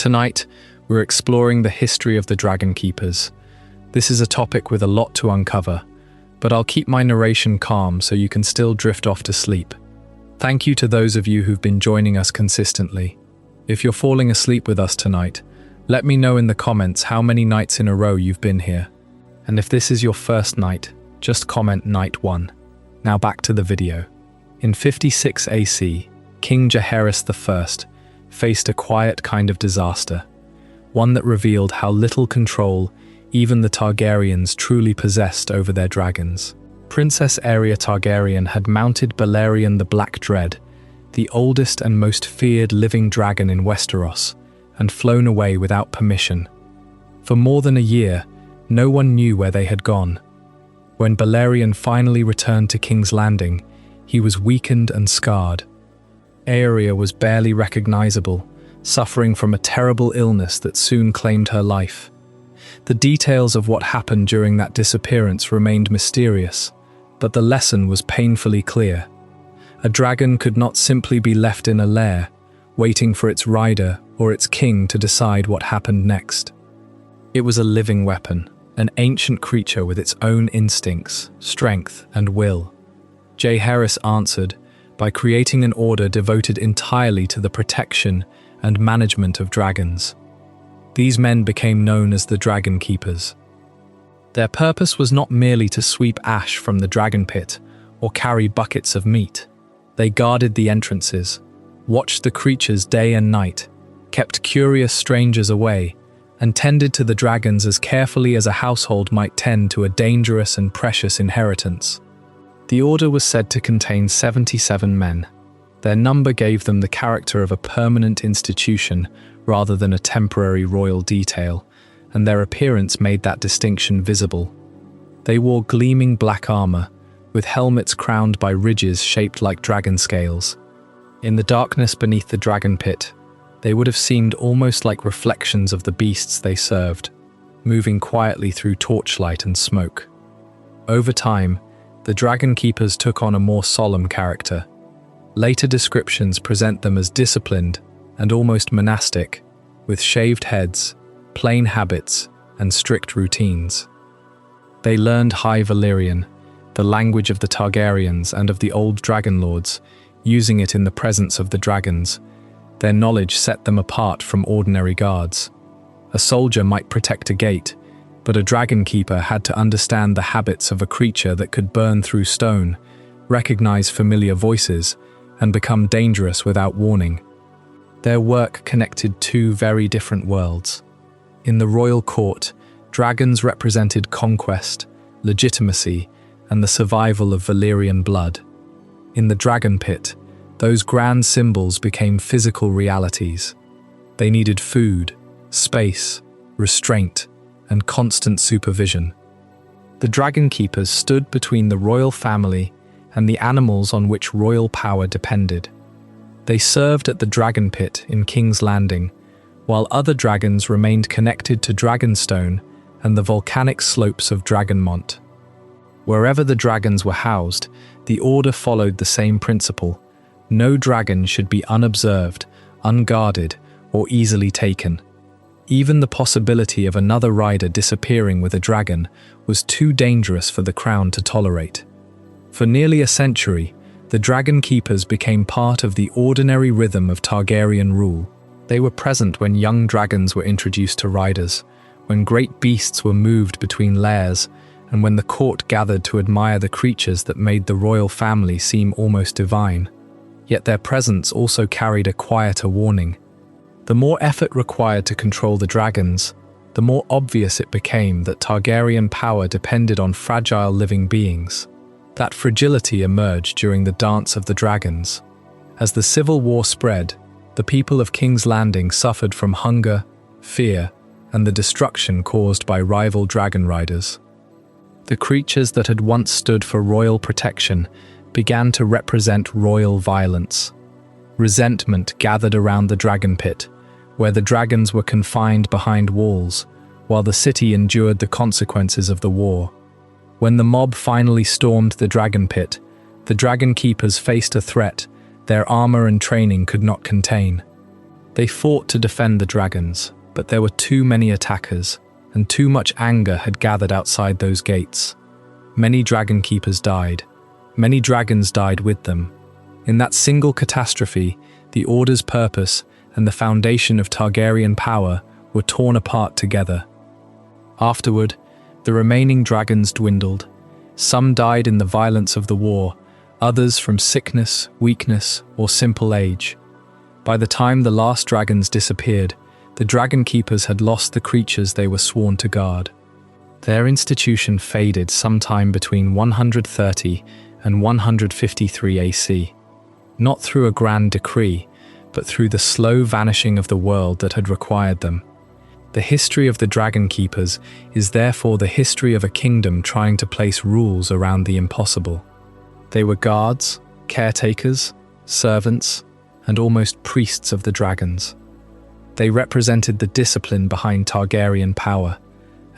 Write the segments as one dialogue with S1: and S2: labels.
S1: Tonight, we're exploring the history of the Dragonkeepers. This is a topic with a lot to uncover, but I'll keep my narration calm so you can still drift off to sleep. Thank you to those of you who've been joining us consistently. If you're falling asleep with us tonight, let me know in the comments how many nights in a row you've been here. And if this is your first night, just comment night 1. Now back to the video. In 56 AC, King Jaehaerys I faced a quiet kind of disaster, one that revealed how little control even the Targaryens truly possessed over their dragons. Princess Aerea Targaryen had mounted Balerion the Black Dread, the oldest and most feared living dragon in Westeros, and flown away without permission. For more than a year, no one knew where they had gone. When Balerion finally returned to King's Landing, he was weakened and scarred. Aerea was barely recognizable, suffering from a terrible illness that soon claimed her life. The details of what happened during that disappearance remained mysterious, but the lesson was painfully clear. A dragon could not simply be left in a lair, waiting for its rider or its king to decide what happened next. It was a living weapon, an ancient creature with its own instincts, strength, and will. Jaehaerys answered by creating an order devoted entirely to the protection and management of dragons. These men became known as the Dragonkeepers. Their purpose was not merely to sweep ash from the Dragonpit or carry buckets of meat. They guarded the entrances, watched the creatures day and night, kept curious strangers away, and tended to the dragons as carefully as a household might tend to a dangerous and precious inheritance. The order was said to contain 77 men. Their number gave them the character of a permanent institution rather than a temporary royal detail, and their appearance made that distinction visible. They wore gleaming black armor, with helmets crowned by ridges shaped like dragon scales. In the darkness beneath the Dragonpit, they would have seemed almost like reflections of the beasts they served, moving quietly through torchlight and smoke. Over time, the Dragonkeepers took on a more solemn character. Later descriptions present them as disciplined and almost monastic, with shaved heads, plain habits, and strict routines. They learned High Valyrian, the language of the Targaryens and of the old dragon lords, using it in the presence of the dragons. Their knowledge set them apart from ordinary guards. A soldier might protect a gate, but a Dragonkeeper had to understand the habits of a creature that could burn through stone, recognize familiar voices, and become dangerous without warning. Their work connected two very different worlds. In the royal court, dragons represented conquest, legitimacy, and the survival of Valyrian blood. In the Dragonpit, those grand symbols became physical realities. They needed food, space, restraint, and constant supervision. The Dragonkeepers stood between the royal family and the animals on which royal power depended. They served at the Dragonpit in King's Landing, while other dragons remained connected to Dragonstone and the volcanic slopes of Dragonmont. Wherever the dragons were housed, the order followed the same principle. No dragon should be unobserved, unguarded, or easily taken. Even the possibility of another rider disappearing with a dragon was too dangerous for the crown to tolerate. For nearly a century, the Dragonkeepers became part of the ordinary rhythm of Targaryen rule. They were present when young dragons were introduced to riders, when great beasts were moved between lairs, and when the court gathered to admire the creatures that made the royal family seem almost divine. Yet their presence also carried a quieter warning. The more effort required to control the dragons, the more obvious it became that Targaryen power depended on fragile living beings. That fragility emerged during the Dance of the Dragons. As the civil war spread, the people of King's Landing suffered from hunger, fear, and the destruction caused by rival dragon riders. The creatures that had once stood for royal protection began to represent royal violence. Resentment gathered around the Dragonpit, where the dragons were confined behind walls, while the city endured the consequences of the war. When the mob finally stormed the Dragonpit, the Dragonkeepers faced a threat their armor and training could not contain. They fought to defend the dragons, but there were too many attackers, and too much anger had gathered outside those gates. Many Dragonkeepers died. Many dragons died with them. In that single catastrophe, the Order's purpose and the foundation of Targaryen power were torn apart together. Afterward, the remaining dragons dwindled. Some died in the violence of the war, others from sickness, weakness, or simple age. By the time the last dragons disappeared, the Dragonkeepers had lost the creatures they were sworn to guard. Their institution faded sometime between 130 and 153 AC. Not through a grand decree, but through the slow vanishing of the world that had required them. The history of the Dragonkeepers is therefore the history of a kingdom trying to place rules around the impossible. They were guards, caretakers, servants, and almost priests of the dragons. They represented the discipline behind Targaryen power,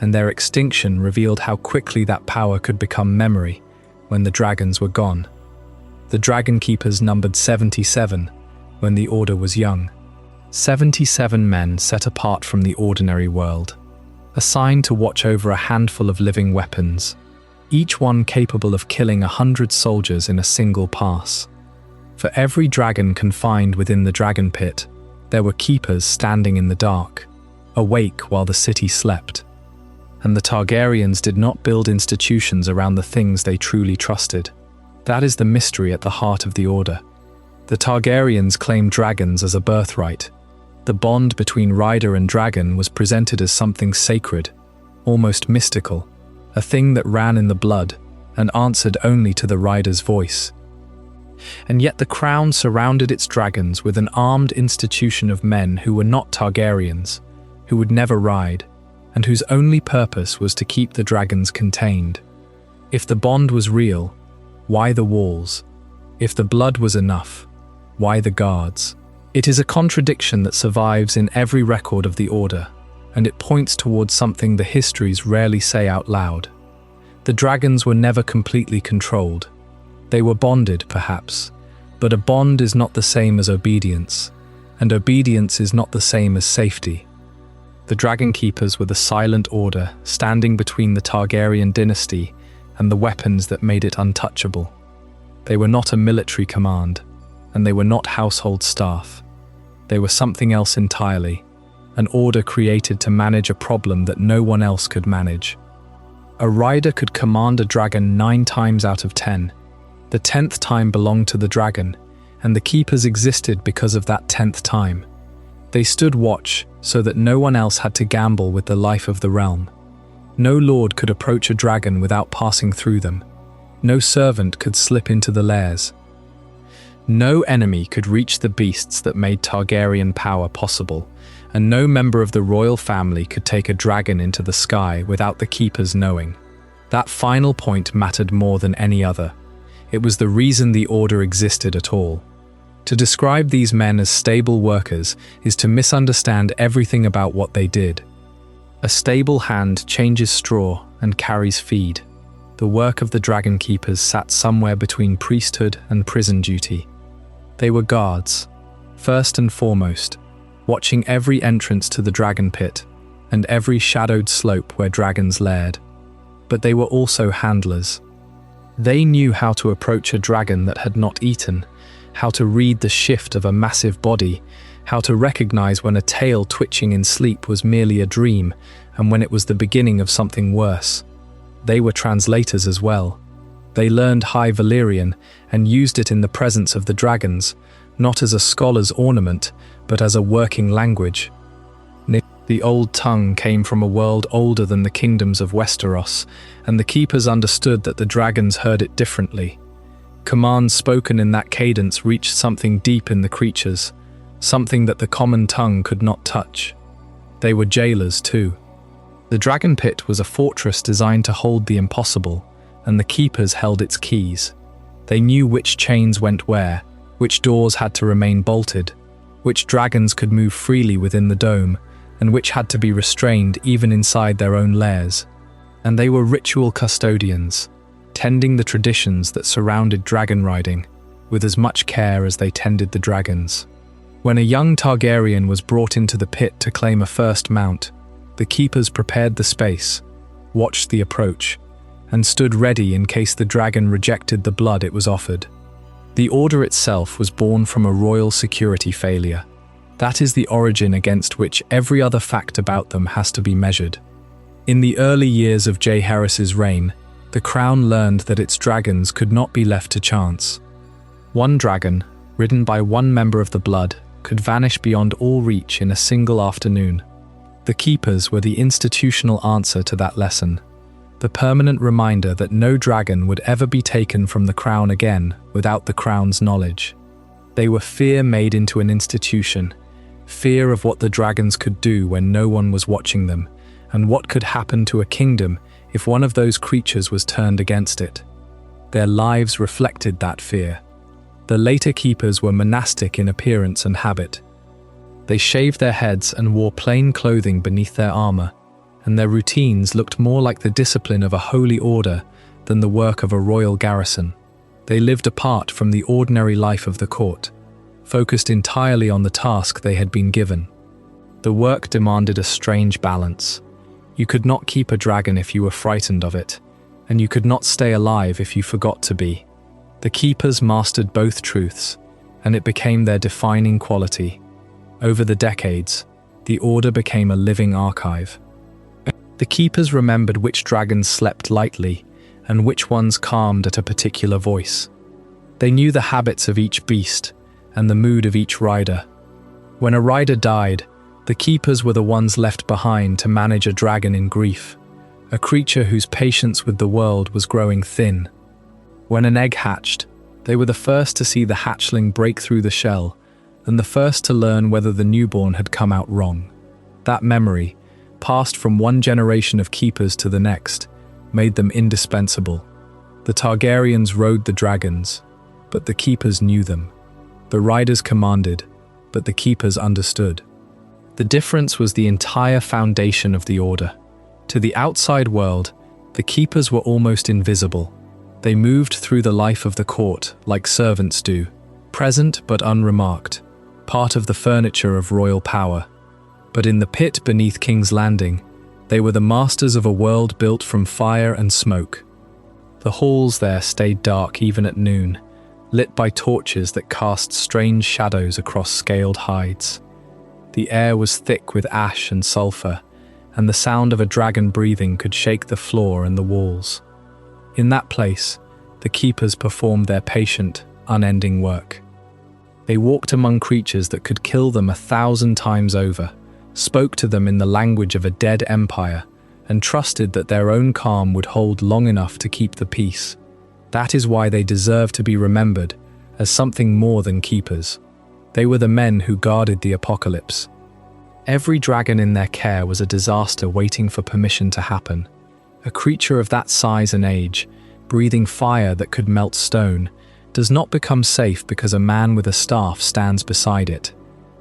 S1: and their extinction revealed how quickly that power could become memory when the dragons were gone. The Dragonkeepers numbered 77 when the Order was young. 77 men set apart from the ordinary world, assigned to watch over a handful of living weapons, each one capable of killing 100 soldiers in a single pass. For every dragon confined within the Dragonpit, there were keepers standing in the dark, awake while the city slept. And the Targaryens did not build institutions around the things they truly trusted. That is the mystery at the heart of the Order. The Targaryens claimed dragons as a birthright. The bond between rider and dragon was presented as something sacred, almost mystical, a thing that ran in the blood and answered only to the rider's voice. And yet the crown surrounded its dragons with an armed institution of men who were not Targaryens, who would never ride, and whose only purpose was to keep the dragons contained. If the bond was real, why the walls? If the blood was enough, why the guards? It is a contradiction that survives in every record of the Order, and it points towards something the histories rarely say out loud. The dragons were never completely controlled. They were bonded, perhaps, but a bond is not the same as obedience, and obedience is not the same as safety. The Dragonkeepers were the silent order standing between the Targaryen dynasty and the weapons that made it untouchable. They were not a military command, and they were not household staff. They were something else entirely, an order created to manage a problem that no one else could manage. A rider could command a dragon 9 times out of 10. The 10th time belonged to the dragon, and the keepers existed because of that 10th time. They stood watch so that no one else had to gamble with the life of the realm. No lord could approach a dragon without passing through them. No servant could slip into the lairs. No enemy could reach the beasts that made Targaryen power possible, and no member of the royal family could take a dragon into the sky without the keepers knowing. That final point mattered more than any other. It was the reason the Order existed at all. To describe these men as stable workers is to misunderstand everything about what they did. A stable hand changes straw and carries feed. The work of the Dragonkeepers sat somewhere between priesthood and prison duty. They were guards, first and foremost, watching every entrance to the Dragonpit and every shadowed slope where dragons laired. But they were also handlers. They knew how to approach a dragon that had not eaten, how to read the shift of a massive body, how to recognize when a tail twitching in sleep was merely a dream and when it was the beginning of something worse. They were translators as well. They learned High Valyrian and used it in the presence of the dragons, not as a scholar's ornament, but as a working language. The old tongue came from a world older than the kingdoms of Westeros, and the keepers understood that the dragons heard it differently. Commands spoken in that cadence reached something deep in the creatures, something that the common tongue could not touch. They were jailers too. The Dragonpit was a fortress designed to hold the impossible, and the keepers held its keys. They knew which chains went where, which doors had to remain bolted, which dragons could move freely within the dome, and which had to be restrained even inside their own lairs. And they were ritual custodians, tending the traditions that surrounded dragon riding, with as much care as they tended the dragons. When a young Targaryen was brought into the pit to claim a first mount, the keepers prepared the space, watched the approach, and stood ready in case the dragon rejected the blood it was offered. The order itself was born from a royal security failure. That is the origin against which every other fact about them has to be measured. In the early years of Jaehaerys' reign, the crown learned that its dragons could not be left to chance. One dragon, ridden by one member of the blood, could vanish beyond all reach in a single afternoon. The keepers were the institutional answer to that lesson, the permanent reminder that no dragon would ever be taken from the crown again without the crown's knowledge. They were fear made into an institution, fear of what the dragons could do when no one was watching them, and what could happen to a kingdom if one of those creatures was turned against it. Their lives reflected that fear. The later keepers were monastic in appearance and habit. They shaved their heads and wore plain clothing beneath their armor, and their routines looked more like the discipline of a holy order than the work of a royal garrison. They lived apart from the ordinary life of the court, focused entirely on the task they had been given. The work demanded a strange balance. You could not keep a dragon if you were frightened of it, and you could not stay alive if you forgot to be. The keepers mastered both truths, and it became their defining quality. Over the decades, the order became a living archive. The keepers remembered which dragons slept lightly and which ones calmed at a particular voice. They knew the habits of each beast and the mood of each rider. When a rider died, the keepers were the ones left behind to manage a dragon in grief, a creature whose patience with the world was growing thin. When an egg hatched, they were the first to see the hatchling break through the shell and the first to learn whether the newborn had come out wrong. That memory, passed from one generation of keepers to the next, made them indispensable. The Targaryens rode the dragons, but the keepers knew them. The riders commanded, but the keepers understood. The difference was the entire foundation of the order. To the outside world, the keepers were almost invisible. They moved through the life of the court like servants do, present but unremarked, part of the furniture of royal power. But in the pit beneath King's Landing, they were the masters of a world built from fire and smoke. The halls there stayed dark even at noon, lit by torches that cast strange shadows across scaled hides. The air was thick with ash and sulfur, and the sound of a dragon breathing could shake the floor and the walls. In that place, the keepers performed their patient, unending work. They walked among creatures that could kill them 1,000 times over, spoke to them in the language of a dead empire, and trusted that their own calm would hold long enough to keep the peace. That is why they deserve to be remembered as something more than keepers. They were the men who guarded the apocalypse. Every dragon in their care was a disaster waiting for permission to happen. A creature of that size and age, breathing fire that could melt stone, does not become safe because a man with a staff stands beside it.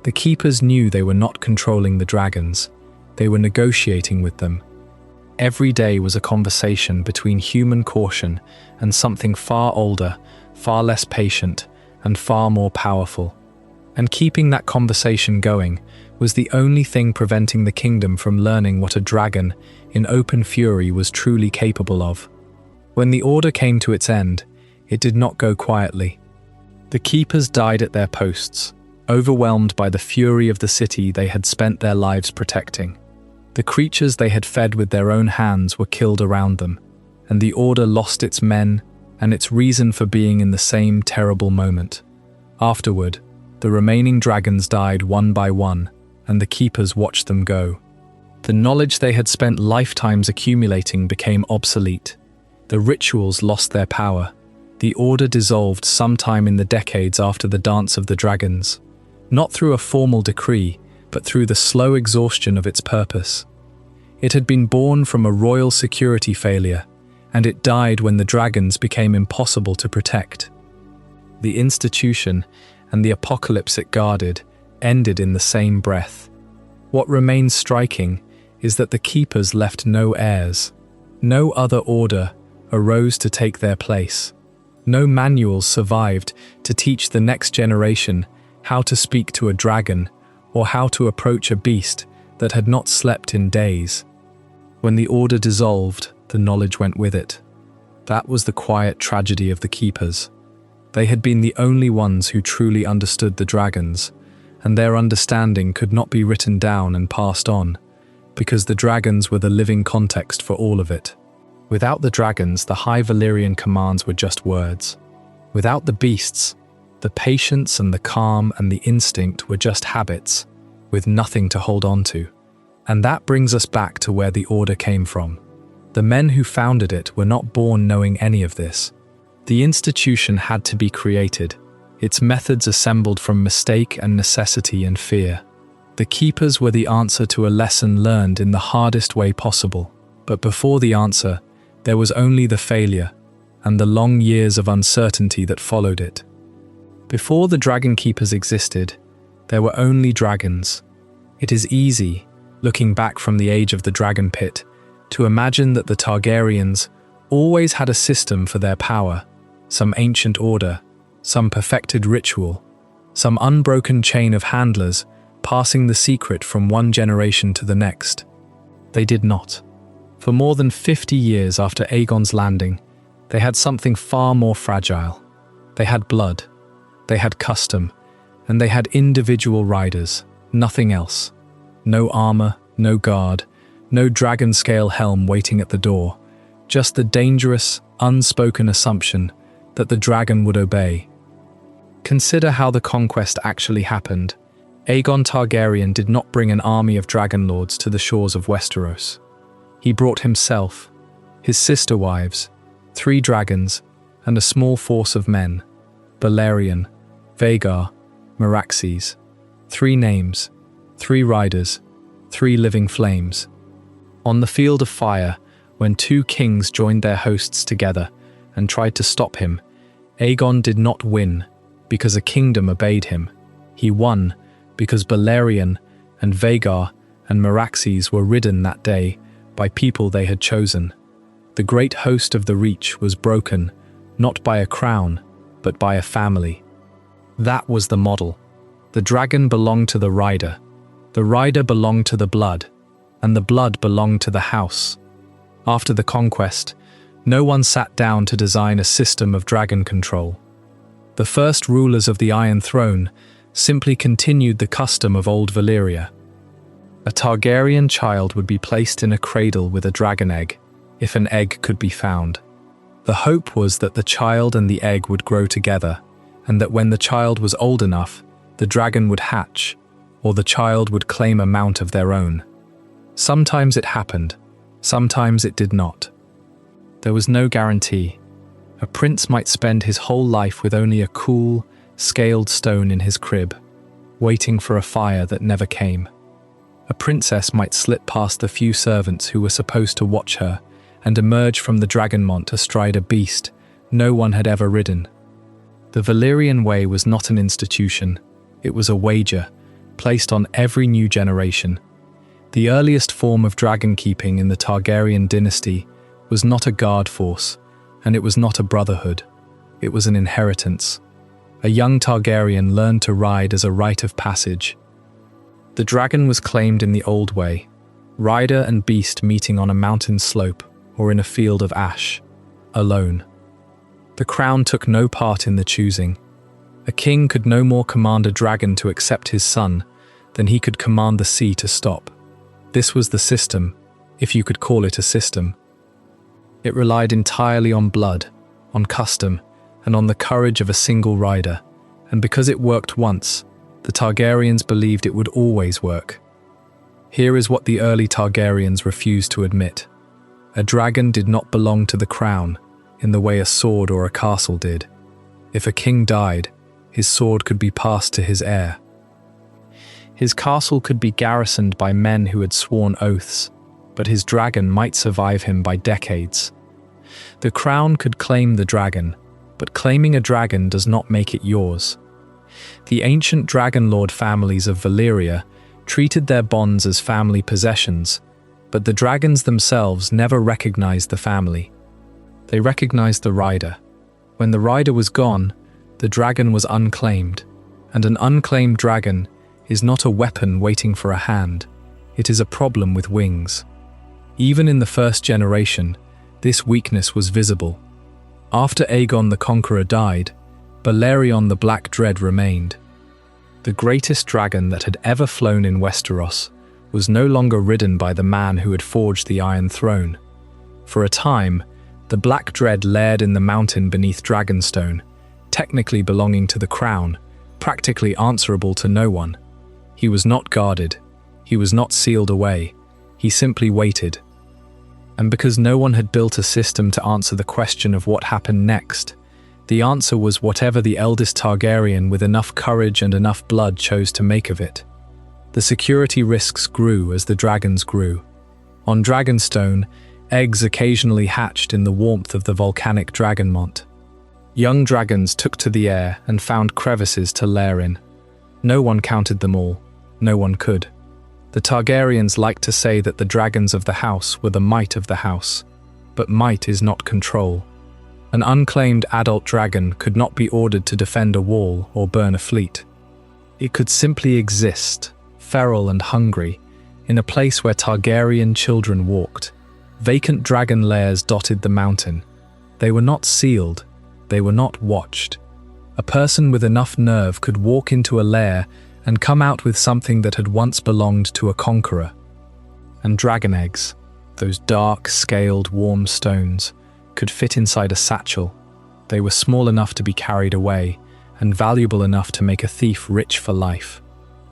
S1: The keepers knew they were not controlling the dragons. They were negotiating with them. Every day was a conversation between human caution and something far older, far less patient, and far more powerful. And keeping that conversation going was the only thing preventing the kingdom from learning what a dragon, in open fury, was truly capable of. When the order came to its end, it did not go quietly. The keepers died at their posts, overwhelmed by the fury of the city they had spent their lives protecting. The creatures they had fed with their own hands were killed around them, and the order lost its men and its reason for being in the same terrible moment. Afterward, the remaining dragons died one by one, and the keepers watched them go. The knowledge they had spent lifetimes accumulating became obsolete. The rituals lost their power. The order dissolved sometime in the decades after the Dance of the Dragons. Not through a formal decree, but through the slow exhaustion of its purpose. It had been born from a royal security failure, and it died when the dragons became impossible to protect. The institution and the apocalypse it guarded ended in the same breath. What remains striking is that the keepers left no heirs. No other order arose to take their place. No manuals survived to teach the next generation how to speak to a dragon, or how to approach a beast that had not slept in days. When the order dissolved, the knowledge went with it. That was the quiet tragedy of the Keepers. They had been the only ones who truly understood the dragons, and their understanding could not be written down and passed on, because the dragons were the living context for all of it. Without the dragons, the high Valyrian commands were just words. Without the beasts, the patience and the calm and the instinct were just habits, with nothing to hold on to. And that brings us back to where the order came from. The men who founded it were not born knowing any of this. The institution had to be created, its methods assembled from mistake and necessity and fear. The Keepers were the answer to a lesson learned in the hardest way possible. But before the answer, there was only the failure and the long years of uncertainty that followed it. Before the Dragonkeepers existed, there were only dragons. It is easy, looking back from the age of the Dragonpit, to imagine that the Targaryens always had a system for their power, some ancient order, some perfected ritual, some unbroken chain of handlers passing the secret from one generation to the next. They did not. For more than 50 years after Aegon's landing, they had something far more fragile. They had blood, they had custom, and they had individual riders, nothing else. No armor, no guard, no dragon-scale helm waiting at the door, just the dangerous, unspoken assumption that the dragon would obey. Consider how the conquest actually happened. Aegon Targaryen did not bring an army of dragon lords to the shores of Westeros. He brought himself, his sister wives, 3 dragons, and a small force of men: Balerion, Vhagar, Meraxes. 3 names, 3 riders, 3 living flames. On the field of fire, when 2 kings joined their hosts together and tried to stop him, Aegon did not win because a kingdom obeyed him. He won because Balerion and Vhagar and Meraxes were ridden that day by people they had chosen. The great host of the Reach was broken, not by a crown, but by a family. That was the model. The dragon belonged to the rider belonged to the blood, and the blood belonged to the house. After the conquest, no one sat down to design a system of dragon control. The first rulers of the Iron Throne simply continued the custom of old Valyria. A Targaryen child would be placed in a cradle with a dragon egg, if an egg could be found. The hope was that the child and the egg would grow together, and that when the child was old enough, the dragon would hatch, or the child would claim a mount of their own. Sometimes it happened, sometimes it did not. There was no guarantee. A prince might spend his whole life with only a cool, scaled stone in his crib, waiting for a fire that never came. A princess might slip past the few servants who were supposed to watch her and emerge from the Dragonmont astride a beast no one had ever ridden. The Valyrian way was not an institution, it was a wager, placed on every new generation. The earliest form of dragonkeeping in the Targaryen dynasty was not a guard force, and it was not a brotherhood. It was an inheritance. A young Targaryen learned to ride as a rite of passage. The dragon was claimed in the old way, rider and beast meeting on a mountain slope or in a field of ash, alone. The crown took no part in the choosing. A king could no more command a dragon to accept his son than he could command the sea to stop. This was the system, if you could call it a system. It relied entirely on blood, on custom, and on the courage of a single rider, and because it worked once, the Targaryens believed it would always work. Here is what the early Targaryens refused to admit. A dragon did not belong to the crown in the way a sword or a castle did. If a king died, his sword could be passed to his heir. His castle could be garrisoned by men who had sworn oaths, but his dragon might survive him by decades. The crown could claim the dragon, but claiming a dragon does not make it yours. The ancient dragon lord families of Valyria treated their bonds as family possessions, but the dragons themselves never recognized the family. They recognized the rider. When the rider was gone, the dragon was unclaimed. And an unclaimed dragon is not a weapon waiting for a hand. It is a problem with wings. Even in the first generation, this weakness was visible. After Aegon the Conqueror died, Balerion the Black Dread remained. The greatest dragon that had ever flown in Westeros was no longer ridden by the man who had forged the Iron Throne. For a time, the Black Dread laired in the mountain beneath Dragonstone, technically belonging to the crown, practically answerable to no one. He was not guarded. He was not sealed away. He simply waited. And because no one had built a system to answer the question of what happened next, the answer was whatever the eldest Targaryen with enough courage and enough blood chose to make of it. The security risks grew as the dragons grew. On Dragonstone, eggs occasionally hatched in the warmth of the volcanic Dragonmont. Young dragons took to the air and found crevices to lair in. No one counted them all. No one could. The Targaryens liked to say that the dragons of the house were the might of the house, but might is not control. An unclaimed adult dragon could not be ordered to defend a wall or burn a fleet. It could simply exist, feral and hungry, in a place where Targaryen children walked. Vacant dragon lairs dotted the mountain. They were not sealed. They were not watched. A person with enough nerve could walk into a lair and come out with something that had once belonged to a conqueror. And dragon eggs, those dark, scaled, warm stones, could fit inside a satchel. They were small enough to be carried away, and valuable enough to make a thief rich for life.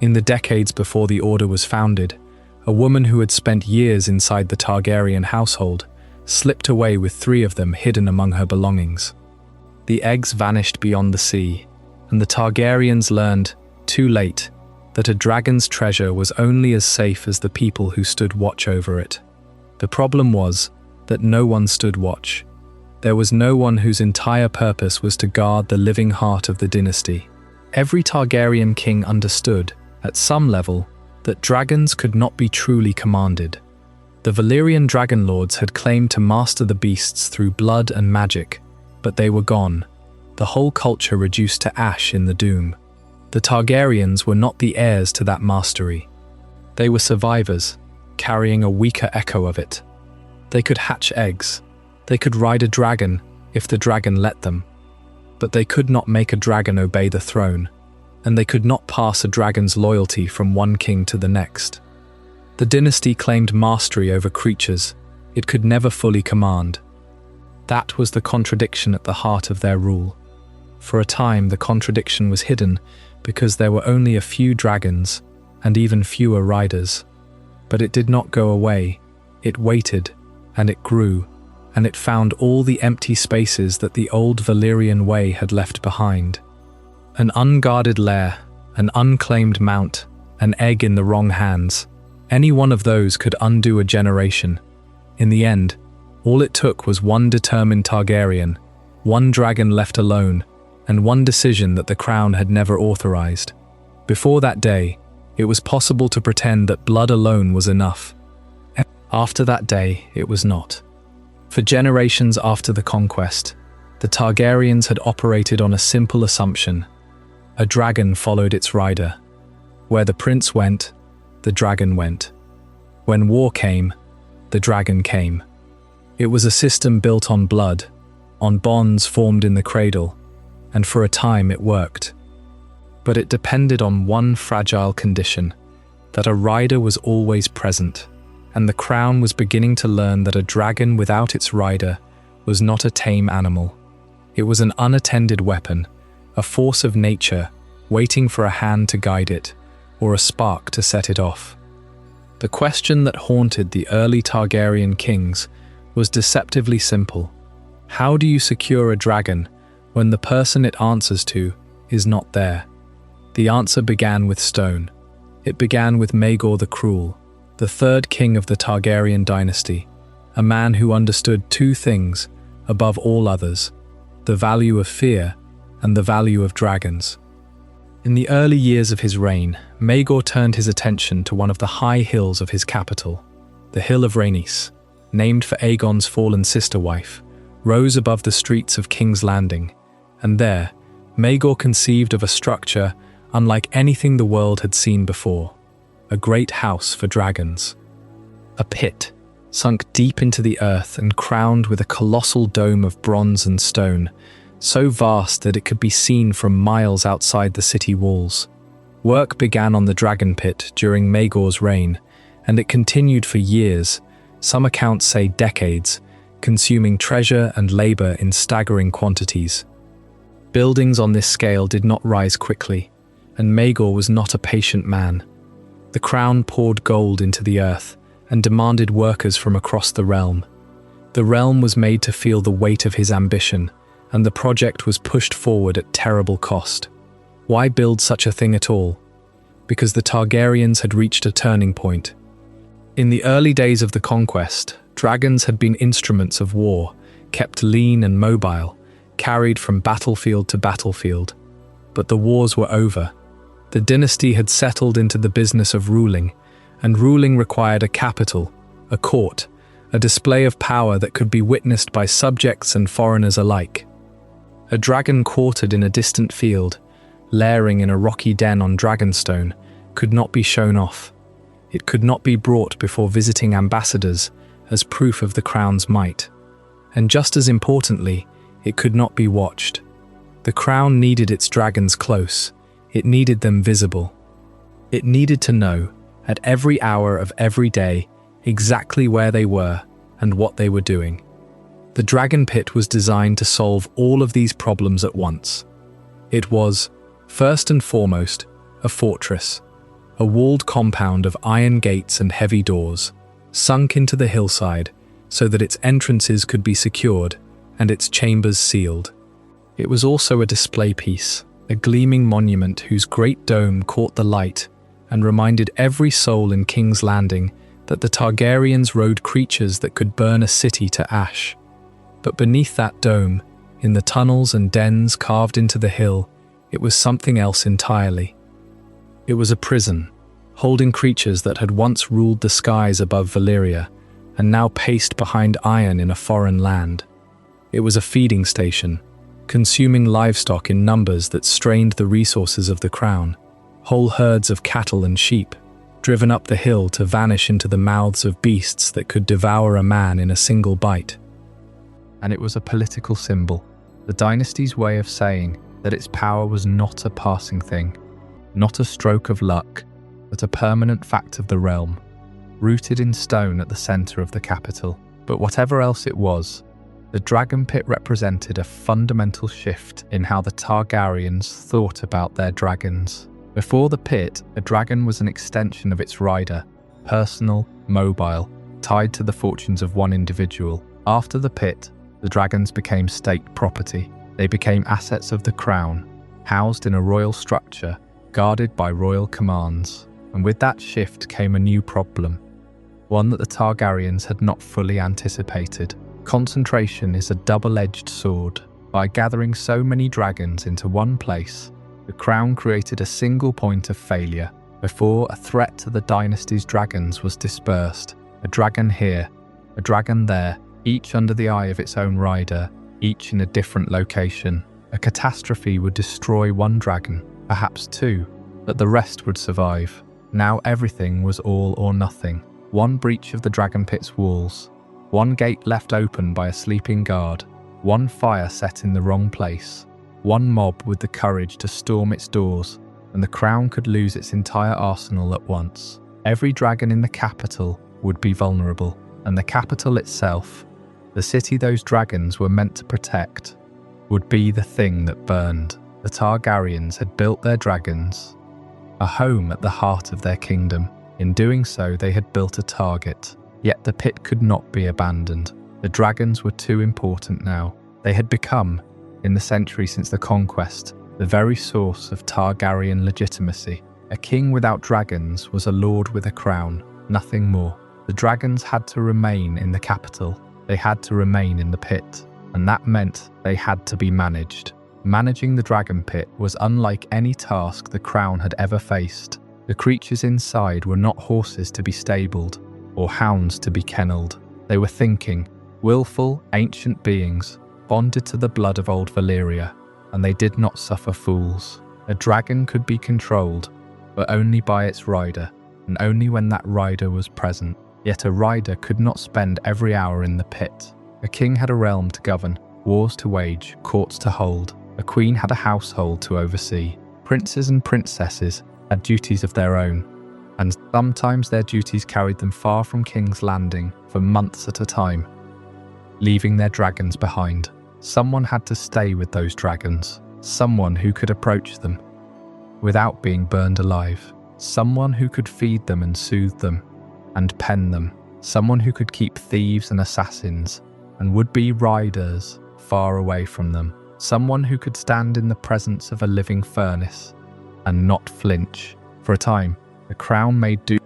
S1: In the decades before the Order was founded, a woman who had spent years inside the Targaryen household slipped away with 3 of them hidden among her belongings. The eggs vanished beyond the sea, and the Targaryens learned, too late, that a dragon's treasure was only as safe as the people who stood watch over it. The problem was that no one stood watch. There was no one whose entire purpose was to guard the living heart of the dynasty. Every Targaryen king understood, at some level, that dragons could not be truly commanded. The Valyrian dragon lords had claimed to master the beasts through blood and magic, but they were gone, the whole culture reduced to ash in the doom. The Targaryens were not the heirs to that mastery. They were survivors, carrying a weaker echo of it. They could hatch eggs. They could ride a dragon, if the dragon let them. But they could not make a dragon obey the throne, and they could not pass a dragon's loyalty from one king to the next. The dynasty claimed mastery over creatures it could never fully command. That was the contradiction at the heart of their rule. For a time, the contradiction was hidden because there were only a few dragons and even fewer riders. But it did not go away. It waited, and it grew, and it found all the empty spaces that the old Valyrian way had left behind. An unguarded lair, an unclaimed mount, an egg in the wrong hands. Any one of those could undo a generation. In the end, all it took was one determined Targaryen, one dragon left alone, and one decision that the crown had never authorized. Before that day, it was possible to pretend that blood alone was enough. After that day, it was not. For generations after the conquest, the Targaryens had operated on a simple assumption. A dragon followed its rider. Where the prince went, the dragon went. When war came, the dragon came. It was a system built on blood, on bonds formed in the cradle, and for a time it worked. But it depended on one fragile condition, that a rider was always present, and the crown was beginning to learn that a dragon without its rider was not a tame animal. It was an unattended weapon, a force of nature waiting for a hand to guide it, or a spark to set it off. The question that haunted the early Targaryen kings was deceptively simple. How do you secure a dragon when the person it answers to is not there? The answer began with stone. It began with Maegor the Cruel, the third king of the Targaryen dynasty, a man who understood 2 things above all others: the value of fear and the value of dragons. In the early years of his reign, Maegor turned his attention to one of the high hills of his capital. The Hill of Rhaenys, named for Aegon's fallen sister-wife, rose above the streets of King's Landing, and there, Maegor conceived of a structure unlike anything the world had seen before. A great house for dragons. A pit, sunk deep into the earth and crowned with a colossal dome of bronze and stone, so vast that it could be seen from miles outside the city walls. Work began on the Dragonpit during Maegor's reign, and it continued for years, some accounts say decades, consuming treasure and labor in staggering quantities. Buildings on this scale did not rise quickly, and Maegor was not a patient man. The crown poured gold into the earth and demanded workers from across the realm. The realm was made to feel the weight of his ambition, and the project was pushed forward at terrible cost. Why build such a thing at all? Because the Targaryens had reached a turning point. In the early days of the conquest, dragons had been instruments of war, kept lean and mobile, carried from battlefield to battlefield. But the wars were over. The dynasty had settled into the business of ruling, and ruling required a capital, a court, a display of power that could be witnessed by subjects and foreigners alike. A dragon quartered in a distant field, lairing in a rocky den on Dragonstone, could not be shown off. It could not be brought before visiting ambassadors as proof of the crown's might. And just as importantly, it could not be watched. The crown needed its dragons close. It needed them visible. It needed to know, at every hour of every day, exactly where they were and what they were doing. The Dragonpit was designed to solve all of these problems at once. It was, first and foremost, a fortress, a walled compound of iron gates and heavy doors, sunk into the hillside so that its entrances could be secured and its chambers sealed. It was also a display piece, a gleaming monument whose great dome caught the light and reminded every soul in King's Landing that the Targaryens rode creatures that could burn a city to ash. But beneath that dome, in the tunnels and dens carved into the hill, it was something else entirely. It was a prison, holding creatures that had once ruled the skies above Valyria, and now paced behind iron in a foreign land. It was a feeding station, consuming livestock in numbers that strained the resources of the crown, whole herds of cattle and sheep, driven up the hill to vanish into the mouths of beasts that could devour a man in a single bite. And it was a political symbol, the dynasty's way of saying that its power was not a passing thing, not a stroke of luck, but a permanent fact of the realm, rooted in stone at the centre of the capital. But whatever else it was, the Dragonpit represented a fundamental shift in how the Targaryens thought about their dragons. Before the pit, a dragon was an extension of its rider, personal, mobile, tied to the fortunes of one individual. After the pit, the dragons became state property. They became assets of the crown, housed in a royal structure, guarded by royal commands. And with that shift came a new problem, one that the Targaryens had not fully anticipated. Concentration is a double-edged sword. By gathering so many dragons into one place, the crown created a single point of failure. Before a threat to the dynasty's dragons was dispersed, a dragon here, a dragon there, each under the eye of its own rider, each in a different location. A catastrophe would destroy one dragon, perhaps two, but the rest would survive. Now everything was all or nothing. One breach of the Dragonpit's walls, one gate left open by a sleeping guard, one fire set in the wrong place, one mob with the courage to storm its doors, and the crown could lose its entire arsenal at once. Every dragon in the capital would be vulnerable, and the capital itself, the city those dragons were meant to protect, would be the thing that burned. The Targaryens had built their dragons, a home at the heart of their kingdom. In doing so, they had built a target. Yet the pit could not be abandoned. The dragons were too important now. They had become, in the century since the conquest, the very source of Targaryen legitimacy. A king without dragons was a lord with a crown, nothing more. The dragons had to remain in the capital. They had to remain in the pit. And that meant they had to be managed. Managing the Dragonpit was unlike any task the crown had ever faced. The creatures inside were not horses to be stabled, or hounds to be kennelled. They were thinking, willful, ancient beings, bonded to the blood of old Valyria, and they did not suffer fools. A dragon could be controlled, but only by its rider, and only when that rider was present. Yet a rider could not spend every hour in the pit. A king had a realm to govern, wars to wage, courts to hold. A queen had a household to oversee. Princes and princesses had duties of their own, and sometimes their duties carried them far from King's Landing for months at a time, leaving their dragons behind. Someone had to stay with those dragons, someone who could approach them without being burned alive, someone who could feed them and soothe them and pen them, someone who could keep thieves and assassins and would-be riders far away from them, someone who could stand in the presence of a living furnace and not flinch. For a time, the crown made do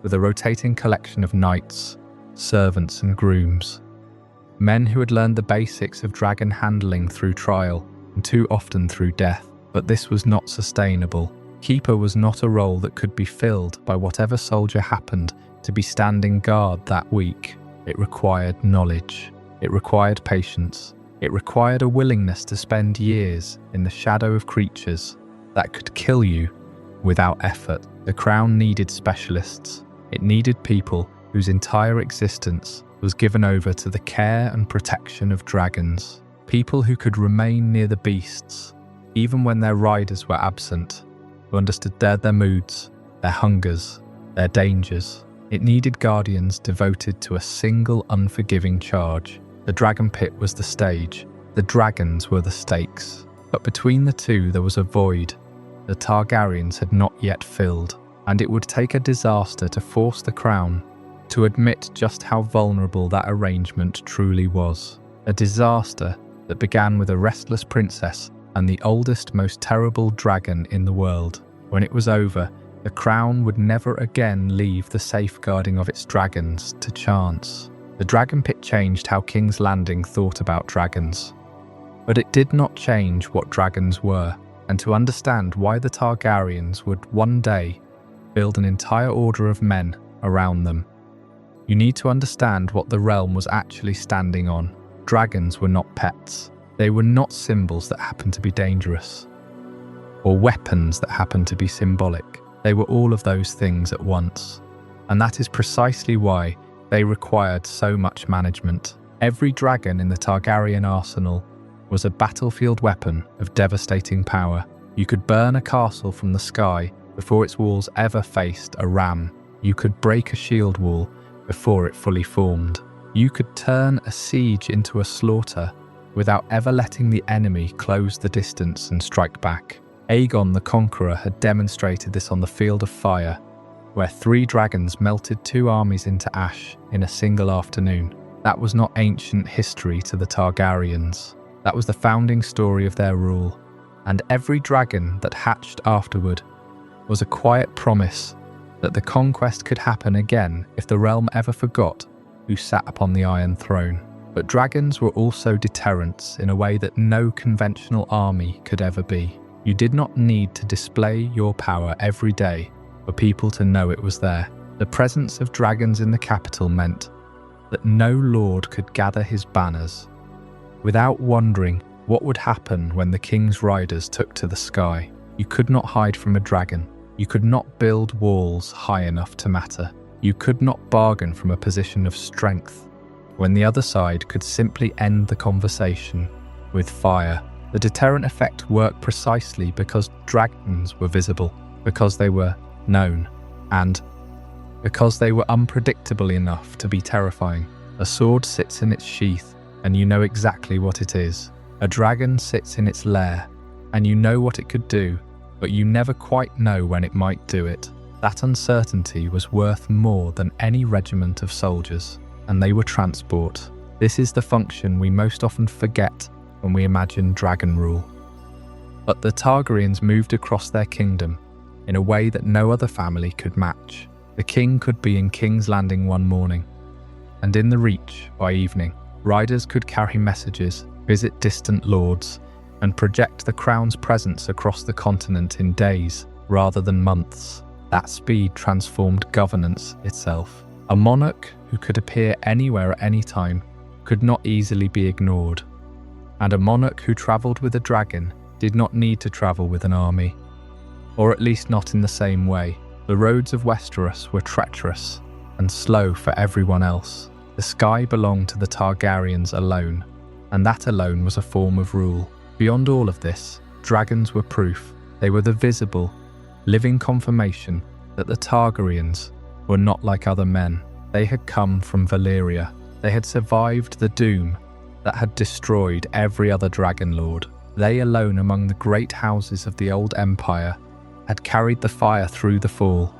S1: with a rotating collection of knights, servants and grooms, men who had learned the basics of dragon handling through trial and too often through death. But this was not sustainable. Keeper was not a role that could be filled by whatever soldier happened to be standing guard that week. It required knowledge. It required patience. It required a willingness to spend years in the shadow of creatures that could kill you without effort. The crown needed specialists. It needed people whose entire existence was given over to the care and protection of dragons. People who could remain near the beasts, even when their riders were absent, who understood their moods, their hungers, their dangers. It needed guardians devoted to a single unforgiving charge. The Dragonpit was the stage, the dragons were the stakes. But between the two there was a void the Targaryens had not yet filled, and it would take a disaster to force the crown to admit just how vulnerable that arrangement truly was. A disaster that began with a restless princess and the oldest, most terrible dragon in the world. When it was over, the crown would never again leave the safeguarding of its dragons to chance. The Dragonpit changed how King's Landing thought about dragons. But it did not change what dragons were, and to understand why the Targaryens would one day build an entire order of men around them, you need to understand what the realm was actually standing on. Dragons were not pets. They were not symbols that happened to be dangerous, or weapons that happened to be symbolic. They were all of those things at once. And that is precisely why they required so much management. Every dragon in the Targaryen arsenal was a battlefield weapon of devastating power. You could burn a castle from the sky before its walls ever faced a ram. You could break a shield wall before it fully formed. You could turn a siege into a slaughter without ever letting the enemy close the distance and strike back. Aegon the Conqueror had demonstrated this on the Field of Fire, where 3 dragons melted 2 armies into ash in a single afternoon. That was not ancient history to the Targaryens. That was the founding story of their rule, and every dragon that hatched afterward was a quiet promise that the conquest could happen again if the realm ever forgot who sat upon the Iron Throne. But dragons were also deterrents in a way that no conventional army could ever be. You did not need to display your power every day for people to know it was there. The presence of dragons in the capital meant that no lord could gather his banners without wondering what would happen when the king's riders took to the sky. You could not hide from a dragon. You could not build walls high enough to matter. You could not bargain from a position of strength when the other side could simply end the conversation with fire. The deterrent effect worked precisely because dragons were visible, because they were known, and because they were unpredictable enough to be terrifying. A sword sits in its sheath, and you know exactly what it is. A dragon sits in its lair, and you know what it could do, but you never quite know when it might do it. That uncertainty was worth more than any regiment of soldiers, and they were transport. This is the function we most often forget when we imagine dragon rule. But the Targaryens moved across their kingdom in a way that no other family could match. The king could be in King's Landing one morning, and in the Reach by evening. Riders could carry messages, visit distant lords, and project the crown's presence across the continent in days rather than months. That speed transformed governance itself. A monarch who could appear anywhere at any time could not easily be ignored. And a monarch who travelled with a dragon did not need to travel with an army. or at least not in the same way. The roads of Westeros were treacherous and slow for everyone else. The sky belonged to the Targaryens alone, and that alone was a form of rule. Beyond all of this, dragons were proof. They were the visible, living confirmation that the Targaryens were not like other men. They had come from Valyria. They had survived the doom that had destroyed every other dragon lord. They alone among the great houses of the old empire had carried the fire through the fall,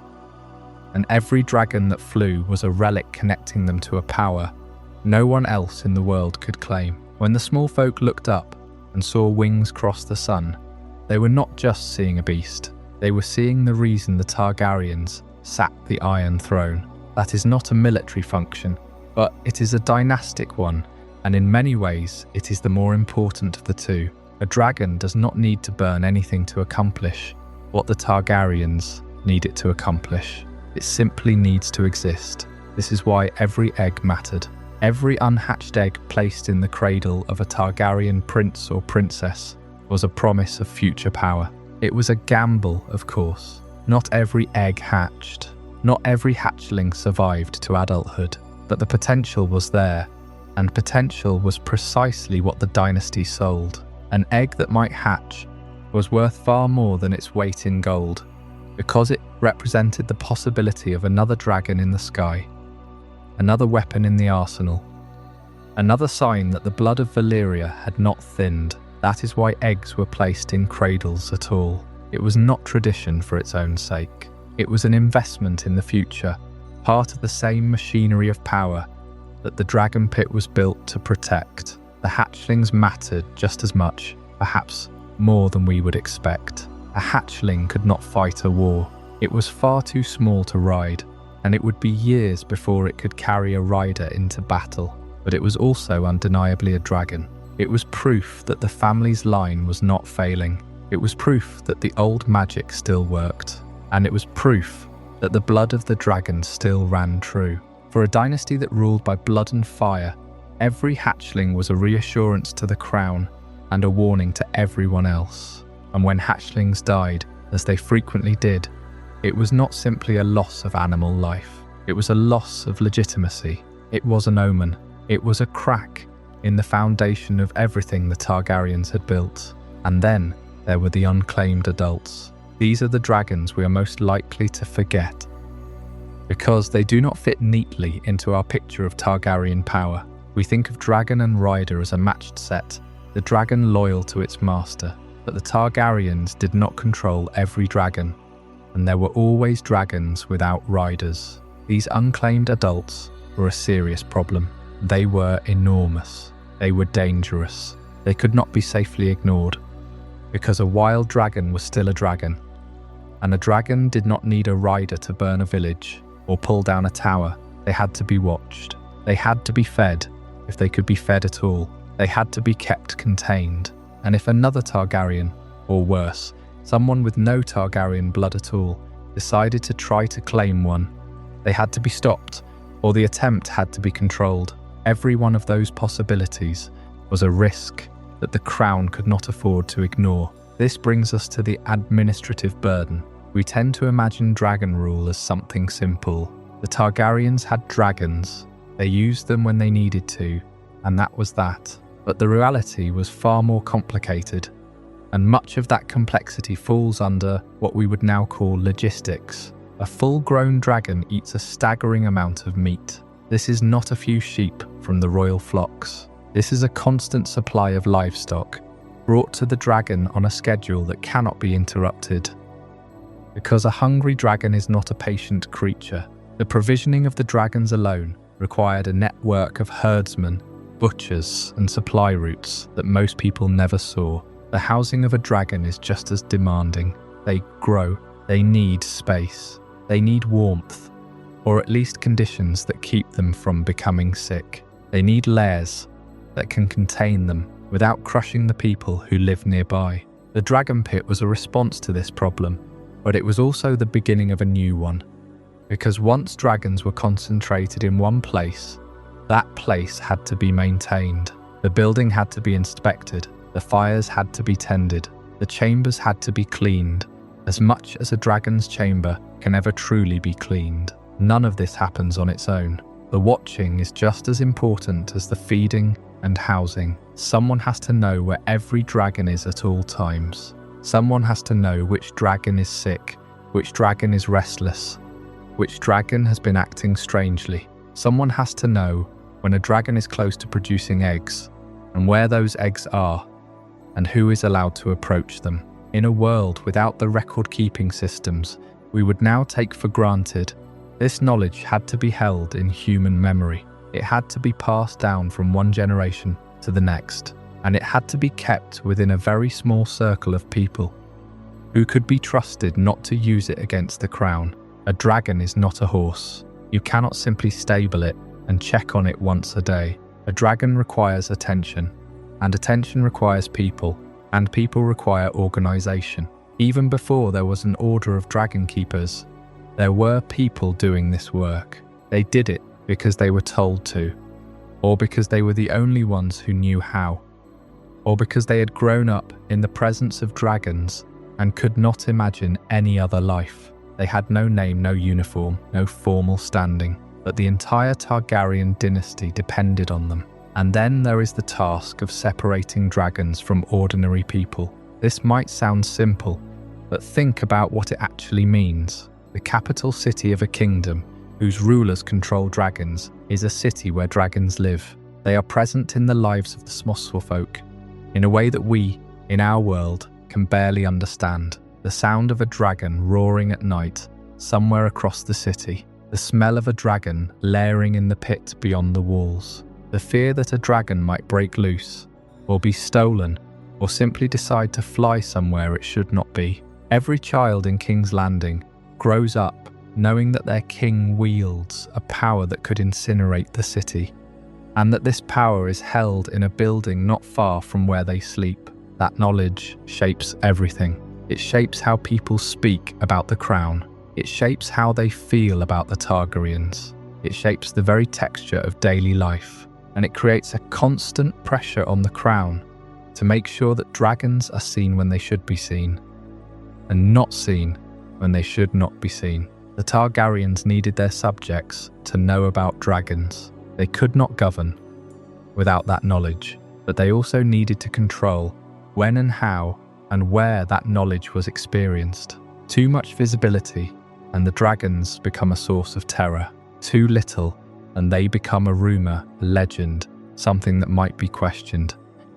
S1: and every dragon that flew was a relic connecting them to a power no one else in the world could claim. When the small folk looked up and saw wings cross the sun, they were not just seeing a beast, they were seeing the reason the Targaryens sat the Iron Throne. That is not a military function, but it is a dynastic one, and in many ways it is the more important of the two. A dragon does not need to burn anything to accomplish what the Targaryens need it to accomplish. It simply needs to exist. This is why every egg mattered. Every unhatched egg placed in the cradle of a Targaryen prince or princess was a promise of future power. It was a gamble, of course. Not every egg hatched. Not every hatchling survived to adulthood, but the potential was there, and potential was precisely what the dynasty sold. An egg that might hatch was worth far more than its weight in gold, because it represented the possibility of another dragon in the sky, another weapon in the arsenal, another sign that the blood of Valyria had not thinned. That is why eggs were placed in cradles at all. It was not tradition for its own sake. It was an investment in the future, part of the same machinery of power that the Dragonpit was built to protect. The hatchlings mattered just as much, perhaps more than we would expect. A hatchling could not fight a war. It was far too small to ride, and it would be years before it could carry a rider into battle. But it was also undeniably a dragon. It was proof that the family's line was not failing. It was proof that the old magic still worked. And it was proof that the blood of the dragon still ran true. For a dynasty that ruled by blood and fire, every hatchling was a reassurance to the crown and a warning to everyone else. And when hatchlings died, as they frequently did, it was not simply a loss of animal life. It was a loss of legitimacy. It was an omen. It was a crack in the foundation of everything the Targaryens had built. And then there were the unclaimed adults. These are the dragons we are most likely to forget, because they do not fit neatly into our picture of Targaryen power. We think of dragon and rider as a matched set, the dragon loyal to its master. But the Targaryens did not control every dragon, and there were always dragons without riders. These unclaimed adults were a serious problem. They were enormous. They were dangerous. They could not be safely ignored, because a wild dragon was still a dragon, and a dragon did not need a rider to burn a village or pull down a tower. They had to be watched. They had to be fed, if they could be fed at all. They had to be kept contained. And if another Targaryen, or worse, someone with no Targaryen blood at all, decided to try to claim one, they had to be stopped, or the attempt had to be controlled. Every one of those possibilities was a risk that the crown could not afford to ignore. This brings us to the administrative burden. We tend to imagine dragon rule as something simple. The Targaryens had dragons. They used them when they needed to, and that was that. But the reality was far more complicated, and much of that complexity falls under what we would now call logistics. A full-grown dragon eats a staggering amount of meat. This is not a few sheep from the royal flocks. This is a constant supply of livestock, brought to the dragon on a schedule that cannot be interrupted. Because a hungry dragon is not a patient creature, the provisioning of the dragons alone required a network of herdsmen, butchers, and supply routes that most people never saw. The housing of a dragon is just as demanding. They grow, they need space, they need warmth, or at least conditions that keep them from becoming sick. They need lairs that can contain them without crushing the people who live nearby. The Dragonpit was a response to this problem, but it was also the beginning of a new one. Because once dragons were concentrated in one place, that place had to be maintained. The building had to be inspected, the fires had to be tended, the chambers had to be cleaned, As much as a dragon's chamber can ever truly be cleaned, none of this happens on its own. The watching is just as important as the feeding and housing. Someone has to know where every dragon is at all times. Someone has to know which dragon is sick, which dragon is restless, which dragon has been acting strangely. Someone has to know when a dragon is close to producing eggs, and where those eggs are, and who is allowed to approach them. In a world without the record-keeping systems we would now take for granted, this knowledge had to be held in human memory. It had to be passed down from one generation to the next, and it had to be kept within a very small circle of people who could be trusted not to use it against the crown. A dragon is not a horse. You cannot simply stable it and check on it once a day. A dragon requires attention, and attention requires people, and people require organization. Even before there was an order of Dragonkeepers, there were people doing this work. They did it because they were told to, or because they were the only ones who knew how, or because they had grown up in the presence of dragons and could not imagine any other life. They had no name, no uniform, no formal standing, but the entire Targaryen dynasty depended on them. And then there is the task of separating dragons from ordinary people. This might sound simple, but think about what it actually means. The capital city of a kingdom whose rulers control dragons is a city where dragons live. They are present in the lives of the Smosful folk in a way that we, in our world, can barely understand. The sound of a dragon roaring at night somewhere across the city. The smell of a dragon lairing in the pit beyond the walls. The fear that a dragon might break loose, or be stolen, or simply decide to fly somewhere it should not be. Every child in King's Landing grows up knowing that their king wields a power that could incinerate the city, and that this power is held in a building not far from where they sleep. That knowledge shapes everything. It shapes how people speak about the crown. It shapes how they feel about the Targaryens. It shapes the very texture of daily life. And it creates a constant pressure on the crown to make sure that dragons are seen when they should be seen, and not seen when they should not be seen. The Targaryens needed their subjects to know about dragons. They could not govern without that knowledge, but they also needed to control when and how and where that knowledge was experienced. Too much visibility, and the dragons become a source of terror. Too little, and they become a rumour, a legend, something that might be questioned.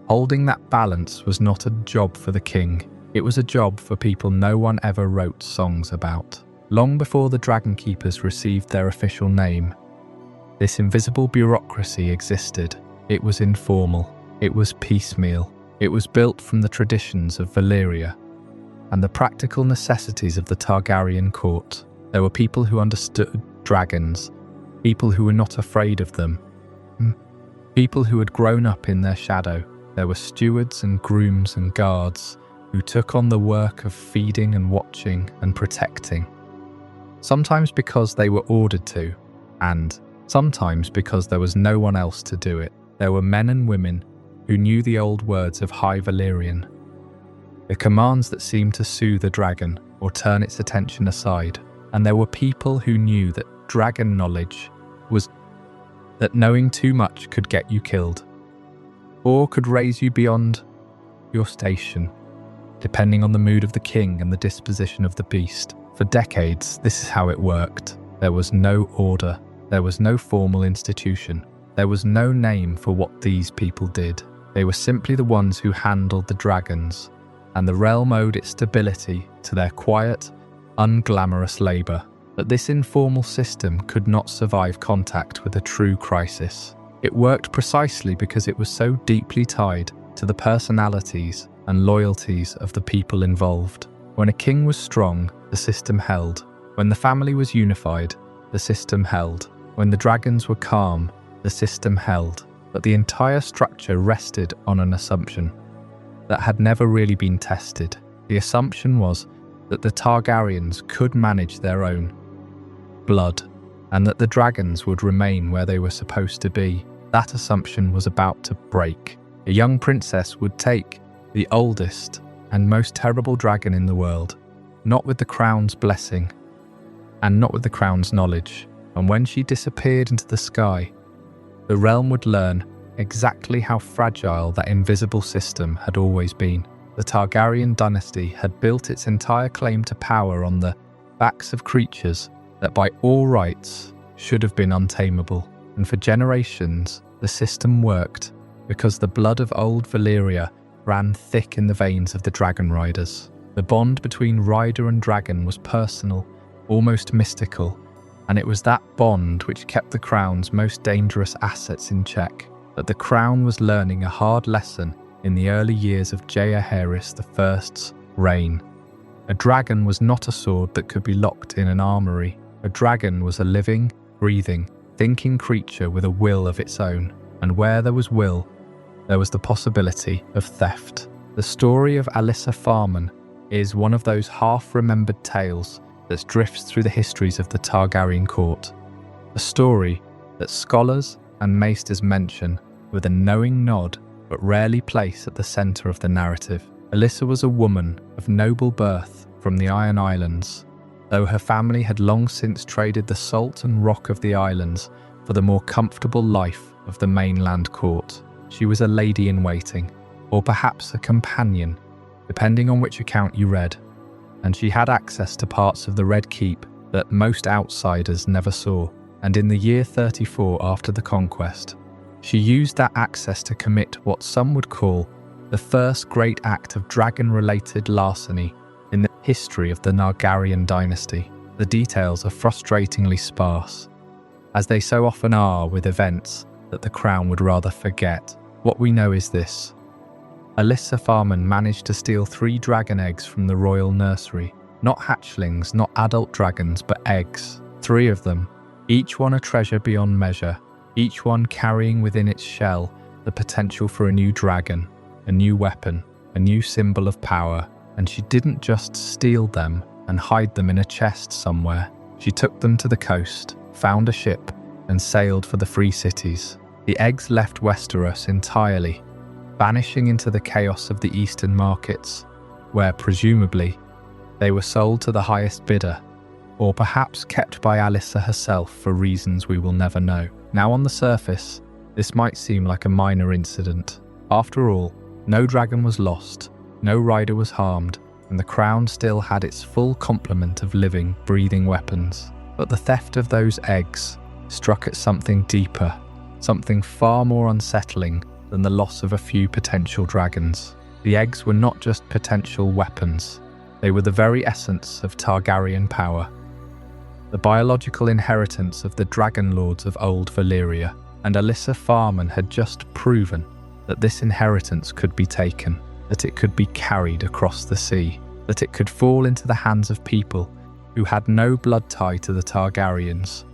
S1: Holding that balance was not a job for the king. It was a job for people no one ever wrote songs about. Long before the Dragonkeepers received their official name, this invisible bureaucracy existed. It was informal. It was piecemeal. It was built from the traditions of Valyria and the practical necessities of the Targaryen court. There were people who understood dragons, people who were not afraid of them, people who had grown up in their shadow. There were stewards and grooms and guards who took on the work of feeding and watching and protecting. Sometimes because they were ordered to, and sometimes because there was no one else to do it. There were men and women who knew the old words of High Valyrian, the commands that seemed to soothe a dragon or turn its attention aside. And there were people who knew that dragon knowledge was that knowing too much could get you killed, or could raise you beyond your station, depending on the mood of the king and the disposition of the beast. For decades, this is how it worked. There was no order. There was no formal institution. There was no name for what these people did. They were simply the ones who handled the dragons, and the realm owed its stability to their quiet, unglamorous labour. But this informal system could not survive contact with a true crisis. It worked precisely because it was so deeply tied to the personalities and loyalties of the people involved. When a king was strong, the system held. When the family was unified, the system held. When the dragons were calm, the system held. But the entire structure rested on an assumption that had never really been tested. The assumption was that the Targaryens could manage their own blood, and that the dragons would remain where they were supposed to be. That assumption was about to break. A young princess would take the oldest and most terrible dragon in the world not with the crown's blessing, and not with the crown's knowledge. And when she disappeared into the sky, the realm would learn exactly how fragile that invisible system had always been. The Targaryen dynasty had built its entire claim to power on the backs of creatures that by all rights should have been untamable. And for generations, the system worked because the blood of old Valyria ran thick in the veins of the dragon riders. The bond between rider and dragon was personal, almost mystical, and it was that bond which kept the crown's most dangerous assets in check. But the crown was learning a hard lesson in the early years of Jaehaerys I's reign. A dragon was not a sword that could be locked in an armory. A dragon was a living, breathing, thinking creature with a will of its own. And where there was will, there was the possibility of theft. The story of Alyssa Farman is one of those half-remembered tales that drifts through the histories of the Targaryen court. A story that scholars and maesters mention with a knowing nod but rarely place at the centre of the narrative. Alyssa was a woman of noble birth from the Iron Islands, though her family had long since traded the salt and rock of the islands for the more comfortable life of the mainland court. She was a lady-in-waiting, or perhaps a companion, depending on which account you read, and she had access to parts of the Red Keep that most outsiders never saw. And in the year 34 after the conquest, she used that access to commit what some would call the first great act of dragon-related larceny in the history of the Targaryen dynasty. The details are frustratingly sparse, as they so often are with events that the crown would rather forget. What we know is this: Alyssa Farman managed to steal 3 dragon eggs from the royal nursery. Not hatchlings, not adult dragons, but eggs. 3 of them, each one a treasure beyond measure, each one carrying within its shell the potential for a new dragon, a new weapon, a new symbol of power. And she didn't just steal them and hide them in a chest somewhere. She took them to the coast, found a ship, and sailed for the free cities. The eggs left Westeros entirely, vanishing into the chaos of the eastern markets, where, presumably, they were sold to the highest bidder, or perhaps kept by Alyssa herself for reasons we will never know. Now, on the surface, this might seem like a minor incident. After all, no dragon was lost, no rider was harmed, and the crown still had its full complement of living, breathing weapons. But the theft of those eggs struck at something deeper, something far more unsettling than the loss of a few potential dragons. The eggs were not just potential weapons, they were the very essence of Targaryen power, the biological inheritance of the dragon lords of old Valyria. And Alyssa Farman had just proven that this inheritance could be taken, that it could be carried across the sea, that it could fall into the hands of people who had no blood tie to the Targaryens,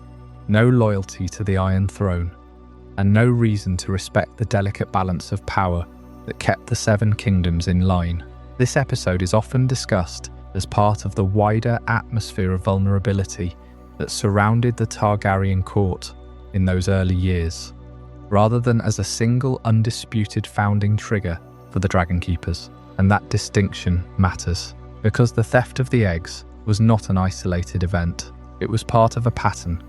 S1: no loyalty to the Iron Throne, and no reason to respect the delicate balance of power that kept the 7 kingdoms in line. This episode is often discussed as part of the wider atmosphere of vulnerability that surrounded the Targaryen court in those early years, rather than as a single undisputed founding trigger for the Dragonkeepers. And that distinction matters, because the theft of the eggs was not an isolated event. It was part of a pattern,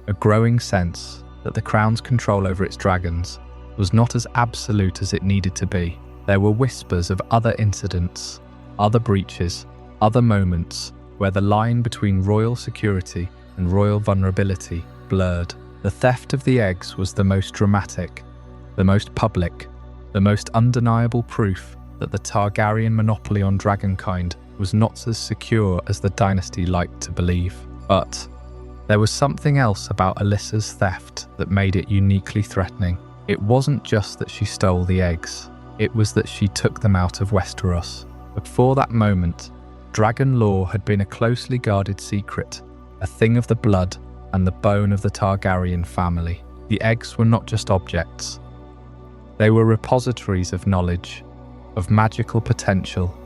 S1: a growing sense that the crown's control over its dragons was not as absolute as it needed to be. There were whispers of other incidents, other breaches, other moments where the line between royal security and royal vulnerability blurred. The theft of the eggs was the most dramatic, the most public, the most undeniable proof that the Targaryen monopoly on dragonkind was not as secure as the dynasty liked to believe. But there was something else about Alyssa's theft that made it uniquely threatening. It wasn't just that she stole the eggs, it was that she took them out of Westeros. Before that moment, dragon lore had been a closely guarded secret, a thing of the blood and the bone of the Targaryen family. The eggs were not just objects. They were repositories of knowledge, of magical potential,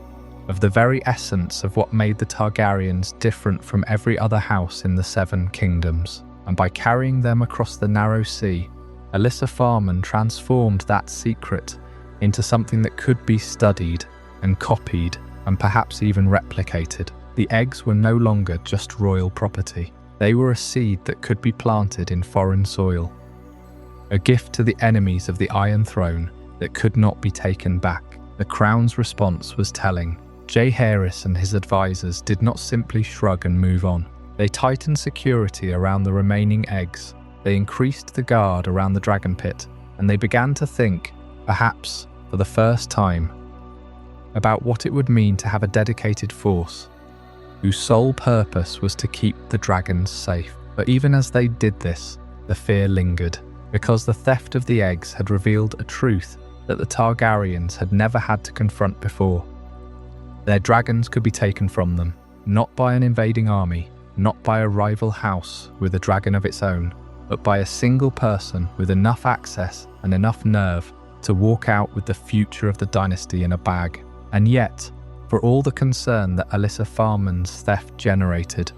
S1: of the very essence of what made the Targaryens different from every other house in the 7 kingdoms. And by carrying them across the narrow sea, Alyssa Farman transformed that secret into something that could be studied and copied and perhaps even replicated. The eggs were no longer just royal property. They were a seed that could be planted in foreign soil. A gift to the enemies of the Iron Throne that could not be taken back. The Crown's response was telling. Jaehaerys and his advisors did not simply shrug and move on. They tightened security around the remaining eggs. They increased the guard around the Dragonpit, and they began to think, perhaps for the first time, about what it would mean to have a dedicated force whose sole purpose was to keep the dragons safe. But even as they did this, the fear lingered, because the theft of the eggs had revealed a truth that the Targaryens had never had to confront before. Their dragons could be taken from them, not by an invading army, not by a rival house with a dragon of its own, but by a single person with enough access and enough nerve to walk out with the future of the dynasty in a bag. And yet, for all the concern that Alyssa Farman's theft generated,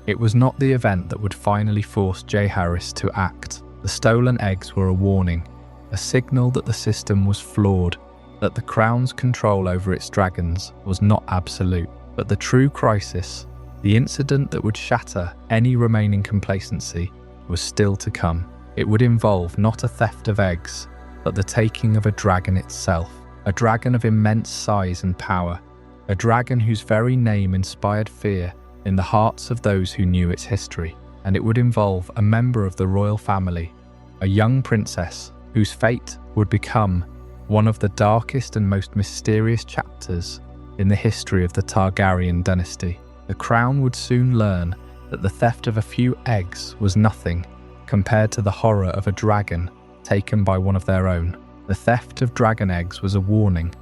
S1: it was not the event that would finally force Jaehaerys to act. The stolen eggs were a warning, a signal that the system was flawed, that the Crown's control over its dragons was not absolute. But the true crisis, the incident that would shatter any remaining complacency, was still to come. It would involve not a theft of eggs, but the taking of a dragon itself, a dragon of immense size and power, a dragon whose very name inspired fear in the hearts of those who knew its history. And it would involve a member of the royal family, a young princess whose fate would become one of the darkest and most mysterious chapters in the history of the Targaryen dynasty. The Crown would soon learn that the theft of a few eggs was nothing compared to the horror of a dragon taken by one of their own. The theft of dragon eggs was a warning,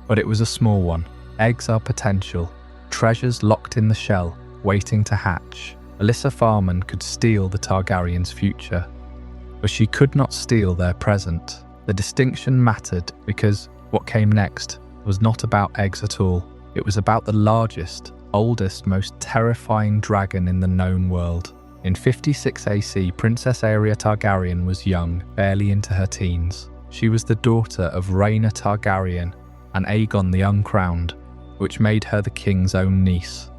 S1: but it was a small one. Eggs are potential, treasures locked in the shell, waiting to hatch. Alyssa Farman could steal the Targaryens' future, but she could not steal their present. The distinction mattered because what came next was not about eggs at all. It was about the largest, oldest, most terrifying dragon in the known world. In 56 AC, Princess Aerea Targaryen was young, barely into her teens. She was the daughter of Rhaenyra Targaryen and Aegon the Uncrowned, which made her the king's own niece.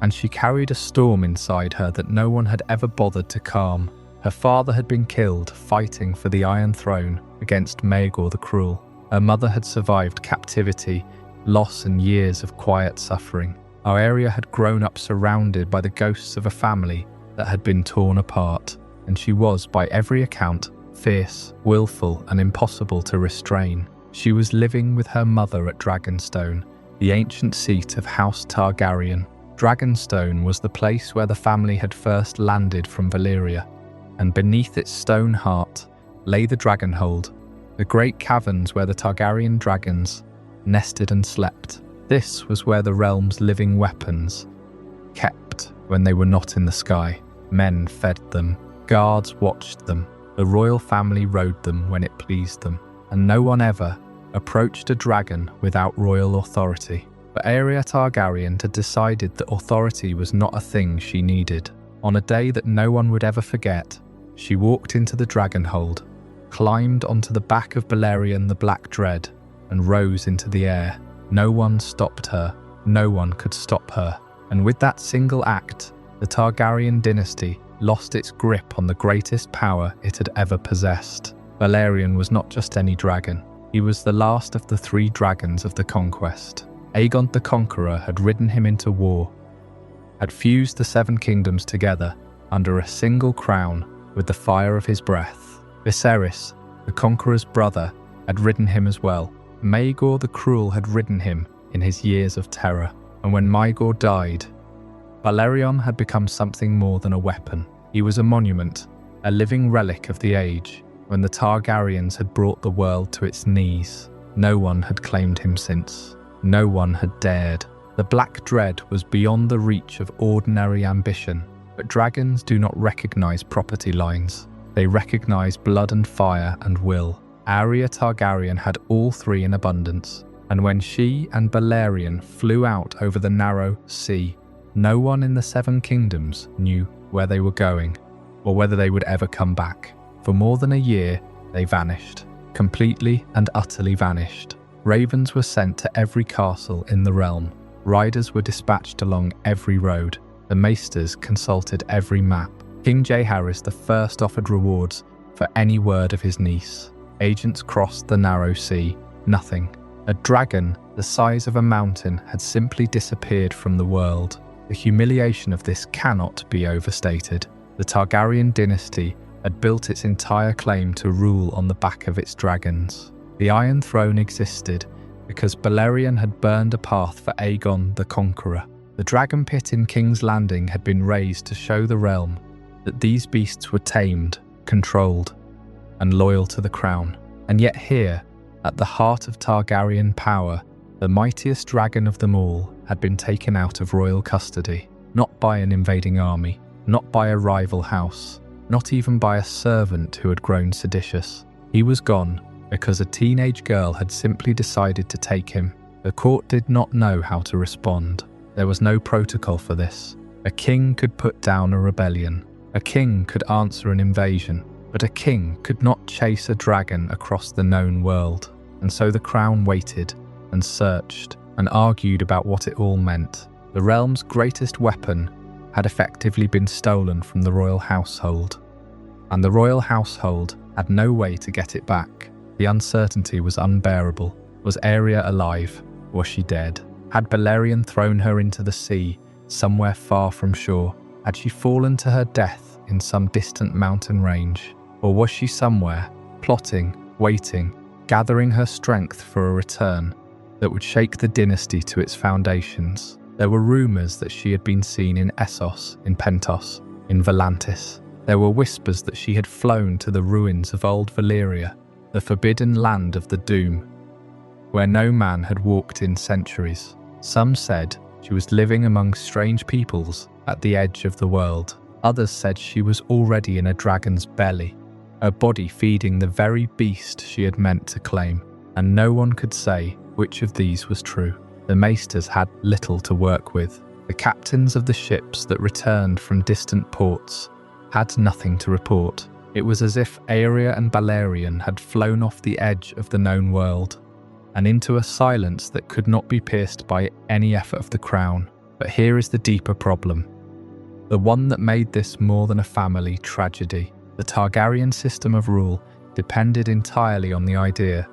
S1: And she carried a storm inside her that no one had ever bothered to calm. Her father had been killed fighting for the Iron Throne against Maegor the Cruel. Her mother had survived captivity, loss and years of quiet suffering. Aerea had grown up surrounded by the ghosts of a family that had been torn apart, and she was, by every account, fierce, willful and impossible to restrain. She was living with her mother at Dragonstone, the ancient seat of House Targaryen. Dragonstone was the place where the family had first landed from Valyria, and beneath its stone heart lay the Dragonhold, the great caverns where the Targaryen dragons nested and slept. This was where the realm's living weapons kept when they were not in the sky. Men fed them, guards watched them, the royal family rode them when it pleased them, and no one ever approached a dragon without royal authority. But Aerea Targaryen had decided that authority was not a thing she needed. On a day that no one would ever forget, she walked into the Dragonhold, climbed onto the back of Balerion the Black Dread, and rose into the air. No one stopped her, no one could stop her. And with that single act, the Targaryen dynasty lost its grip on the greatest power it had ever possessed. Balerion was not just any dragon. He was the last of the three dragons of the conquest. Aegon the Conqueror had ridden him into war, had fused the seven kingdoms together under a single crown with the fire of his breath. Viserys, the Conqueror's brother, had ridden him as well. Maegor the Cruel had ridden him in his years of terror. And when Maegor died, Balerion had become something more than a weapon. He was a monument, a living relic of the age, when the Targaryens had brought the world to its knees. No one had claimed him since. No one had dared. The Black Dread was beyond the reach of ordinary ambition. But dragons do not recognize property lines. They recognize blood and fire and will. Aerea Targaryen had all three in abundance. And when she and Balerion flew out over the narrow sea, no one in the Seven Kingdoms knew where they were going, or whether they would ever come back. For more than a year, they vanished, completely and utterly vanished. Ravens were sent to every castle in the realm. Riders were dispatched along every road. The maesters consulted every map. King Jaehaerys I offered rewards for any word of his niece. Agents crossed the narrow sea. Nothing. A dragon the size of a mountain had simply disappeared from the world. The humiliation of this cannot be overstated. The Targaryen dynasty had built its entire claim to rule on the back of its dragons. The Iron Throne existed because Balerion had burned a path for Aegon the Conqueror. The Dragonpit in King's Landing had been raised to show the realm that these beasts were tamed, controlled, and loyal to the crown. And yet here, at the heart of Targaryen power, the mightiest dragon of them all had been taken out of royal custody, not by an invading army, not by a rival house, not even by a servant who had grown seditious. He was gone because a teenage girl had simply decided to take him. The court did not know how to respond. There was no protocol for this. A king could put down a rebellion. A king could answer an invasion. But a king could not chase a dragon across the known world. And so the crown waited and searched and argued about what it all meant. The realm's greatest weapon had effectively been stolen from the royal household. And the royal household had no way to get it back. The uncertainty was unbearable. Was Aerea alive? Was she dead? Had Balerion thrown her into the sea, somewhere far from shore? Had she fallen to her death in some distant mountain range? Or was she somewhere, plotting, waiting, gathering her strength for a return that would shake the dynasty to its foundations? There were rumours that she had been seen in Essos, in Pentos, in Volantis. There were whispers that she had flown to the ruins of old Valyria, the forbidden land of the Doom, where no man had walked in centuries. Some said she was living among strange peoples at the edge of the world. Others said she was already in a dragon's belly, her body feeding the very beast she had meant to claim, and no one could say which of these was true. The maesters had little to work with. The captains of the ships that returned from distant ports had nothing to report. It was as if Aerea and Balerion had flown off the edge of the known world and into a silence that could not be pierced by any effort of the crown. But here is the deeper problem, the one that made this more than a family tragedy. The Targaryen system of rule depended entirely on the idea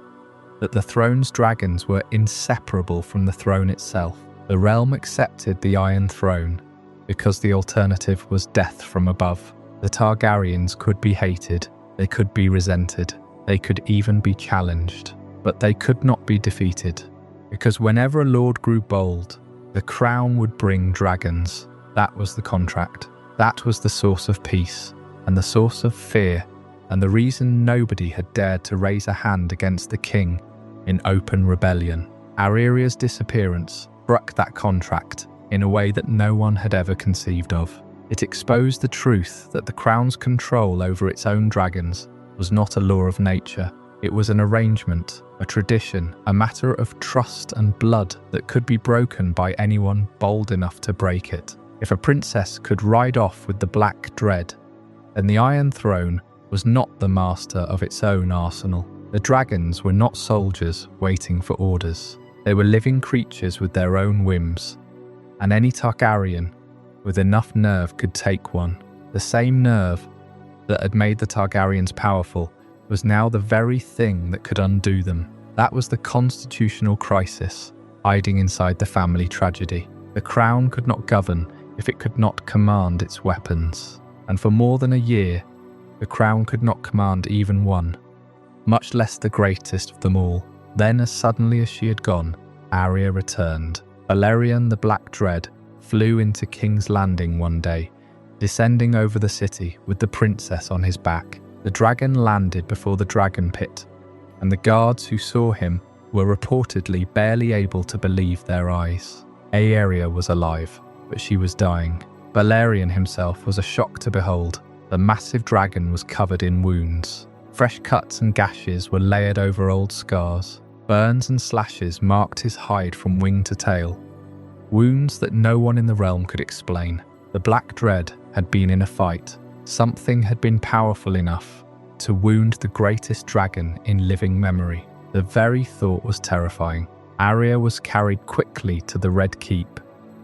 S1: that the throne's dragons were inseparable from the throne itself. The realm accepted the Iron Throne because the alternative was death from above. The Targaryens could be hated, they could be resented, they could even be challenged, but they could not be defeated, because whenever a lord grew bold, the crown would bring dragons. That was the contract. That was the source of peace, and the source of fear, and the reason nobody had dared to raise a hand against the king in open rebellion. Aerea's disappearance broke that contract in a way that no one had ever conceived of. It exposed the truth that the crown's control over its own dragons was not a law of nature. It was an arrangement, a tradition, a matter of trust and blood that could be broken by anyone bold enough to break it. If a princess could ride off with the Black Dread, then the Iron Throne was not the master of its own arsenal. The dragons were not soldiers waiting for orders. They were living creatures with their own whims, and any Targaryen with enough nerve could take one. The same nerve that had made the Targaryens powerful was now the very thing that could undo them. That was the constitutional crisis hiding inside the family tragedy. The crown could not govern if it could not command its weapons. And for more than a year, the crown could not command even one, much less the greatest of them all. Then, as suddenly as she had gone, Aerea returned. Balerion the Black Dread flew into King's Landing one day, descending over the city with the princess on his back. The dragon landed before the Dragonpit, and the guards who saw him were reportedly barely able to believe their eyes. Aerea was alive, but she was dying. Balerion himself was a shock to behold. The massive dragon was covered in wounds. Fresh cuts and gashes were layered over old scars. Burns and slashes marked his hide from wing to tail. Wounds that no one in the realm could explain. The Black Dread had been in a fight. Something had been powerful enough to wound the greatest dragon in living memory. The very thought was terrifying. Aerea was carried quickly to the Red Keep,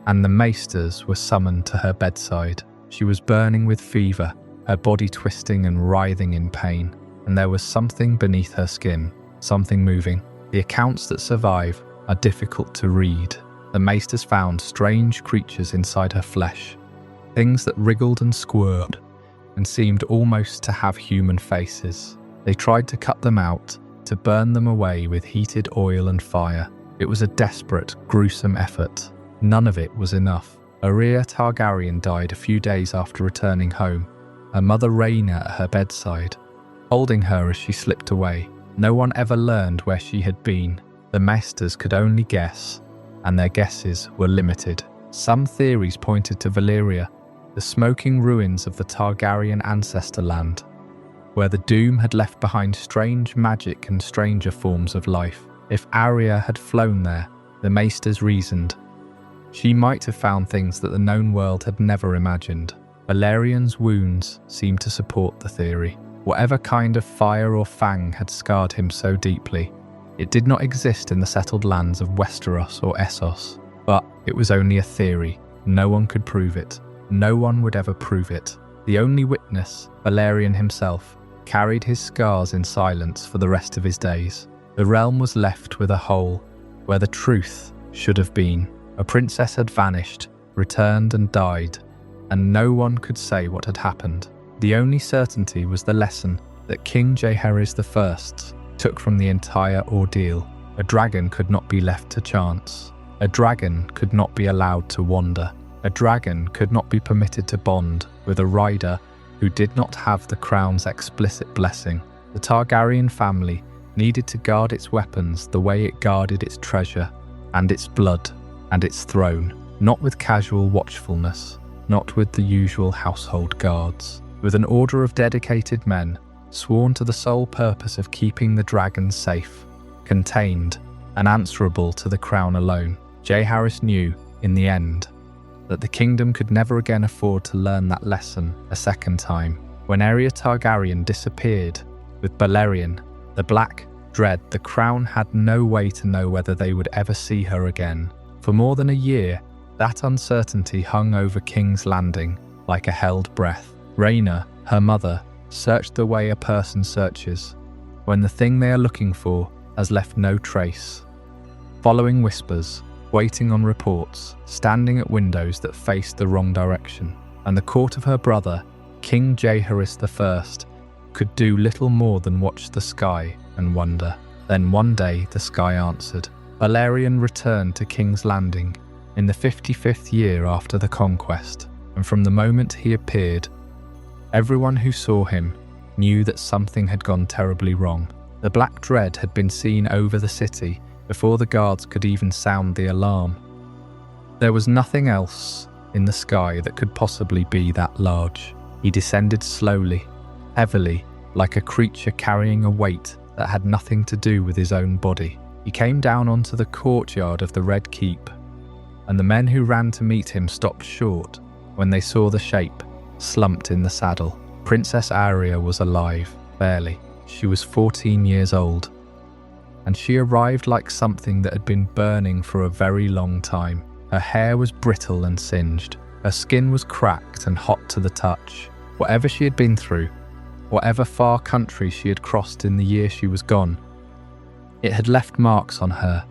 S1: and the maesters were summoned to her bedside. She was burning with fever, her body twisting and writhing in pain, and there was something beneath her skin, something moving. The accounts that survive are difficult to read. The maesters found strange creatures inside her flesh, things that wriggled and squirmed and seemed almost to have human faces. They tried to cut them out, to burn them away with heated oil and fire. It was a desperate, gruesome effort. None of it was enough. Aerea Targaryen died a few days after returning home, her mother Rhaenyra at her bedside, holding her as she slipped away. No one ever learned where she had been. The maesters could only guess, and their guesses were limited. Some theories pointed to Valyria, the smoking ruins of the Targaryen ancestor land, where the Doom had left behind strange magic and stranger forms of life. If Aerea had flown there, the maesters reasoned, she might have found things that the known world had never imagined. Balerion's wounds seemed to support the theory. Whatever kind of fire or fang had scarred him so deeply, it did not exist in the settled lands of Westeros or Essos. But it was only a theory. No one could prove it. No one would ever prove it. The only witness, Balerion himself, carried his scars in silence for the rest of his days. The realm was left with a hole where the truth should have been. A princess had vanished, returned and died, and no one could say what had happened. The only certainty was the lesson that King Jaehaerys I took from the entire ordeal. A dragon could not be left to chance. A dragon could not be allowed to wander. A dragon could not be permitted to bond with a rider who did not have the crown's explicit blessing. The Targaryen family needed to guard its weapons the way it guarded its treasure and its blood and its throne, not with casual watchfulness, not with the usual household guards, with an order of dedicated men sworn to the sole purpose of keeping the dragons safe, contained, and answerable to the crown alone. Jaehaerys knew, in the end, that the kingdom could never again afford to learn that lesson a second time. When Aerea Targaryen disappeared with Balerion, the Black Dread, the crown had no way to know whether they would ever see her again. For more than a year, that uncertainty hung over King's Landing like a held breath. Rhaenyra, her mother, searched the way a person searches, when the thing they are looking for has left no trace. Following whispers, waiting on reports, standing at windows that faced the wrong direction, and the court of her brother, King Jaehaerys I, could do little more than watch the sky and wonder. Then one day the sky answered. Balerion returned to King's Landing in the 55th year after the conquest, and from the moment he appeared, everyone who saw him knew that something had gone terribly wrong. The Black Dread had been seen over the city before the guards could even sound the alarm. There was nothing else in the sky that could possibly be that large. He descended slowly, heavily, like a creature carrying a weight that had nothing to do with his own body. He came down onto the courtyard of the Red Keep, and the men who ran to meet him stopped short when they saw the shape, slumped in the saddle. Princess Aerea was alive, barely. She was 14 years old, and she arrived like something that had been burning for a very long time. Her hair was brittle and singed. Her skin was cracked and hot to the touch. Whatever she had been through, whatever far country she had crossed in the year she was gone, it had left marks on her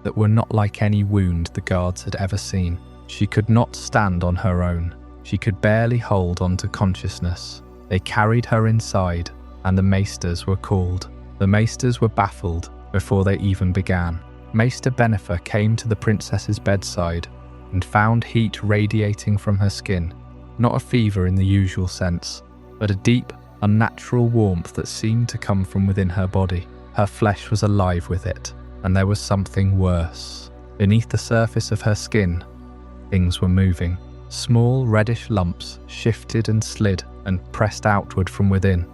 S1: that were not like any wound the guards had ever seen. She could not stand on her own. She could barely hold on to consciousness. They carried her inside, and the maesters were called. The maesters were baffled before they even began. Maester Benifer came to the princess's bedside and found heat radiating from her skin. Not a fever in the usual sense, but a deep, unnatural warmth that seemed to come from within her body. Her flesh was alive with it, and there was something worse. Beneath the surface of her skin, things were moving. Small reddish lumps shifted and slid and pressed outward from within,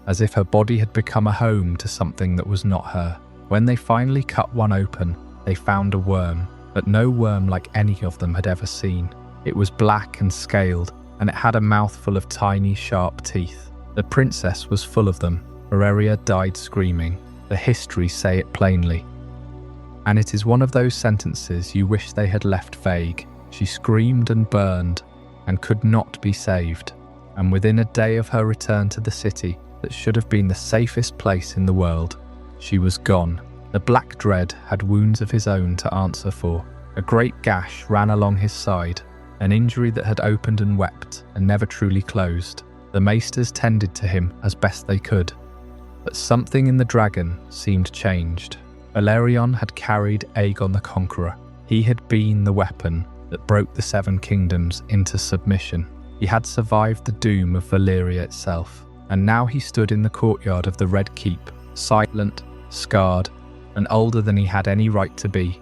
S1: as if her body had become a home to something that was not her. When they finally cut one open, they found a worm, but no worm like any of them had ever seen. It was black and scaled, and it had a mouthful of tiny, sharp teeth. The princess was full of them. Aerea died screaming. The histories say it plainly. And it is one of those sentences you wish they had left vague. She screamed and burned and could not be saved. And within a day of her return to the city that should have been the safest place in the world, she was gone. The Black Dread had wounds of his own to answer for. A great gash ran along his side, an injury that had opened and wept and never truly closed. The maesters tended to him as best they could, but something in the dragon seemed changed. Balerion had carried Aegon the Conqueror. He had been the weapon that broke the Seven Kingdoms into submission. He had survived the doom of Valyria itself, and now he stood in the courtyard of the Red Keep, silent, scarred, and older than he had any right to be.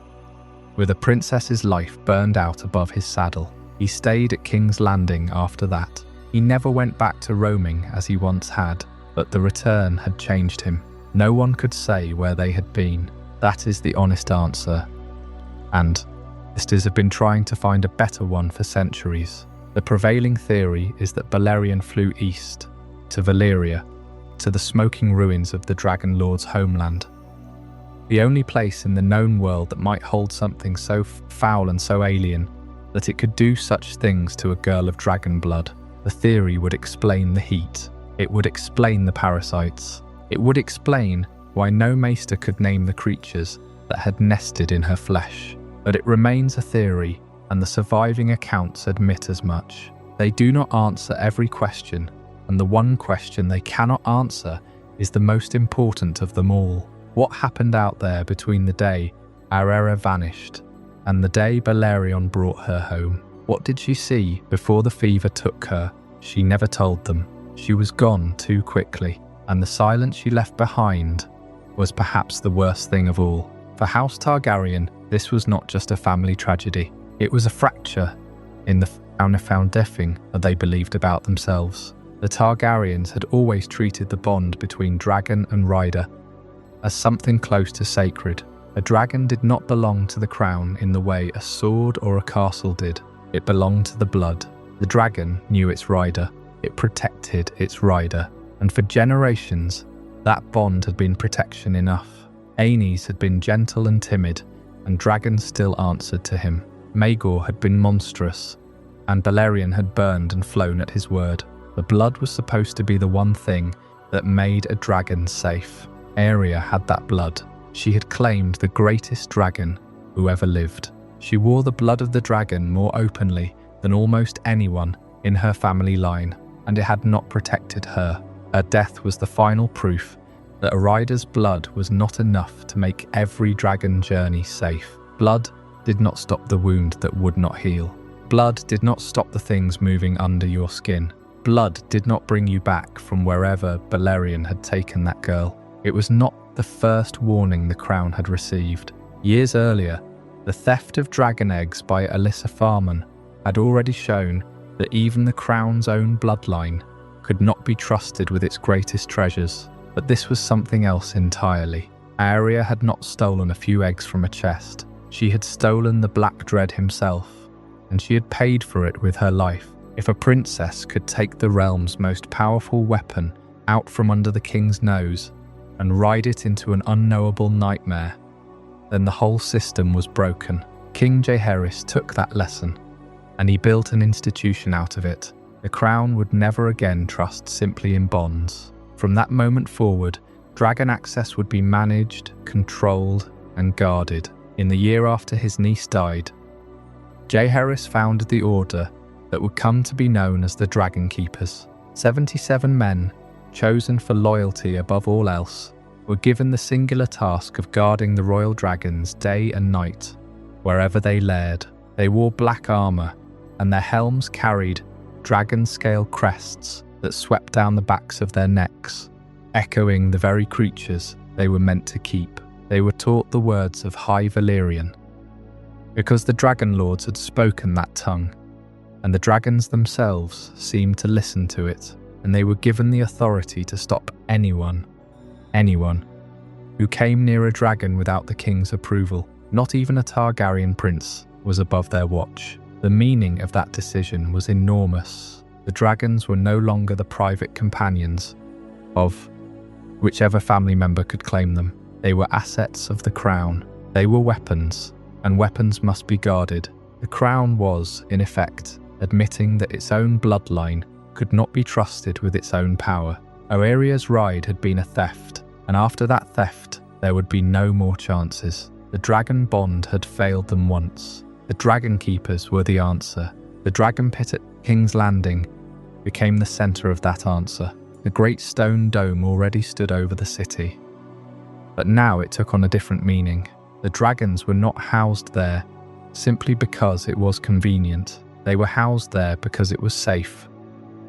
S1: With a princess's life burned out above his saddle, he stayed at King's Landing after that. He never went back to roaming as he once had, but the return had changed him. No one could say where they had been. That is the honest answer. And Sisters have been trying to find a better one for centuries. The prevailing theory is that Balerion flew east, to Valyria, to the smoking ruins of the Dragon Lord's homeland. The only place in the known world that might hold something so foul and so alien that it could do such things to a girl of dragon blood. The theory would explain the heat. It would explain the parasites. It would explain why no maester could name the creatures that had nested in her flesh. But it remains a theory, and the surviving accounts admit as much. They do not answer every question, and the one question they cannot answer is the most important of them all. What happened out there between the day Aerea vanished and the day Balerion brought her home? What did she see before the fever took her? She never told them. She was gone too quickly, and the silence she left behind was perhaps the worst thing of all. For House Targaryen, this was not just a family tragedy. It was a fracture in the founding that they believed about themselves. The Targaryens had always treated the bond between dragon and rider as something close to sacred. A dragon did not belong to the crown in the way a sword or a castle did. It belonged to the blood. The dragon knew its rider. It protected its rider. And for generations, that bond had been protection enough. Aenys had been gentle and timid, and dragons still answered to him. Maegor had been monstrous, and Balerion had burned and flown at his word. The blood was supposed to be the one thing that made a dragon safe. Aerea had that blood. She had claimed the greatest dragon who ever lived. She wore the blood of the dragon more openly than almost anyone in her family line, and it had not protected her. Her death was the final proof that a rider's blood was not enough to make every dragon journey safe. Blood did not stop the wound that would not heal. Blood did not stop the things moving under your skin. Blood did not bring you back from wherever Balerion had taken that girl. It was not the first warning the crown had received. Years earlier, the theft of dragon eggs by Alyssa Farman had already shown that even the crown's own bloodline could not be trusted with its greatest treasures. But this was something else entirely. Aerea had not stolen a few eggs from a chest. She had stolen the Black Dread himself, and she had paid for it with her life. If a princess could take the realm's most powerful weapon out from under the king's nose and ride it into an unknowable nightmare, then the whole system was broken. King Jaehaerys took that lesson, and he built an institution out of it. The crown would never again trust simply in bonds. From that moment forward, dragon access would be managed, controlled, and guarded. In the year after his niece died, Jaehaerys founded the order that would come to be known as the Dragonkeepers. 77 men, chosen for loyalty above all else, were given the singular task of guarding the royal dragons day and night, wherever they laired. They wore black armour, and their helms carried dragon-scale crests that swept down the backs of their necks, echoing the very creatures they were meant to keep. They were taught the words of High Valyrian, because the Dragon Lords had spoken that tongue, and the dragons themselves seemed to listen to it, and they were given the authority to stop anyone who came near a dragon without the king's approval. Not even a Targaryen prince was above their watch. The meaning of that decision was enormous. The dragons were no longer the private companions of whichever family member could claim them. They were assets of the crown. They were weapons, and weapons must be guarded. The crown was, in effect, admitting that its own bloodline could not be trusted with its own power. Aerea's ride had been a theft, and after that theft, there would be no more chances. The dragon bond had failed them once. The Dragonkeepers were the answer. The Dragonpit at King's Landing became the centre of that answer. The great stone dome already stood over the city. But now it took on a different meaning. The dragons were not housed there simply because it was convenient. They were housed there because it was safe.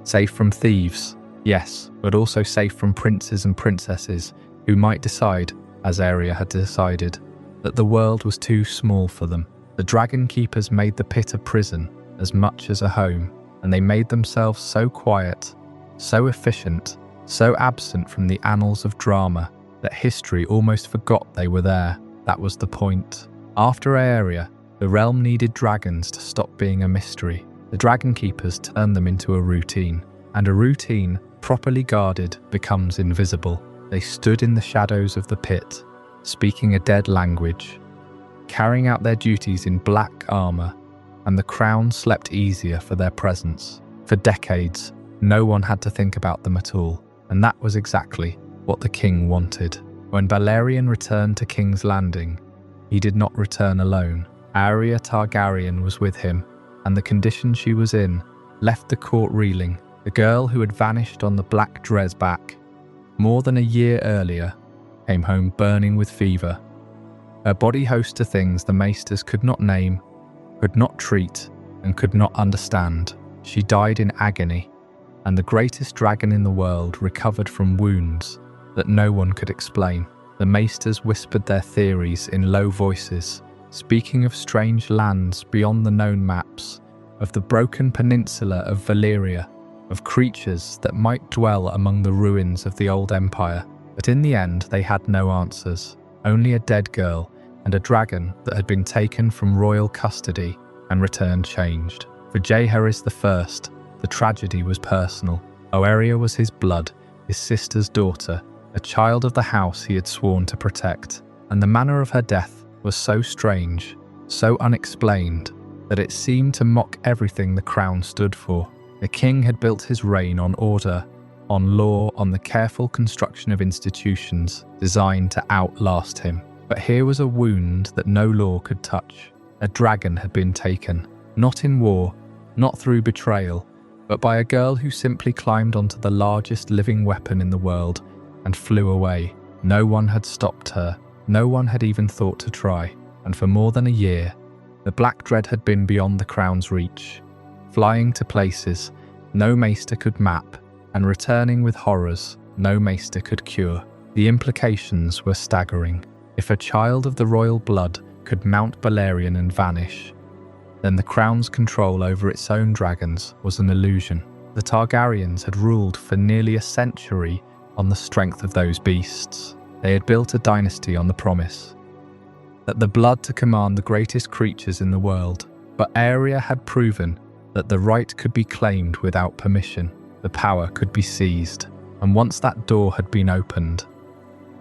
S1: Safe from thieves, yes, but also safe from princes and princesses who might decide, as Aerea had decided, that the world was too small for them. The Dragonkeepers made the pit a prison as much as a home, and they made themselves so quiet, so efficient, so absent from the annals of drama that history almost forgot they were there. That was the point. After Aerea, the realm needed dragons to stop being a mystery. The Dragonkeepers turned them into a routine, and a routine, properly guarded, becomes invisible. They stood in the shadows of the pit, speaking a dead language, carrying out their duties in black armour, and the crown slept easier for their presence. For decades, no one had to think about them at all, and that was exactly what the king wanted. When Balerion returned to King's Landing, he did not return alone. Aerea Targaryen was with him, and the condition she was in left the court reeling. The girl who had vanished on the black Dresback more than a year earlier came home burning with fever. Her body host to things the maesters could not name, could not treat, and could not understand. She died in agony, and the greatest dragon in the world recovered from wounds that no one could explain. The maesters whispered their theories in low voices, speaking of strange lands beyond the known maps, of the broken peninsula of Valyria, of creatures that might dwell among the ruins of the old empire. But in the end, they had no answers, only a dead girl and a dragon that had been taken from royal custody and returned changed. For Jaehaerys I, the tragedy was personal. Aerea was his blood, his sister's daughter, a child of the house he had sworn to protect, and the manner of her death was so strange, so unexplained, that it seemed to mock everything the crown stood for. The king had built his reign on order, on law, on the careful construction of institutions designed to outlast him. But here was a wound that no law could touch. A dragon had been taken, not in war, not through betrayal, but by a girl who simply climbed onto the largest living weapon in the world and flew away. No one had stopped her, no one had even thought to try, and for more than a year, the Black Dread had been beyond the crown's reach, flying to places no maester could map, and returning with horrors no maester could cure. The implications were staggering. If a child of the royal blood could mount Balerion and vanish, then the crown's control over its own dragons was an illusion. The Targaryens had ruled for nearly a century on the strength of those beasts. They had built a dynasty on the promise that the blood to command the greatest creatures in the world. But Aerea had proven that the right could be claimed without permission. The power could be seized. And once that door had been opened,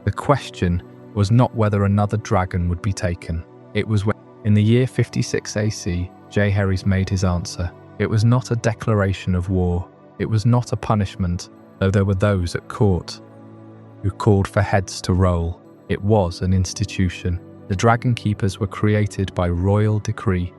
S1: the question was not whether another dragon would be taken. It was when, in the year 56 AC, Jaehaerys made his answer. It was not a declaration of war. It was not a punishment, though there were those at court who called for heads to roll. It was an institution. The Dragonkeepers were created by royal decree.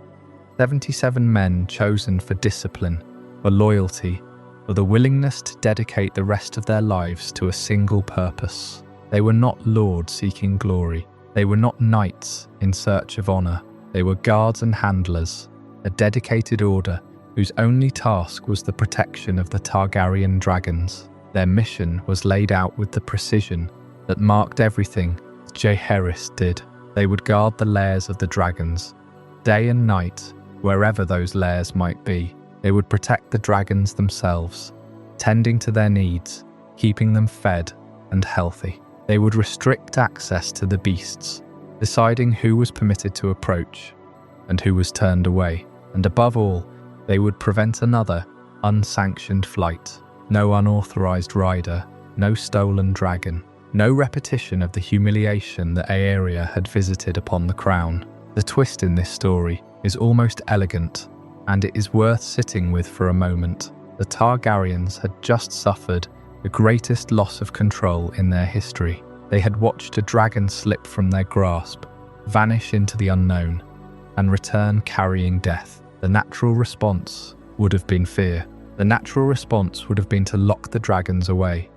S1: 77 men chosen for discipline, for loyalty, for the willingness to dedicate the rest of their lives to a single purpose. They were not lords seeking glory. They were not knights in search of honor. They were guards and handlers, a dedicated order whose only task was the protection of the Targaryen dragons. Their mission was laid out with the precision that marked everything Jaehaerys did. They would guard the lairs of the dragons, day and night, wherever those lairs might be. They would protect the dragons themselves, tending to their needs, keeping them fed and healthy. They would restrict access to the beasts, deciding who was permitted to approach and who was turned away. And above all, they would prevent another unsanctioned flight. No unauthorized rider, no stolen dragon, No repetition of the humiliation that Aerea had visited upon the crown. The twist in this story is almost elegant, and it is worth sitting with for a moment. The Targaryens had just suffered the greatest loss of control in their history. They had watched a dragon slip from their grasp, vanish into the unknown, and return carrying death. The natural response would have been fear. The natural response would have been to lock the dragons away,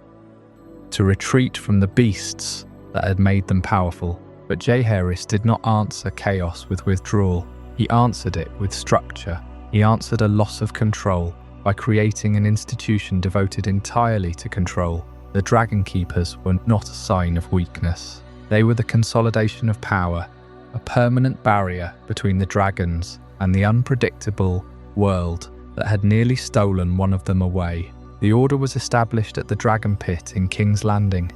S1: to retreat from the beasts that had made them powerful. But Jaehaerys did not answer chaos with withdrawal. He answered it with structure. He answered a loss of control by creating an institution devoted entirely to control. The Dragonkeepers were not a sign of weakness. They were the consolidation of power, a permanent barrier between the dragons and the unpredictable world that had nearly stolen one of them away. The order was established at the Dragonpit in King's Landing,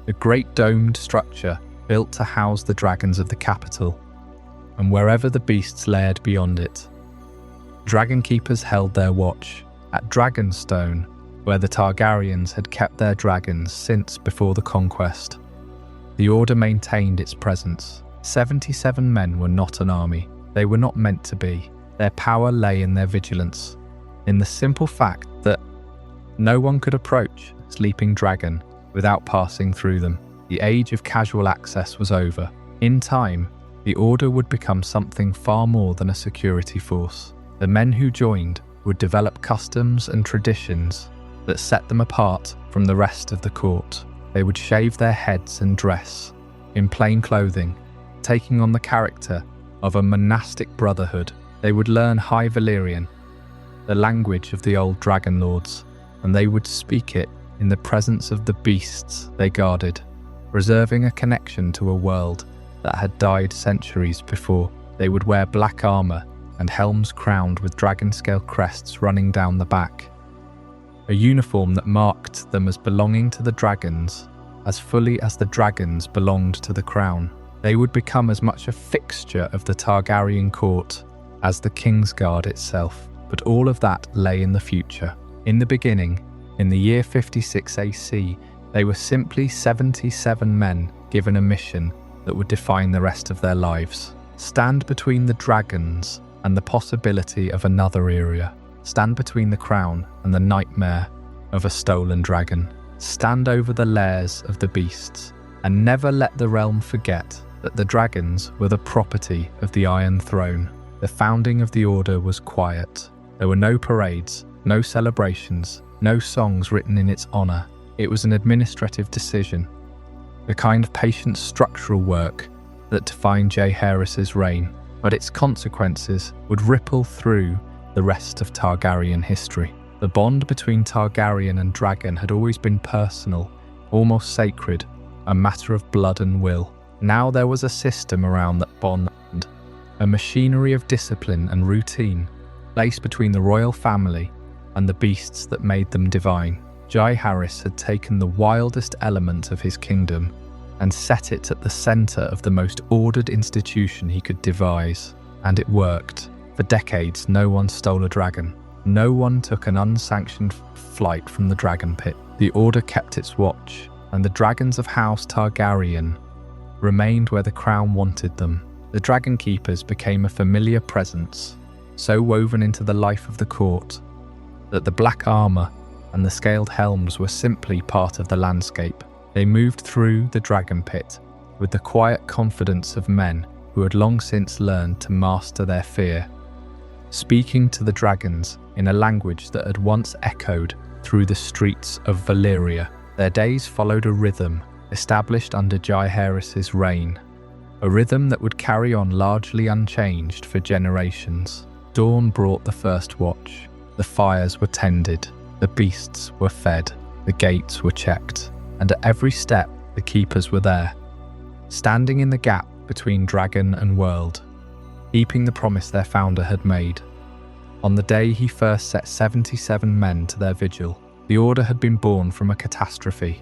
S1: the great domed structure built to house the dragons of the capital, and wherever the beasts laired beyond it. Dragonkeepers held their watch at Dragonstone, where the Targaryens had kept their dragons since before the conquest. The order maintained its presence. 77 men were not an army. They were not meant to be. Their power lay in their vigilance, in the simple fact that no one could approach a sleeping dragon without passing through them. The age of casual access was over. In time, the order would become something far more than a security force. The men who joined would develop customs and traditions that set them apart from the rest of the court. They would shave their heads and dress in plain clothing, taking on the character of a monastic brotherhood. They would learn High Valyrian, the language of the old dragon lords, and they would speak it in the presence of the beasts they guarded, reserving a connection to a world that had died centuries before. They would wear black armor and helms crowned with dragon-scale crests running down the back, a uniform that marked them as belonging to the dragons as fully as the dragons belonged to the crown. They would become as much a fixture of the Targaryen court as the Kingsguard itself. But all of that lay in the future. In the beginning, in the year 56 AC, they were simply 77 men given a mission that would define the rest of their lives. Stand between the dragons and the possibility of another era. Stand between the crown and the nightmare of a stolen dragon. Stand over the lairs of the beasts, and never let the realm forget that the dragons were the property of the Iron Throne. The founding of the order was quiet. There were no parades, no celebrations, no songs written in its honor. It was an administrative decision, the kind of patient structural work that defined Jaehaerys' reign, but its consequences would ripple through the rest of Targaryen history. The bond between Targaryen and dragon had always been personal, almost sacred, a matter of blood and will. Now there was a system around that bond, a machinery of discipline and routine, placed between the royal family and the beasts that made them divine. Jaehaerys had taken the wildest element of his kingdom and set it at the center of the most ordered institution he could devise. And it worked. For decades, no one stole a dragon. No one took an unsanctioned flight from the Dragonpit. The order kept its watch, and the dragons of House Targaryen remained where the crown wanted them. The Dragonkeepers became a familiar presence, so woven into the life of the court that the black armor and the scaled helms were simply part of the landscape. They moved through the Dragonpit with the quiet confidence of men who had long since learned to master their fear, speaking to the dragons in a language that had once echoed through the streets of Valyria. Their days followed a rhythm established under Jaehaerys' reign, a rhythm that would carry on largely unchanged for generations. Dawn brought the first watch. The fires were tended, the beasts were fed, the gates were checked, and at every step the keepers were there, standing in the gap between dragon and world, keeping the promise their founder had made. On the day he first set 77 men to their vigil, the order had been born from a catastrophe,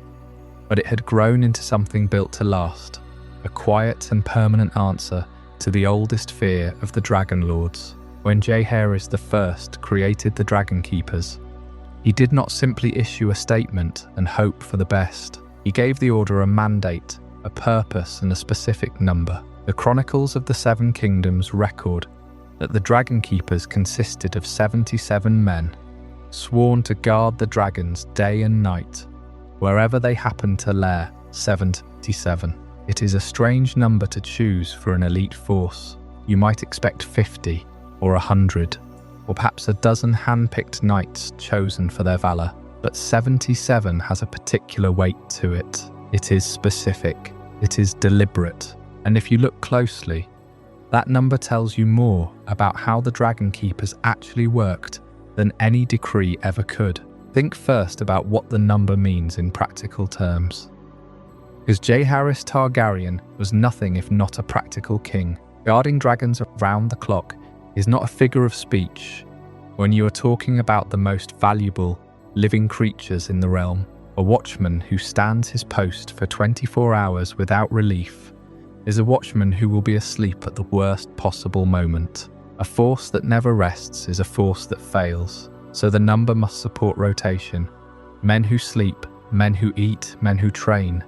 S1: but it had grown into something built to last, a quiet and permanent answer to the oldest fear of the Dragon Lords. When Jaehaerys I created the Dragonkeepers, he did not simply issue a statement and hope for the best. He gave the Order a mandate, a purpose, and a specific number. The Chronicles of the Seven Kingdoms record that the Dragonkeepers consisted of 77 men, sworn to guard the dragons day and night, wherever they happened to lair. 77. It is a strange number to choose for an elite force. You might expect 50 or 100, or perhaps a dozen hand-picked knights chosen for their valor. But 77 has a particular weight to it. It is specific. It is deliberate. And if you look closely, that number tells you more about how the Dragonkeepers actually worked than any decree ever could. Think first about what the number means in practical terms. Because Jaehaerys Targaryen was nothing if not a practical king. Guarding dragons around the clock is not a figure of speech when you are talking about the most valuable living creatures in the realm. A watchman who stands his post for 24 hours without relief is a watchman who will be asleep at the worst possible moment. A force that never rests is a force that fails, so the number must support rotation. Men who sleep, men who eat, men who train,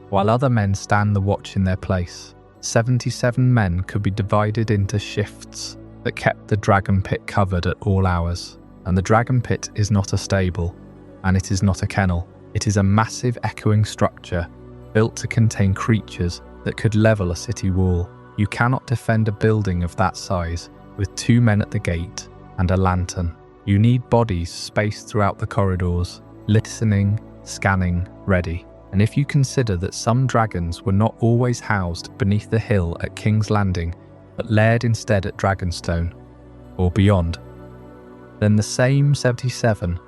S1: while other men stand the watch in their place. 77 men could be divided into shifts that kept the Dragonpit covered at all hours. And the Dragonpit is not a stable, and it is not a kennel. It is a massive echoing structure built to contain creatures that could level a city wall. You cannot defend a building of that size with 2 men at the gate and a lantern. You need bodies spaced throughout the corridors, listening, scanning, ready. And if you consider that some dragons were not always housed beneath the hill at King's Landing, but laired instead at Dragonstone, or beyond, then the same 77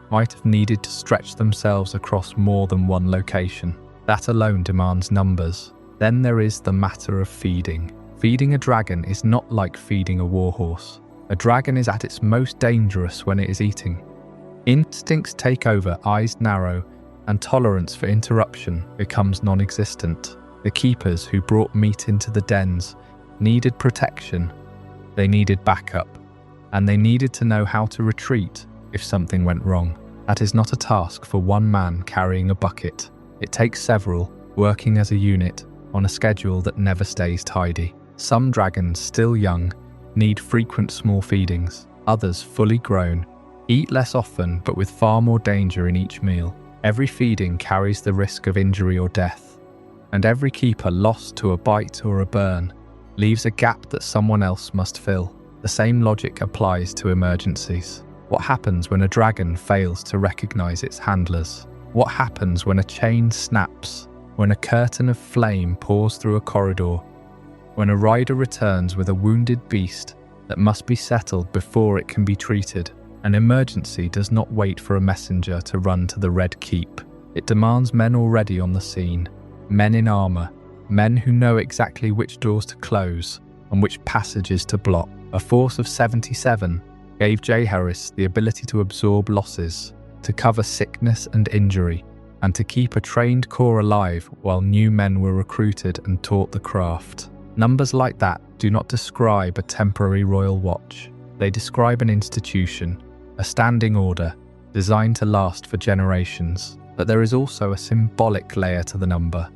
S1: might have needed to stretch themselves across more than one location. That alone demands numbers. Then there is the matter of feeding. Feeding a dragon is not like feeding a warhorse. A dragon is at its most dangerous when it is eating. Instincts take over, eyes narrow, and tolerance for interruption becomes non-existent. The keepers who brought meat into the dens needed protection, they needed backup, and they needed to know how to retreat if something went wrong. That is not a task for one man carrying a bucket. It takes several, working as a unit, on a schedule that never stays tidy. Some dragons, still young, need frequent small feedings. Others, fully grown, eat less often but with far more danger in each meal. Every feeding carries the risk of injury or death, and every keeper lost to a bite or a burn leaves a gap that someone else must fill. The same logic applies to emergencies. What happens when a dragon fails to recognize its handlers? What happens when a chain snaps? When a curtain of flame pours through a corridor? When a rider returns with a wounded beast that must be settled before it can be treated? An emergency does not wait for a messenger to run to the Red Keep. It demands men already on the scene, men in armor, men who know exactly which doors to close and which passages to block. A force of 77 gave Jaehaerys the ability to absorb losses, to cover sickness and injury, and to keep a trained corps alive while new men were recruited and taught the craft. Numbers like that do not describe a temporary royal watch. They describe an institution, a standing order, designed to last for generations. But there is also a symbolic layer to the number,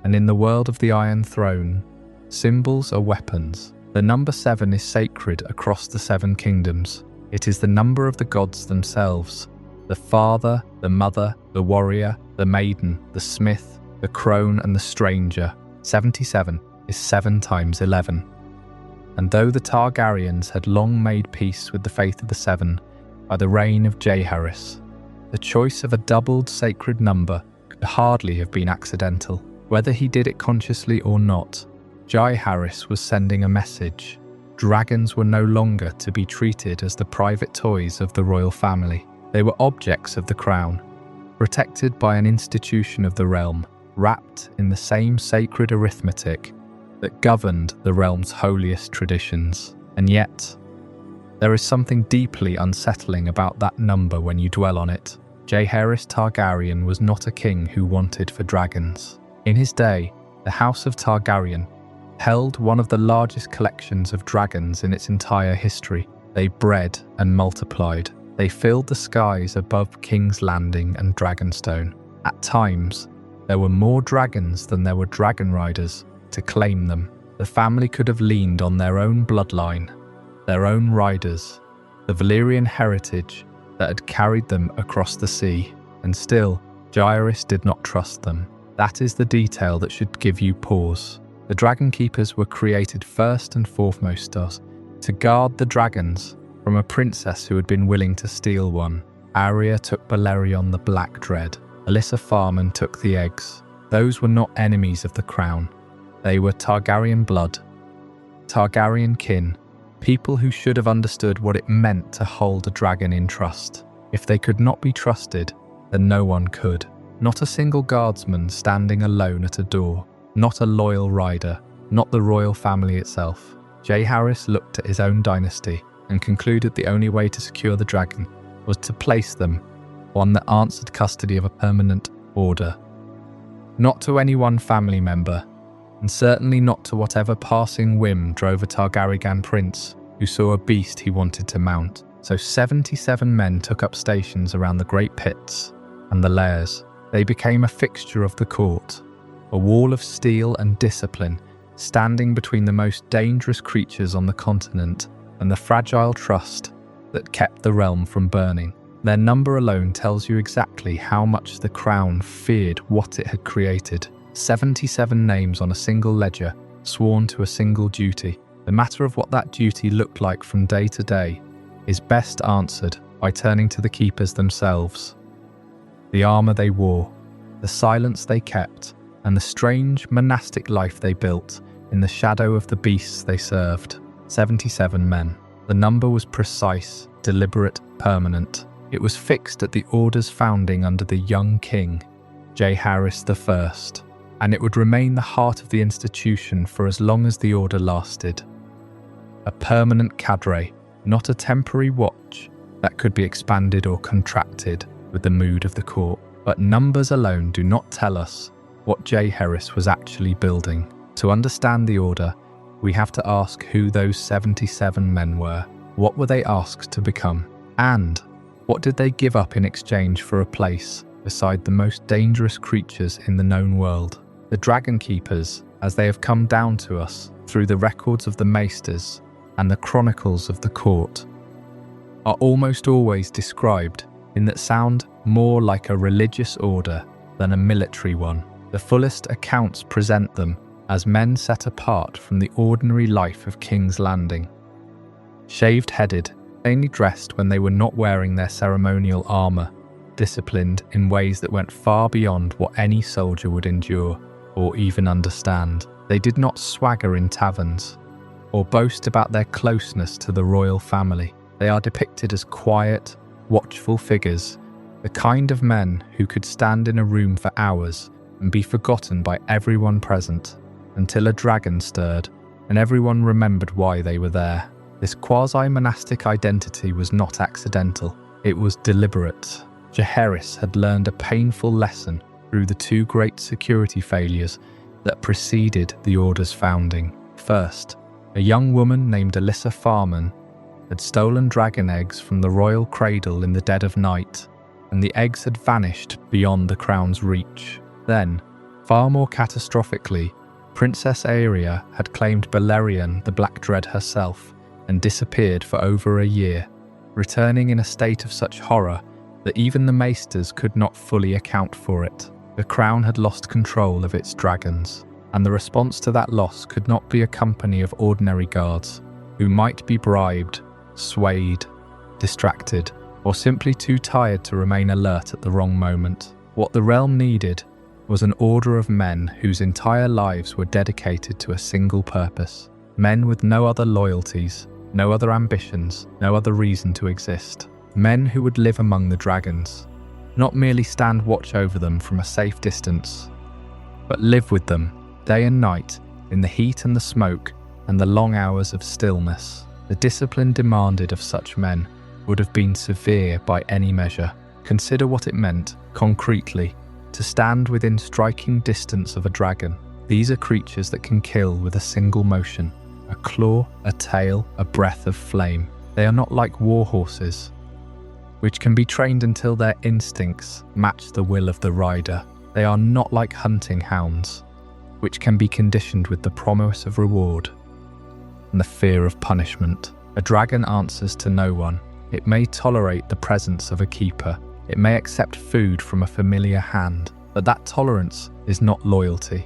S1: and in the world of the Iron Throne, symbols are weapons. The number 7 is sacred across the 7 kingdoms. It is the number of the gods themselves. The father, the mother, the warrior, the maiden, the smith, the crone and the stranger. 77 is 7 times 11. And though the Targaryens had long made peace with the faith of the 7 by the reign of Jaehaerys, the choice of a doubled sacred number could hardly have been accidental. Whether he did it consciously or not, Jaehaerys was sending a message. Dragons were no longer to be treated as the private toys of the royal family. They were objects of the crown, protected by an institution of the realm, wrapped in the same sacred arithmetic that governed the realm's holiest traditions. And yet, there is something deeply unsettling about that number when you dwell on it. Jaehaerys Targaryen was not a king who wanted for dragons. In his day, the House of Targaryen held one of the largest collections of dragons in its entire history. They bred and multiplied. They filled the skies above King's Landing and Dragonstone. At times, There were more dragons than there were dragon riders to claim them. The family could have leaned on their own bloodline, their own riders, the Valyrian heritage that had carried them across the sea, and still, Jaehaerys did not trust them. That is the detail that should give you pause. The Dragonkeepers were created first and foremost to guard the dragons from a princess who had been willing to steal one. Aerea took Balerion the Black Dread. Alyssa Farman took the eggs. Those were not enemies of the crown. They were Targaryen blood, Targaryen kin, people who should have understood what it meant to hold a dragon in trust. If they could not be trusted, then no one could. Not a single guardsman standing alone at a door, not a loyal rider, not the royal family itself. Jaehaerys looked at his own dynasty and concluded the only way to secure the dragon was to place them one that answered custody of a permanent order. Not to any one family member, and certainly not to whatever passing whim drove a Targaryen prince who saw a beast he wanted to mount. So 77 men took up stations around the great pits and the lairs. They became a fixture of the court, a wall of steel and discipline, standing between the most dangerous creatures on the continent and the fragile trust that kept the realm from burning. Their number alone tells you exactly how much the crown feared what it had created. 77 names on a single ledger, sworn to a single duty. The matter of what that duty looked like from day to day is best answered by turning to the keepers themselves. The armour they wore, the silence they kept, and the strange monastic life they built in the shadow of the beasts they served. 77 men. The number was precise, deliberate, permanent. It was fixed at the order's founding under the young king, Jaehaerys I, and it would remain the heart of the institution for as long as the order lasted. A permanent cadre, not a temporary watch that could be expanded or contracted with the mood of the court. But numbers alone do not tell us what Jaehaerys was actually building. To understand the order, we have to ask who those 77 men were. What were they asked to become? And what did they give up in exchange for a place beside the most dangerous creatures in the known world? The Dragonkeepers, as they have come down to us through the records of the maesters and the chronicles of the court, are almost always described in that sound more like a religious order than a military one. The fullest accounts present them as men set apart from the ordinary life of King's Landing. Shaved-headed, plainly dressed when they were not wearing their ceremonial armour, disciplined in ways that went far beyond what any soldier would endure or even understand. They did not swagger in taverns or boast about their closeness to the royal family. They are depicted as quiet, watchful figures, the kind of men who could stand in a room for hours and be forgotten by everyone present until a dragon stirred and everyone remembered why they were there. This quasi-monastic identity was not accidental, it was deliberate. Jaehaerys had learned a painful lesson through the two great security failures that preceded the Order's founding. First, a young woman named Alyssa Farman had stolen dragon eggs from the royal cradle in the dead of night, and the eggs had vanished beyond the crown's reach. Then, far more catastrophically, Princess Aerea had claimed Balerion the Black Dread herself and disappeared for over a year, returning in a state of such horror that even the maesters could not fully account for it. The crown had lost control of its dragons, and the response to that loss could not be a company of ordinary guards who might be bribed, swayed, distracted, or simply too tired to remain alert at the wrong moment. What the realm needed was an order of men whose entire lives were dedicated to a single purpose. Men with no other loyalties, no other ambitions, no other reason to exist. Men who would live among the dragons, not merely stand watch over them from a safe distance, but live with them day and night in the heat and the smoke and the long hours of stillness. The discipline demanded of such men would have been severe by any measure. Consider what it meant, concretely, to stand within striking distance of a dragon. These are creatures that can kill with a single motion, a claw, a tail, a breath of flame. They are not like war horses, which can be trained until their instincts match the will of the rider. They are not like hunting hounds, which can be conditioned with the promise of reward and the fear of punishment. A dragon answers to no one. It may tolerate the presence of a keeper. It may accept food from a familiar hand, but that tolerance is not loyalty,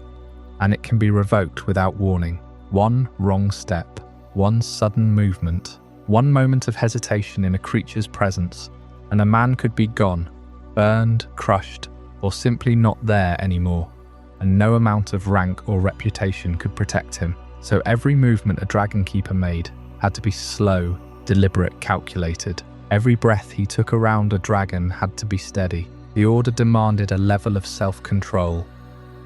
S1: and it can be revoked without warning. One wrong step, one sudden movement, one moment of hesitation in a creature's presence, and a man could be gone, burned, crushed, or simply not there anymore, and no amount of rank or reputation could protect him. So every movement a Dragonkeeper made had to be slow, deliberate, calculated. Every breath he took around a dragon had to be steady. The order demanded a level of self-control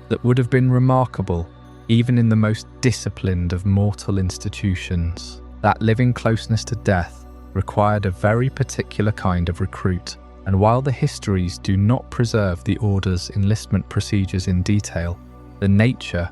S1: that would have been remarkable even in the most disciplined of mortal institutions. That living closeness to death required a very particular kind of recruit, and while the histories do not preserve the order's enlistment procedures in detail, the nature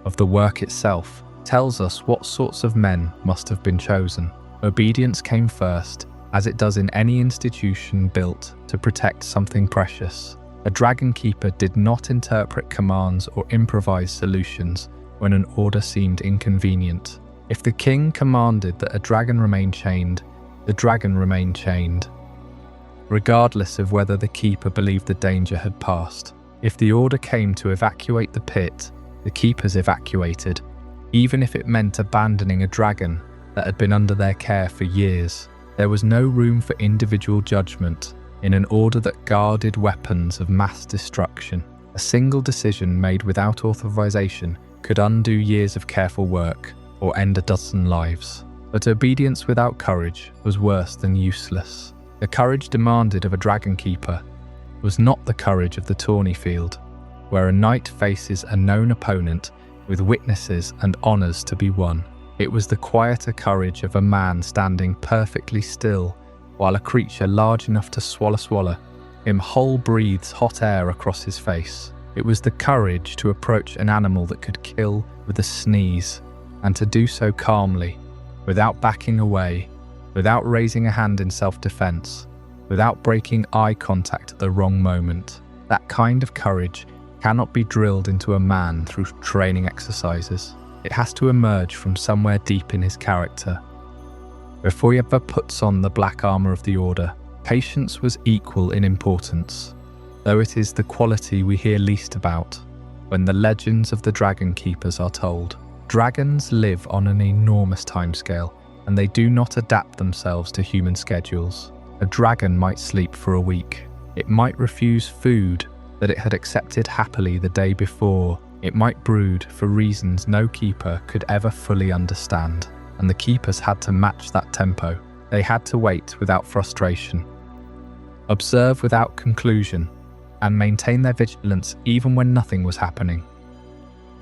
S1: of the work itself tells us what sorts of men must have been chosen. Obedience came first, as it does in any institution built to protect something precious. A Dragonkeeper did not interpret commands or improvise solutions when an order seemed inconvenient. If the king commanded that a dragon remain chained, the dragon remained chained, regardless of whether the keeper believed the danger had passed. If the order came to evacuate the pit, the keepers evacuated, even if it meant abandoning a dragon that had been under their care for years. There was no room for individual judgment in an order that guarded weapons of mass destruction. A single decision made without authorization could undo years of careful work or end a dozen lives. But obedience without courage was worse than useless. The courage demanded of a Dragonkeeper was not the courage of the tourney field, where a knight faces a known opponent with witnesses and honours to be won. It was the quieter courage of a man standing perfectly still while a creature large enough to swallow him whole breathes hot air across his face. It was the courage to approach an animal that could kill with a sneeze, and to do so calmly, without backing away, without raising a hand in self-defense, without breaking eye contact at the wrong moment. That kind of courage cannot be drilled into a man through training exercises. It has to emerge from somewhere deep in his character. Before he ever puts on the black armour of the Order, patience was equal in importance, though it is the quality we hear least about when the legends of the Dragonkeepers are told. Dragons live on an enormous timescale, and they do not adapt themselves to human schedules. A dragon might sleep for a week. It might refuse food that it had accepted happily the day before. It might brood for reasons no keeper could ever fully understand, and the keepers had to match that tempo. They had to wait without frustration, observe without conclusion, and maintain their vigilance even when nothing was happening.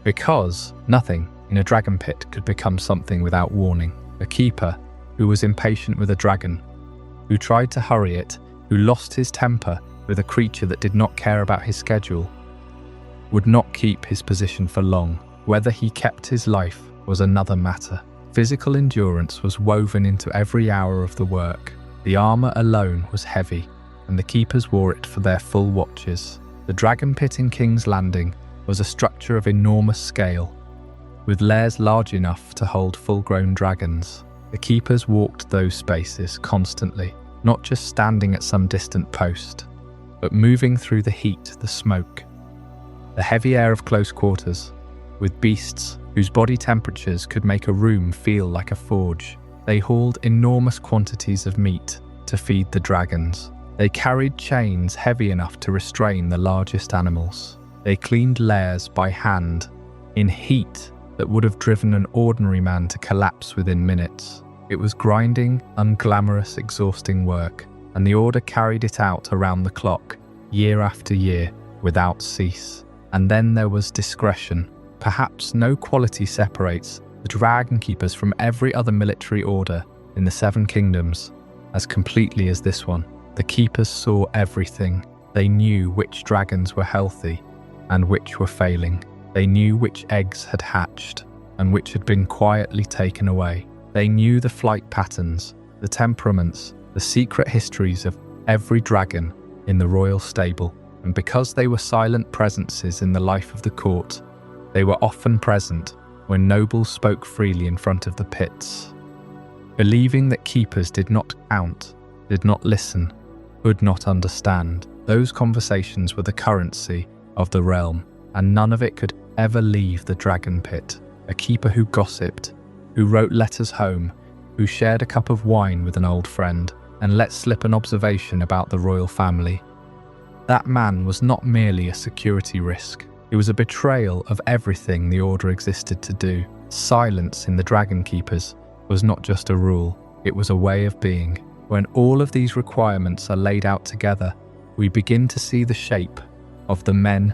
S1: Because nothing in a dragon pit could become something without warning. A keeper who was impatient with a dragon, who tried to hurry it, who lost his temper with a creature that did not care about his schedule, would not keep his position for long. Whether he kept his life was another matter. Physical endurance was woven into every hour of the work. The armour alone was heavy, and the keepers wore it for their full watches. The dragon pit in King's Landing was a structure of enormous scale, with lairs large enough to hold full-grown dragons. The keepers walked those spaces constantly, not just standing at some distant post, but moving through the heat, the smoke, the heavy air of close quarters, with beasts whose body temperatures could make a room feel like a forge. They hauled enormous quantities of meat to feed the dragons. They carried chains heavy enough to restrain the largest animals. They cleaned lairs by hand, in heat that would have driven an ordinary man to collapse within minutes. It was grinding, unglamorous, exhausting work, and the Order carried it out around the clock, year after year, without cease. And then there was discretion. Perhaps no quality separates the Dragonkeepers from every other military order in the Seven Kingdoms as completely as this one. The Keepers saw everything. They knew which dragons were healthy and which were failing. They knew which eggs had hatched and which had been quietly taken away. They knew the flight patterns, the temperaments, the secret histories of every dragon in the royal stable. and because they were silent presences in the life of the court, they were often present when nobles spoke freely in front of the pits. Believing that keepers did not count, did not listen, would not understand, those conversations were the currency of the realm, and none of it could ever leave the Dragonpit. A keeper who gossiped, who wrote letters home, who shared a cup of wine with an old friend, and let slip an observation about the royal family. That man was not merely a security risk. It was a betrayal of everything the Order existed to do. Silence in the Dragonkeepers was not just a rule, it was a way of being. When all of these requirements are laid out together, we begin to see the shape of the men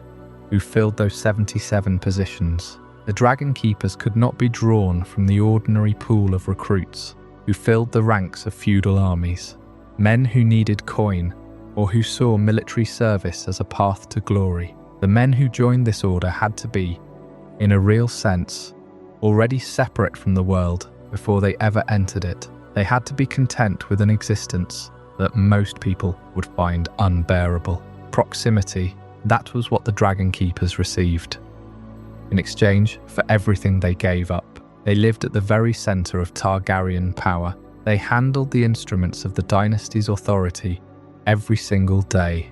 S1: who filled those 77 positions. The Dragonkeepers could not be drawn from the ordinary pool of recruits who filled the ranks of feudal armies, men who needed coin or who saw military service as a path to glory. The men who joined this order had to be, in a real sense, already separate from the world before they ever entered it. They had to be content with an existence that most people would find unbearable. Proximity, that was what the Dragonkeepers received. In exchange for everything they gave up, they lived at the very centre of Targaryen power. They handled the instruments of the dynasty's authority every single day,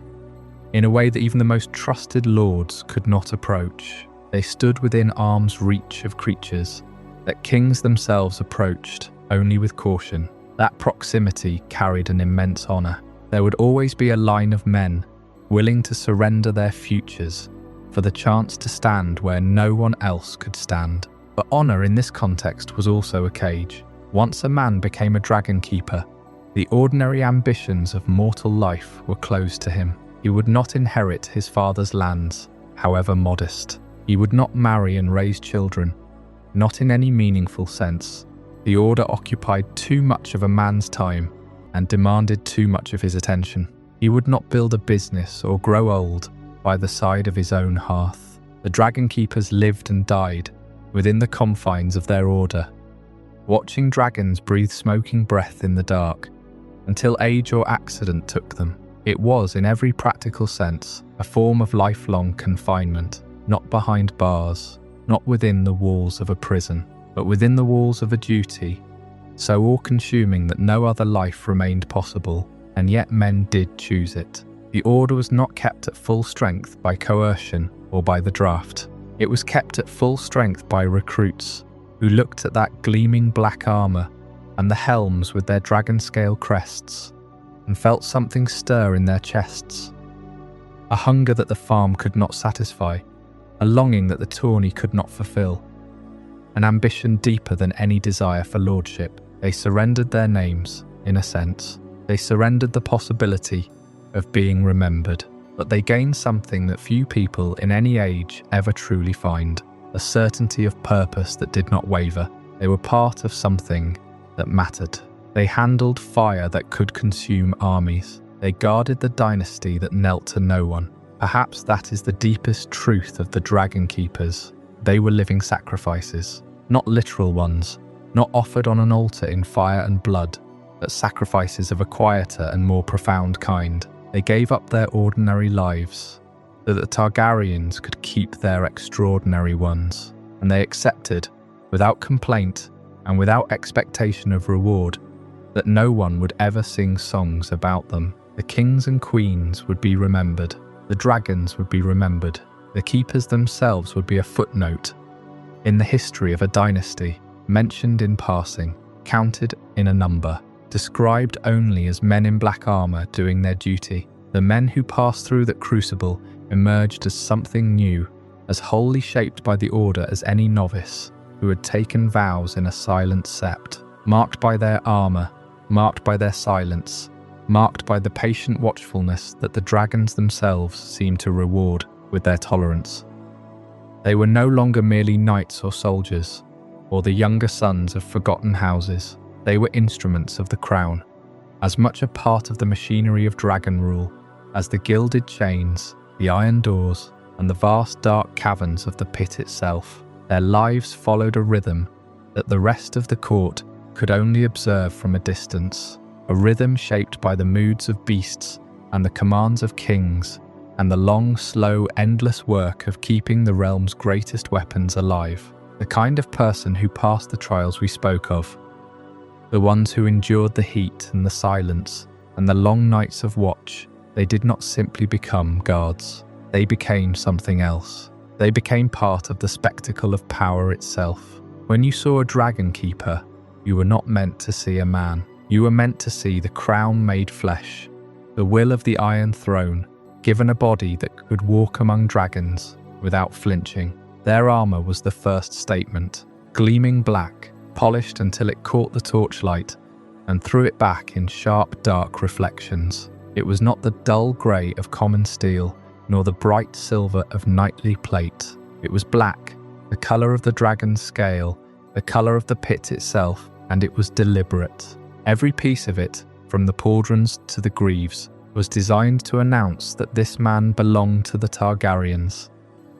S1: in a way that even the most trusted lords could not approach. They stood within arm's reach of creatures that kings themselves approached only with caution. That proximity carried an immense honour. There would always be a line of men willing to surrender their futures for the chance to stand where no one else could stand. But honour in this context was also a cage. Once a man became a Dragonkeeper, the ordinary ambitions of mortal life were closed to him. He would not inherit his father's lands, however modest. He would not marry and raise children, not in any meaningful sense. The order occupied too much of a man's time and demanded too much of his attention. He would not build a business or grow old by the side of his own hearth. The Dragonkeepers lived and died within the confines of their order, watching dragons breathe smoking breath in the dark until age or accident took them. It was, in every practical sense, a form of lifelong confinement, not behind bars, not within the walls of a prison, but within the walls of a duty, so all-consuming that no other life remained possible, and yet men did choose it. The order was not kept at full strength by coercion or by the draft. It was kept at full strength by recruits who looked at that gleaming black armour and the helms with their dragon-scale crests and felt something stir in their chests. A hunger that the farm could not satisfy, a longing that the tourney could not fulfill, an ambition deeper than any desire for lordship. They surrendered their names, in a sense. They surrendered the possibility of being remembered. But they gained something that few people in any age ever truly find, a certainty of purpose that did not waver. They were part of something that mattered. They handled fire that could consume armies. They guarded the dynasty that knelt to no one. Perhaps that is the deepest truth of the Dragonkeepers. They were living sacrifices, not literal ones, not offered on an altar in fire and blood, but sacrifices of a quieter and more profound kind. They gave up their ordinary lives so that the Targaryens could keep their extraordinary ones, and they accepted, without complaint and without expectation of reward, that no one would ever sing songs about them. The kings and queens would be remembered, the dragons would be remembered, the keepers themselves would be a footnote in the history of a dynasty, mentioned in passing, counted in a number, described only as men in black armour doing their duty. The men who passed through that crucible emerged as something new, as wholly shaped by the order as any novice who had taken vows in a silent sept, marked by their armour, marked by their silence, marked by the patient watchfulness that the dragons themselves seemed to reward with their tolerance. They were no longer merely knights or soldiers, or the younger sons of forgotten houses. They were instruments of the crown, as much a part of the machinery of dragon rule as the gilded chains, the iron doors, and the vast dark caverns of the pit itself. Their lives followed a rhythm that the rest of the court could only observe from a distance, a rhythm shaped by the moods of beasts and the commands of kings, and the long, slow, endless work of keeping the realm's greatest weapons alive. The kind of person who passed the trials we spoke of. The ones who endured the heat and the silence and the long nights of watch. They did not simply become guards. They became something else. They became part of the spectacle of power itself. When you saw a Dragonkeeper, you were not meant to see a man. You were meant to see the crown made flesh, the will of the Iron Throne, given a body that could walk among dragons without flinching. Their armor was the first statement, gleaming black, polished until it caught the torchlight and threw it back in sharp, dark reflections. It was not the dull grey of common steel, nor the bright silver of knightly plate. It was black, the colour of the dragon's scale, the colour of the pit itself, and it was deliberate. Every piece of it, from the pauldrons to the greaves, was designed to announce that this man belonged to the Targaryens,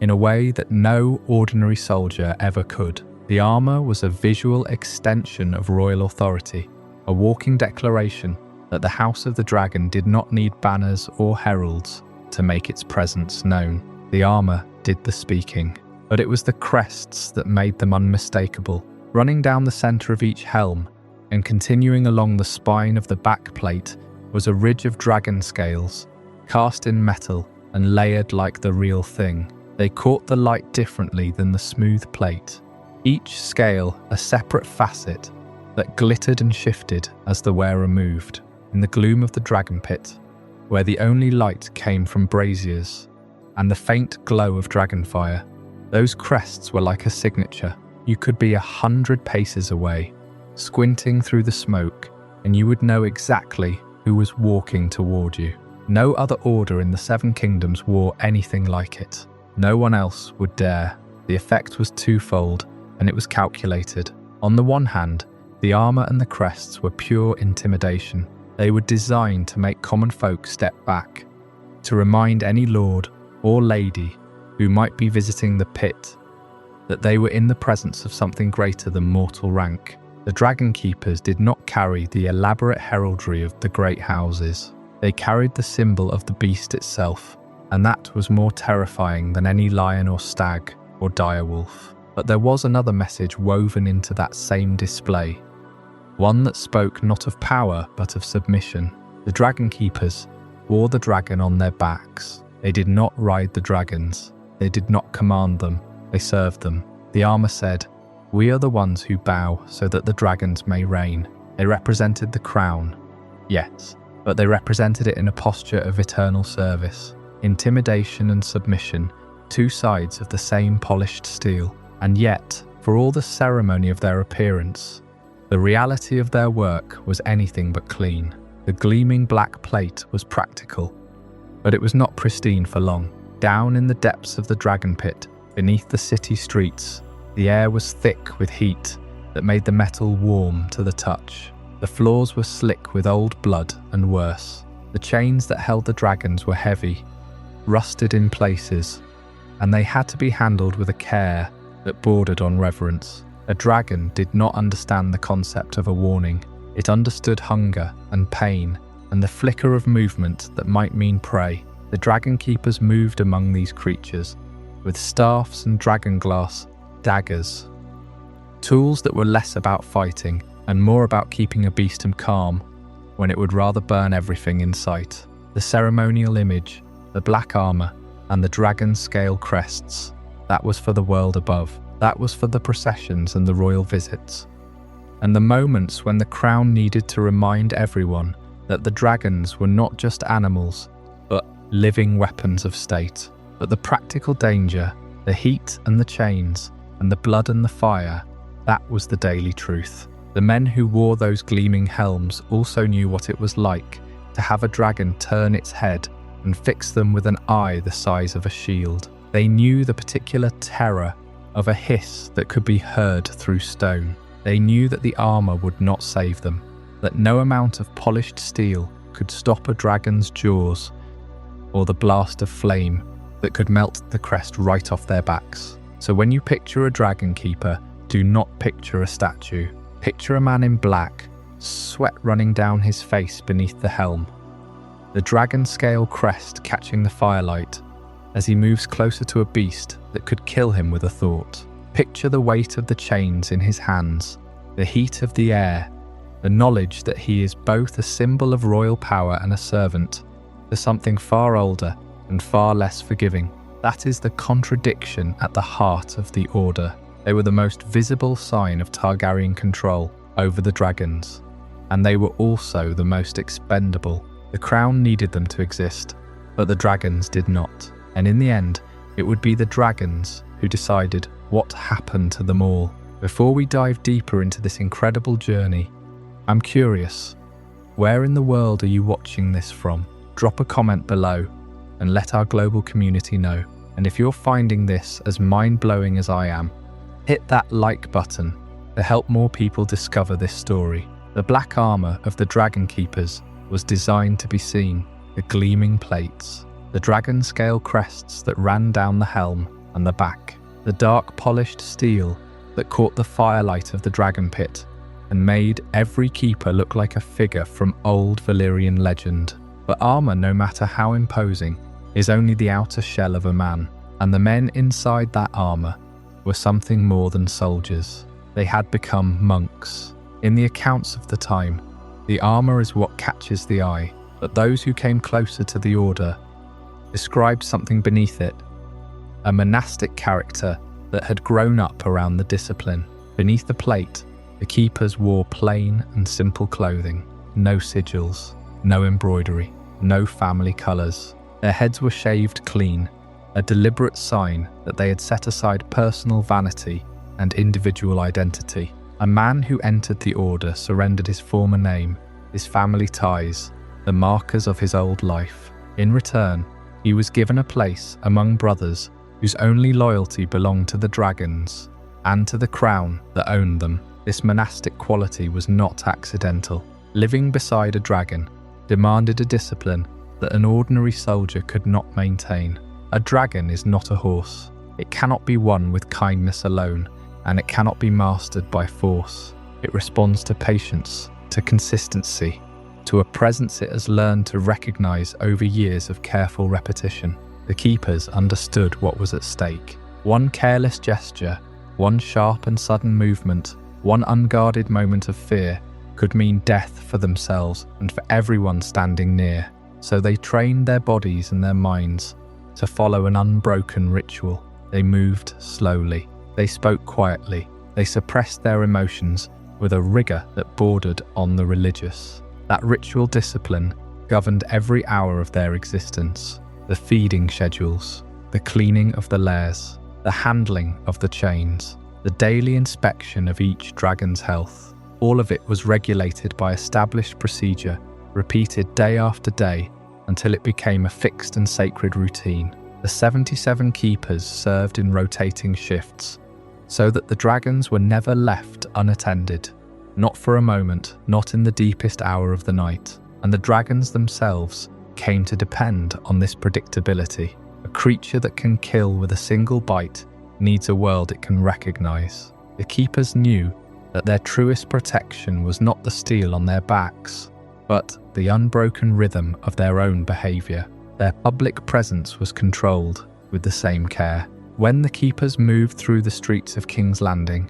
S1: in a way that no ordinary soldier ever could. The armour was a visual extension of royal authority, a walking declaration that the House of the Dragon did not need banners or heralds to make its presence known. The armour did the speaking, but it was the crests that made them unmistakable. Running down the centre of each helm and continuing along the spine of the backplate was a ridge of dragon scales, cast in metal and layered like the real thing. They caught the light differently than the smooth plate, each scale a separate facet that glittered and shifted as the wearer moved. In the gloom of the Dragonpit, where the only light came from braziers and the faint glow of dragonfire, those crests were like a signature. You could be 100 paces away, squinting through the smoke, and you would know exactly who was walking toward you. No other order in the Seven Kingdoms wore anything like it. No one else would dare. The effect was twofold, and it was calculated. On the one hand, the armour and the crests were pure intimidation. They were designed to make common folk step back, to remind any lord or lady who might be visiting the pit that they were in the presence of something greater than mortal rank. The Dragonkeepers did not carry the elaborate heraldry of the great houses. They carried the symbol of the beast itself, and that was more terrifying than any lion or stag or direwolf. But there was another message woven into that same display, one that spoke not of power but of submission. The Dragonkeepers wore the dragon on their backs. They did not ride the dragons. They did not command them. They served them. The armour said, "We are the ones who bow so that the dragons may reign." They represented the crown, yes, but they represented it in a posture of eternal service. Intimidation and submission, two sides of the same polished steel. And yet, for all the ceremony of their appearance, the reality of their work was anything but clean. The gleaming black plate was practical, but it was not pristine for long. Down in the depths of the Dragonpit, beneath the city streets, the air was thick with heat that made the metal warm to the touch. The floors were slick with old blood and worse. The chains that held the dragons were heavy, rusted in places, and they had to be handled with a care that bordered on reverence. A dragon did not understand the concept of a warning. It understood hunger and pain and the flicker of movement that might mean prey. The Dragonkeepers moved among these creatures with staffs and dragonglass daggers, tools that were less about fighting and more about keeping a beast calm when it would rather burn everything in sight. The ceremonial image, the black armour, and the dragon scale crests, that was for the world above. That was for the processions and the royal visits, and the moments when the crown needed to remind everyone that the dragons were not just animals, but living weapons of state. But the practical danger, the heat and the chains, and the blood and the fire, that was the daily truth. The men who wore those gleaming helms also knew what it was like to have a dragon turn its head and fix them with an eye the size of a shield. They knew the particular terror of a hiss that could be heard through stone. They knew that the armour would not save them, that no amount of polished steel could stop a dragon's jaws, or the blast of flame that could melt the crest right off their backs. So when you picture a Dragonkeeper, do not picture a statue. Picture a man in black, sweat running down his face beneath the helm, the dragon scale crest catching the firelight as he moves closer to a beast that could kill him with a thought. Picture the weight of the chains in his hands, the heat of the air, the knowledge that he is both a symbol of royal power and a servant to something far older and far less forgiving. That is the contradiction at the heart of the Order. They were the most visible sign of Targaryen control over the dragons, and they were also the most expendable. The crown needed them to exist, but the dragons did not. And in the end, it would be the dragons who decided what happened to them all. Before we dive deeper into this incredible journey, I'm curious, where in the world are you watching this from? Drop a comment below and let our global community know. And if you're finding this as mind-blowing as I am, hit that like button to help more people discover this story. The black armor of the Dragonkeepers was designed to be seen, the gleaming plates, the dragon scale crests that ran down the helm and the back, the dark polished steel that caught the firelight of the Dragonpit and made every keeper look like a figure from old Valyrian legend. But armor, no matter how imposing, is only the outer shell of a man, and the men inside that armor were something more than soldiers. They had become monks. In the accounts of the time, the armor is what catches the eye, but those who came closer to the Order described something beneath it, a monastic character that had grown up around the discipline. Beneath the plate, the keepers wore plain and simple clothing, no sigils, no embroidery, no family colours. Their heads were shaved clean, a deliberate sign that they had set aside personal vanity and individual identity. A man who entered the Order surrendered his former name, his family ties, the markers of his old life. In return, he was given a place among brothers whose only loyalty belonged to the dragons and to the crown that owned them. This monastic quality was not accidental. Living beside a dragon demanded a discipline that an ordinary soldier could not maintain. A dragon is not a horse. It cannot be won with kindness alone, and it cannot be mastered by force. It responds to patience, to consistency, to a presence it has learned to recognize over years of careful repetition. The keepers understood what was at stake. One careless gesture, one sharp and sudden movement, one unguarded moment of fear could mean death for themselves and for everyone standing near. So they trained their bodies and their minds to follow an unbroken ritual. They moved slowly. They spoke quietly. They suppressed their emotions with a rigor that bordered on the religious. That ritual discipline governed every hour of their existence. The feeding schedules, the cleaning of the lairs, the handling of the chains, the daily inspection of each dragon's health. All of it was regulated by established procedure, repeated day after day until it became a fixed and sacred routine. The 77 keepers served in rotating shifts, so that the dragons were never left unattended. Not for a moment, not in the deepest hour of the night. And the dragons themselves came to depend on this predictability. A creature that can kill with a single bite needs a world it can recognize. The keepers knew that their truest protection was not the steel on their backs, but the unbroken rhythm of their own behavior. Their public presence was controlled with the same care. When the keepers moved through the streets of King's Landing,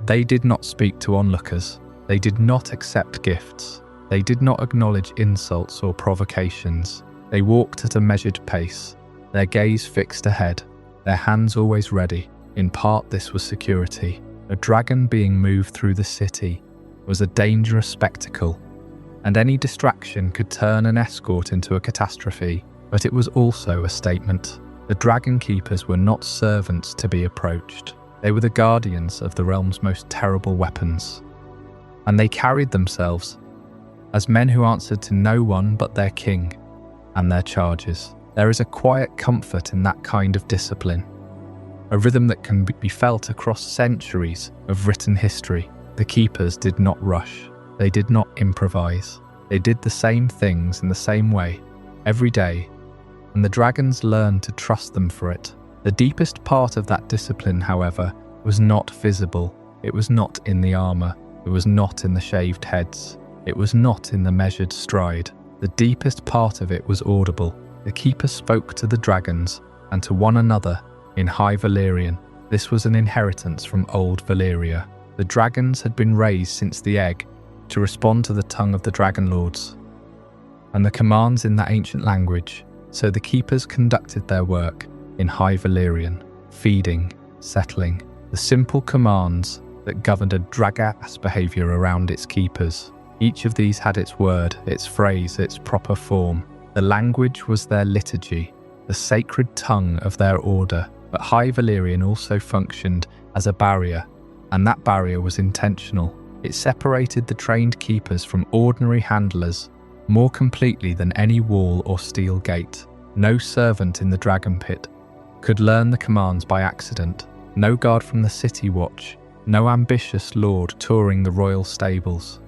S1: they did not speak to onlookers. They did not accept gifts. They did not acknowledge insults or provocations. They walked at a measured pace, their gaze fixed ahead, their hands always ready. In part, this was security. A dragon being moved through the city was a dangerous spectacle, and any distraction could turn an escort into a catastrophe. But it was also a statement. The Dragonkeepers were not servants to be approached. They were the guardians of the realm's most terrible weapons, and they carried themselves as men who answered to no one but their king and their charges. There is a quiet comfort in that kind of discipline, a rhythm that can be felt across centuries of written history. The keepers did not rush. They did not improvise. They did the same things in the same way every day, and the dragons learned to trust them for it. The deepest part of that discipline, however, was not visible. It was not in the armor. It was not in the shaved heads. It was not in the measured stride. The deepest part of it was audible. The keepers spoke to the dragons and to one another in High Valyrian. This was an inheritance from old Valyria. The dragons had been raised since the egg to respond to the tongue of the Dragon Lords and the commands in that ancient language, so the keepers conducted their work in High Valyrian, feeding, settling, the simple commands that governed a dragass behaviour around its keepers. Each of these had its word, its phrase, its proper form. The language was their liturgy, the sacred tongue of their order. But High Valyrian also functioned as a barrier, and that barrier was intentional. It separated the trained keepers from ordinary handlers more completely than any wall or steel gate. No servant in the Dragonpit could learn the commands by accident. No guard from the city watch, no ambitious lord touring the royal stables.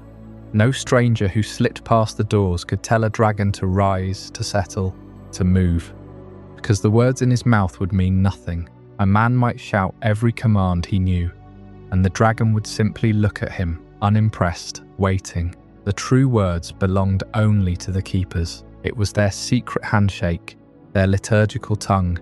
S1: No stranger who slipped past the doors could tell a dragon to rise, to settle, to move, because the words in his mouth would mean nothing. A man might shout every command he knew, and the dragon would simply look at him, unimpressed, waiting. The true words belonged only to the keepers. It was their secret handshake, their liturgical tongue,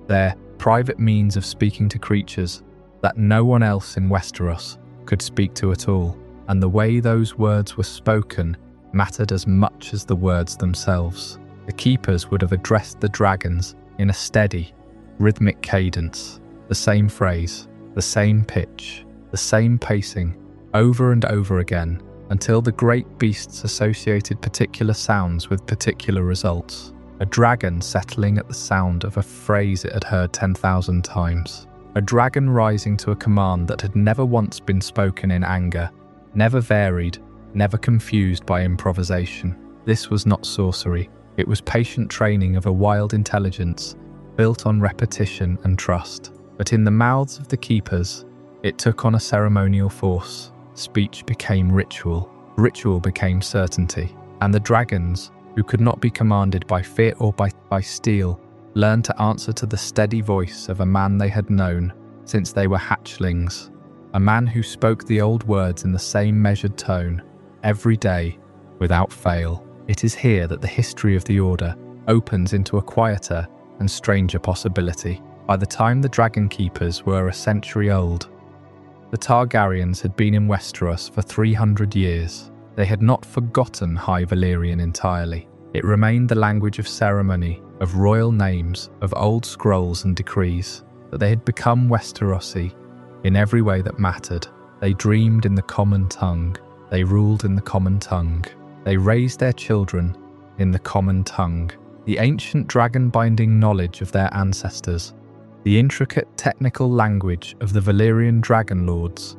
S1: their private means of speaking to creatures that no one else in Westeros could speak to at all. And the way those words were spoken mattered as much as the words themselves. The keepers would have addressed the dragons in a steady, rhythmic cadence, the same phrase, the same pitch, the same pacing, over and over again, until the great beasts associated particular sounds with particular results. A dragon settling at the sound of a phrase it had heard 10,000 times. A dragon rising to a command that had never once been spoken in anger, never varied, never confused by improvisation. This was not sorcery. It was patient training of a wild intelligence built on repetition and trust. But in the mouths of the keepers, it took on a ceremonial force. Speech became ritual. Ritual became certainty. And the dragons, who could not be commanded by fear or by steel, learned to answer to the steady voice of a man they had known since they were hatchlings. A man who spoke the old words in the same measured tone, every day, without fail. It is here that the history of the Order opens into a quieter and stranger possibility. By the time the Dragonkeepers were a century old, the Targaryens had been in Westeros for 300 years. They had not forgotten High Valyrian entirely. It remained the language of ceremony, of royal names, of old scrolls and decrees. But they had become Westerosi in every way that mattered. They dreamed in the common tongue. They ruled in the common tongue. They raised their children in the common tongue. The ancient dragon-binding knowledge of their ancestors, the intricate technical language of the Valyrian dragon lords,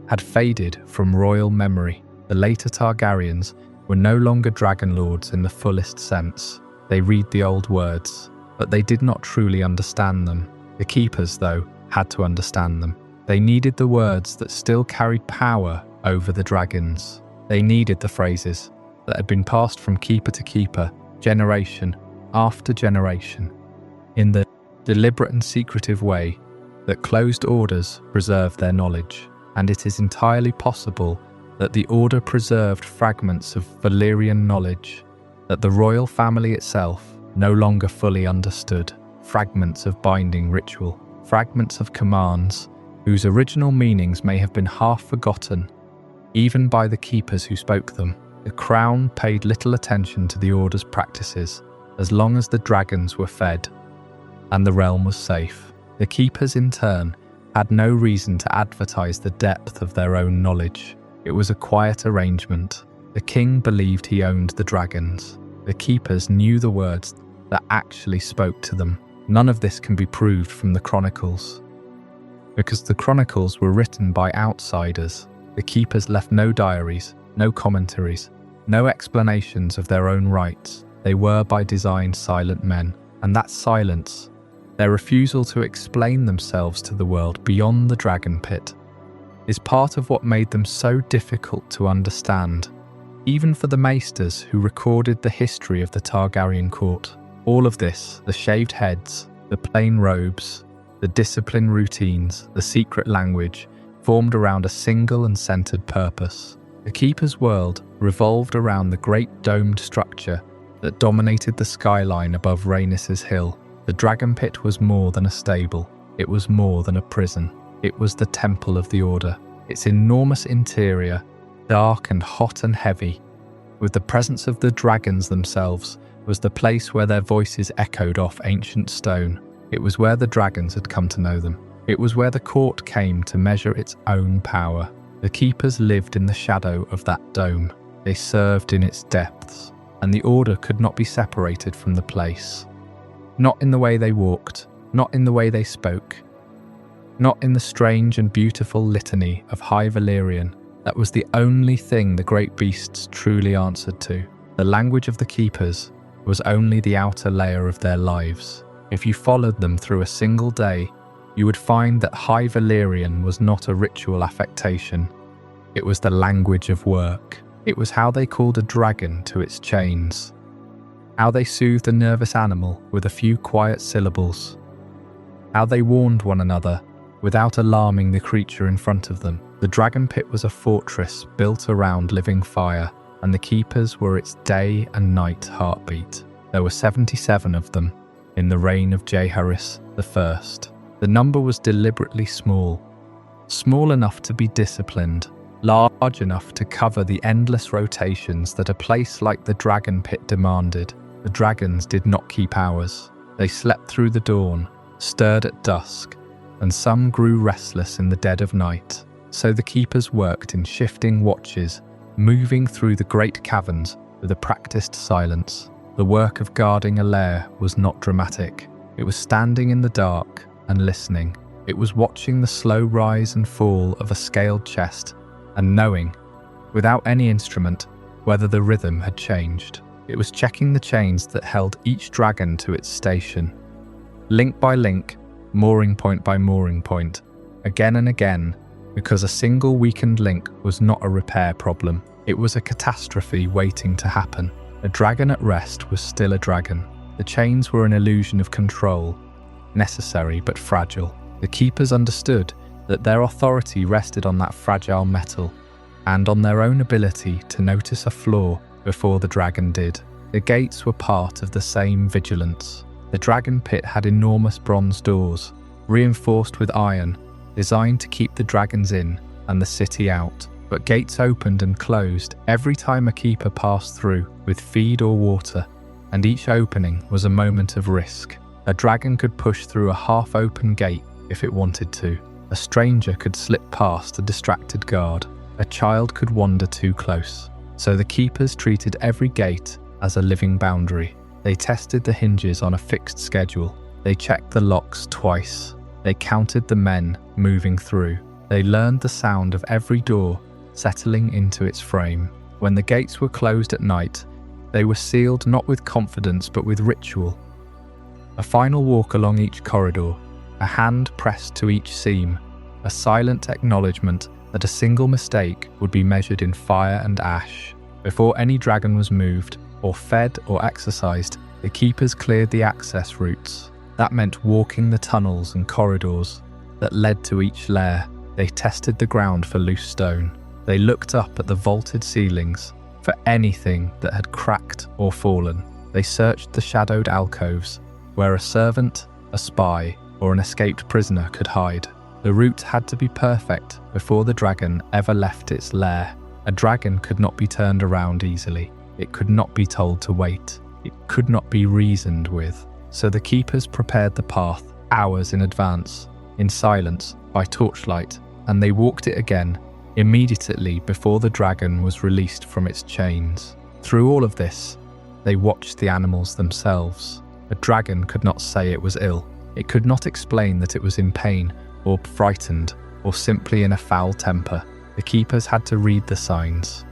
S1: had faded from royal memory. The later Targaryens were no longer dragon lords in the fullest sense. They read the old words, but they did not truly understand them. The keepers, though, had to understand them. They needed the words that still carried power over the dragons. They needed the phrases that had been passed from keeper to keeper, generation after generation, in the deliberate and secretive way that closed orders preserve their knowledge. And it is entirely possible that the Order preserved fragments of Valyrian knowledge that the royal family itself no longer fully understood. Fragments of binding ritual, fragments of commands whose original meanings may have been half forgotten, even by the keepers who spoke them. The crown paid little attention to the Order's practices as long as the dragons were fed and the realm was safe. The keepers, in turn, had no reason to advertise the depth of their own knowledge. It was a quiet arrangement. The king believed he owned the dragons. The keepers knew the words that actually spoke to them. None of this can be proved from the chronicles, because the chronicles were written by outsiders. The keepers left no diaries, no commentaries, no explanations of their own rights. They were by design silent men, and that silence, their refusal to explain themselves to the world beyond the Dragonpit, is part of what made them so difficult to understand, even for the maesters who recorded the history of the Targaryen court. All of this, the shaved heads, the plain robes, the discipline routines, the secret language, formed around a single and centered purpose. The Keeper's world revolved around the great domed structure that dominated the skyline above Rhaenys' hill. The Dragonpit was more than a stable. It was more than a prison. It was the temple of the Order. Its enormous interior, dark and hot and heavy, with the presence of the dragons themselves, was the place where their voices echoed off ancient stone. It was where the dragons had come to know them. It was where the court came to measure its own power. The Keepers lived in the shadow of that dome. They served in its depths, and the Order could not be separated from the place. Not in the way they walked, not in the way they spoke, not in the strange and beautiful litany of High Valyrian. That was the only thing the great beasts truly answered to. The language of the Keepers was only the outer layer of their lives. If you followed them through a single day, you would find that High Valyrian was not a ritual affectation. It was the language of work. It was how they called a dragon to its chains, how they soothed a nervous animal with a few quiet syllables, how they warned one another without alarming the creature in front of them. The Dragonpit was a fortress built around living fire, and the Keepers were its day and night heartbeat. There were 77 of them in the reign of Jaehaerys I. The number was deliberately small enough to be disciplined, large enough to cover the endless rotations that a place like the Dragonpit demanded. The dragons did not keep hours. They slept through the dawn, stirred at dusk, and some grew restless in the dead of night. So the Keepers worked in shifting watches, moving through the great caverns with a practiced silence. The work of guarding Aerea was not dramatic. It was standing in the dark and listening. It was watching the slow rise and fall of a scaled chest and knowing, without any instrument, whether the rhythm had changed. It was checking the chains that held each dragon to its station. Link by link, mooring point by mooring point, again and again, because a single weakened link was not a repair problem. It was a catastrophe waiting to happen. A dragon at rest was still a dragon. The chains were an illusion of control, necessary but fragile. The Keepers understood that their authority rested on that fragile metal, and on their own ability to notice a flaw before the dragon did. The gates were part of the same vigilance. The Dragonpit had enormous bronze doors, reinforced with iron, designed to keep the dragons in and the city out. But gates opened and closed every time a keeper passed through with feed or water, and each opening was a moment of risk. A dragon could push through a half-open gate if it wanted to. A stranger could slip past a distracted guard. A child could wander too close. So the Keepers treated every gate as a living boundary. They tested the hinges on a fixed schedule. They checked the locks twice. They counted the men moving through. They learned the sound of every door settling into its frame. When the gates were closed at night, they were sealed not with confidence but with ritual. A final walk along each corridor, a hand pressed to each seam, a silent acknowledgement that a single mistake would be measured in fire and ash. Before any dragon was moved, or fed or exercised, the Keepers cleared the access routes. That meant walking the tunnels and corridors that led to each lair. They tested the ground for loose stone. They looked up at the vaulted ceilings for anything that had cracked or fallen. They searched the shadowed alcoves where a servant, a spy, or an escaped prisoner could hide. The route had to be perfect before the dragon ever left its lair. A dragon could not be turned around easily. It could not be told to wait. It could not be reasoned with. So the Keepers prepared the path hours in advance, in silence, by torchlight, and they walked it again immediately before the dragon was released from its chains. Through all of this, they watched the animals themselves. A dragon could not say it was ill. It could not explain that it was in pain, or frightened, or simply in a foul temper. The Keepers had to read the signs,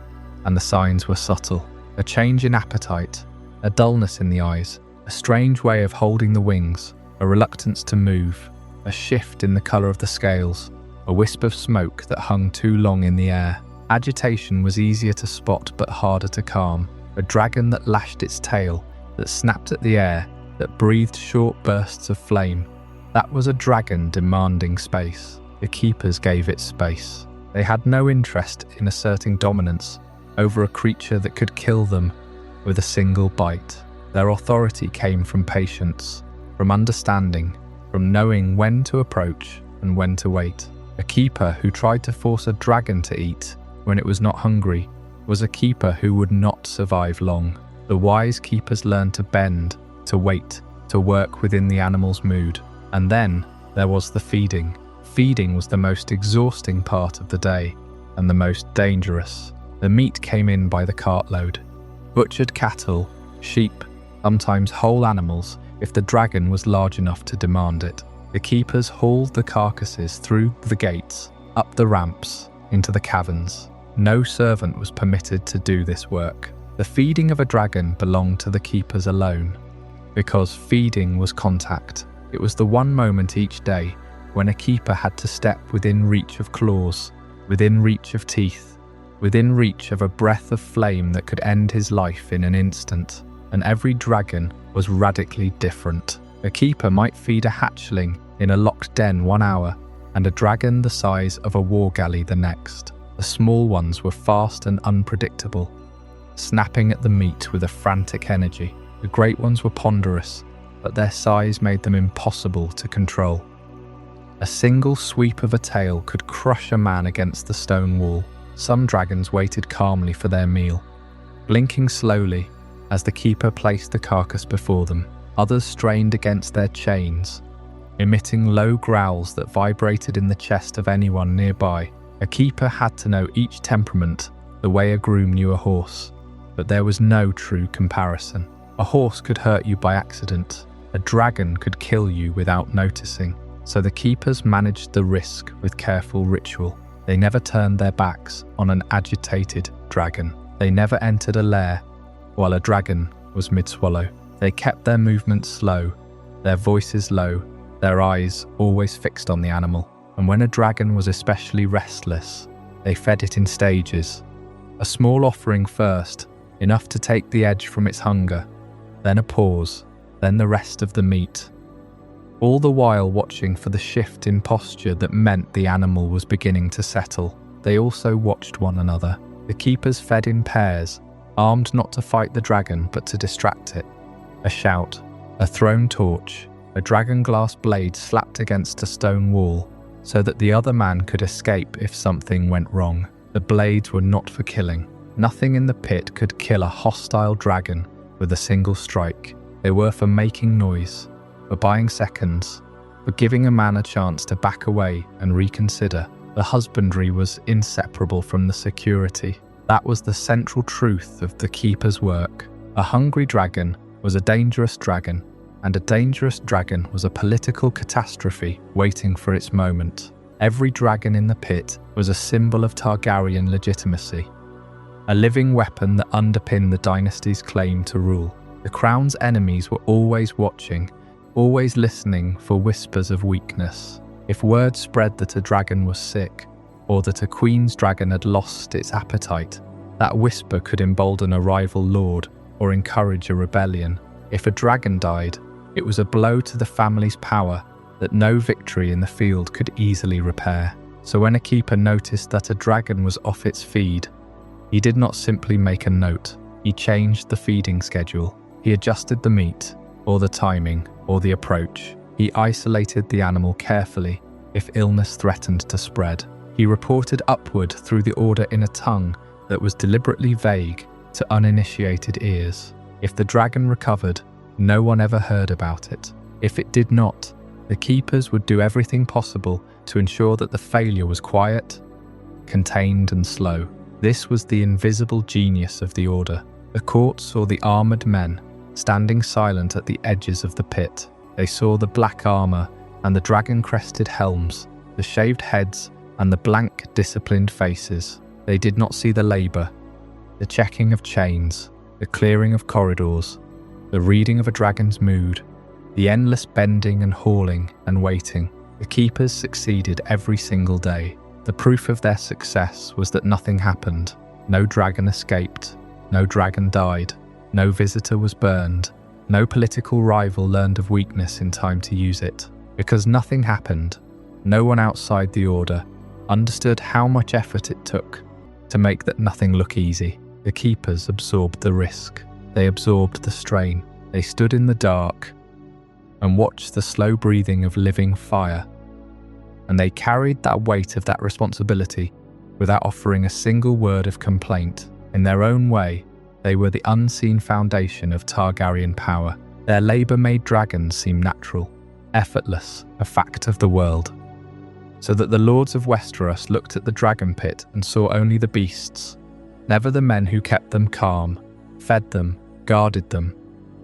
S1: and the signs were subtle. A change in appetite, a dullness in the eyes, a strange way of holding the wings, a reluctance to move, a shift in the colour of the scales, a wisp of smoke that hung too long in the air. Agitation was easier to spot but harder to calm. A dragon that lashed its tail, that snapped at the air, that breathed short bursts of flame. That was a dragon demanding space. The Keepers gave it space. They had no interest in asserting dominance over a creature that could kill them with a single bite. Their authority came from patience, from understanding, from knowing when to approach and when to wait. A keeper who tried to force a dragon to eat when it was not hungry was a keeper who would not survive long. The wise keepers learned to bend, to wait, to work within the animal's mood. And then there was the feeding. Feeding was the most exhausting part of the day and the most dangerous. The meat came in by the cartload. Butchered cattle, sheep, sometimes whole animals if the dragon was large enough to demand it. The keepers hauled the carcasses through the gates, up the ramps, into the caverns. No servant was permitted to do this work. The feeding of a dragon belonged to the keepers alone, because feeding was contact. It was the one moment each day when a keeper had to step within reach of claws, within reach of teeth, within reach of a breath of flame that could end his life in an instant. And every dragon was radically different. A keeper might feed a hatchling in a locked den 1 hour, and a dragon the size of a war galley the next. The small ones were fast and unpredictable, snapping at the meat with a frantic energy. The great ones were ponderous, but their size made them impossible to control. A single sweep of a tail could crush a man against the stone wall. Some dragons waited calmly for their meal, blinking slowly as the keeper placed the carcass before them. Others strained against their chains, emitting low growls that vibrated in the chest of anyone nearby. A keeper had to know each temperament the way a groom knew a horse, but there was no true comparison. A horse could hurt you by accident. A dragon could kill you without noticing. So the keepers managed the risk with careful ritual. They never turned their backs on an agitated dragon. They never entered a lair while a dragon was mid-swallow. They kept their movements slow, their voices low, their eyes always fixed on the animal. And when a dragon was especially restless, they fed it in stages. A small offering first, enough to take the edge from its hunger, then a pause, then the rest of the meat. All the while watching for the shift in posture that meant the animal was beginning to settle. They also watched one another. The keepers fed in pairs, armed not to fight the dragon but to distract it. A shout, a thrown torch, a dragon glass blade slapped against a stone wall, so that the other man could escape if something went wrong. The blades were not for killing. Nothing in the pit could kill a hostile dragon with a single strike. They were for making noise, for buying seconds, for giving a man a chance to back away and reconsider. The husbandry was inseparable from the security. That was the central truth of the keeper's work. A hungry dragon was a dangerous dragon, and a dangerous dragon was a political catastrophe waiting for its moment. Every dragon in the pit was a symbol of Targaryen legitimacy, a living weapon that underpinned the dynasty's claim to rule. The crown's enemies were always watching, always listening for whispers of weakness. If word spread that a dragon was sick, or that a queen's dragon had lost its appetite, that whisper could embolden a rival lord or encourage a rebellion. If a dragon died, it was a blow to the family's power that no victory in the field could easily repair. So when a keeper noticed that a dragon was off its feed, he did not simply make a note. He changed the feeding schedule. He adjusted the meat, or the timing, or the approach. He isolated the animal carefully if illness threatened to spread. He reported upward through the order in a tongue that was deliberately vague to uninitiated ears. If the dragon recovered, no one ever heard about it. If it did not, the keepers would do everything possible to ensure that the failure was quiet, contained and slow. This was the invisible genius of the order. The court saw the armoured men standing silent at the edges of the pit. They saw the black armour and the dragon-crested helms, the shaved heads and the blank, disciplined faces. They did not see the labour, the checking of chains, the clearing of corridors, the reading of a dragon's mood, the endless bending and hauling and waiting. The keepers succeeded every single day. The proof of their success was that nothing happened. No dragon escaped. No dragon died. No visitor was burned. No political rival learned of weakness in time to use it. Because nothing happened, no one outside the order understood how much effort it took to make that nothing look easy. The keepers absorbed the risk. They absorbed the strain. They stood in the dark and watched the slow breathing of living fire. And they carried that weight of that responsibility without offering a single word of complaint. In their own way, they were the unseen foundation of Targaryen power. Their labour made dragons seem natural, effortless, a fact of the world. So that the lords of Westeros looked at the Dragonpit and saw only the beasts, never the men who kept them calm, fed them, guarded them,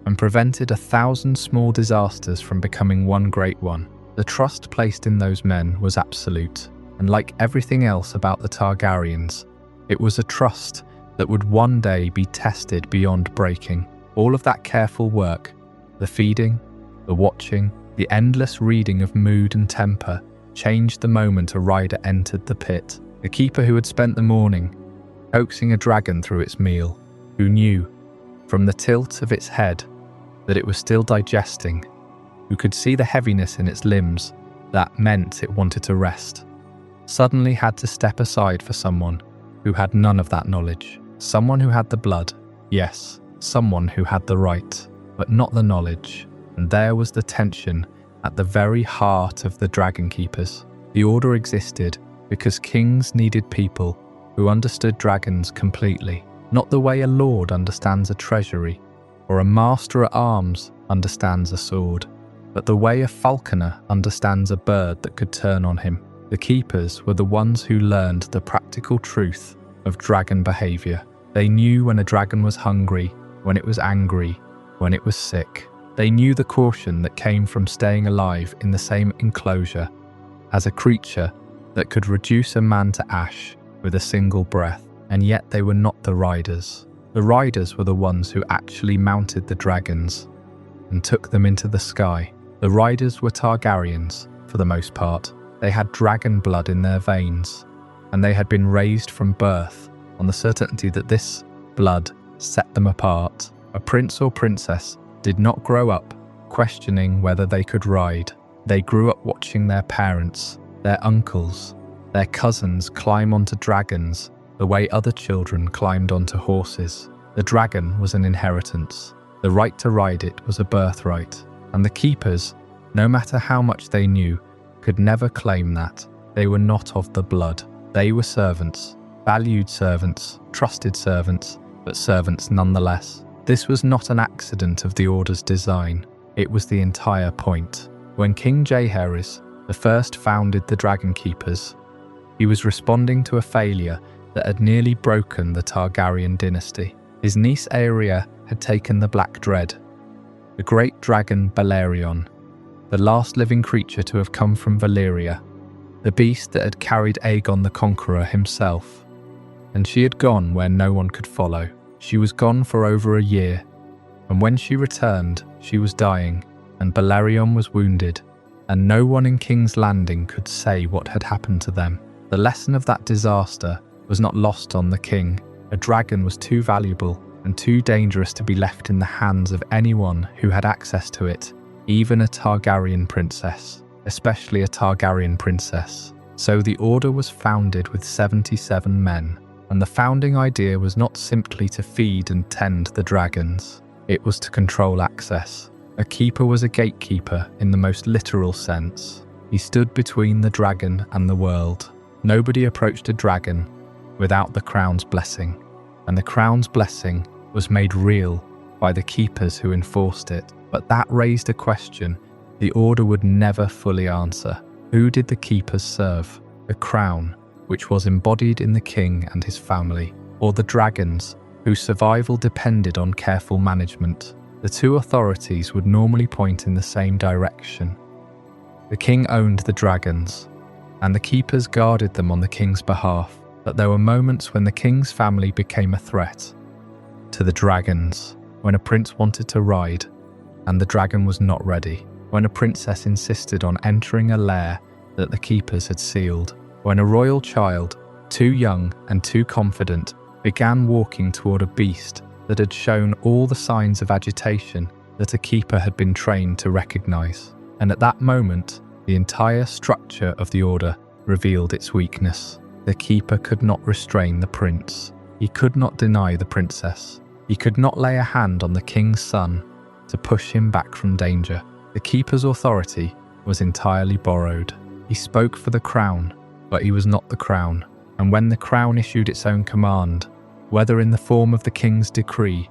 S1: and prevented 1,000 small disasters from becoming one great one. The trust placed in those men was absolute, and like everything else about the Targaryens, it was a trust that would one day be tested beyond breaking. All of that careful work, the feeding, the watching, the endless reading of mood and temper, changed the moment a rider entered the pit. The keeper who had spent the morning coaxing a dragon through its meal, who knew, from the tilt of its head, that it was still digesting, who could see the heaviness in its limbs that meant it wanted to rest, suddenly had to step aside for someone who had none of that knowledge. Someone who had the blood, yes, someone who had the right, but not the knowledge. And there was the tension at the very heart of the Dragonkeepers. The order existed because kings needed people who understood dragons completely, not the way a lord understands a treasury or a master at arms understands a sword, but the way a falconer understands a bird that could turn on him. The keepers were the ones who learned the practical truth of dragon behavior. They knew when a dragon was hungry, when it was angry, when it was sick. They knew the caution that came from staying alive in the same enclosure as a creature that could reduce a man to ash with a single breath. And yet they were not the riders. The riders were the ones who actually mounted the dragons and took them into the sky. The riders were Targaryens, for the most part. They had dragon blood in their veins, and they had been raised from birth on the certainty that this blood set them apart. A prince or princess did not grow up questioning whether they could ride. They grew up watching their parents, their uncles, their cousins climb onto dragons the way other children climbed onto horses. The dragon was an inheritance. The right to ride it was a birthright. And the keepers, no matter how much they knew, could never claim that. They were not of the blood. They were servants, valued servants, trusted servants, but servants nonetheless. This was not an accident of the Order's design. It was the entire point. When King Jaehaerys the first founded the Dragonkeepers, he was responding to a failure that had nearly broken the Targaryen dynasty. His niece Aerea had taken the Black Dread, the great dragon Balerion, the last living creature to have come from Valyria, the beast that had carried Aegon the Conqueror himself. And she had gone where no one could follow. She was gone for over a year, and when she returned, she was dying, and Balerion was wounded, and no one in King's Landing could say what had happened to them. The lesson of that disaster was not lost on the king. A dragon was too valuable and too dangerous to be left in the hands of anyone who had access to it, even a Targaryen princess, especially a Targaryen princess. So the Order was founded with 77 men, and the founding idea was not simply to feed and tend the dragons. It was to control access. A keeper was a gatekeeper in the most literal sense. He stood between the dragon and the world. Nobody approached a dragon without the crown's blessing, and the crown's blessing was made real by the keepers who enforced it. But that raised a question the Order would never fully answer. Who did the keepers serve? The crown, which was embodied in the king and his family, or the dragons, whose survival depended on careful management? The two authorities would normally point in the same direction. The king owned the dragons, and the keepers guarded them on the king's behalf. But there were moments when the king's family became a threat to the dragons, when a prince wanted to ride and the dragon was not ready, when a princess insisted on entering a lair that the keepers had sealed, when a royal child, too young and too confident, began walking toward a beast that had shown all the signs of agitation that a keeper had been trained to recognize. And at that moment, the entire structure of the Order revealed its weakness. The keeper could not restrain the prince. He could not deny the princess. He could not lay a hand on the king's son to push him back from danger. The keeper's authority was entirely borrowed. He spoke for the crown, but he was not the crown. And when the crown issued its own command, whether in the form of the king's decree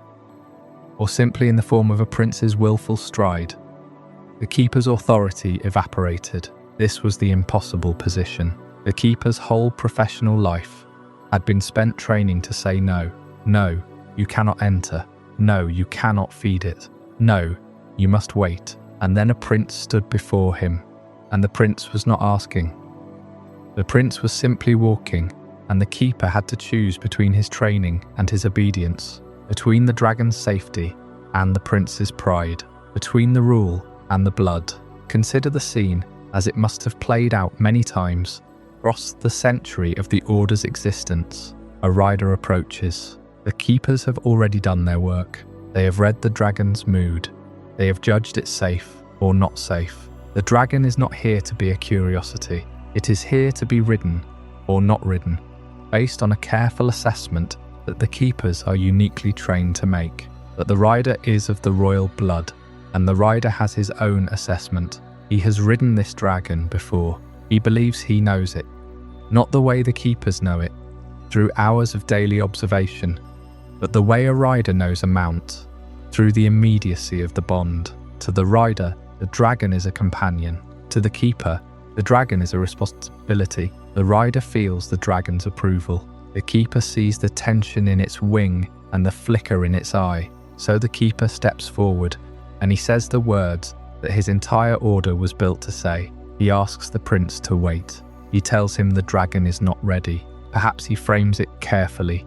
S1: or simply in the form of a prince's willful stride, the keeper's authority evaporated. This was the impossible position. The keeper's whole professional life had been spent training to say no. No, you cannot enter. No, you cannot feed it. No, you must wait. And then a prince stood before him, and the prince was not asking. The prince was simply walking, and the keeper had to choose between his training and his obedience, between the dragon's safety and the prince's pride, between the rule and the blood. Consider the scene as it must have played out many times across the century of the Order's existence. A rider approaches. The keepers have already done their work. They have read the dragon's mood. They have judged it safe or not safe. The dragon is not here to be a curiosity. It is here to be ridden or not ridden, based on a careful assessment that the keepers are uniquely trained to make. That the rider is of the royal blood, and the rider has his own assessment. He has ridden this dragon before. He believes he knows it, not the way the keepers know it, through hours of daily observation, but the way a rider knows a mount, through the immediacy of the bond. To the rider, the dragon is a companion. To the keeper, the dragon is a responsibility. The rider feels the dragon's approval. The keeper sees the tension in its wing and the flicker in its eye. So the keeper steps forward, and he says the words that his entire order was built to say. He asks the prince to wait. He tells him the dragon is not ready. Perhaps he frames it carefully.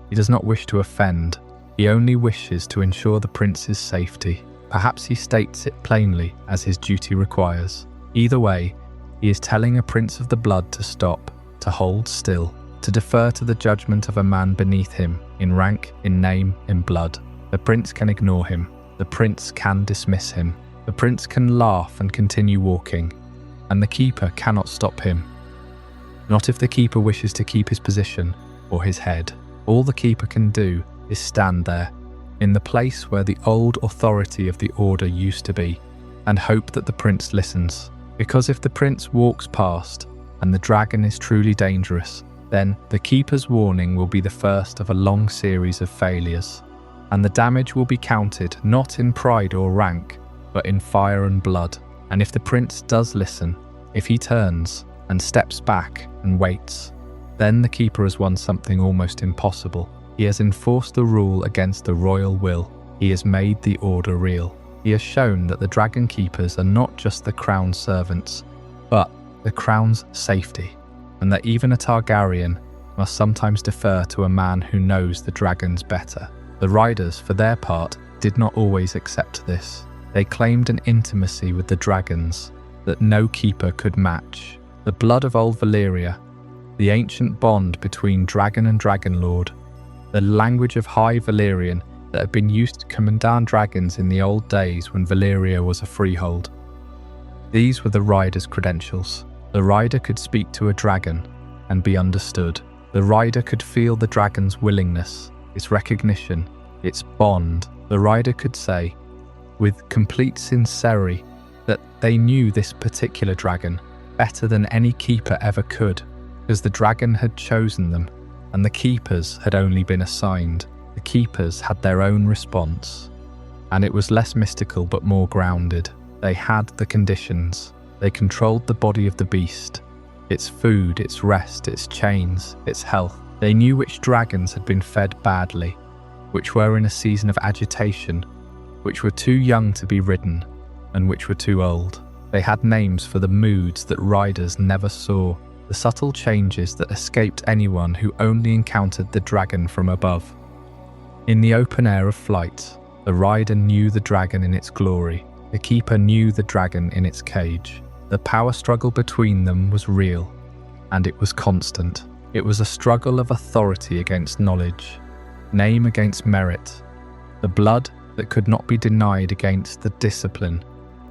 S1: He does not wish to offend. He only wishes to ensure the prince's safety. Perhaps he states it plainly as his duty requires. Either way, he is telling a prince of the blood to stop, to hold still, to defer to the judgment of a man beneath him, in rank, in name, in blood. The prince can ignore him. The prince can dismiss him. The prince can laugh and continue walking, and the keeper cannot stop him. Not if the keeper wishes to keep his position or his head. All the keeper can do is stand there, in the place where the old authority of the order used to be, and hope that the prince listens. Because if the prince walks past and the dragon is truly dangerous, then the keeper's warning will be the first of a long series of failures, and the damage will be counted not in pride or rank, but in fire and blood. And if the prince does listen, if he turns and steps back and waits, then the keeper has won something almost impossible. He has enforced the rule against the royal will. He has made the order real. He has shown that the Dragonkeepers are not just the crown's servants, but the crown's safety, and that even a Targaryen must sometimes defer to a man who knows the dragons better. The riders, for their part, did not always accept this. They claimed an intimacy with the dragons that no keeper could match. The blood of old Valyria, the ancient bond between dragon and dragonlord, the language of High Valyrian that had been used to command dragons in the old days when Valyria was a freehold. These were the rider's credentials. The rider could speak to a dragon and be understood. The rider could feel the dragon's willingness, its recognition, its bond. The rider could say, with complete sincerity, that they knew this particular dragon better than any keeper ever could, because the dragon had chosen them, and the keepers had only been assigned. The keepers had their own response, and it was less mystical but more grounded. They had the conditions. They controlled the body of the beast, its food, its rest, its chains, its health. They knew which dragons had been fed badly, which were in a season of agitation, which were too young to be ridden, and which were too old. They had names for the moods that riders never saw, the subtle changes that escaped anyone who only encountered the dragon from above. In the open air of flight, the rider knew the dragon in its glory. The keeper knew the dragon in its cage. The power struggle between them was real, and it was constant. It was a struggle of authority against knowledge, name against merit, the blood that could not be denied against the discipline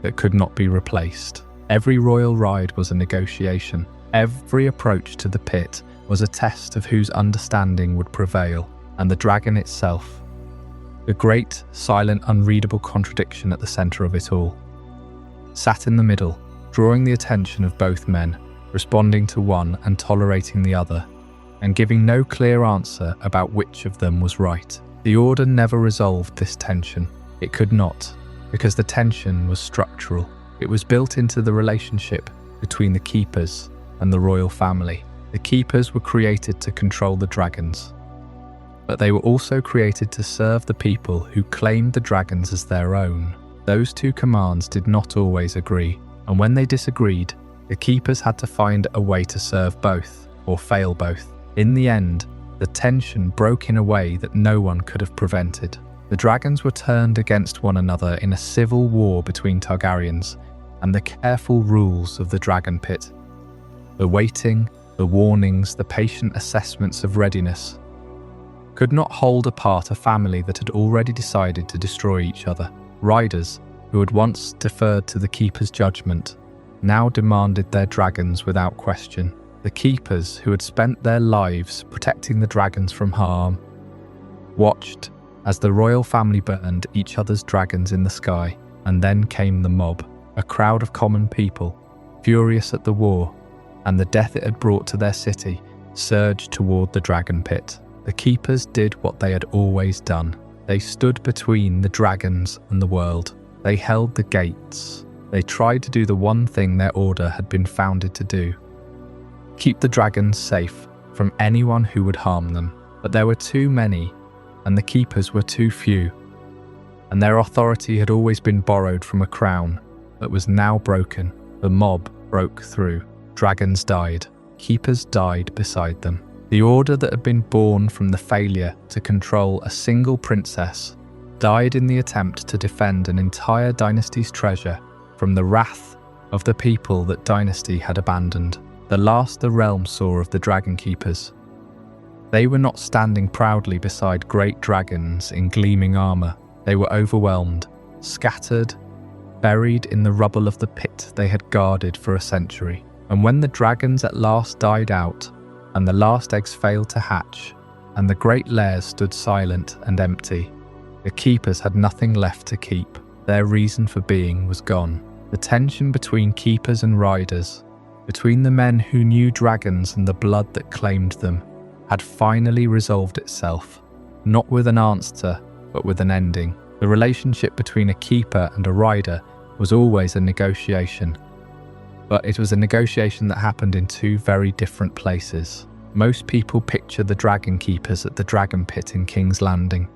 S1: that could not be replaced. Every royal ride was a negotiation. Every approach to the pit was a test of whose understanding would prevail, and the dragon itself, the great, silent, unreadable contradiction at the centre of it all. Sat in the middle, drawing the attention of both men, responding to one and tolerating the other, and giving no clear answer about which of them was right. The Order never resolved this tension. It could not, because the tension was structural. It was built into the relationship between the Keepers and the royal family. The Keepers were created to control the dragons, but they were also created to serve the people who claimed the dragons as their own. Those two commands did not always agree, and when they disagreed, the Keepers had to find a way to serve both, or fail both. In the end, the tension broke in a way that no one could have prevented. The dragons were turned against one another in a civil war between Targaryens and the careful rules of the Dragonpit. The waiting, the warnings, the patient assessments of readiness could not hold apart a family that had already decided to destroy each other. Riders, who had once deferred to the Keepers' judgment, now demanded their dragons without question. The Keepers, who had spent their lives protecting the dragons from harm, watched as the royal family burned each other's dragons in the sky. And then came the mob, a crowd of common people, furious at the war and the death it had brought to their city, surged toward the Dragonpit. The Keepers did what they had always done. They stood between the dragons and the world. They held the gates. They tried to do the one thing their order had been founded to do: keep the dragons safe from anyone who would harm them. But there were too many, and the Keepers were too few, and their authority had always been borrowed from a crown that was now broken. The mob broke through. Dragons died. Keepers died beside them. The order that had been born from the failure to control a single princess died in the attempt to defend an entire dynasty's treasure from the wrath of the people that dynasty had abandoned. The last the realm saw of the Dragonkeepers. They were not standing proudly beside great dragons in gleaming armour. They were overwhelmed, scattered, buried in the rubble of the pit they had guarded for a century. And when the dragons at last died out, and the last eggs failed to hatch, and the great lairs stood silent and empty, the Keepers had nothing left to keep. Their reason for being was gone. The tension between Keepers and Riders, between the men who knew dragons and the blood that claimed them, had finally resolved itself, not with an answer, but with an ending. The relationship between a Keeper and a Rider was always a negotiation, but it was a negotiation that happened in two very different places. Most people picture the Dragonkeepers at the Dragonpit in King's Landing,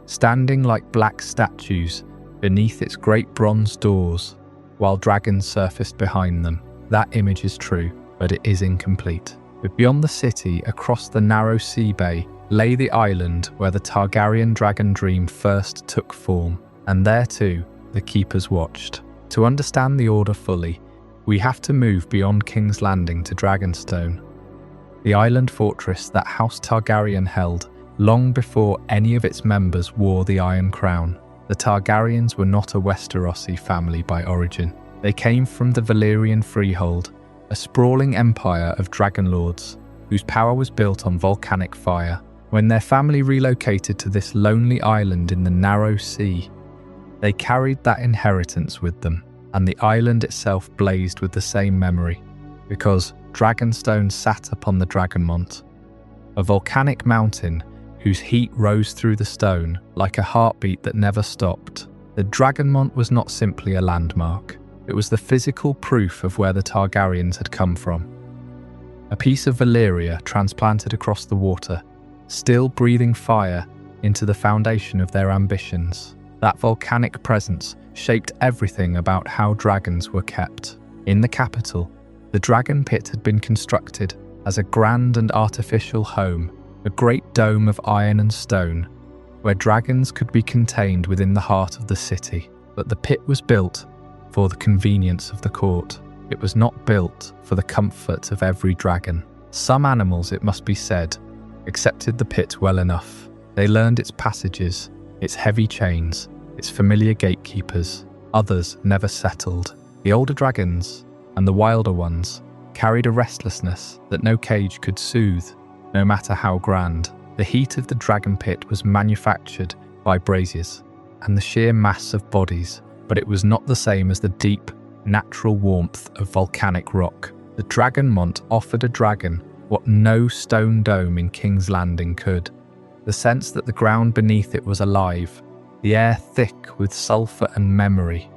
S1: standing like black statues beneath its great bronze doors, while dragons surfaced behind them. That image is true, but it is incomplete. But beyond the city, across the narrow sea bay, lay the island where the Targaryen dragon dream first took form, and there too the Keepers watched. To understand the Order fully, we have to move beyond King's Landing to Dragonstone, the island fortress that House Targaryen held long before any of its members wore the Iron Crown. The Targaryens were not a Westerosi family by origin. They came from the Valyrian freehold, a sprawling empire of dragonlords whose power was built on volcanic fire. When their family relocated to this lonely island in the narrow sea, they carried that inheritance with them, and the island itself blazed with the same memory, because Dragonstone sat upon the Dragonmont, a volcanic mountain whose heat rose through the stone like a heartbeat that never stopped. The Dragonmont was not simply a landmark. It was the physical proof of where the Targaryens had come from. A piece of Valyria transplanted across the water, still breathing fire into the foundation of their ambitions. That volcanic presence shaped everything about how dragons were kept. In the capital, the Dragonpit had been constructed as a grand and artificial home, a great dome of iron and stone, where dragons could be contained within the heart of the city. But the pit was built for the convenience of the court. It was not built for the comfort of every dragon. Some animals, it must be said, accepted the pit well enough. They learned its passages, its heavy chains, its familiar gatekeepers. Others never settled. The older dragons, and the wilder ones, carried a restlessness that no cage could soothe, no matter how grand. The heat of the dragon pit was manufactured by braziers and the sheer mass of bodies, but it was not the same as the deep, natural warmth of volcanic rock. The Dragonmont offered a dragon what no stone dome in King's Landing could. The sense that the ground beneath it was alive, the air thick with sulphur and memory.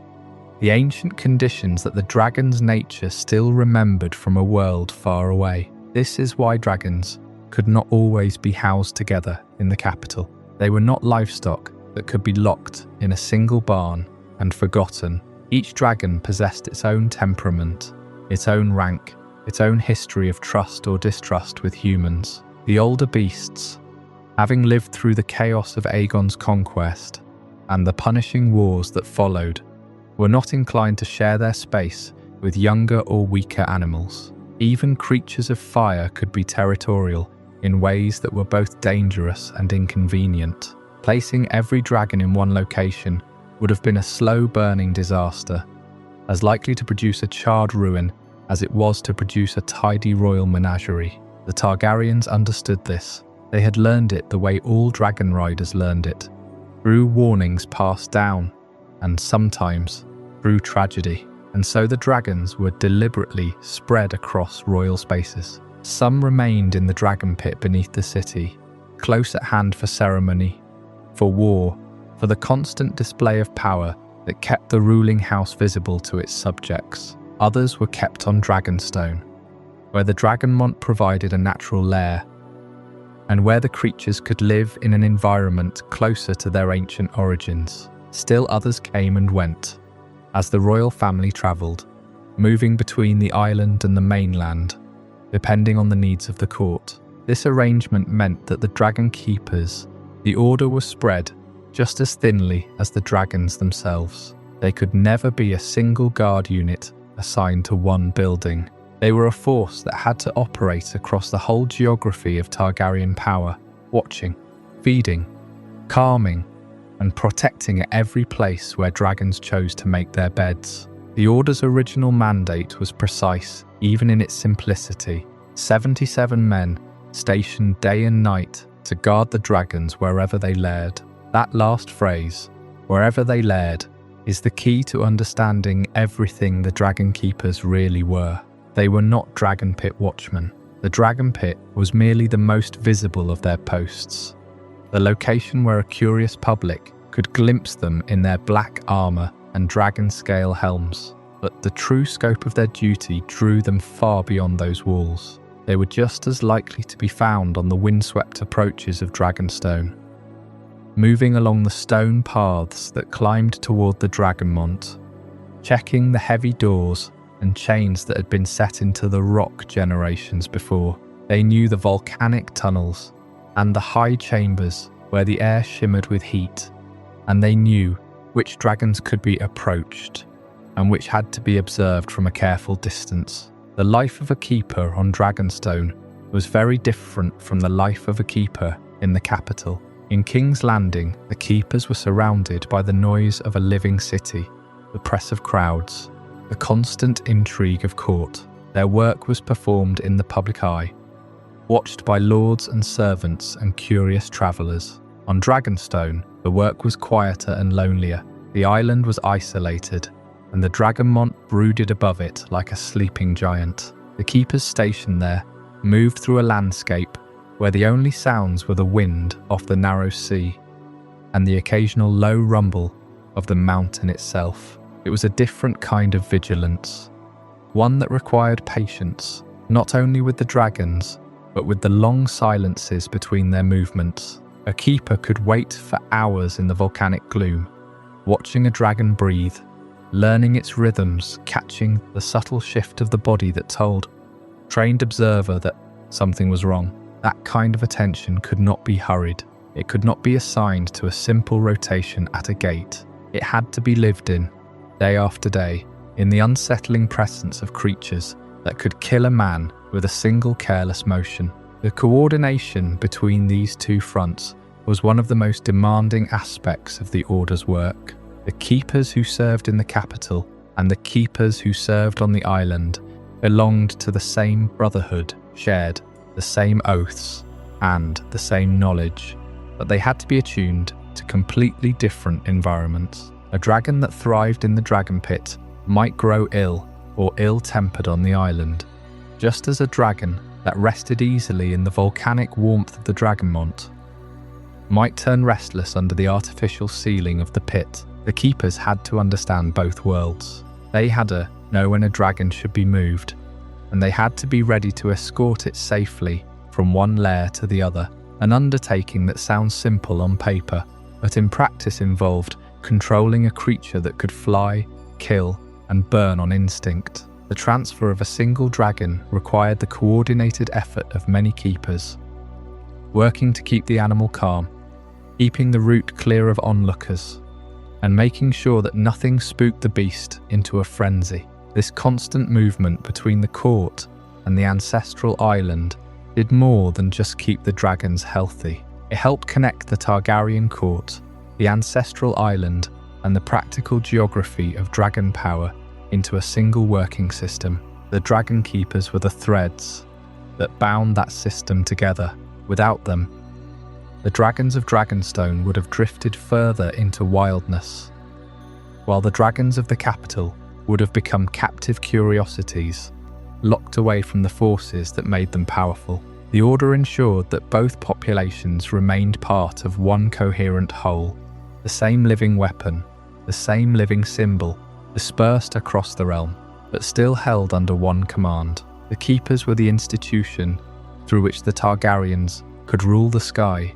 S1: The ancient conditions that the dragon's nature still remembered from a world far away. This is why dragons could not always be housed together in the capital. They were not livestock that could be locked in a single barn and forgotten. Each dragon possessed its own temperament, its own rank, its own history of trust or distrust with humans. The older beasts, having lived through the chaos of Aegon's conquest and the punishing wars that followed, were not inclined to share their space with younger or weaker animals. Even creatures of fire could be territorial in ways that were both dangerous and inconvenient. Placing every dragon in one location would have been a slow-burning disaster, as likely to produce a charred ruin as it was to produce a tidy royal menagerie. The Targaryens understood this. They had learned it the way all dragon riders learned it, through warnings passed down, and sometimes through tragedy. And so the dragons were deliberately spread across royal spaces. Some remained in the Dragonpit beneath the city, close at hand for ceremony, for war, for the constant display of power that kept the ruling house visible to its subjects. Others were kept on Dragonstone, where the Dragonmont provided a natural lair, and where the creatures could live in an environment closer to their ancient origins. Still others came and went, as the royal family travelled, moving between the island and the mainland, depending on the needs of the court. This arrangement meant that the Dragonkeepers, the order, was spread just as thinly as the dragons themselves. They could never be a single guard unit assigned to one building. They were a force that had to operate across the whole geography of Targaryen power, watching, feeding, calming, and protecting at every place where dragons chose to make their beds. The Order's original mandate was precise, even in its simplicity. 77 men stationed day and night to guard the dragons wherever they laired. That last phrase, wherever they laired, is the key to understanding everything the Dragonkeepers really were. They were not Dragonpit watchmen. The Dragonpit was merely the most visible of their posts, the location where a curious public could glimpse them in their black armour and dragon-scale helms. But the true scope of their duty drew them far beyond those walls. They were just as likely to be found on the windswept approaches of Dragonstone, moving along the stone paths that climbed toward the Dragonmont, checking the heavy doors and chains that had been set into the rock generations before. They knew the volcanic tunnels and the high chambers where the air shimmered with heat, and they knew which dragons could be approached and which had to be observed from a careful distance. The life of a keeper on Dragonstone was very different from the life of a keeper in the capital. In King's Landing, the keepers were surrounded by the noise of a living city, the press of crowds, the constant intrigue of court. Their work was performed in the public eye, watched by lords and servants and curious travellers. On Dragonstone, the work was quieter and lonelier. The island was isolated, and the Dragonmont brooded above it like a sleeping giant. The keepers stationed there moved through a landscape where the only sounds were the wind off the narrow sea and the occasional low rumble of the mountain itself. It was a different kind of vigilance, one that required patience, not only with the dragons, but with the long silences between their movements. A keeper could wait for hours in the volcanic gloom, watching a dragon breathe, learning its rhythms, catching the subtle shift of the body that told a trained observer that something was wrong. That kind of attention could not be hurried. It could not be assigned to a simple rotation at a gate. It had to be lived in, day after day, in the unsettling presence of creatures that could kill a man with a single careless motion. The coordination between these two fronts was one of the most demanding aspects of the Order's work. The keepers who served in the capital and the keepers who served on the island belonged to the same brotherhood, shared the same oaths and the same knowledge, but they had to be attuned to completely different environments. A dragon that thrived in the Dragonpit might grow ill or ill-tempered on the island, just as a dragon that rested easily in the volcanic warmth of the Dragonmont might turn restless under the artificial ceiling of the pit. The keepers had to understand both worlds. They had to know when a dragon should be moved, and they had to be ready to escort it safely from one lair to the other. An undertaking that sounds simple on paper, but in practice involved controlling a creature that could fly, kill, and burn on instinct. The transfer of a single dragon required the coordinated effort of many keepers, working to keep the animal calm, keeping the route clear of onlookers, and making sure that nothing spooked the beast into a frenzy. This constant movement between the court and the ancestral island did more than just keep the dragons healthy. It helped connect the Targaryen court, the ancestral island, and the practical geography of dragon power into a single working system. The Dragonkeepers were the threads that bound that system together. Without them, the dragons of Dragonstone would have drifted further into wildness, while the dragons of the capital would have become captive curiosities, locked away from the forces that made them powerful. The order ensured that both populations remained part of one coherent whole, the same living weapon, the same living symbol, dispersed across the realm, but still held under one command. The Keepers were the institution through which the Targaryens could rule the sky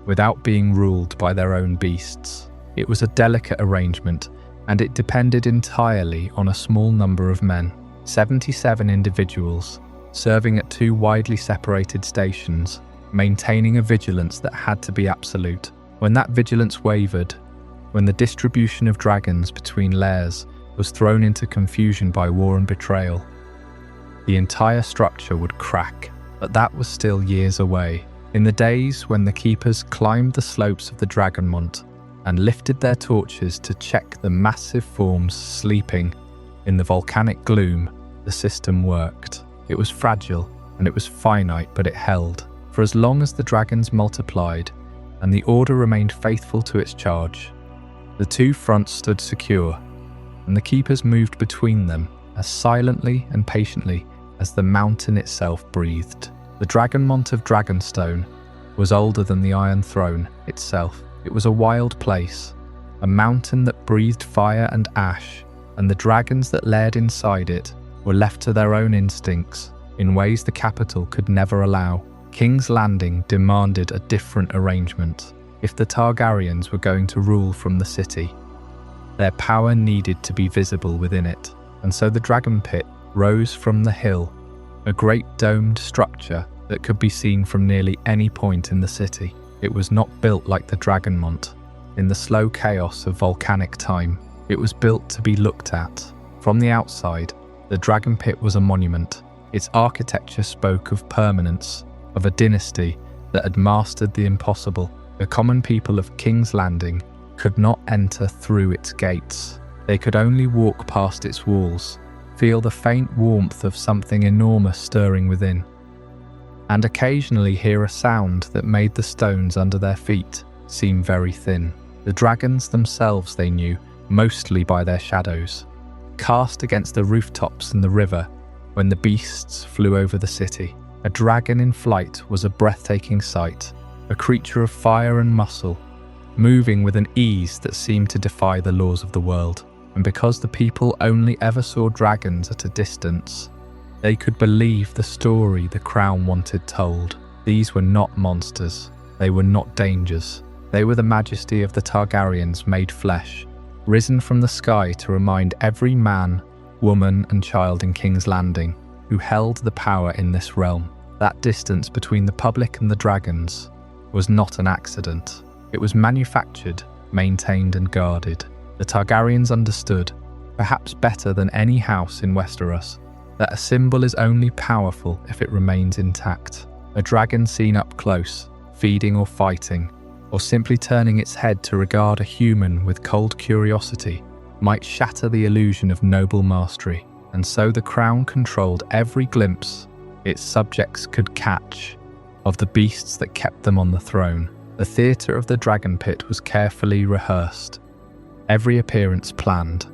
S1: without being ruled by their own beasts. It was a delicate arrangement, and it depended entirely on a small number of men, 77 individuals, serving at two widely separated stations, maintaining a vigilance that had to be absolute. When that vigilance wavered, when the distribution of dragons between lairs was thrown into confusion by war and betrayal, the entire structure would crack. But that was still years away. In the days when the Keepers climbed the slopes of the Dragonmont and lifted their torches to check the massive forms sleeping in the volcanic gloom, the system worked. It was fragile and it was finite, but it held. For as long as the dragons multiplied and the Order remained faithful to its charge, the two fronts stood secure, and the Keepers moved between them as silently and patiently as the mountain itself breathed. The Dragonmont of Dragonstone was older than the Iron Throne itself. It was a wild place, a mountain that breathed fire and ash, and the dragons that laired inside it were left to their own instincts in ways the capital could never allow. King's Landing demanded a different arrangement. If the Targaryens were going to rule from the city, their power needed to be visible within it, and so the Dragonpit rose from the hill, a great domed structure that could be seen from nearly any point in the city. It was not built like the Dragonmont, in the slow chaos of volcanic time. It was built to be looked at. From the outside, the Dragonpit was a monument. Its architecture spoke of permanence, of a dynasty that had mastered the impossible. The common people of King's Landing could not enter through its gates. They could only walk past its walls, feel the faint warmth of something enormous stirring within, and occasionally hear a sound that made the stones under their feet seem very thin. The dragons themselves they knew mostly by their shadows, cast against the rooftops and the river when the beasts flew over the city. A dragon in flight was a breathtaking sight, a creature of fire and muscle, moving with an ease that seemed to defy the laws of the world. And because the people only ever saw dragons at a distance, they could believe the story the crown wanted told. These were not monsters. They were not dangers. They were the majesty of the Targaryens made flesh, risen from the sky to remind every man, woman and child in King's Landing who held the power in this realm. That distance between the public and the dragons was not an accident. It was manufactured, maintained and guarded. The Targaryens understood, perhaps better than any house in Westeros, that a symbol is only powerful if it remains intact. A dragon seen up close, feeding or fighting, or simply turning its head to regard a human with cold curiosity, might shatter the illusion of noble mastery. And so the crown controlled every glimpse its subjects could catch of the beasts that kept them on the throne. The theatre of the Dragonpit was carefully rehearsed, every appearance planned,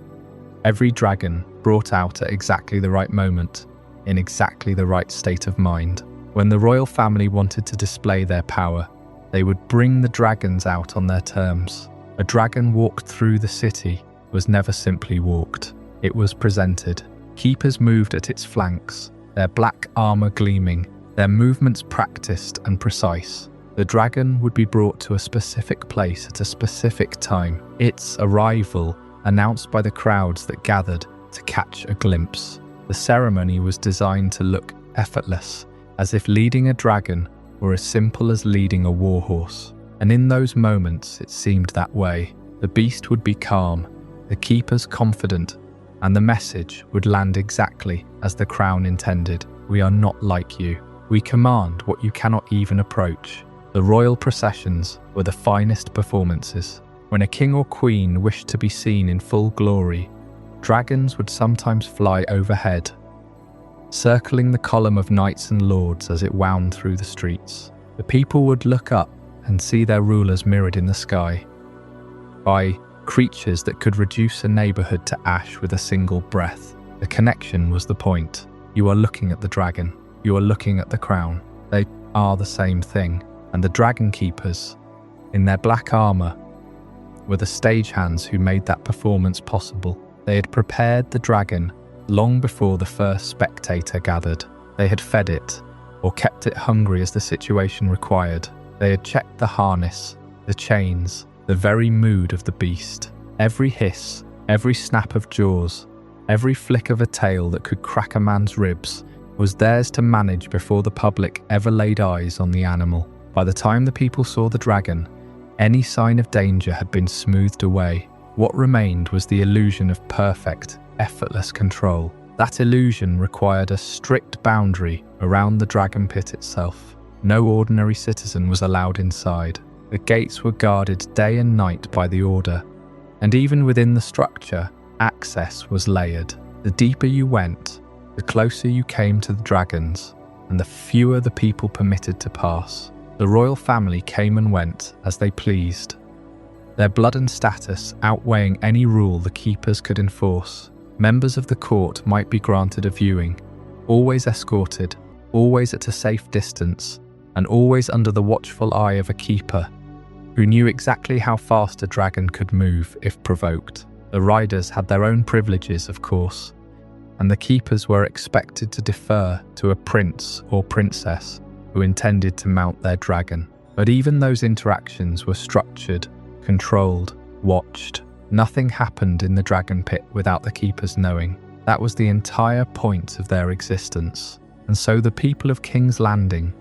S1: every dragon brought out at exactly the right moment, in exactly the right state of mind. When the royal family wanted to display their power, they would bring the dragons out on their terms. A dragon walked through the city was never simply walked. It was presented. Keepers moved at its flanks, their black armour gleaming, their movements practiced and precise. The dragon would be brought to a specific place at a specific time, its arrival announced by the crowds that gathered to catch a glimpse. The ceremony was designed to look effortless, as if leading a dragon were as simple as leading a warhorse. And in those moments it seemed that way. The beast would be calm, the keepers confident, and the message would land exactly as the crown intended. We are not like you. We command what you cannot even approach. The royal processions were the finest performances. When a king or queen wished to be seen in full glory, dragons would sometimes fly overhead, circling the column of knights and lords as it wound through the streets. The people would look up and see their rulers mirrored in the sky by creatures that could reduce a neighborhood to ash with a single breath. The connection was the point. You are looking at the dragon. You are looking at the crown. They are the same thing. And the Dragonkeepers, in their black armor, were the stagehands who made that performance possible. They had prepared the dragon long before the first spectator gathered. They had fed it, or kept it hungry as the situation required. They had checked the harness, the chains, the very mood of the beast. Every hiss, every snap of jaws, every flick of a tail that could crack a man's ribs was theirs to manage before the public ever laid eyes on the animal. By the time the people saw the dragon, any sign of danger had been smoothed away. What remained was the illusion of perfect, effortless control. That illusion required a strict boundary around the dragon pit itself. No ordinary citizen was allowed inside. The gates were guarded day and night by the order, and even within the structure, access was layered. The deeper you went, the closer you came to the dragons, and the fewer the people permitted to pass. The royal family came and went as they pleased, their blood and status outweighing any rule the keepers could enforce. Members of the court might be granted a viewing, always escorted, always at a safe distance, and always under the watchful eye of a keeper who knew exactly how fast a dragon could move if provoked. The riders had their own privileges, of course, and the keepers were expected to defer to a prince or princess who intended to mount their dragon. But even those interactions were structured, controlled, watched. Nothing happened in the dragon pit without the keepers knowing. That was the entire point of their existence. And so the people of King's Landing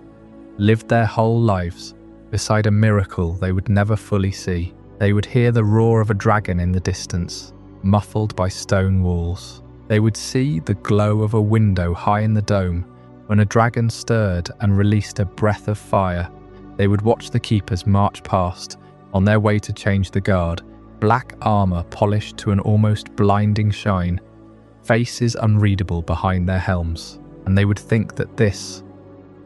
S1: lived their whole lives beside a miracle they would never fully see. They would hear the roar of a dragon in the distance, muffled by stone walls. They would see the glow of a window high in the dome when a dragon stirred and released a breath of fire. They would watch the keepers march past on their way to change the guard, black armor polished to an almost blinding shine, faces unreadable behind their helms, and they would think that this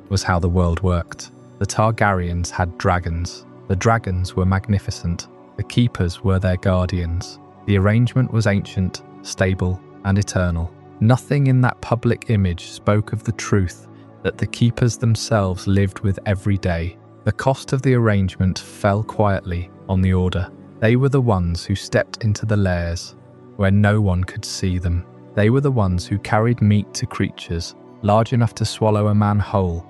S1: was how the world worked. The Targaryens had dragons. The dragons were magnificent. The keepers were their guardians. The arrangement was ancient, stable, and eternal. Nothing in that public image spoke of the truth that the keepers themselves lived with every day. The cost of the arrangement fell quietly on the order. They were the ones who stepped into the lairs where no one could see them. They were the ones who carried meat to creatures large enough to swallow a man whole,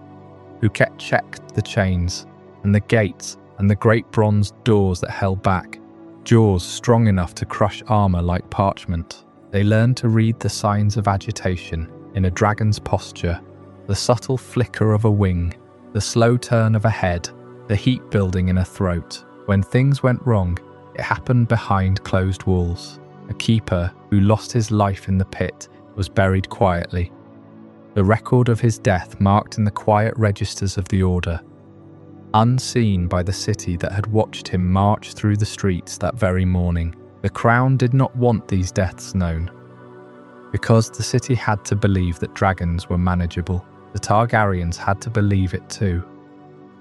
S1: who checked the chains and the gates and the great bronze doors that held back, jaws strong enough to crush armor like parchment. They learned to read the signs of agitation in a dragon's posture, the subtle flicker of a wing, the slow turn of a head, the heat building in a throat. When things went wrong, it happened behind closed walls. A keeper who lost his life in the pit was buried quietly, the record of his death marked in the quiet registers of the order, unseen by the city that had watched him march through the streets that very morning. The crown did not want these deaths known, because the city had to believe that dragons were manageable. The Targaryens had to believe it too.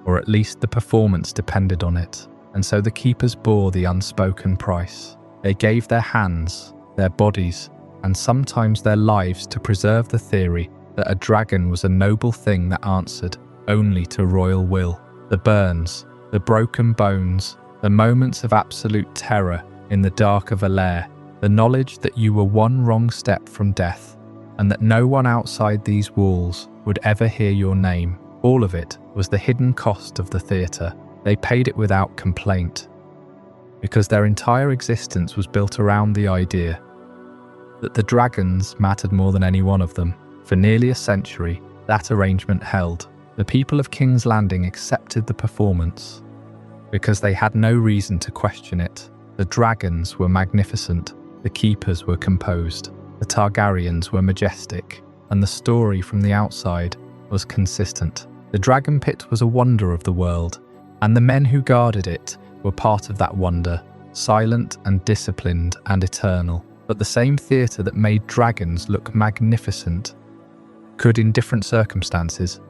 S1: or at least the performance depended on it, and so the keepers bore the unspoken price. They gave their hands, their bodies, and sometimes their lives to preserve the theory that a dragon was a noble thing that answered only to royal will. The burns, the broken bones, the moments of absolute terror in the dark of Aerea, the knowledge that you were one wrong step from death, and that no one outside these walls would ever hear your name. All of it was the hidden cost of the theatre. They paid it without complaint, because their entire existence was built around the idea that the dragons mattered more than any one of them. For nearly a century, that arrangement held. The people of King's Landing accepted the performance because they had no reason to question it. The dragons were magnificent, the keepers were composed, the Targaryens were majestic, and the story from the outside was consistent. The Dragonpit was a wonder of the world, and the men who guarded it were part of that wonder, silent and disciplined and eternal. But the same theatre that made dragons look magnificent could, in different circumstances,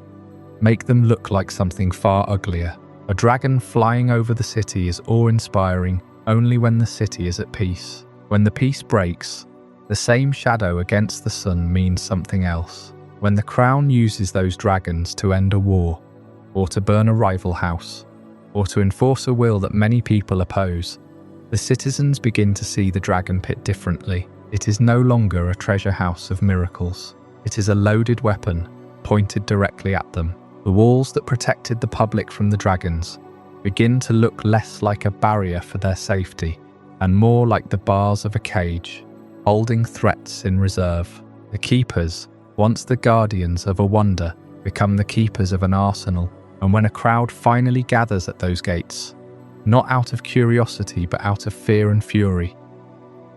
S1: make them look like something far uglier. A dragon flying over the city is awe-inspiring only when the city is at peace. When the peace breaks, the same shadow against the sun means something else. When the crown uses those dragons to end a war, or to burn a rival house, or to enforce a will that many people oppose, the citizens begin to see the Dragonpit differently. It is no longer a treasure house of miracles. It is a loaded weapon pointed directly at them. The walls that protected the public from the dragons begin to look less like a barrier for their safety and more like the bars of a cage, holding threats in reserve. The keepers, once the guardians of a wonder, become the keepers of an arsenal. And when a crowd finally gathers at those gates, not out of curiosity but out of fear and fury,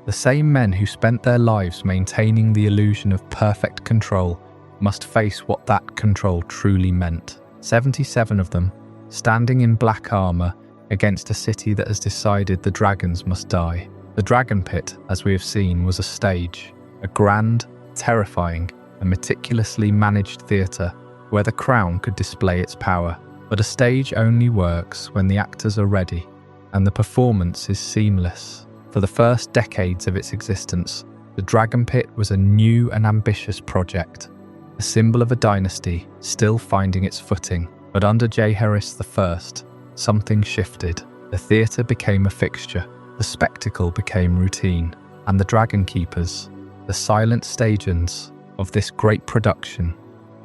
S1: the same men who spent their lives maintaining the illusion of perfect control must face what that control truly meant. 77 of them, standing in black armour against a city that has decided the dragons must die. The Dragonpit, as we have seen, was a stage, a grand, terrifying, and meticulously managed theatre where the crown could display its power. But a stage only works when the actors are ready, and the performance is seamless. For the first decades of its existence, the Dragonpit was a new and ambitious project, a symbol of a dynasty still finding its footing. But under Jaehaerys I, something shifted. The theatre became a fixture, the spectacle became routine, and the Dragonkeepers, the silent stagehands of this great production,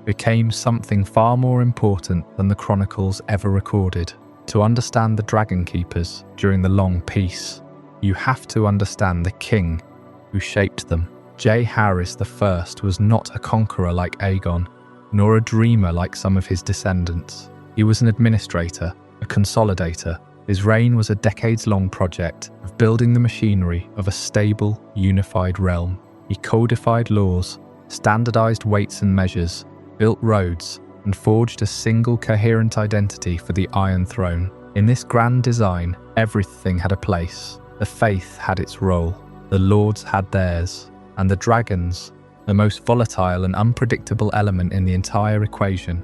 S1: became something far more important than the chronicles ever recorded. To understand the Dragonkeepers during the long peace, you have to understand the king who shaped them. Jaehaerys I was not a conqueror like Aegon, nor a dreamer like some of his descendants. He was an administrator, a consolidator. His reign was a decades-long project of building the machinery of a stable, unified realm. He codified laws, standardized weights and measures, built roads, and forged a single coherent identity for the Iron Throne. In this grand design, everything had a place. The faith had its role, the lords had theirs, and the dragons, the most volatile and unpredictable element in the entire equation,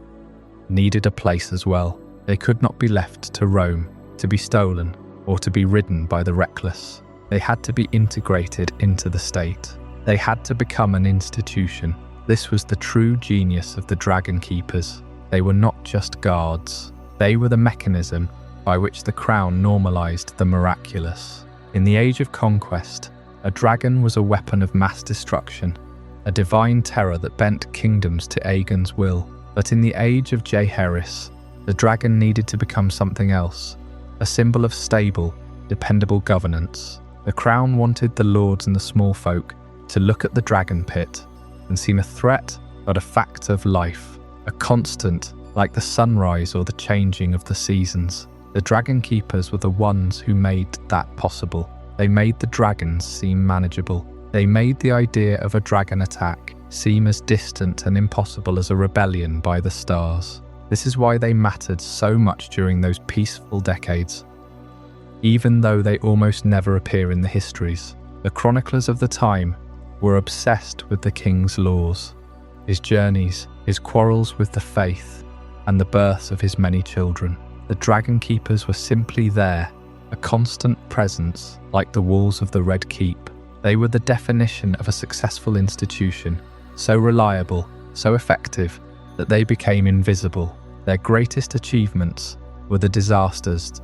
S1: needed a place as well. They could not be left to roam, to be stolen, or to be ridden by the reckless. They had to be integrated into the state. They had to become an institution. This was the true genius of the Dragonkeepers. They were not just guards. They were the mechanism by which the crown normalized the miraculous. In the age of conquest, a dragon was a weapon of mass destruction, a divine terror that bent kingdoms to Aegon's will. But in the age of Jaehaerys, the dragon needed to become something else, a symbol of stable, dependable governance. The crown wanted the lords and the small folk to look at the Dragonpit and see a threat but a fact of life, a constant like the sunrise or the changing of the seasons. The Dragonkeepers were the ones who made that possible. They made the dragons seem manageable. They made the idea of a dragon attack seem as distant and impossible as a rebellion by the stars. This is why they mattered so much during those peaceful decades. Even though they almost never appear in the histories, the chroniclers of the time were obsessed with the king's laws, his journeys, his quarrels with the faith, and the births of his many children. The Dragonkeepers were simply there, a constant presence like the walls of the Red Keep. They were the definition of a successful institution, so reliable, so effective, that they became invisible. Their greatest achievements were the disasters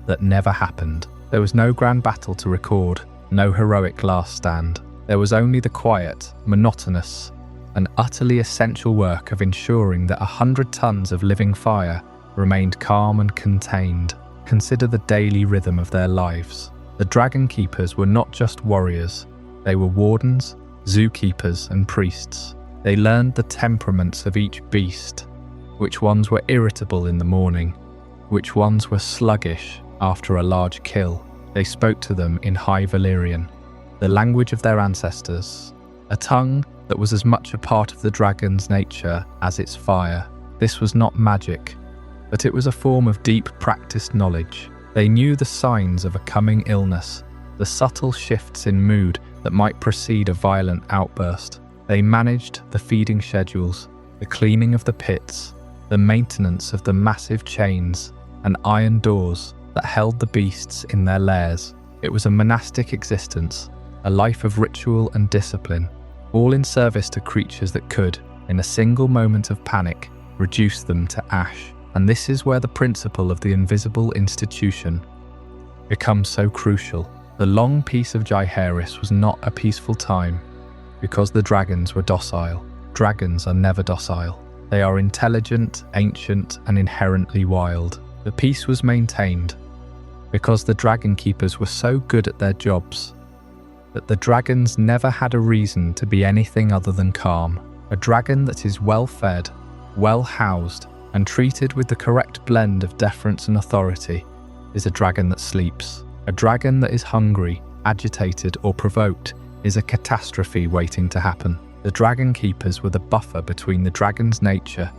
S1: that never happened. There was no grand battle to record, no heroic last stand. There was only the quiet, monotonous, and utterly essential work of ensuring that 100 tons of living fire remained calm and contained. Consider the daily rhythm of their lives. The Dragonkeepers were not just warriors, they were wardens, zookeepers, and priests. They learned the temperaments of each beast, which ones were irritable in the morning, which ones were sluggish after a large kill. They spoke to them in High Valyrian, the language of their ancestors, a tongue that was as much a part of the dragon's nature as its fire. This was not magic, but it was a form of deep practiced knowledge. They knew the signs of a coming illness, the subtle shifts in mood that might precede a violent outburst. They managed the feeding schedules, the cleaning of the pits, the maintenance of the massive chains and iron doors that held the beasts in their lairs. It was a monastic existence, a life of ritual and discipline, all in service to creatures that could, in a single moment of panic, reduce them to ash. And this is where the principle of the invisible institution becomes so crucial. The long peace of Jaehaerys was not a peaceful time because the dragons were docile. Dragons are never docile. They are intelligent, ancient, and inherently wild. The peace was maintained because the Dragonkeepers were so good at their jobs that the dragons never had a reason to be anything other than calm. A dragon that is well fed, well housed, and treated with the correct blend of deference and authority is a dragon that sleeps. A dragon that is hungry, agitated, or provoked is a catastrophe waiting to happen. The Dragonkeepers were the buffer between the dragon's nature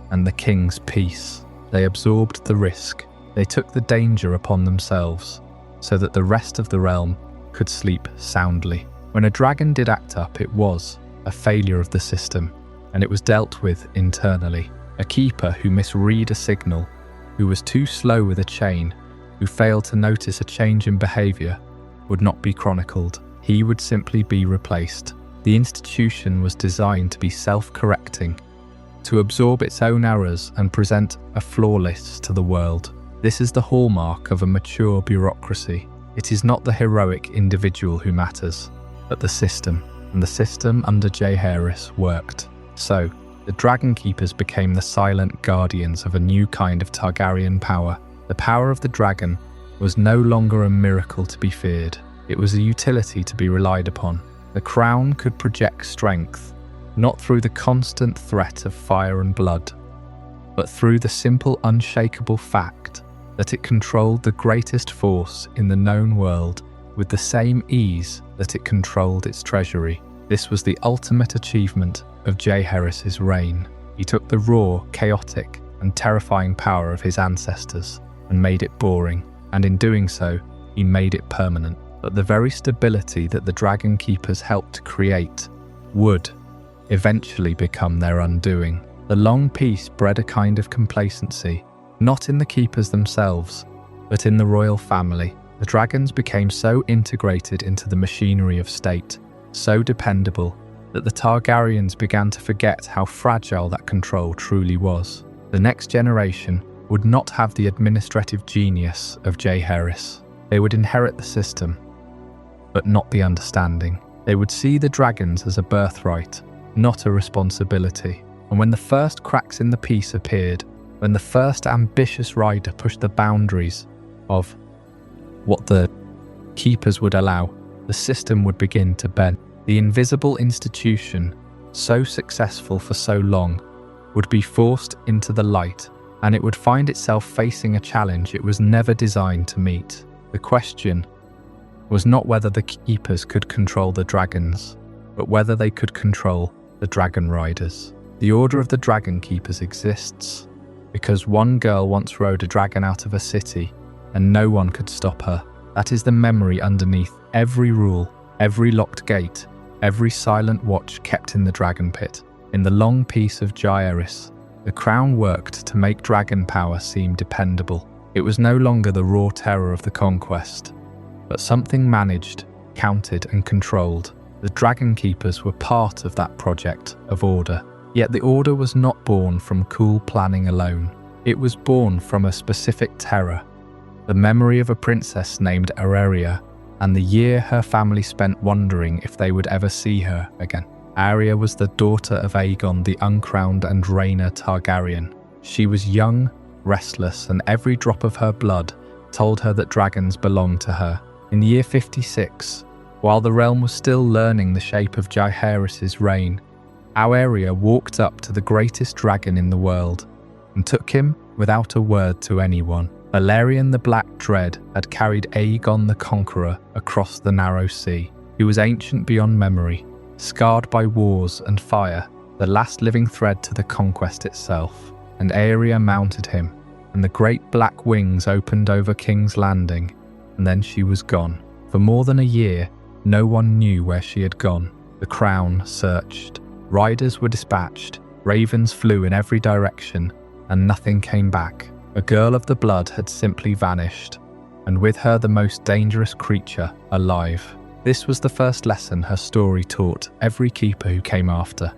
S1: and the king's peace. They absorbed the risk. They took the danger upon themselves so that the rest of the realm could sleep soundly. When a dragon did act up, it was a failure of the system, and it was dealt with internally. A keeper who misread a signal, who was too slow with a chain, who failed to notice a change in behaviour, would not be chronicled. He would simply be replaced. The institution was designed to be self-correcting, to absorb its own errors and present a flawless to the world. This is the hallmark of a mature bureaucracy. It is not the heroic individual who matters, but the system. And the system under Jaehaerys worked. So, the Dragonkeepers became the silent guardians of a new kind of Targaryen power. The power of the dragon was no longer a miracle to be feared. It was a utility to be relied upon. The crown could project strength, not through the constant threat of fire and blood, but through the simple, unshakable fact that it controlled the greatest force in the known world with the same ease that it controlled its treasury. This was the ultimate achievement of Jaehaerys' reign. He took the raw, chaotic, and terrifying power of his ancestors and made it boring, and in doing so, he made it permanent. But the very stability that the Dragonkeepers helped create would eventually become their undoing. The long peace bred a kind of complacency, not in the keepers themselves, but in the royal family. The dragons became so integrated into the machinery of state, so dependable, that the Targaryens began to forget how fragile that control truly was. The next generation would not have the administrative genius of Jaehaerys. They would inherit the system, but not the understanding. They would see the dragons as a birthright, not a responsibility. And when the first cracks in the peace appeared, when the first ambitious rider pushed the boundaries of what the keepers would allow, the system would begin to bend. The invisible institution, so successful for so long, would be forced into the light, and it would find itself facing a challenge it was never designed to meet. The question was not whether the keepers could control the dragons, but whether they could control the dragon riders. The Order of the Dragonkeepers exists because one girl once rode a dragon out of a city and no one could stop her. That is the memory underneath every rule, every locked gate, every silent watch kept in the Dragonpit. In the long peace of Jaehaerys, The crown worked to make dragon power seem dependable. It was no longer the raw terror of the conquest, but something managed, counted and controlled. The Dragonkeepers were part of that project of order. Yet the order was not born from cool planning alone. It was born from a specific terror, the memory of a princess named Aerea, and the year her family spent wondering if they would ever see her again. Aerea was the daughter of Aegon the Uncrowned and Rhaenyra Targaryen. She was young, restless, and every drop of her blood told her that dragons belonged to her. In the year 56, while the realm was still learning the shape of Jaehaerys' reign, Aerea walked up to the greatest dragon in the world and took him without a word to anyone. Balerion the Black Dread had carried Aegon the Conqueror across the narrow sea. He was ancient beyond memory, scarred by wars and fire, the last living thread to the conquest itself. And Aerea mounted him, and the great black wings opened over King's Landing, and then she was gone. For more than a year, no one knew where she had gone. The crown searched. Riders were dispatched, ravens flew in every direction, and nothing came back. A girl of the blood had simply vanished, and with her the most dangerous creature alive. This was the first lesson her story taught every keeper who came after.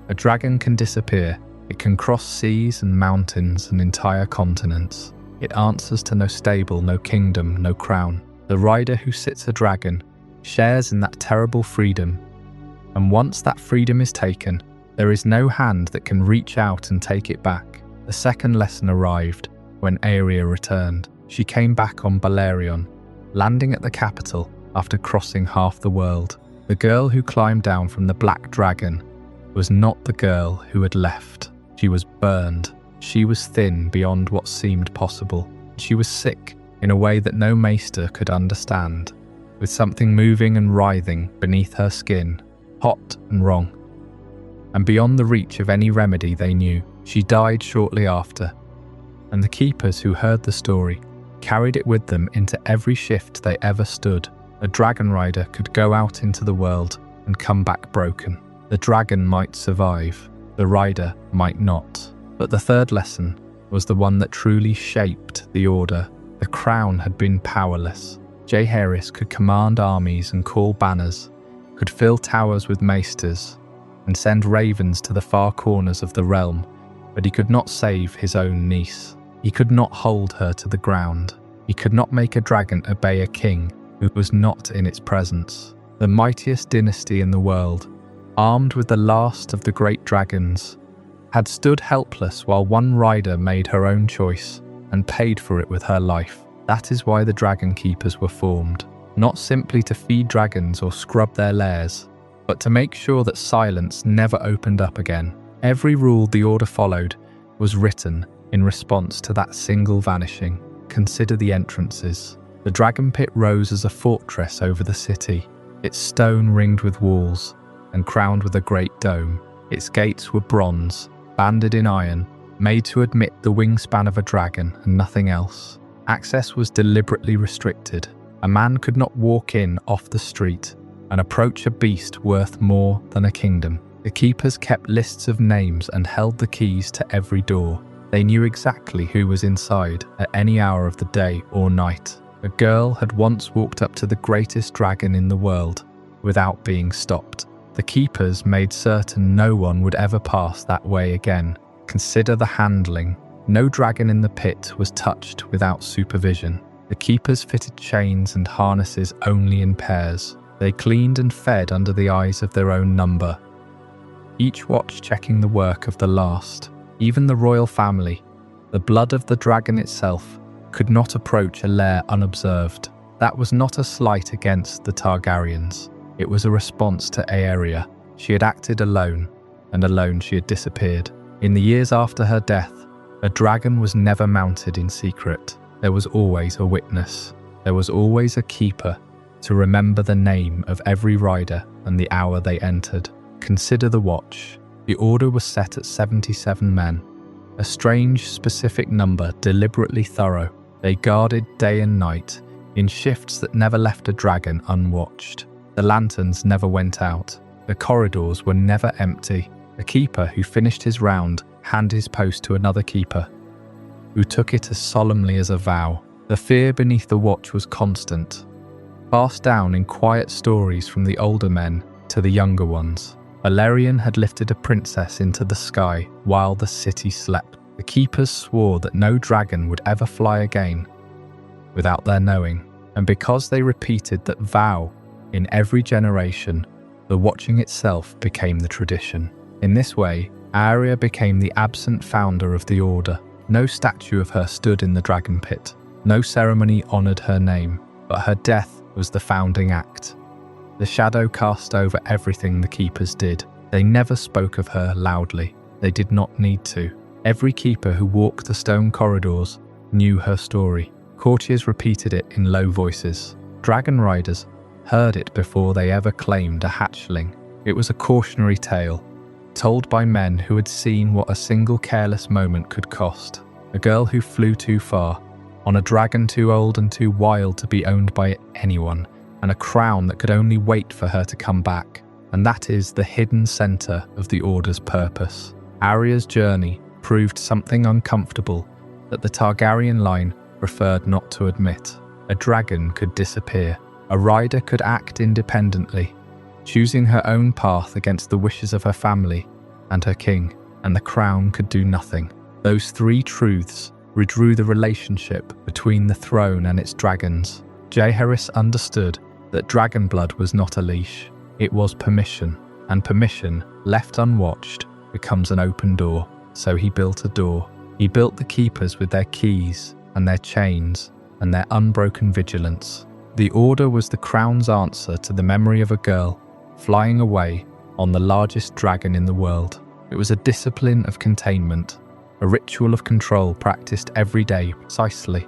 S1: A dragon can disappear. It can cross seas and mountains and entire continents. It answers to no stable, no kingdom, no crown. The rider who sits a dragon shares in that terrible freedom. And once that freedom is taken, there is no hand that can reach out and take it back. The second lesson arrived when Aerea returned. She came back on Balerion, landing at the capital after crossing half the world. The girl who climbed down from the Black Dragon was not the girl who had left. She was burned. She was thin beyond what seemed possible. She was sick in a way that no maester could understand, with something moving and writhing beneath her skin, hot and wrong, and beyond the reach of any remedy they knew. She died shortly after, and the keepers who heard the story carried it with them into every shift they ever stood. A dragon rider could go out into the world and come back broken. The dragon might survive, the rider might not. But the third lesson was the one that truly shaped the order. The crown had been powerless. Jaehaerys could command armies and call banners, could fill towers with maesters, and send ravens to the far corners of the realm, but he could not save his own niece. He could not hold her to the ground. He could not make a dragon obey a king who was not in its presence. The mightiest dynasty in the world, armed with the last of the great dragons, had stood helpless while one rider made her own choice and paid for it with her life. That is why the Dragonkeepers were formed, not simply to feed dragons or scrub their lairs, but to make sure that silence never opened up again. Every rule the Order followed was written in response to that single vanishing. Consider the entrances. The Dragonpit rose as a fortress over the city, its stone ringed with walls and crowned with a great dome. Its gates were bronze, banded in iron, made to admit the wingspan of a dragon and nothing else. Access was deliberately restricted. A man could not walk in off the street and approach a beast worth more than a kingdom. The keepers kept lists of names and held the keys to every door. They knew exactly who was inside at any hour of the day or night. A girl had once walked up to the greatest dragon in the world without being stopped. The keepers made certain no one would ever pass that way again. Consider the handling. No dragon in the pit was touched without supervision. The keepers fitted chains and harnesses only in pairs. They cleaned and fed under the eyes of their own number, each watch checking the work of the last. Even the royal family, the blood of the dragon itself, could not approach a lair unobserved. That was not a slight against the Targaryens. It was a response to Aerea. She had acted alone, and alone she had disappeared. In the years after her death, a dragon was never mounted in secret. There was always a witness. There was always a keeper to remember the name of every rider and the hour they entered. Consider the watch. The order was set at 77 men, a strange, specific number, deliberately thorough. They guarded day and night, in shifts that never left a dragon unwatched. The lanterns never went out. The corridors were never empty. A keeper who finished his round hand his post to another keeper, who took it as solemnly as a vow. The fear beneath the watch was constant, passed down in quiet stories from the older men to the younger ones. Balerion had lifted a princess into the sky while the city slept. The keepers swore that no dragon would ever fly again without their knowing, and because they repeated that vow in every generation, the watching itself became the tradition. In this way, Aerea became the absent founder of the order. No statue of her stood in the Dragonpit. No ceremony honoured her name, but her death was the founding act. The shadow cast over everything the keepers did. They never spoke of her loudly. They did not need to. Every keeper who walked the stone corridors knew her story. Courtiers repeated it in low voices. Dragon riders heard it before they ever claimed a hatchling. It was a cautionary tale, told by men who had seen what a single careless moment could cost. A girl who flew too far, on a dragon too old and too wild to be owned by anyone, and a crown that could only wait for her to come back. And that is the hidden centre of the Order's purpose. Aerea's journey proved something uncomfortable that the Targaryen line preferred not to admit. A dragon could disappear. A rider could act independently, choosing her own path against the wishes of her family and her king, and the crown could do nothing. Those three truths redrew the relationship between the throne and its dragons. Jaehaerys understood that dragon blood was not a leash, it was permission, and permission, left unwatched, becomes an open door. So he built a door. He built the keepers with their keys and their chains and their unbroken vigilance. The order was the crown's answer to the memory of a girl flying away on the largest dragon in the world. It was a discipline of containment, a ritual of control practiced every day precisely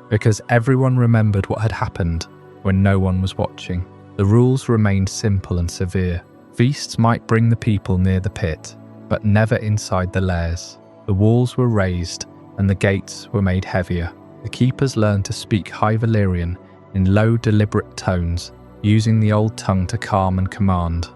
S1: because everyone remembered what had happened when no one was watching. The rules remained simple and severe. Feasts might bring the people near the pit, but never inside the lairs. The walls were raised and the gates were made heavier. The keepers learned to speak High Valyrian in low, deliberate tones, using the old tongue to calm and command.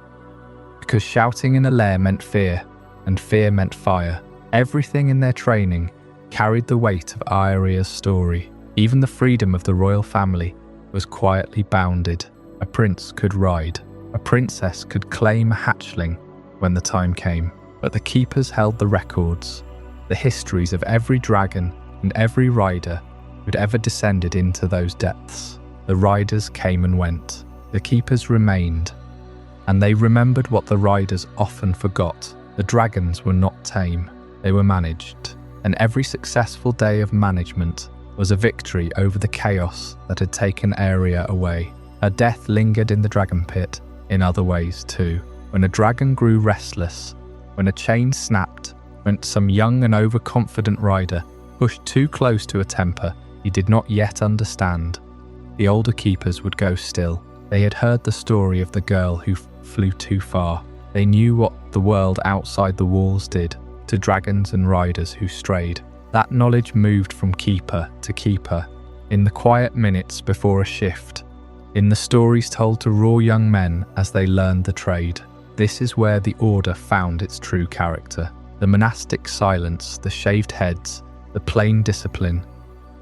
S1: Because shouting in a lair meant fear, and fear meant fire. Everything in their training carried the weight of Aerea's story. Even the freedom of the royal family was quietly bounded. A prince could ride. A princess could claim a hatchling when the time came. But the keepers held the records, the histories of every dragon and every rider who'd ever descended into those depths. The riders came and went. The keepers remained, and they remembered what the riders often forgot. The dragons were not tame, they were managed, and every successful day of management was a victory over the chaos that had taken Aerea away. Her death lingered in the Dragonpit in other ways too. When a dragon grew restless, when a chain snapped, when some young and overconfident rider pushed too close to a temper he did not yet understand, the older keepers would go still. They had heard the story of the girl who flew too far. They knew what the world outside the walls did to dragons and riders who strayed. That knowledge moved from keeper to keeper, in the quiet minutes before a shift, in the stories told to raw young men as they learned the trade. This is where the order found its true character. The monastic silence, the shaved heads, the plain discipline,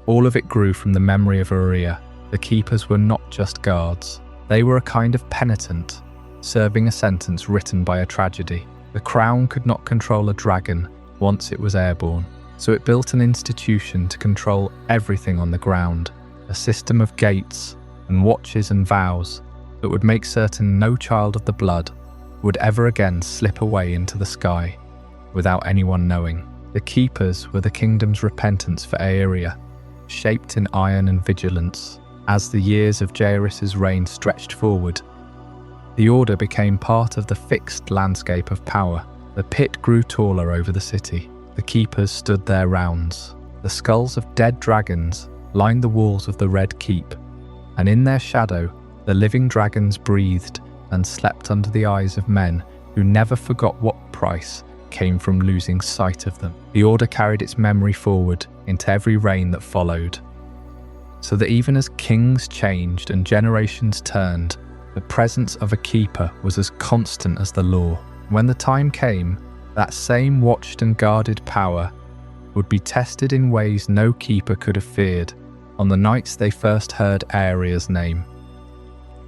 S1: all of it grew from the memory of Aerea. The keepers were not just guards. They were a kind of penitent, serving a sentence written by a tragedy. The crown could not control a dragon once it was airborne, so it built an institution to control everything on the ground, a system of gates and watches and vows that would make certain no child of the blood would ever again slip away into the sky without anyone knowing. The keepers were the kingdom's repentance for Aerea, shaped in iron and vigilance. As the years of Jaehaerys' reign stretched forward, the order became part of the fixed landscape of power. The pit grew taller over the city. The keepers stood their rounds. The skulls of dead dragons lined the walls of the Red Keep, and in their shadow, the living dragons breathed and slept under the eyes of men who never forgot what price came from losing sight of them. The order carried its memory forward into every reign that followed, so that even as kings changed and generations turned, the presence of a keeper was as constant as the law. When the time came, That same watched and guarded power would be tested in ways no keeper could have feared on the nights they first heard Aerea's name.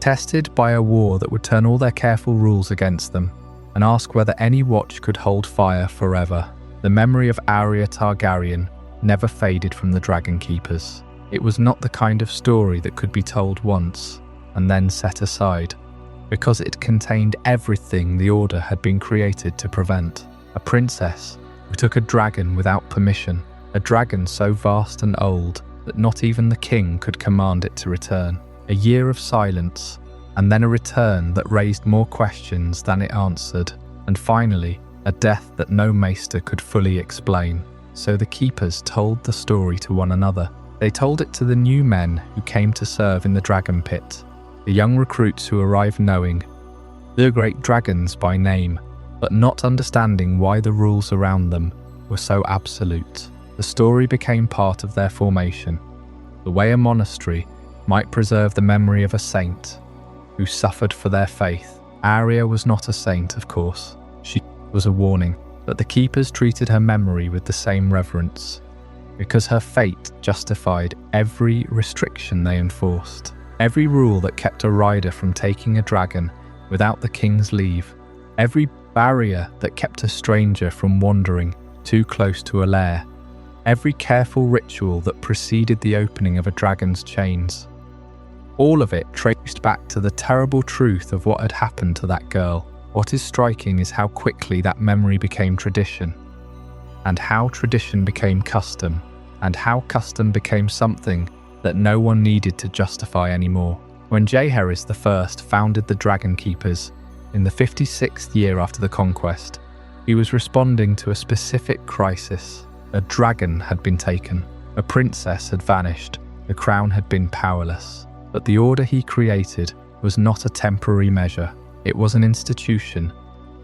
S1: Tested by a war that would turn all their careful rules against them and ask whether any watch could hold fire forever. The memory of Aerea Targaryen never faded from the Dragonkeepers. It was not the kind of story that could be told once and then set aside, because it contained everything the Order had been created to prevent. A princess who took a dragon without permission, a dragon so vast and old that not even the king could command it to return. A year of silence, and then a return that raised more questions than it answered, and finally, a death that no maester could fully explain. So the keepers told the story to one another. They told it to the new men who came to serve in the Dragonpit, the young recruits who arrived knowing the great dragons by name, but not understanding why the rules around them were so absolute. The story became part of their formation, the way a monastery might preserve the memory of a saint who suffered for their faith. Aerea was not a saint, of course. She was a warning, but the keepers treated her memory with the same reverence, because her fate justified every restriction they enforced. Every rule that kept a rider from taking a dragon without the king's leave, every barrier that kept a stranger from wandering too close to a lair, every careful ritual that preceded the opening of a dragon's chains. All of it traced back to the terrible truth of what had happened to that girl. What is striking is how quickly that memory became tradition, and how tradition became custom, and how custom became something that no one needed to justify anymore. When Jaehaerys I founded the Dragonkeepers in the 56th year after the conquest, he was responding to a specific crisis. A dragon had been taken, a princess had vanished, the crown had been powerless. But the order he created was not a temporary measure. It was an institution,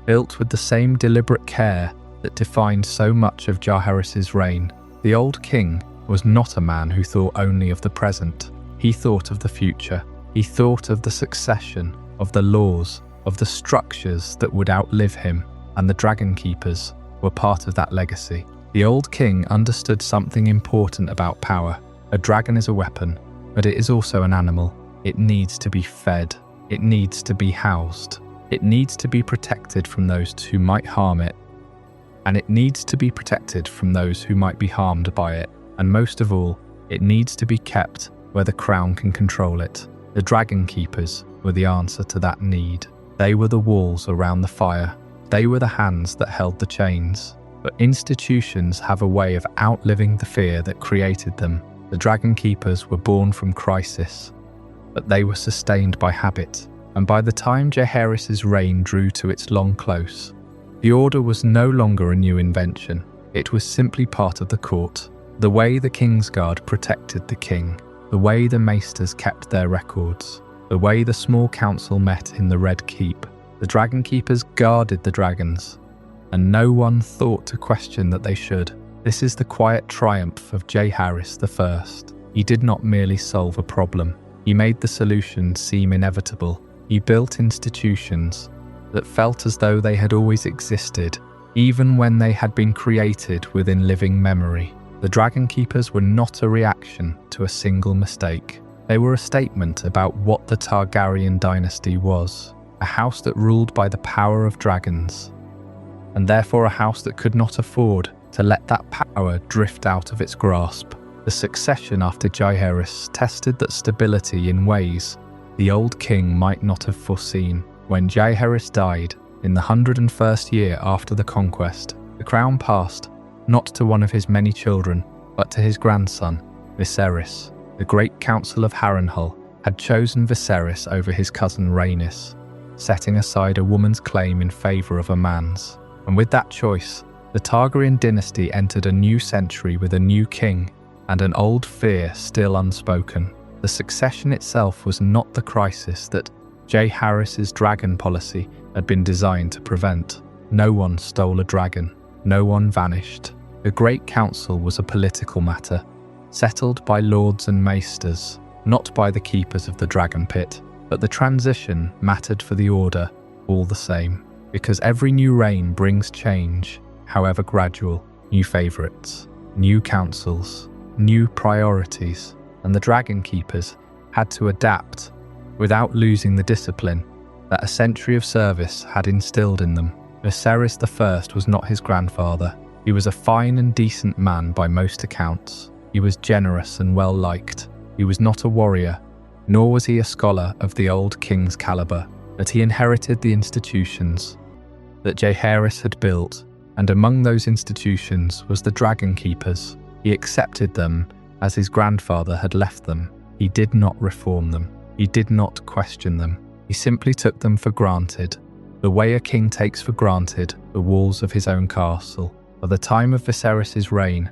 S1: built with the same deliberate care that defined so much of Jaehaerys' reign. The old king was not a man who thought only of the present. He thought of the future. He thought of the succession, of the laws, of the structures that would outlive him, and the Dragonkeepers were part of that legacy. The old king understood something important about power. A dragon is a weapon, but it is also an animal. It needs to be fed. It needs to be housed. It needs to be protected from those who might harm it. And it needs to be protected from those who might be harmed by it. And most of all, it needs to be kept where the crown can control it. The Dragonkeepers were the answer to that need. They were the walls around the fire. They were the hands that held the chains. But institutions have a way of outliving the fear that created them. The Dragonkeepers were born from crisis, but they were sustained by habit, and by the time Jaehaerys' reign drew to its long close, the order was no longer a new invention. It was simply part of the court, the way the Kingsguard protected the king, the way the maesters kept their records, the way the small council met in the Red Keep. The Dragonkeepers guarded the dragons, and no one thought to question that they should. This is the quiet triumph of Jaehaerys I. He did not merely solve a problem. He made the solution seem inevitable. He built institutions that felt as though they had always existed, even when they had been created within living memory. The Dragonkeepers were not a reaction to a single mistake. They were a statement about what the Targaryen dynasty was, a house that ruled by the power of dragons, and therefore a house that could not afford to let that power drift out of its grasp. The succession after Jaehaerys tested that stability in ways the old king might not have foreseen. When Jaehaerys died in the 101st year after the conquest, the crown passed not to one of his many children, but to his grandson, Viserys. The great council of Harrenhal had chosen Viserys over his cousin Rhaenys, setting aside a woman's claim in favour of a man's. And with that choice, the Targaryen dynasty entered a new century with a new king and an old fear still unspoken. The succession itself was not the crisis that Jaehaerys' dragon policy had been designed to prevent. No one stole a dragon. No one vanished. The Great Council was a political matter, settled by lords and maesters, not by the keepers of the Dragonpit. But the transition mattered for the Order all the same. because every new reign brings change, however gradual, new favourites, new councils, new priorities, and the Dragonkeepers had to adapt without losing the discipline that a century of service had instilled in them. Viserys I was not his grandfather. He was a fine and decent man by most accounts. He was generous and well-liked. He was not a warrior, nor was he a scholar of the old king's calibre, but he inherited the institutions that Jaehaerys had built, and among those institutions was the Dragonkeepers. He accepted them as his grandfather had left them. He did not reform them. He did not question them. He simply took them for granted, the way a king takes for granted the walls of his own castle. By the time of Viserys' reign,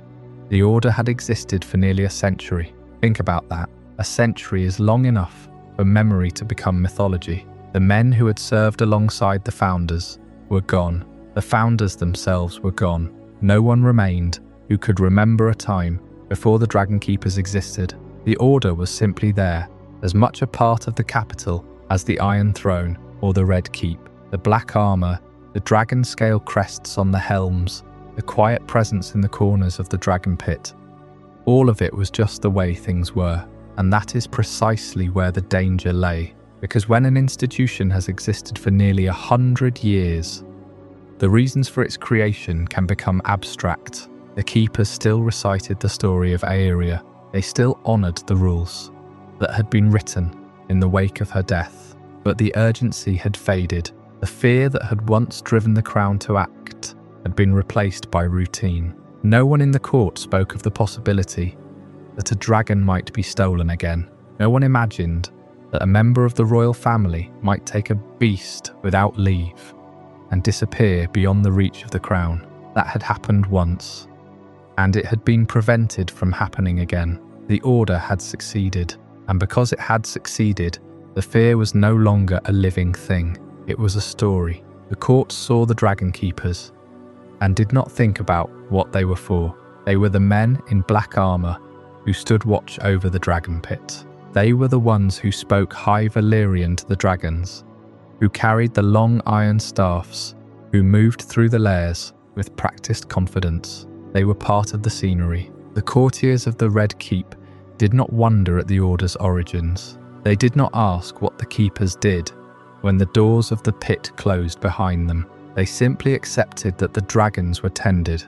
S1: the order had existed for nearly a century. Think about that. A century is long enough for memory to become mythology. The men who had served alongside the founders were gone. The founders themselves were gone. No one remained who could remember a time before the Dragonkeepers existed. The order was simply there, as much a part of the capital as the Iron Throne or the Red Keep. The black armour, the dragon scale crests on the helms, the quiet presence in the corners of the Dragonpit. All of it was just the way things were, and that is precisely where the danger lay. Because when an institution has existed for nearly 100 years, the reasons for its creation can become abstract. The keepers still recited the story of Aerea. They still honoured the rules that had been written in the wake of her death. But the urgency had faded. The fear that had once driven the crown to act had been replaced by routine. No one in the court spoke of the possibility that a dragon might be stolen again. No one imagined that a member of the royal family might take a beast without leave and disappear beyond the reach of the crown. That had happened once, and it had been prevented from happening again. The order had succeeded, and because it had succeeded, the fear was no longer a living thing. It was a story. The court saw the Dragonkeepers and did not think about what they were for. They were the men in black armour who stood watch over the Dragonpit. They were the ones who spoke high Valyrian to the dragons, who carried the long iron staffs, who moved through the lairs with practiced confidence. They were part of the scenery. The courtiers of the Red Keep did not wonder at the order's origins. They did not ask what the keepers did when the doors of the pit closed behind them. They simply accepted that the dragons were tended,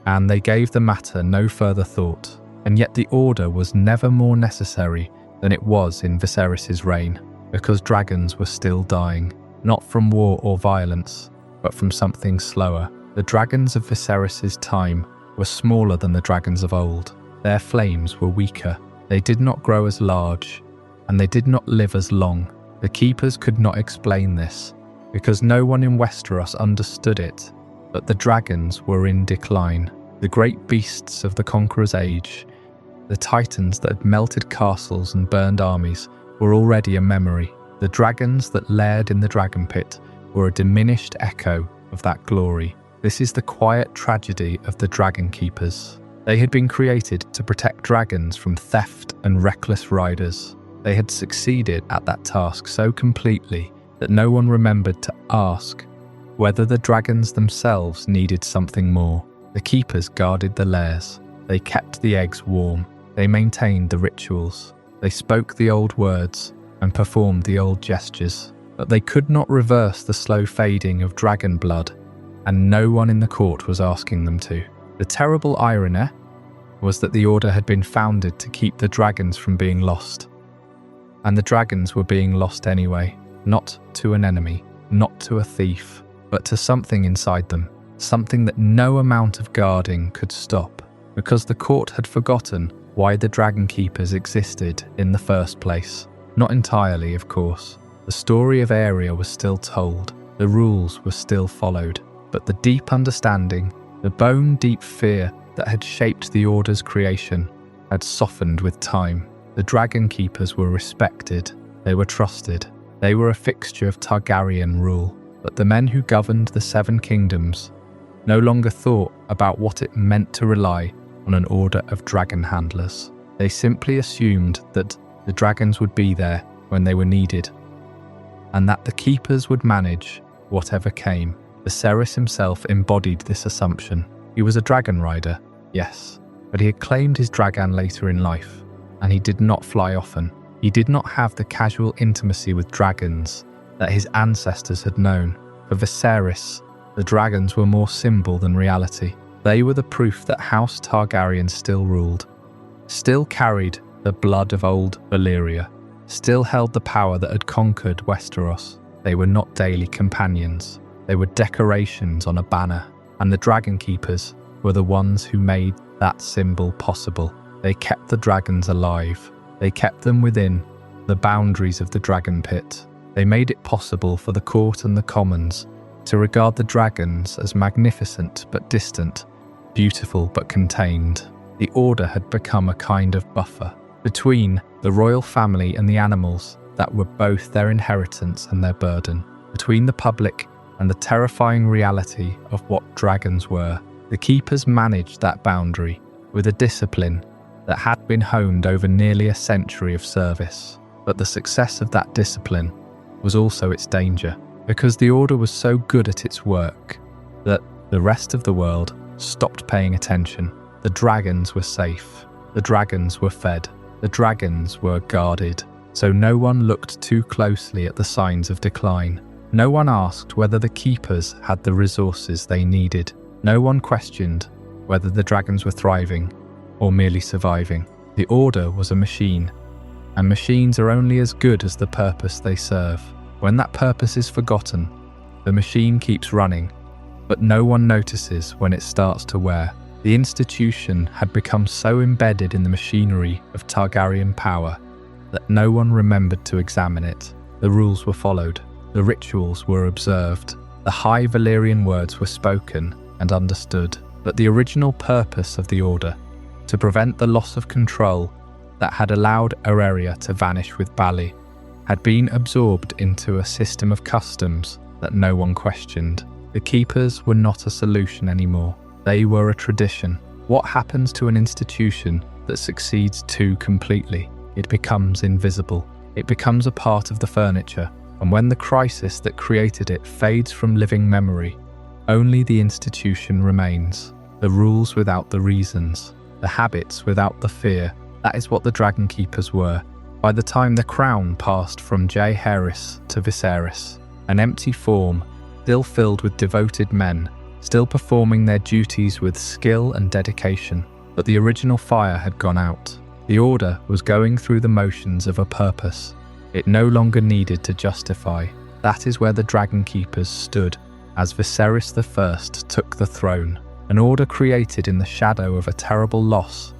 S1: and they gave the matter no further thought. And yet the order was never more necessary than it was in Viserys' reign, because dragons were still dying, not from war or violence, but from something slower. The dragons of Viserys' time were smaller than the dragons of old. Their flames were weaker. They did not grow as large, and they did not live as long. The keepers could not explain this, because no one in Westeros understood it, but the dragons were in decline. The great beasts of the Conqueror's age, the titans that had melted castles and burned armies, were already a memory. The dragons that laired in the Dragonpit were a diminished echo of that glory. This is the quiet tragedy of the Dragonkeepers. They had been created to protect dragons from theft and reckless riders. They had succeeded at that task so completely that no one remembered to ask whether the dragons themselves needed something more. The keepers guarded the lairs. They kept the eggs warm. They maintained the rituals. They spoke the old words and performed the old gestures. But they could not reverse the slow fading of dragon blood, and no one in the court was asking them to. The terrible irony was that the order had been founded to keep the dragons from being lost. And the dragons were being lost anyway, not to an enemy, not to a thief, but to something inside them, something that no amount of guarding could stop, because the court had forgotten why the Dragonkeepers existed in the first place. Not entirely, of course. The story of Aerea was still told, the rules were still followed, but the deep understanding, the bone-deep fear that had shaped the Order's creation had softened with time. The Dragonkeepers were respected, they were trusted, they were a fixture of Targaryen rule, but the men who governed the Seven Kingdoms no longer thought about what it meant to rely on an order of dragon handlers. They simply assumed that the dragons would be there when they were needed, and that the keepers would manage whatever came. Viserys himself embodied this assumption. He was a dragon rider, yes, but he had claimed his dragon later in life, and he did not fly often. He did not have the casual intimacy with dragons that his ancestors had known. For Viserys, the dragons were more symbol than reality. They were the proof that House Targaryen still ruled, still carried the blood of old Valyria, still held the power that had conquered Westeros. They were not daily companions. They were decorations on a banner, and the Dragonkeepers were the ones who made that symbol possible. They kept the dragons alive. They kept them within the boundaries of the Dragonpit. They made it possible for the court and the commons to regard the dragons as magnificent but distant, beautiful but contained. The Order had become a kind of buffer between the royal family and the animals that were both their inheritance and their burden, between the public and the terrifying reality of what dragons were. The Keepers managed that boundary with a discipline that had been honed over nearly a century of service. But the success of that discipline was also its danger, because the Order was so good at its work that the rest of the world stopped paying attention. The dragons were safe. The dragons were fed. The dragons were guarded. So no one looked too closely at the signs of decline. No one asked whether the Keepers had the resources they needed. No one questioned whether the dragons were thriving or merely surviving. The Order was a machine, and machines are only as good as the purpose they serve. When that purpose is forgotten, the machine keeps running, but no one notices when it starts to wear. The institution had become so embedded in the machinery of Targaryen power that no one remembered to examine it. The rules were followed. The rituals were observed. The high Valyrian words were spoken and understood. But the original purpose of the Order, to prevent the loss of control that had allowed Aerea to vanish with Bali, had been absorbed into a system of customs that no one questioned. The Keepers were not a solution anymore. They were a tradition. What happens to an institution that succeeds too completely? It becomes invisible. It becomes a part of the furniture. And when the crisis that created it fades from living memory, only the institution remains. The rules without the reasons. The habits without the fear. That is what the Dragonkeepers were. By the time the crown passed from Jaehaerys to Viserys, an empty form, still filled with devoted men, still performing their duties with skill and dedication. But the original fire had gone out. The Order was going through the motions of a purpose. It no longer needed to justify. That is where the Dragonkeepers stood, as Viserys I took the throne. An order created in the shadow of a terrible loss,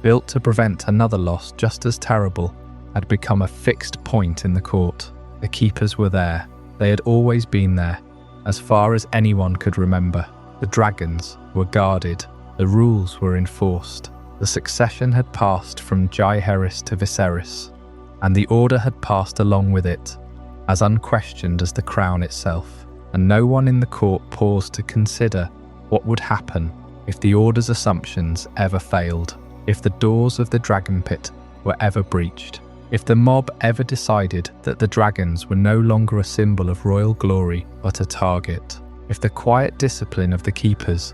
S1: built to prevent another loss just as terrible, had become a fixed point in the court. The Keepers were there. They had always been there, as far as anyone could remember. The dragons were guarded. The rules were enforced. The succession had passed from Jaehaerys to Viserys, and the Order had passed along with it, as unquestioned as the crown itself. And no one in the court paused to consider what would happen if the Order's assumptions ever failed, if the doors of the Dragonpit were ever breached, if the mob ever decided that the dragons were no longer a symbol of royal glory but a target, if the quiet discipline of the Keepers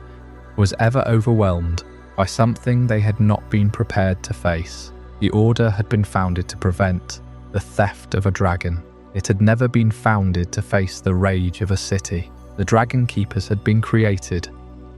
S1: was ever overwhelmed by something they had not been prepared to face. The Order had been founded to prevent the theft of a dragon. It had never been founded to face the rage of a city. The Dragonkeepers had been created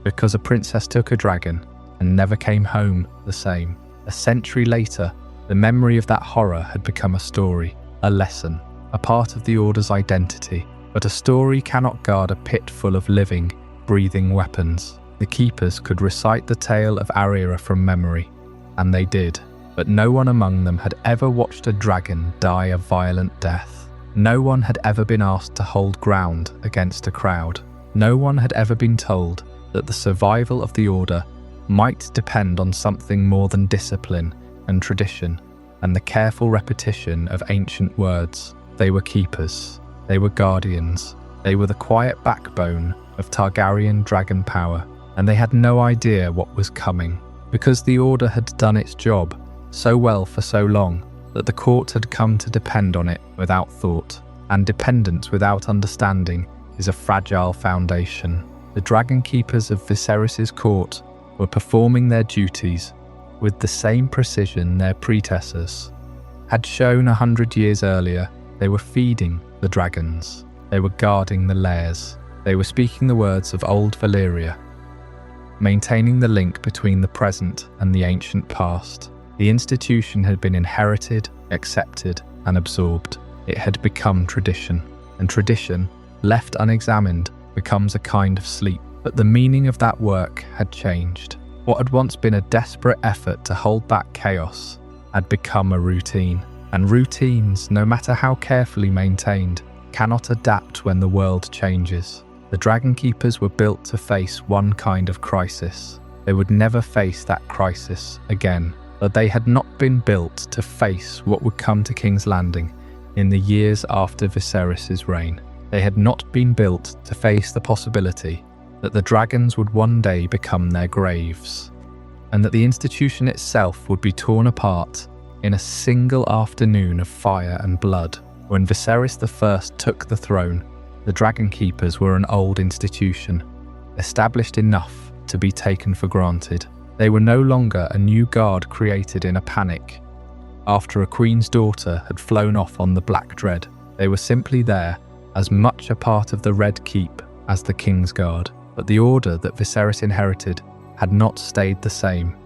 S1: because a princess took a dragon and never came home the same. A century later, the memory of that horror had become a story, a lesson, a part of the Order's identity. But a story cannot guard a pit full of living, breathing weapons. The Keepers could recite the tale of Aerea from memory, and they did. But no one among them had ever watched a dragon die a violent death. No one had ever been asked to hold ground against a crowd. No one had ever been told that the survival of the Order might depend on something more than discipline and tradition and the careful repetition of ancient words. They were Keepers. They were guardians. They were the quiet backbone of Targaryen dragon power, and they had no idea what was coming, because the Order had done its job so well for so long that the court had come to depend on it without thought, and dependence without understanding is a fragile foundation. The Dragonkeepers of Viserys' court were performing their duties with the same precision their predecessors had shown 100 years earlier. They were feeding the dragons. They were guarding the lairs. They were speaking the words of old Valyria, maintaining the link between the present and the ancient past. The institution had been inherited, accepted, and absorbed. It had become tradition, and tradition, left unexamined, becomes a kind of sleep. But the meaning of that work had changed. What had once been a desperate effort to hold back chaos had become a routine. And routines, no matter how carefully maintained, cannot adapt when the world changes. The Dragonkeepers were built to face one kind of crisis. They would never face that crisis again. But they had not been built to face what would come to King's Landing in the years after Viserys' reign. They had not been built to face the possibility that the dragons would one day become their graves, and that the institution itself would be torn apart in a single afternoon of fire and blood. When Viserys I took the throne, the Dragonkeepers were an old institution, established enough to be taken for granted. They were no longer a new guard created in a panic after a queen's daughter had flown off on the Black Dread. They were simply there, as much a part of the Red Keep as the King's Guard. But the order that Viserys inherited had not stayed the same,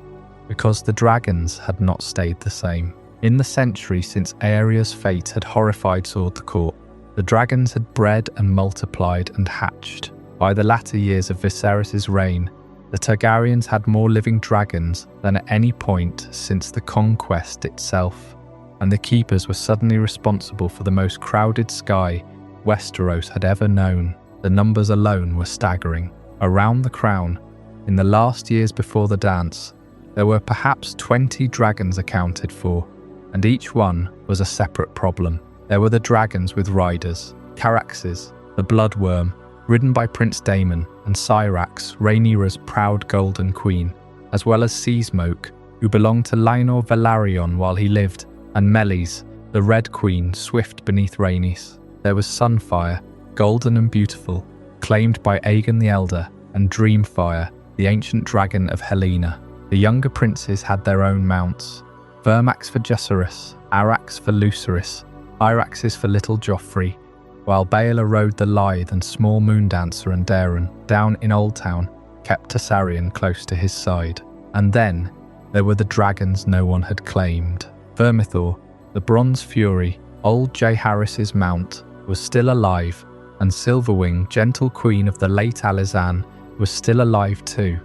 S1: because the dragons had not stayed the same. In the century since Aerea's fate had horrified the court, the dragons had bred and multiplied and hatched. By the latter years of Viserys' reign, the Targaryens had more living dragons than at any point since the conquest itself, and the Keepers were suddenly responsible for the most crowded sky Westeros had ever known. The numbers alone were staggering. Around the crown, in the last years before the dance, there were perhaps 20 dragons accounted for, and each one was a separate problem. There were the dragons with riders, Caraxes, the Bloodworm, ridden by Prince Daemon, and Syrax, Rhaenyra's proud golden queen, as well as Seasmoke, who belonged to Lionel Balerion while he lived, and Melis, the Red Queen, swift beneath Rhaenys. There was Sunfire, golden and beautiful, claimed by Aegon the Elder, and Dreamfire, the ancient dragon of Helena. The younger princes had their own mounts, Vermax for Jaehaerys, Arax for Lucerys, Iraxes for Little Joffrey, while Baelor rode the lithe and small Moondancer, and Daeron, down in Old Town, kept Targaryen close to his side. And then there were the dragons no one had claimed. Vermithor, the Bronze Fury, old Jaehaerys' mount, was still alive, and Silverwing, gentle queen of the late Alyssa, was still alive too,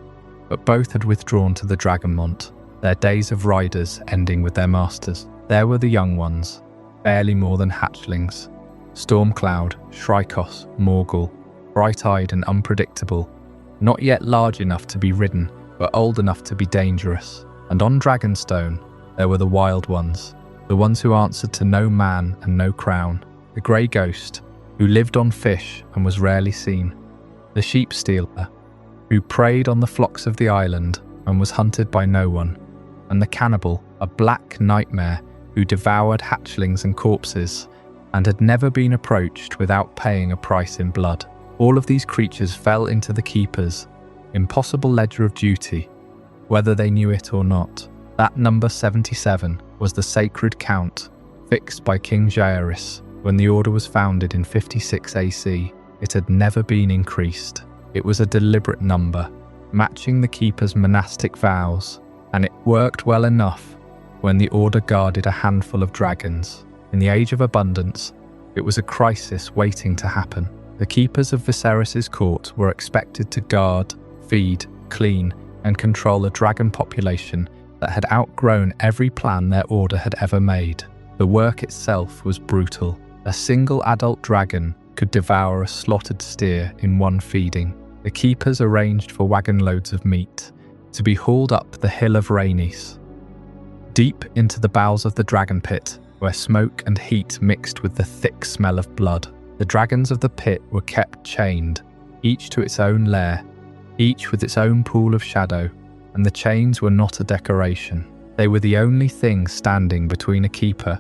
S1: but both had withdrawn to the Dragonmont, their days of riders ending with their masters. There were the young ones, barely more than hatchlings, Stormcloud, Shrykos, Morgul, bright-eyed and unpredictable, not yet large enough to be ridden, but old enough to be dangerous. And on Dragonstone, there were the wild ones, the ones who answered to no man and no crown, the Grey Ghost, who lived on fish and was rarely seen, the Sheep Stealer, who preyed on the flocks of the island and was hunted by no one, and the Cannibal, a black nightmare who devoured hatchlings and corpses, and had never been approached without paying a price in blood. All of these creatures fell into the Keepers' impossible ledger of duty, whether they knew it or not. That number 77 was the sacred count fixed by King Jaehaerys when the order was founded in 56 AC. It had never been increased. It was a deliberate number, matching the Keepers' monastic vows, and it worked well enough when the order guarded a handful of dragons. In the Age of Abundance, it was a crisis waiting to happen. The Keepers of Viserys' court were expected to guard, feed, clean, and control a dragon population that had outgrown every plan their order had ever made. The work itself was brutal. A single adult dragon could devour a slaughtered steer in one feeding. The Keepers arranged for wagon loads of meat to be hauled up the hill of Rhaenys, deep into the bowels of the Dragonpit, where smoke and heat mixed with the thick smell of blood. The dragons of the pit were kept chained, each to its own lair, each with its own pool of shadow, and the chains were not a decoration. They were the only thing standing between a keeper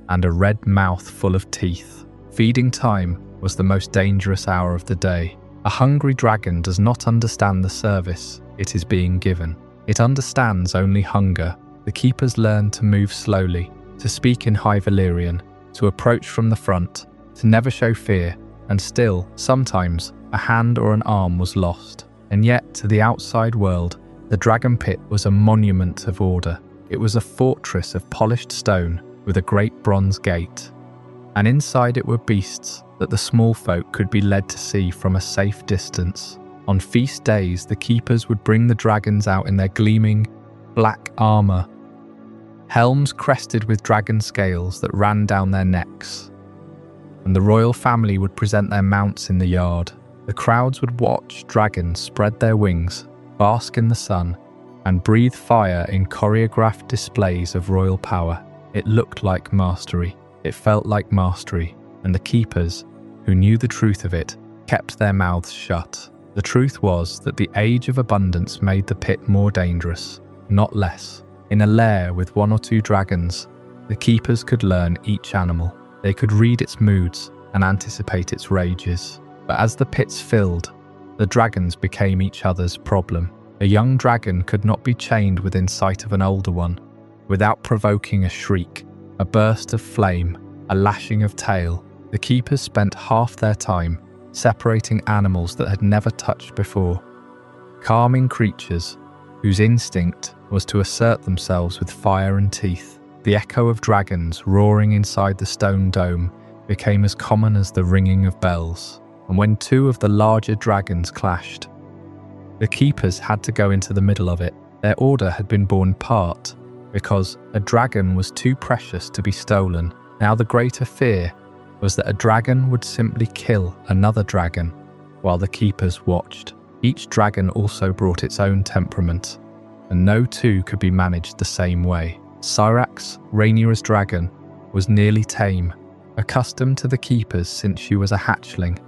S1: and a red mouth full of teeth. Feeding time was the most dangerous hour of the day. A hungry dragon does not understand the service it is being given. It understands only hunger. The keepers learned to move slowly, to speak in High Valyrian, to approach from the front, to never show fear, and still, sometimes, a hand or an arm was lost. And yet, to the outside world, the Dragonpit was a monument of order. It was a fortress of polished stone with a great bronze gate. And inside it were beasts that the small folk could be led to see from a safe distance. On feast days, the keepers would bring the dragons out in their gleaming, black armour, helms crested with dragon scales that ran down their necks. And the royal family would present their mounts in the yard. The crowds would watch dragons spread their wings, bask in the sun, and breathe fire in choreographed displays of royal power. It looked like mastery. It felt like mastery, and the keepers, who knew the truth of it, kept their mouths shut. The truth was that the age of abundance made the pit more dangerous, not less. In a lair with 1 or 2 dragons, the keepers could learn each animal. They could read its moods and anticipate its rages. But as the pits filled, the dragons became each other's problem. A young dragon could not be chained within sight of an older one without provoking a shriek, a burst of flame, a lashing of tail. The keepers spent half their time separating animals that had never touched before, calming creatures whose instinct was to assert themselves with fire and teeth. The echo of dragons roaring inside the stone dome became as common as the ringing of bells. And when 2 of the larger dragons clashed, the keepers had to go into the middle of it. Their order had been borne apart because a dragon was too precious to be stolen. Now the greater fear was that a dragon would simply kill another dragon while the keepers watched. Each dragon also brought its own temperament, and no 2 could be managed the same way. Syrax, Rhaenyra's dragon, was nearly tame, accustomed to the keepers since she was a hatchling,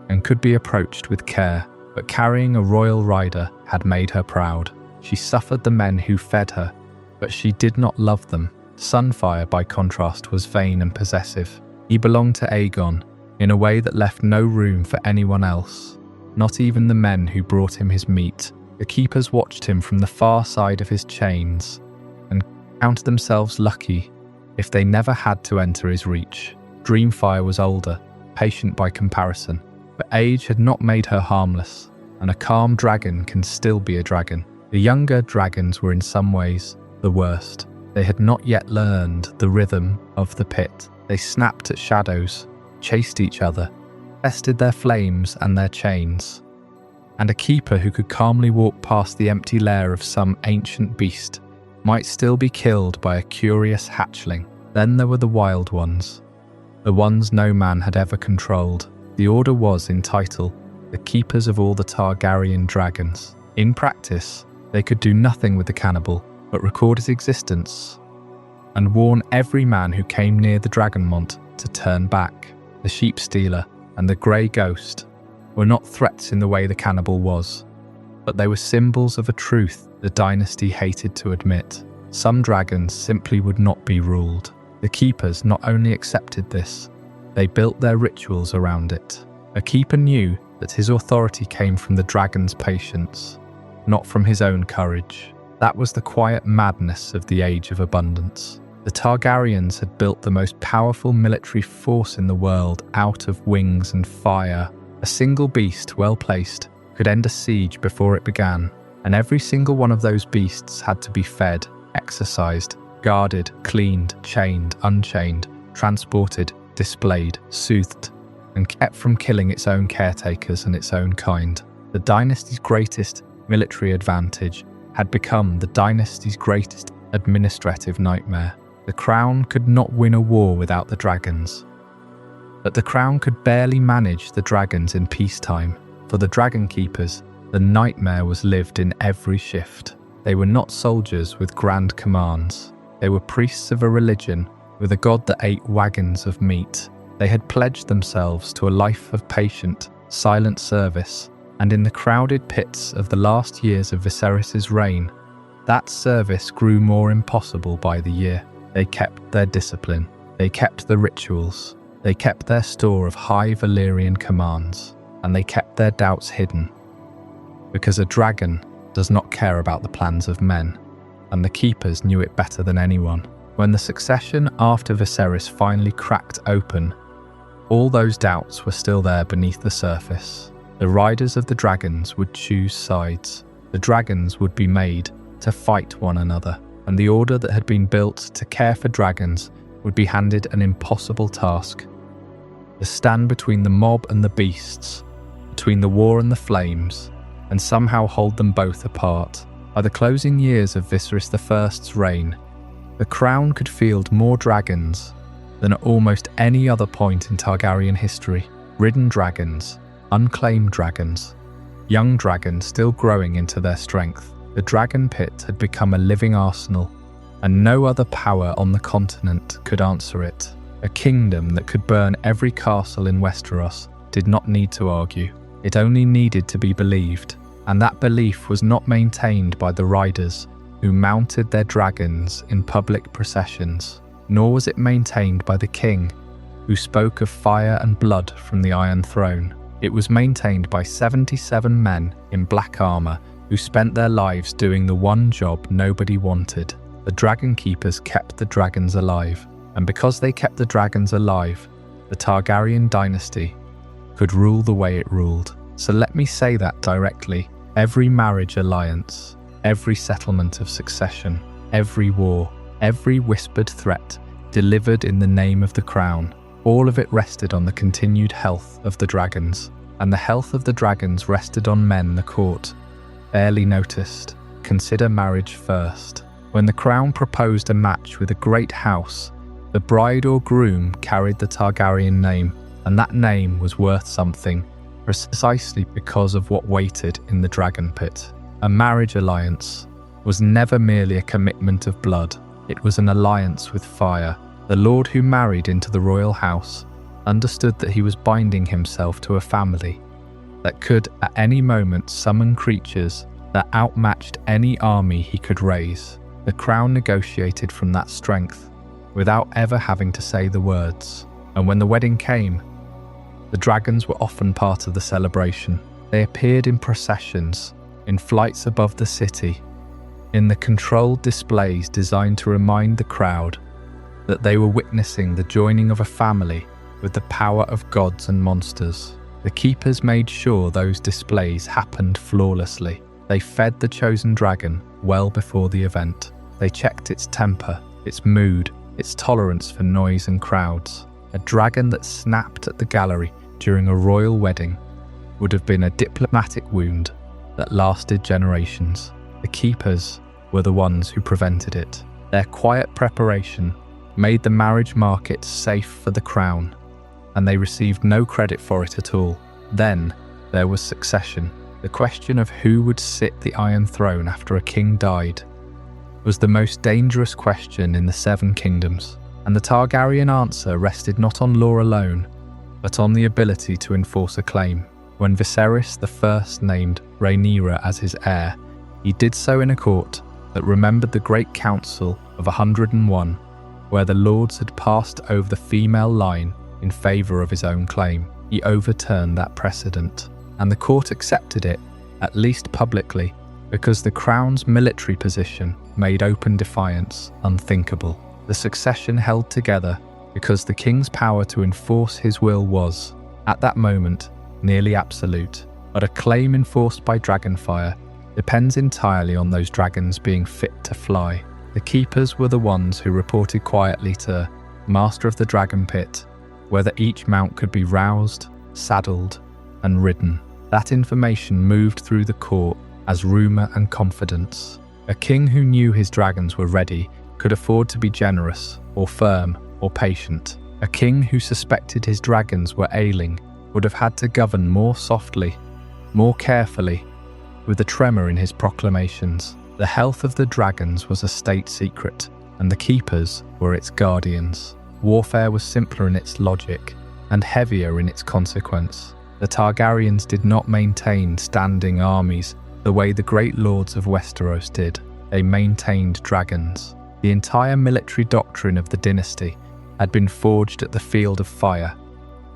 S1: and could be approached with care, but carrying a royal rider had made her proud. She suffered the men who fed her, but she did not love them. Sunfire, by contrast, was vain and possessive. He belonged to Aegon in a way that left no room for anyone else, not even the men who brought him his meat. The keepers watched him from the far side of his chains and counted themselves lucky if they never had to enter his reach. Dreamfire was older, patient by comparison, but age had not made her harmless, and a calm dragon can still be a dragon. The younger dragons were in some ways the worst. They had not yet learned the rhythm of the pit. They snapped at shadows, chased each other, tested their flames and their chains. And a keeper who could calmly walk past the empty lair of some ancient beast might still be killed by a curious hatchling. Then there were the wild ones, the ones no man had ever controlled. The order was, in title, the keepers of all the Targaryen dragons. In practice, they could do nothing with the cannibal but record his existence and warn every man who came near the Dragonmont to turn back. The sheep stealer and the grey ghost were not threats in the way the cannibal was, but they were symbols of a truth the dynasty hated to admit. Some dragons simply would not be ruled. The keepers not only accepted this, they built their rituals around it. A keeper knew that his authority came from the dragon's patience, not from his own courage. That was the quiet madness of the Age of Abundance. The Targaryens had built the most powerful military force in the world out of wings and fire. A single beast, well placed, could end a siege before it began, and every single one of those beasts had to be fed, exercised, guarded, cleaned, chained, unchained, transported, displayed, soothed, and kept from killing its own caretakers and its own kind. The dynasty's greatest military advantage had become the dynasty's greatest administrative nightmare. The crown could not win a war without the dragons, but the crown could barely manage the dragons in peacetime. For the Dragonkeepers, the nightmare was lived in every shift. They were not soldiers with grand commands. They were priests of a religion with a god that ate wagons of meat. They had pledged themselves to a life of patient, silent service, and in the crowded pits of the last years of Viserys' reign, that service grew more impossible by the year. They kept their discipline. They kept the rituals. They kept their store of high Valyrian commands, and they kept their doubts hidden. Because a dragon does not care about the plans of men, and the Keepers knew it better than anyone. When the succession after Viserys finally cracked open, all those doubts were still there beneath the surface. The riders of the dragons would choose sides. The dragons would be made to fight one another, and the order that had been built to care for dragons would be handed an impossible task: to stand between the mob and the beasts, between the war and the flames, and somehow hold them both apart. By the closing years of Viserys I's reign, the crown could field more dragons than at almost any other point in Targaryen history. Ridden dragons, unclaimed dragons, young dragons still growing into their strength. The Dragonpit had become a living arsenal, and no other power on the continent could answer it. A kingdom that could burn every castle in Westeros did not need to argue. It only needed to be believed, and that belief was not maintained by the riders who mounted their dragons in public processions, nor was it maintained by the king who spoke of fire and blood from the Iron Throne. It was maintained by 77 men in black armor who spent their lives doing the one job nobody wanted. The Dragonkeepers kept the dragons alive, and because they kept the dragons alive, the Targaryen dynasty could rule the way it ruled. So let me say that directly. Every marriage alliance, every settlement of succession, every war, every whispered threat delivered in the name of the crown, all of it rested on the continued health of the dragons, and the health of the dragons rested on men the court barely noticed. Consider marriage first. When the crown proposed a match with a great house, the bride or groom carried the Targaryen name, and that name was worth something, precisely because of what waited in the Dragonpit. A marriage alliance was never merely a commitment of blood, it was an alliance with fire. The lord who married into the royal house understood that he was binding himself to a family that could at any moment summon creatures that outmatched any army he could raise. The crown negotiated from that strength without ever having to say the words. And when the wedding came, the dragons were often part of the celebration. They appeared in processions, in flights above the city, in the controlled displays designed to remind the crowd that they were witnessing the joining of a family with the power of gods and monsters. The Keepers made sure those displays happened flawlessly. They fed the chosen dragon well before the event. They checked its temper, its mood, its tolerance for noise and crowds. A dragon that snapped at the gallery during a royal wedding would have been a diplomatic wound that lasted generations. The Keepers were the ones who prevented it. Their quiet preparation made the marriage market safe for the crown, and they received no credit for it at all. Then there was succession. The question of who would sit the Iron Throne after a king died was the most dangerous question in the Seven Kingdoms, and the Targaryen answer rested not on law alone, but on the ability to enforce a claim. When Viserys I named Rhaenyra as his heir, he did so in a court that remembered the Great Council of 101, where the lords had passed over the female line in favour of his own claim. He overturned that precedent, and the court accepted it, at least publicly, because the crown's military position made open defiance unthinkable. The succession held together because the king's power to enforce his will was, at that moment, nearly absolute. But a claim enforced by dragonfire depends entirely on those dragons being fit to fly. The Keepers were the ones who reported quietly to Master of the Dragonpit whether each mount could be roused, saddled, and ridden. That information moved through the court as rumour and confidence. A king who knew his dragons were ready could afford to be generous, or firm, or patient. A king who suspected his dragons were ailing would have had to govern more softly, more carefully, with a tremor in his proclamations. The health of the dragons was a state secret, and the Keepers were its guardians. Warfare was simpler in its logic, and heavier in its consequence. The Targaryens did not maintain standing armies the way the great lords of Westeros did. They maintained dragons. The entire military doctrine of the dynasty had been forged at the Field of Fire,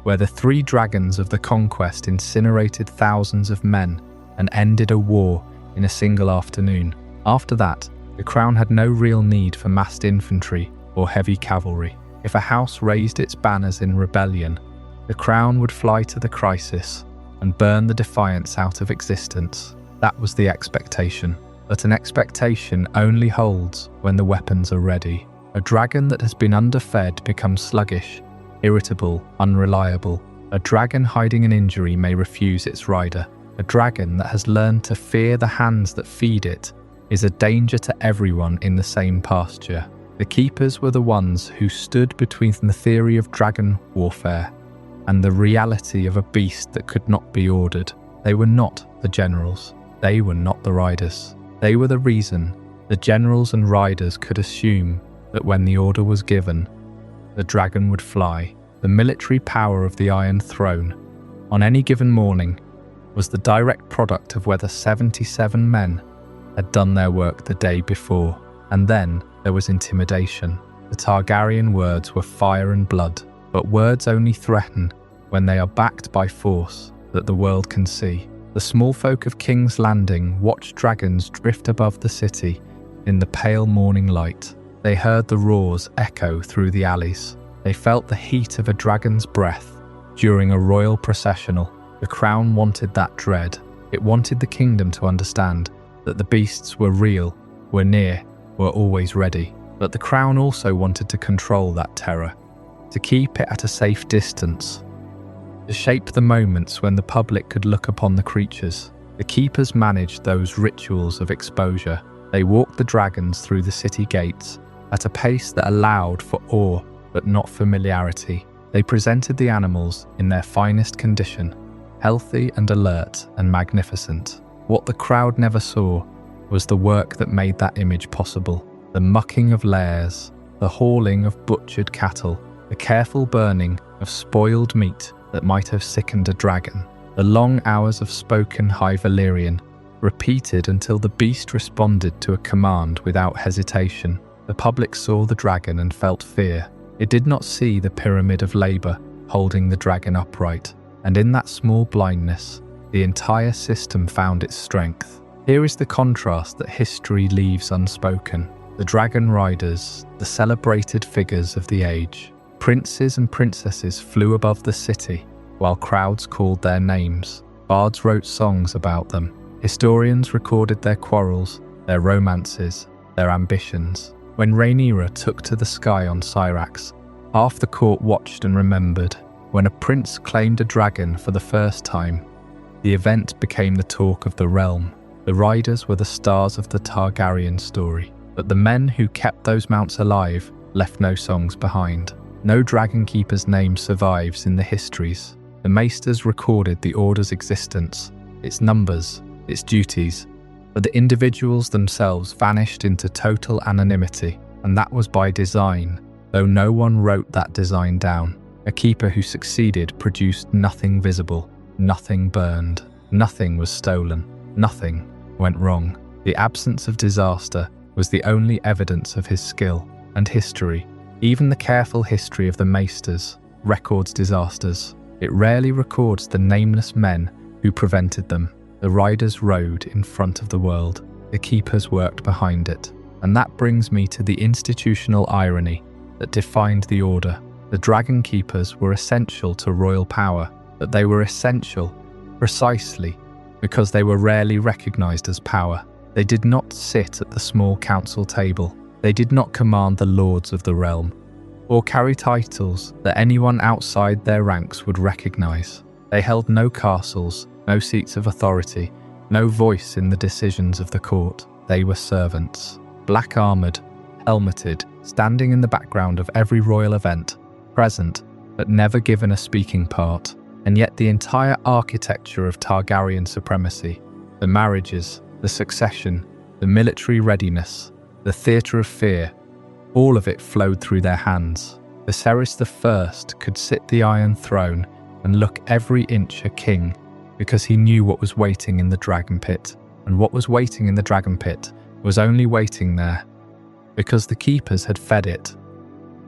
S1: where the 3 dragons of the conquest incinerated thousands of men and ended a war in a single afternoon. After that, the crown had no real need for massed infantry or heavy cavalry. If a house raised its banners in rebellion, the crown would fly to the crisis and burn the defiance out of existence. That was the expectation. But an expectation only holds when the weapons are ready. A dragon that has been underfed becomes sluggish, irritable, unreliable. A dragon hiding an injury may refuse its rider. A dragon that has learned to fear the hands that feed it is a danger to everyone in the same pasture. The keepers were the ones who stood between the theory of dragon warfare and the reality of a beast that could not be ordered. They were not the generals. They were not the riders. They were the reason the generals and riders could assume that when the order was given, the dragon would fly. The military power of the Iron Throne, on any given morning, was the direct product of whether 77 men had done their work the day before. And then there was intimidation. The Targaryen words were fire and blood, but words only threaten when they are backed by force that the world can see. The small folk of King's Landing watched dragons drift above the city in the pale morning light. They heard the roars echo through the alleys. They felt the heat of a dragon's breath during a royal processional. The crown wanted that dread. It wanted the kingdom to understand that the beasts were real, were near, were always ready. But the crown also wanted to control that terror, to keep it at a safe distance, to shape the moments when the public could look upon the creatures. The keepers managed those rituals of exposure. They walked the dragons through the city gates at a pace that allowed for awe but not familiarity. They presented the animals in their finest condition, healthy and alert and magnificent. What the crowd never saw was the work that made that image possible. The mucking of lairs, the hauling of butchered cattle, the careful burning of spoiled meat that might have sickened a dragon, the long hours of spoken high Valyrian, repeated until the beast responded to a command without hesitation. The public saw the dragon and felt fear. It did not see the pyramid of labour holding the dragon upright, and in that small blindness, the entire system found its strength. Here is the contrast that history leaves unspoken. The dragon riders, the celebrated figures of the age. Princes and princesses flew above the city, while crowds called their names. Bards wrote songs about them. Historians recorded their quarrels, their romances, their ambitions. When Rhaenyra took to the sky on Syrax, half the court watched and remembered. When a prince claimed a dragon for the first time, the event became the talk of the realm. The riders were the stars of the Targaryen story, but the men who kept those mounts alive left no songs behind. No Dragonkeeper's name survives in the histories. The maesters recorded the order's existence, its numbers, its duties, but the individuals themselves vanished into total anonymity, and that was by design, though no one wrote that design down. A keeper who succeeded produced nothing visible, nothing burned, nothing was stolen, nothing went wrong. The absence of disaster was the only evidence of his skill, and history, even the careful history of the maesters, records disasters. It rarely records the nameless men who prevented them. The riders rode in front of the world, the keepers worked behind it. And that brings me to the institutional irony that defined the order. The Dragonkeepers were essential to royal power, but they were essential precisely because they were rarely recognized as power. They did not sit at the small council table. They did not command the lords of the realm, or carry titles that anyone outside their ranks would recognize. They held no castles, no seats of authority, no voice in the decisions of the court. They were servants, black-armoured, helmeted, standing in the background of every royal event, present, but never given a speaking part. And yet the entire architecture of Targaryen supremacy, the marriages, the succession, the military readiness, the theatre of fear, all of it flowed through their hands. Viserys I could sit the Iron Throne and look every inch a king because he knew what was waiting in the Dragonpit, and what was waiting in the Dragonpit was only waiting there because the keepers had fed it,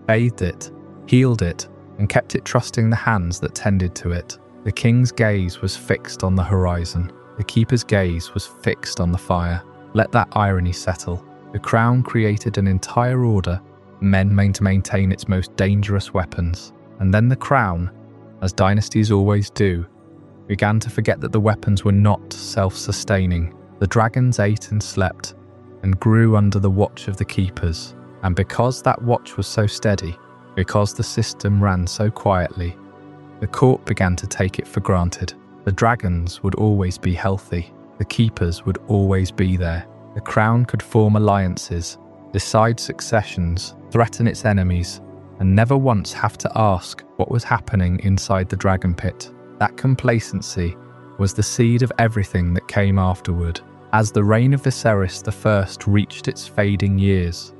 S1: bathed it, healed it, and kept it trusting the hands that tended to it. The king's gaze was fixed on the horizon. The keeper's gaze was fixed on the fire. Let that irony settle. The crown created an entire order, men meant to maintain its most dangerous weapons. And then the crown, as dynasties always do, began to forget that the weapons were not self-sustaining. The dragons ate and slept, and grew under the watch of the keepers. And because that watch was so steady, because the system ran so quietly, the court began to take it for granted. The dragons would always be healthy. The keepers would always be there. The crown could form alliances, decide successions, threaten its enemies, and never once have to ask what was happening inside the Dragonpit. That complacency was the seed of everything that came afterward. As the reign of Viserys I reached its fading years,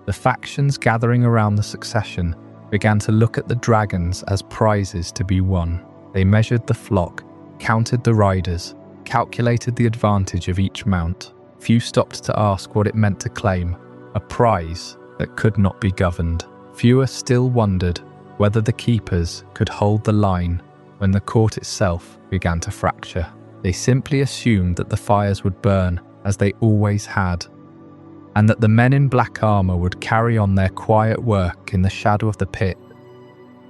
S1: the factions gathering around the succession began to look at the dragons as prizes to be won. They measured the flock, counted the riders, calculated the advantage of each mount. Few stopped to ask what it meant to claim a prize that could not be governed. Fewer still wondered whether the keepers could hold the line when the court itself began to fracture. They simply assumed that the fires would burn as they always had, and that the men in black armor would carry on their quiet work in the shadow of the pit,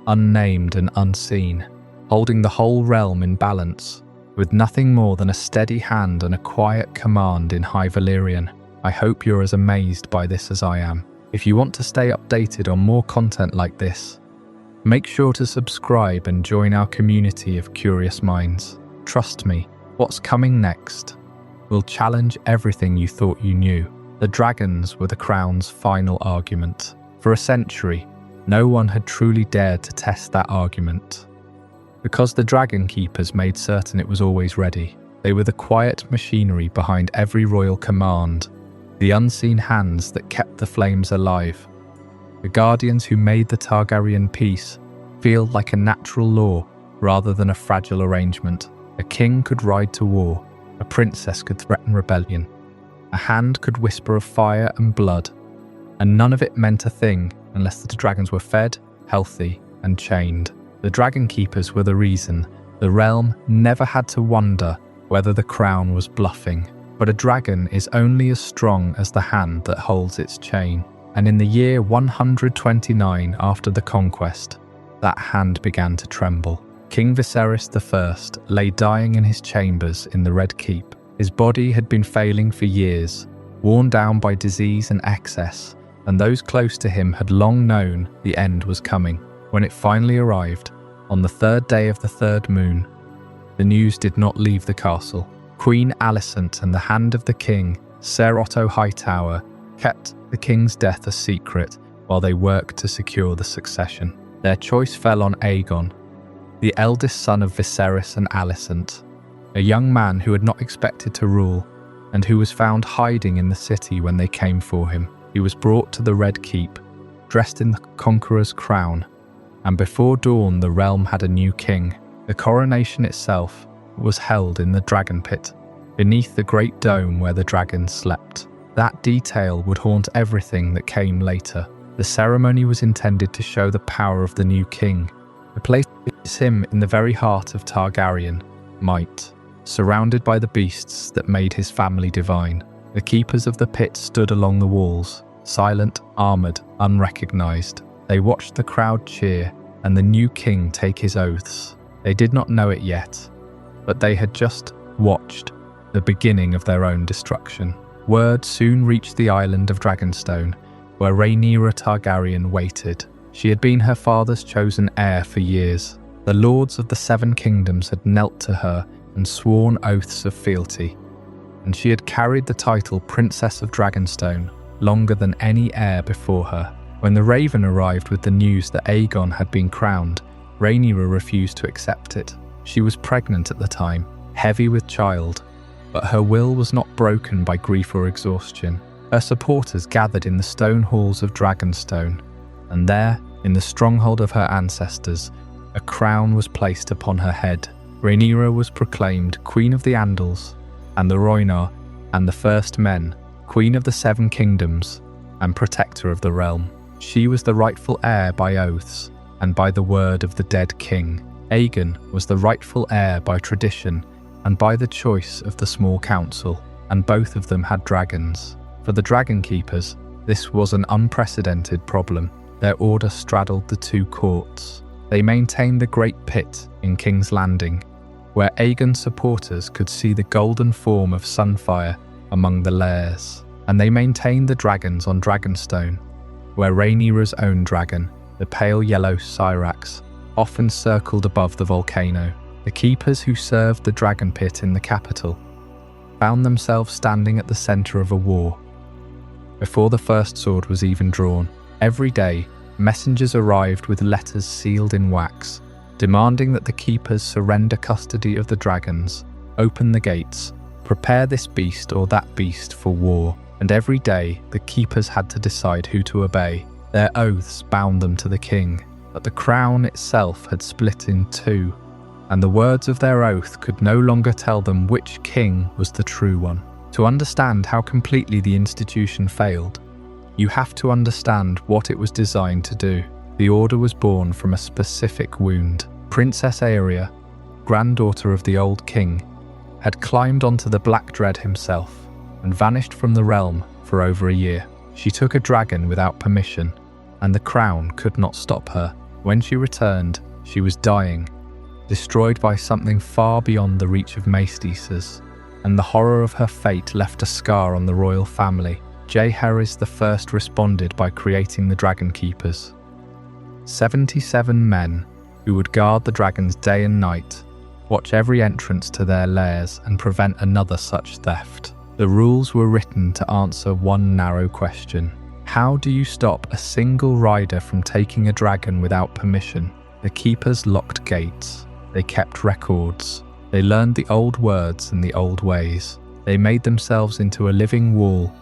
S1: unnamed and unseen, holding the whole realm in balance, with nothing more than a steady hand and a quiet command in High Valyrian. I hope you're as amazed by this as I am. If you want to stay updated on more content like this, make sure to subscribe and join our community of curious minds. Trust me, what's coming next will challenge everything you thought you knew. The dragons were the crown's final argument. For a century, no one had truly dared to test that argument, because the Dragonkeepers made certain it was always ready. They were the quiet machinery behind every royal command, the unseen hands that kept the flames alive, the guardians who made the Targaryen peace feel like a natural law rather than a fragile arrangement. A king could ride to war, a princess could threaten rebellion, a hand could whisper of fire and blood, and none of it meant a thing unless the dragons were fed, healthy, and chained. The Dragonkeepers were the reason the realm never had to wonder whether the crown was bluffing. But a dragon is only as strong as the hand that holds its chain. And in the year 129 after the conquest, that hand began to tremble. King Viserys I lay dying in his chambers in the Red Keep. His body had been failing for years, worn down by disease and excess, and those close to him had long known the end was coming. When it finally arrived, on the third day of the third moon, the news did not leave the castle. Queen Alyssa and the hand of the king, Ser Otto Hightower, kept the king's death a secret while they worked to secure the succession. Their choice fell on Aegon, the eldest son of Viserys and Alicent, a young man who had not expected to rule and who was found hiding in the city when they came for him. He was brought to the Red Keep, dressed in the conqueror's crown, and before dawn the realm had a new king. The coronation itself was held in the Dragonpit, beneath the great dome where the dragons slept. That detail would haunt everything that came later. The ceremony was intended to show the power of the new king, to place him in the very heart of Targaryen might, surrounded by the beasts that made his family divine. The keepers of the pit stood along the walls, silent, armoured, unrecognised. They watched the crowd cheer and the new king take his oaths. They did not know it yet, but they had just watched the beginning of their own destruction. Word soon reached the island of Dragonstone, where Rhaenyra Targaryen waited. She had been her father's chosen heir for years. The lords of the Seven Kingdoms had knelt to her and sworn oaths of fealty, and she had carried the title Princess of Dragonstone longer than any heir before her. When the Raven arrived with the news that Aegon had been crowned, Rhaenyra refused to accept it. She was pregnant at the time, heavy with child, but her will was not broken by grief or exhaustion. Her supporters gathered in the stone halls of Dragonstone, and there, in the stronghold of her ancestors, a crown was placed upon her head. Rhaenyra was proclaimed Queen of the Andals and the Rhaenyra and the First Men, Queen of the Seven Kingdoms and Protector of the realm. She was the rightful heir by oaths, and by the word of the dead king. Aegon was the rightful heir by tradition and by the choice of the small council, and both of them had dragons. For the Dragonkeepers, this was an unprecedented problem. Their order straddled the two courts. They maintained the Great Pit in King's Landing, where Aegon's supporters could see the golden form of Sunfire among the lairs, and they maintained the dragons on Dragonstone, where Rhaenyra's own dragon, the pale yellow Syrax, often circled above the volcano. The keepers who served the Dragonpit in the capital found themselves standing at the centre of a war. Before the first sword was even drawn, every day messengers arrived with letters sealed in wax, demanding that the keepers surrender custody of the dragons, open the gates, prepare this beast or that beast for war. And every day the keepers had to decide who to obey. Their oaths bound them to the king, but the crown itself had split in two, and the words of their oath could no longer tell them which king was the true one. To understand how completely the institution failed, you have to understand what it was designed to do. The order was born from a specific wound. Princess Aerea, granddaughter of the old king, had climbed onto the Black Dread himself and vanished from the realm for over a year. She took a dragon without permission, and the crown could not stop her. When she returned, she was dying, destroyed by something far beyond the reach of maestisas, and the horror of her fate left a scar on the royal family. Jaehaerys I responded by creating the Dragonkeepers, 77 men who would guard the dragons day and night, watch every entrance to their lairs, and prevent another such theft. The rules were written to answer one narrow question: how do you stop a single rider from taking a dragon without permission? The keepers locked gates. They kept records. They learned the old words and the old ways. They made themselves into a living wall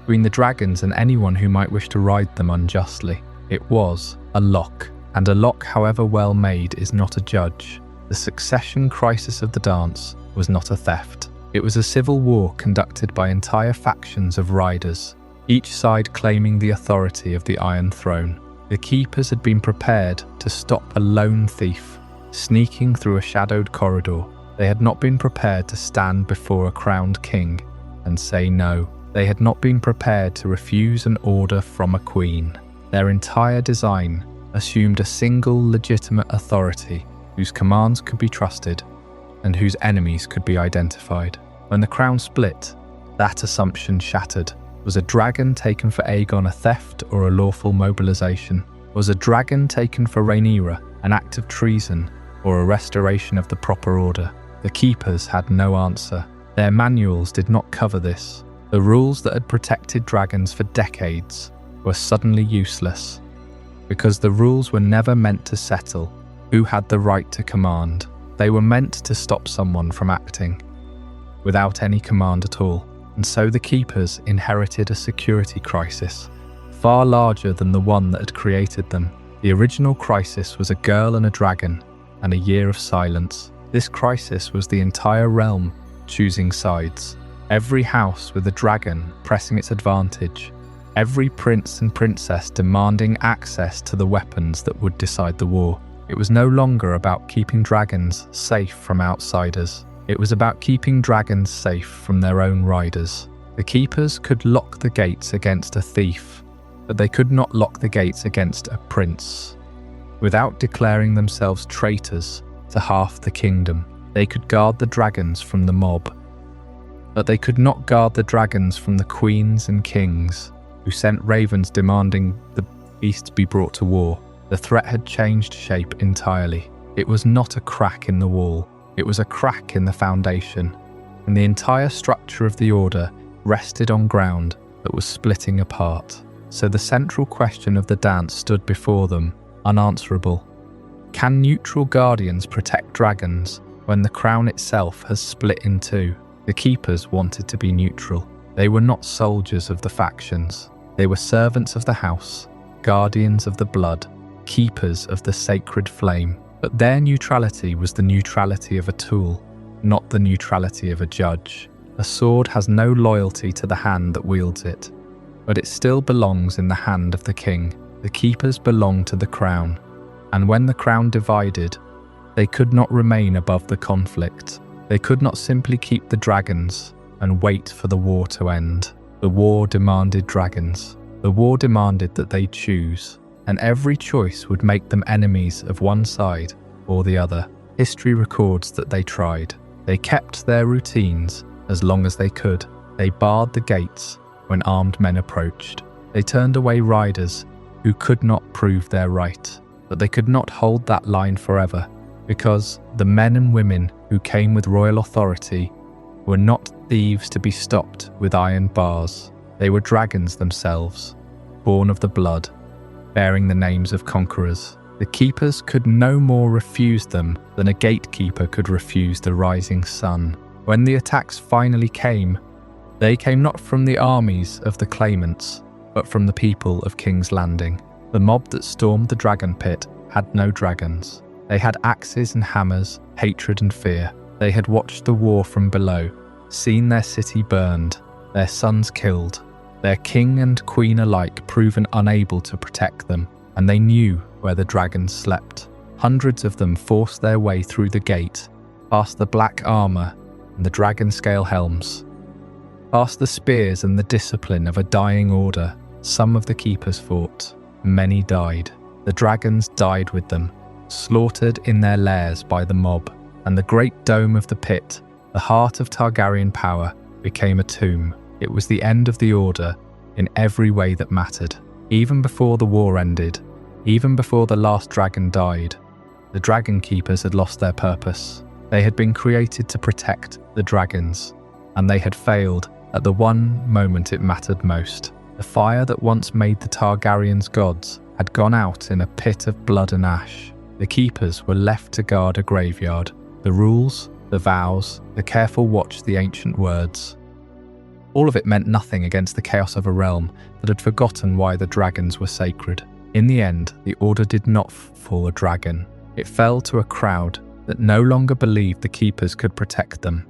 S1: between the dragons and anyone who might wish to ride them unjustly. It was a lock, and a lock, however well made, is not a judge. The succession crisis of the dance was not a theft. It was a civil war conducted by entire factions of riders, each side claiming the authority of the Iron Throne. The keepers had been prepared to stop a lone thief sneaking through a shadowed corridor. They had not been prepared to stand before a crowned king and say no. They had not been prepared to refuse an order from a queen. Their entire design assumed a single legitimate authority whose commands could be trusted and whose enemies could be identified. When the crown split, that assumption shattered. Was a dragon taken for Aegon a theft or a lawful mobilization? Was a dragon taken for Rhaenyra an act of treason or a restoration of the proper order? The keepers had no answer. Their manuals did not cover this. The rules that had protected dragons for decades were suddenly useless, because the rules were never meant to settle who had the right to command. They were meant to stop someone from acting without any command at all. And so the keepers inherited a security crisis, far larger than the one that had created them. The original crisis was a girl and a dragon, and a year of silence. This crisis was the entire realm choosing sides. Every house with a dragon pressing its advantage. Every prince and princess demanding access to the weapons that would decide the war. It was no longer about keeping dragons safe from outsiders. It was about keeping dragons safe from their own riders. The keepers could lock the gates against a thief, but they could not lock the gates against a prince. Without declaring themselves traitors to half the kingdom, they could guard the dragons from the mob, but they could not guard the dragons from the queens and kings who sent ravens demanding the beasts be brought to war. The threat had changed shape entirely. It was not a crack in the wall. It was a crack in the foundation, and the entire structure of the order rested on ground that was splitting apart. So the central question of the dance stood before them, unanswerable. Can neutral guardians protect dragons when the crown itself has split in two? The keepers wanted to be neutral. They were not soldiers of the factions. They were servants of the house, guardians of the blood, keepers of the sacred flame. But their neutrality was the neutrality of a tool, not the neutrality of a judge. A sword has no loyalty to the hand that wields it, but it still belongs in the hand of the king. The keepers belonged to the crown, And when the crown divided, they could not remain above the conflict. They could not simply keep the dragons and wait for the war to end. The war demanded dragons. The war demanded that they choose, and every choice would make them enemies of one side or the other. History records that they tried. They kept their routines as long as they could. They barred the gates when armed men approached. They turned away riders who could not prove their right. But they could not hold that line forever, because the men and women who came with royal authority were not thieves to be stopped with iron bars. They were dragons themselves, born of the blood, bearing the names of conquerors. The keepers could no more refuse them than a gatekeeper could refuse the rising sun. When the attacks finally came, they came not from the armies of the claimants, but from the people of King's Landing. The mob that stormed the Dragonpit had no dragons. They had axes and hammers, hatred and fear. They had watched the war from below, seen their city burned, their sons killed, their king and queen alike proven unable to protect them, and they knew where the dragons slept. Hundreds of them forced their way through the gate, past the black armour and the dragon scale helms, past the spears and the discipline of a dying order. Some of the keepers fought. Many died. The dragons died with them, slaughtered in their lairs by the mob, and the great dome of the pit, the heart of Targaryen power, became a tomb. It was the end of the order in every way that mattered. Even before the war ended, even before the last dragon died, the Dragonkeepers had lost their purpose. They had been created to protect the dragons, and they had failed at the one moment it mattered most. The fire that once made the Targaryens gods had gone out in a pit of blood and ash. The keepers were left to guard a graveyard. The rules, the vows, the careful watch, the ancient words. All of it meant nothing against the chaos of a realm that had forgotten why the dragons were sacred. In the end, the order did not fall a dragon. It fell to a crowd that no longer believed the keepers could protect them,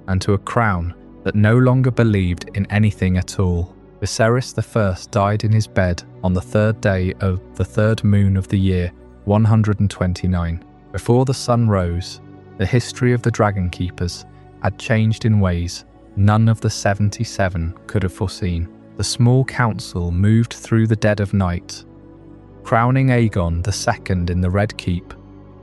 S1: and to a crown that no longer believed in anything at all. Viserys I died in his bed on the third day of the third moon of the year 129. Before the sun rose, the history of the Dragonkeepers had changed in ways none of the 77 could have foreseen. The small council moved through the dead of night, crowning Aegon II in the Red Keep,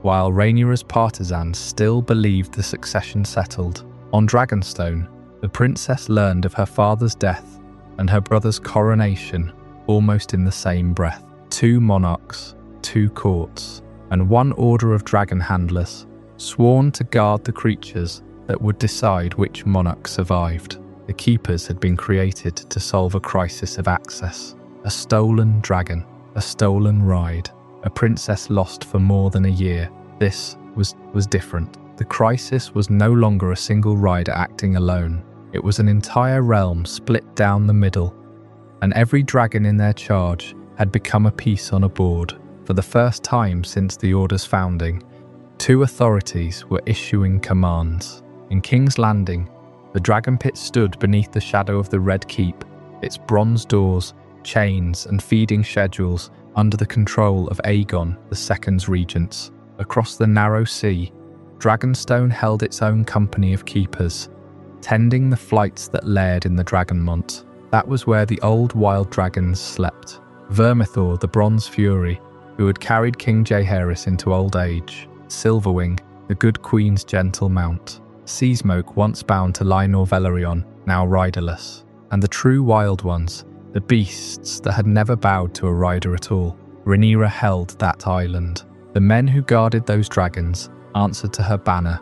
S1: while Rhaenyra's partisans still believed the succession settled. On Dragonstone, the princess learned of her father's death and her brother's coronation almost in the same breath. 2 monarchs, 2 courts, and 1 order of dragon handlers, sworn to guard the creatures that would decide which monarch survived. The keepers had been created to solve a crisis of access. A stolen dragon, a stolen ride, a princess lost for more than a year. This was different. The crisis was no longer a single rider acting alone. It was an entire realm split down the middle, and every dragon in their charge had become a piece on a board. For the first time since the Order's founding, 2 authorities were issuing commands. In King's Landing, the Dragonpit stood beneath the shadow of the Red Keep, its bronze doors, chains and feeding schedules under the control of Aegon II's regents. Across the narrow sea, Dragonstone held its own company of keepers, tending the flights that laired in the Dragonmont. That was where the old wild dragons slept. Vermithor, the Bronze Fury, who had carried King Jaehaerys into old age. Silverwing, the good queen's gentle mount. Seasmoke, once bound to Lynor Velaryon, now riderless. And the true wild ones, the beasts that had never bowed to a rider at all. Rhaenyra held that island. The men who guarded those dragons answered to her banner.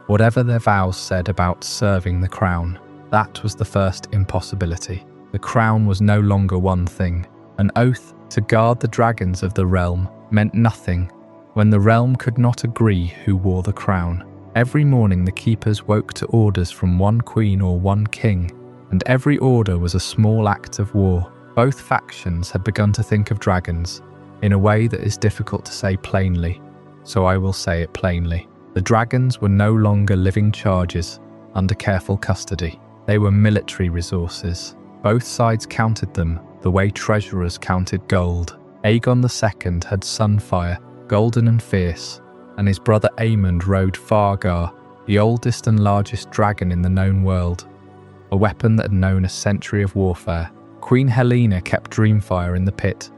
S1: Whatever their vows said about serving the crown, that was the first impossibility. The crown was no longer one thing. An oath to guard the dragons of the realm meant nothing when the realm could not agree who wore the crown. Every morning the keepers woke to orders from one queen or one king, and every order was a small act of war. Both factions had begun to think of dragons in a way that is difficult to say plainly, so I will say it plainly. The dragons were no longer living charges under careful custody. They were military resources. Both sides counted them the way treasurers counted gold. Aegon II had Sunfire golden and fierce, and his brother Aemond rode Fargar, the oldest and largest dragon in the known world, a weapon that had known a century of warfare. Queen Helena kept Dreamfire in the pit,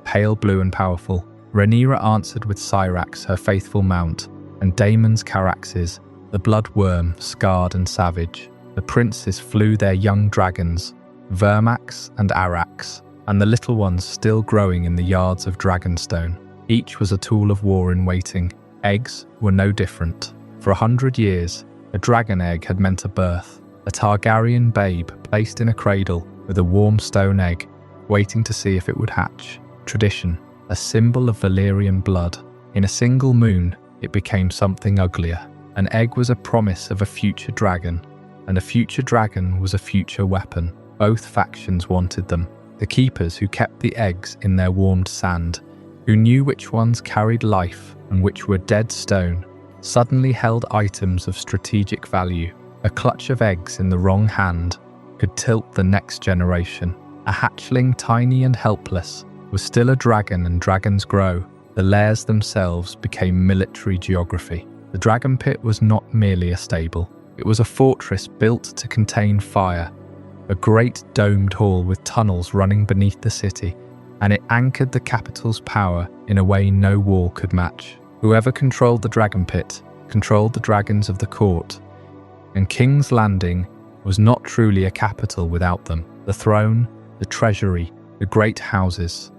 S1: pale blue and powerful. Rhaenyra answered with Syrax, her faithful mount, and Daemon's Caraxes, the blood worm, scarred and savage. The princes flew their young dragons, Vermax and Arax, and the little ones still growing in the yards of Dragonstone. Each was a tool of war in waiting. Eggs were no different. For 100 years, a dragon egg had meant a birth, a Targaryen babe placed in a cradle with a warm stone egg, waiting to see if it would hatch. Tradition, a symbol of Valyrian blood. In a single moon, it became something uglier. An egg was a promise of a future dragon, and a future dragon was a future weapon. Both factions wanted them. The keepers who kept the eggs in their warmed sand, who knew which ones carried life and which were dead stone, suddenly held items of strategic value. A clutch of eggs in the wrong hand could tilt the next generation. A hatchling, tiny and helpless, was still a dragon, and dragons grow. The lairs themselves became military geography. The Dragonpit was not merely a stable. It was a fortress built to contain fire, a great domed hall with tunnels running beneath the city, and it anchored the capital's power in a way no wall could match. Whoever controlled the Dragonpit controlled the dragons of the court, and King's Landing was not truly a capital without them. The throne, the treasury, the great houses.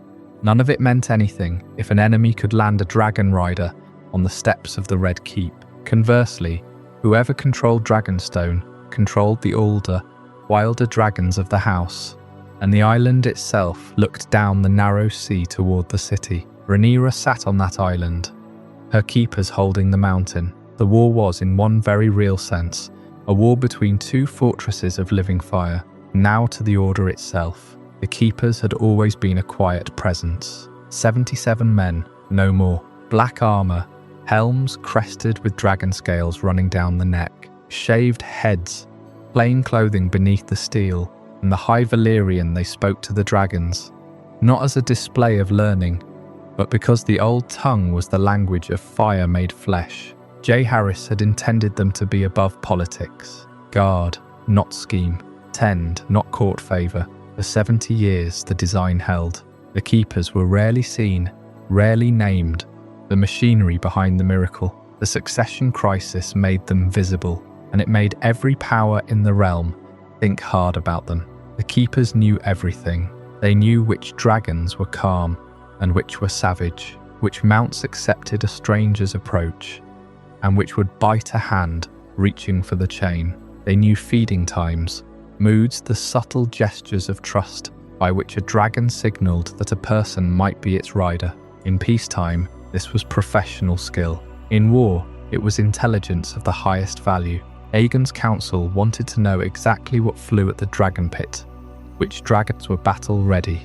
S1: None of it meant anything if an enemy could land a dragon rider on the steps of the Red Keep. Conversely, whoever controlled Dragonstone controlled the older, wilder dragons of the house, and the island itself looked down the narrow sea toward the city. Rhaenyra sat on that island, her keepers holding the mountain. The war was, in one very real sense, a war between two fortresses of living fire. Now to the order itself. The keepers had always been a quiet presence. 77 men, no more. Black armour, helms crested with dragon scales running down the neck, shaved heads, plain clothing beneath the steel, and the high Valyrian they spoke to the dragons, not as a display of learning, but because the old tongue was the language of fire made flesh. Jaehaerys had intended them to be above politics, guard, not scheme, tend, not court favour. For 70 years the design held. The keepers were rarely seen, rarely named, the machinery behind the miracle. The succession crisis made them visible, and it made every power in the realm think hard about them. The keepers knew everything. They knew which dragons were calm and which were savage, which mounts accepted a stranger's approach, and which would bite a hand reaching for the chain. They knew feeding times, moods, the subtle gestures of trust by which a dragon signalled that a person might be its rider. In peacetime, this was professional skill. In war, it was intelligence of the highest value. Aegon's council wanted to know exactly what flew at the Dragonpit, which dragons were battle-ready,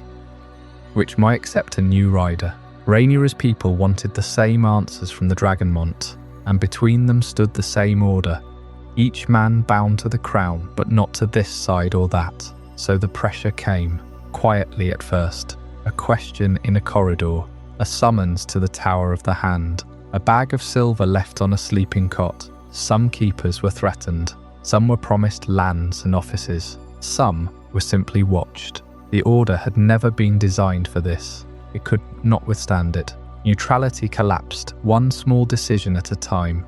S1: which might accept a new rider. Rhaenyra's people wanted the same answers from the Dragonmont, and between them stood the same order, each man bound to the crown, but not to this side or that. So the pressure came, quietly at first, a question in a corridor, a summons to the Tower of the Hand, a bag of silver left on a sleeping cot. Some keepers were threatened, some were promised lands and offices, some were simply watched. The order had never been designed for this. It could not withstand it. Neutrality collapsed, one small decision at a time,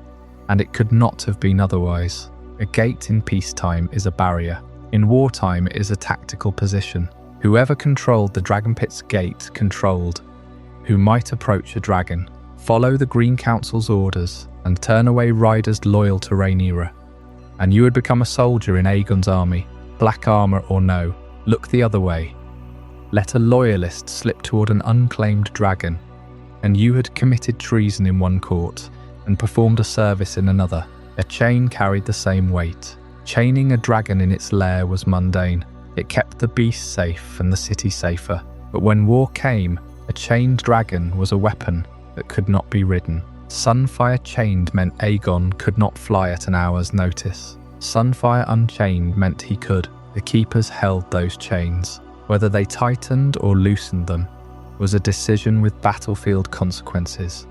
S1: and it could not have been otherwise. A gate in peacetime is a barrier. In wartime it is a tactical position. Whoever controlled the Dragonpit's gate controlled who might approach a dragon, follow the Green Council's orders, and turn away riders loyal to Rhaenyra. And you had become a soldier in Aegon's army, black armour or no. Look the other way. Let a loyalist slip toward an unclaimed dragon, and you had committed treason in one court and performed a service in another. A chain carried the same weight. Chaining a dragon in its lair was mundane. It kept the beast safe and the city safer. But when war came, a chained dragon was a weapon that could not be ridden. Sunfire chained meant Aegon could not fly at an hour's notice. Sunfire unchained meant he could. The keepers held those chains. Whether they tightened or loosened them was a decision with battlefield consequences.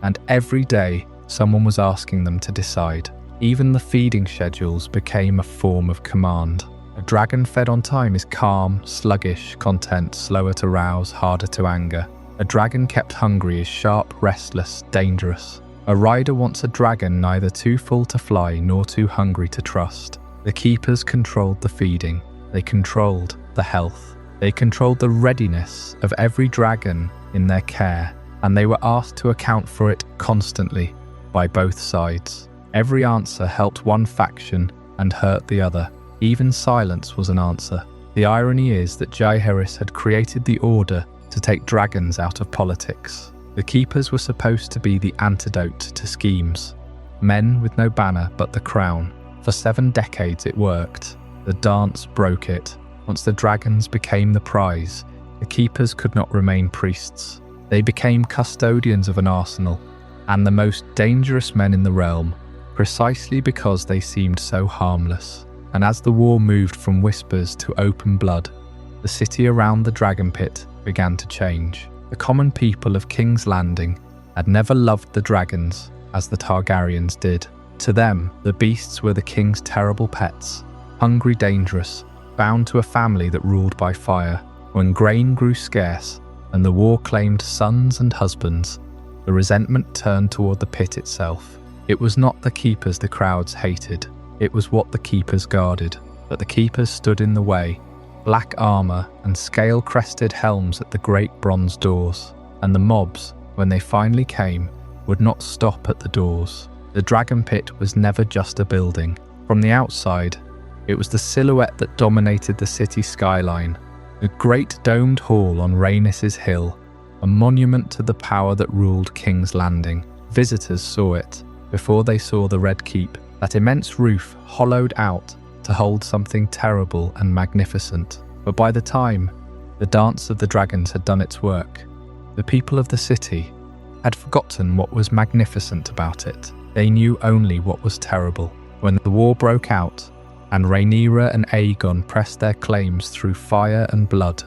S1: and every day someone was asking them to decide. Even the feeding schedules became a form of command. A dragon fed on time is calm, sluggish, content, slower to rouse, harder to anger. A dragon kept hungry is sharp, restless, dangerous. A rider wants a dragon neither too full to fly nor too hungry to trust. The keepers controlled the feeding. They controlled the health. They controlled the readiness of every dragon in their care, and they were asked to account for it constantly by both sides. Every answer helped one faction and hurt the other. Even silence was an answer. The irony is that Jaehaerys had created the order to take dragons out of politics. The keepers were supposed to be the antidote to schemes. Men with no banner but the crown. For 7 decades it worked. The dance broke it. Once the dragons became the prize, the keepers could not remain priests. They became custodians of an arsenal, and the most dangerous men in the realm, precisely because they seemed so harmless. And as the war moved from whispers to open blood, the city around the Dragonpit began to change. The common people of King's Landing had never loved the dragons as the Targaryens did. To them, the beasts were the king's terrible pets, hungry, dangerous, bound to a family that ruled by fire. When grain grew scarce and the war claimed sons and husbands, the resentment turned toward the pit itself. It was not the keepers the crowds hated. It was what the keepers guarded. But the keepers stood in the way, black armor and scale-crested helms at the great bronze doors. And the mobs, when they finally came, would not stop at the doors. The Dragonpit was never just a building. From the outside, it was the silhouette that dominated the city skyline. The great domed hall on Rhaenys' hill, a monument to the power that ruled King's Landing. Visitors saw it before they saw the Red Keep, that immense roof hollowed out to hold something terrible and magnificent. But by the time the Dance of the Dragons had done its work, the people of the city had forgotten what was magnificent about it. They knew only what was terrible. When the war broke out, and Rhaenyra and Aegon pressed their claims through fire and blood,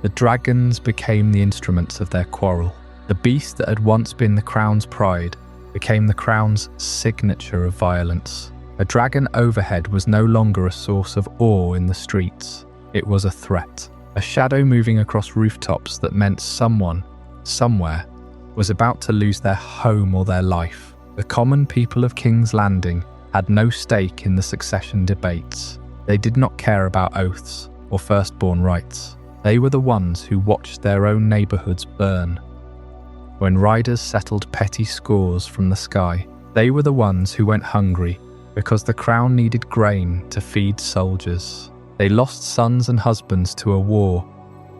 S1: the dragons became the instruments of their quarrel. The beast that had once been the crown's pride became the crown's signature of violence. A dragon overhead was no longer a source of awe in the streets. It was a threat, a shadow moving across rooftops that meant someone, somewhere, was about to lose their home or their life. The common people of King's Landing had no stake in the succession debates. They did not care about oaths or firstborn rights. They were the ones who watched their own neighborhoods burn. When riders settled petty scores from the sky, they were the ones who went hungry because the crown needed grain to feed soldiers. They lost sons and husbands to a war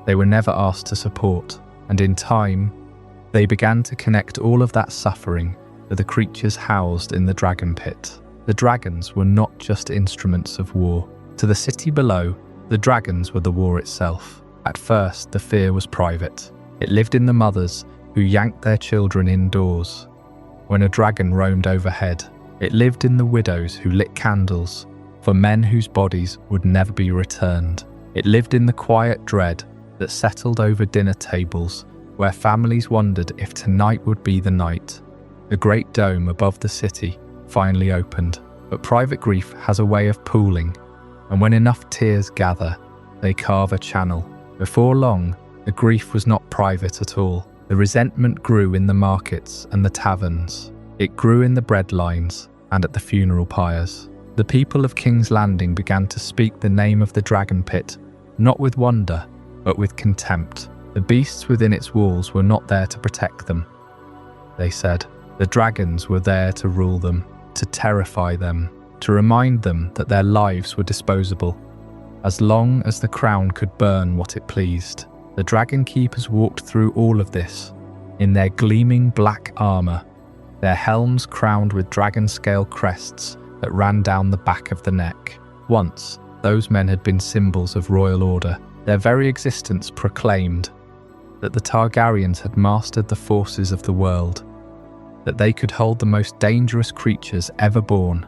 S1: they were never asked to support, and in time, they began to connect all of that suffering to the creatures housed in the dragon pit. The dragons were not just instruments of war. To the city below, the dragons were the war itself. At first, the fear was private. It lived in the mothers who yanked their children indoors when a dragon roamed overhead. It lived in the widows who lit candles for men whose bodies would never be returned. It lived in the quiet dread that settled over dinner tables where families wondered if tonight would be the night. The great dome above the city finally opened, but private grief has a way of pooling, and when enough tears gather, they carve a channel. Before long, the grief was not private at all. The resentment grew in the markets and the taverns. It grew in the bread lines and at the funeral pyres. The people of King's Landing began to speak the name of the dragon pit, not with wonder, but with contempt. The beasts within its walls were not there to protect them, they said. The dragons were there to rule them, to terrify them, to remind them that their lives were disposable, as long as the crown could burn what it pleased. The Dragonkeepers walked through all of this, in their gleaming black armour, their helms crowned with dragon-scale crests that ran down the back of the neck. Once, those men had been symbols of royal order. Their very existence proclaimed that the Targaryens had mastered the forces of the world, that they could hold the most dangerous creatures ever born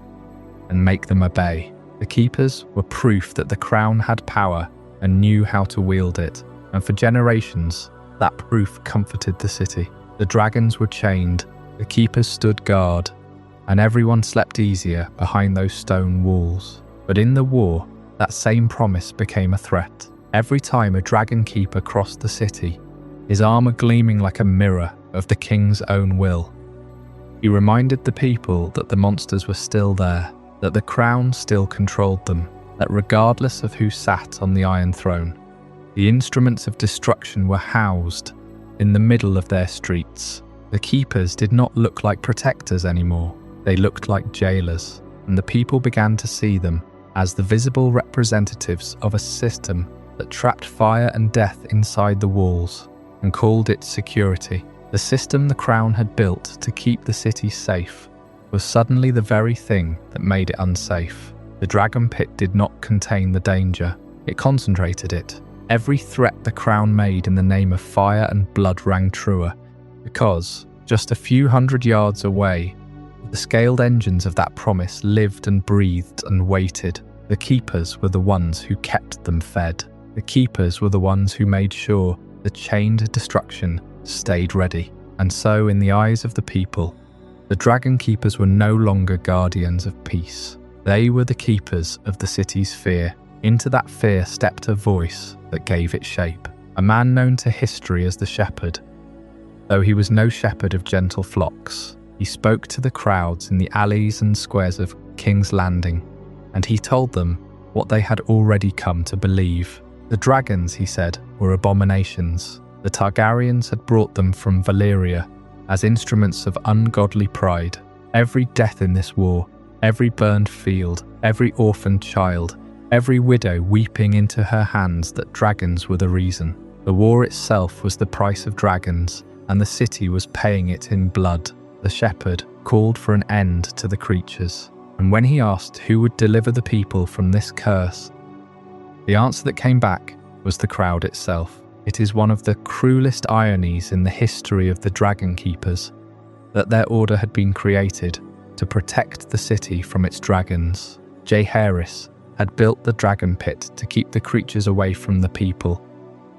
S1: and make them obey. The Keepers were proof that the crown had power and knew how to wield it, and for generations, that proof comforted the city. The dragons were chained, the keepers stood guard, and everyone slept easier behind those stone walls. But in the war, that same promise became a threat. Every time a Dragonkeeper crossed the city, his armor gleaming like a mirror of the king's own will, he reminded the people that the monsters were still there, that the crown still controlled them, that regardless of who sat on the Iron Throne, the instruments of destruction were housed in the middle of their streets. The keepers did not look like protectors anymore. They looked like jailers, and the people began to see them as the visible representatives of a system that trapped fire and death inside the walls and called it security. The system the crown had built to keep the city safe was suddenly the very thing that made it unsafe. The Dragonpit did not contain the danger, it concentrated it. Every threat the crown made in the name of fire and blood rang truer, because, just a few hundred yards away, the scaled engines of that promise lived and breathed and waited. The keepers were the ones who kept them fed. The keepers were the ones who made sure the chained destruction stayed ready. And so, in the eyes of the people, the Dragonkeepers were no longer guardians of peace. They were the keepers of the city's fear. Into that fear stepped a voice that gave it shape. A man known to history as the Shepherd. Though he was no shepherd of gentle flocks, he spoke to the crowds in the alleys and squares of King's Landing, and he told them what they had already come to believe. The dragons, he said, were abominations. The Targaryens had brought them from Valyria as instruments of ungodly pride. Every death in this war, every burned field, every orphaned child, every widow weeping into her hands that dragons were the reason. The war itself was the price of dragons, and the city was paying it in blood. The shepherd called for an end to the creatures, and when he asked who would deliver the people from this curse, the answer that came back was the crowd itself. It is one of the cruelest ironies in the history of the Dragonkeepers that their order had been created to protect the city from its dragons. Jaehaerys had built the Dragonpit to keep the creatures away from the people,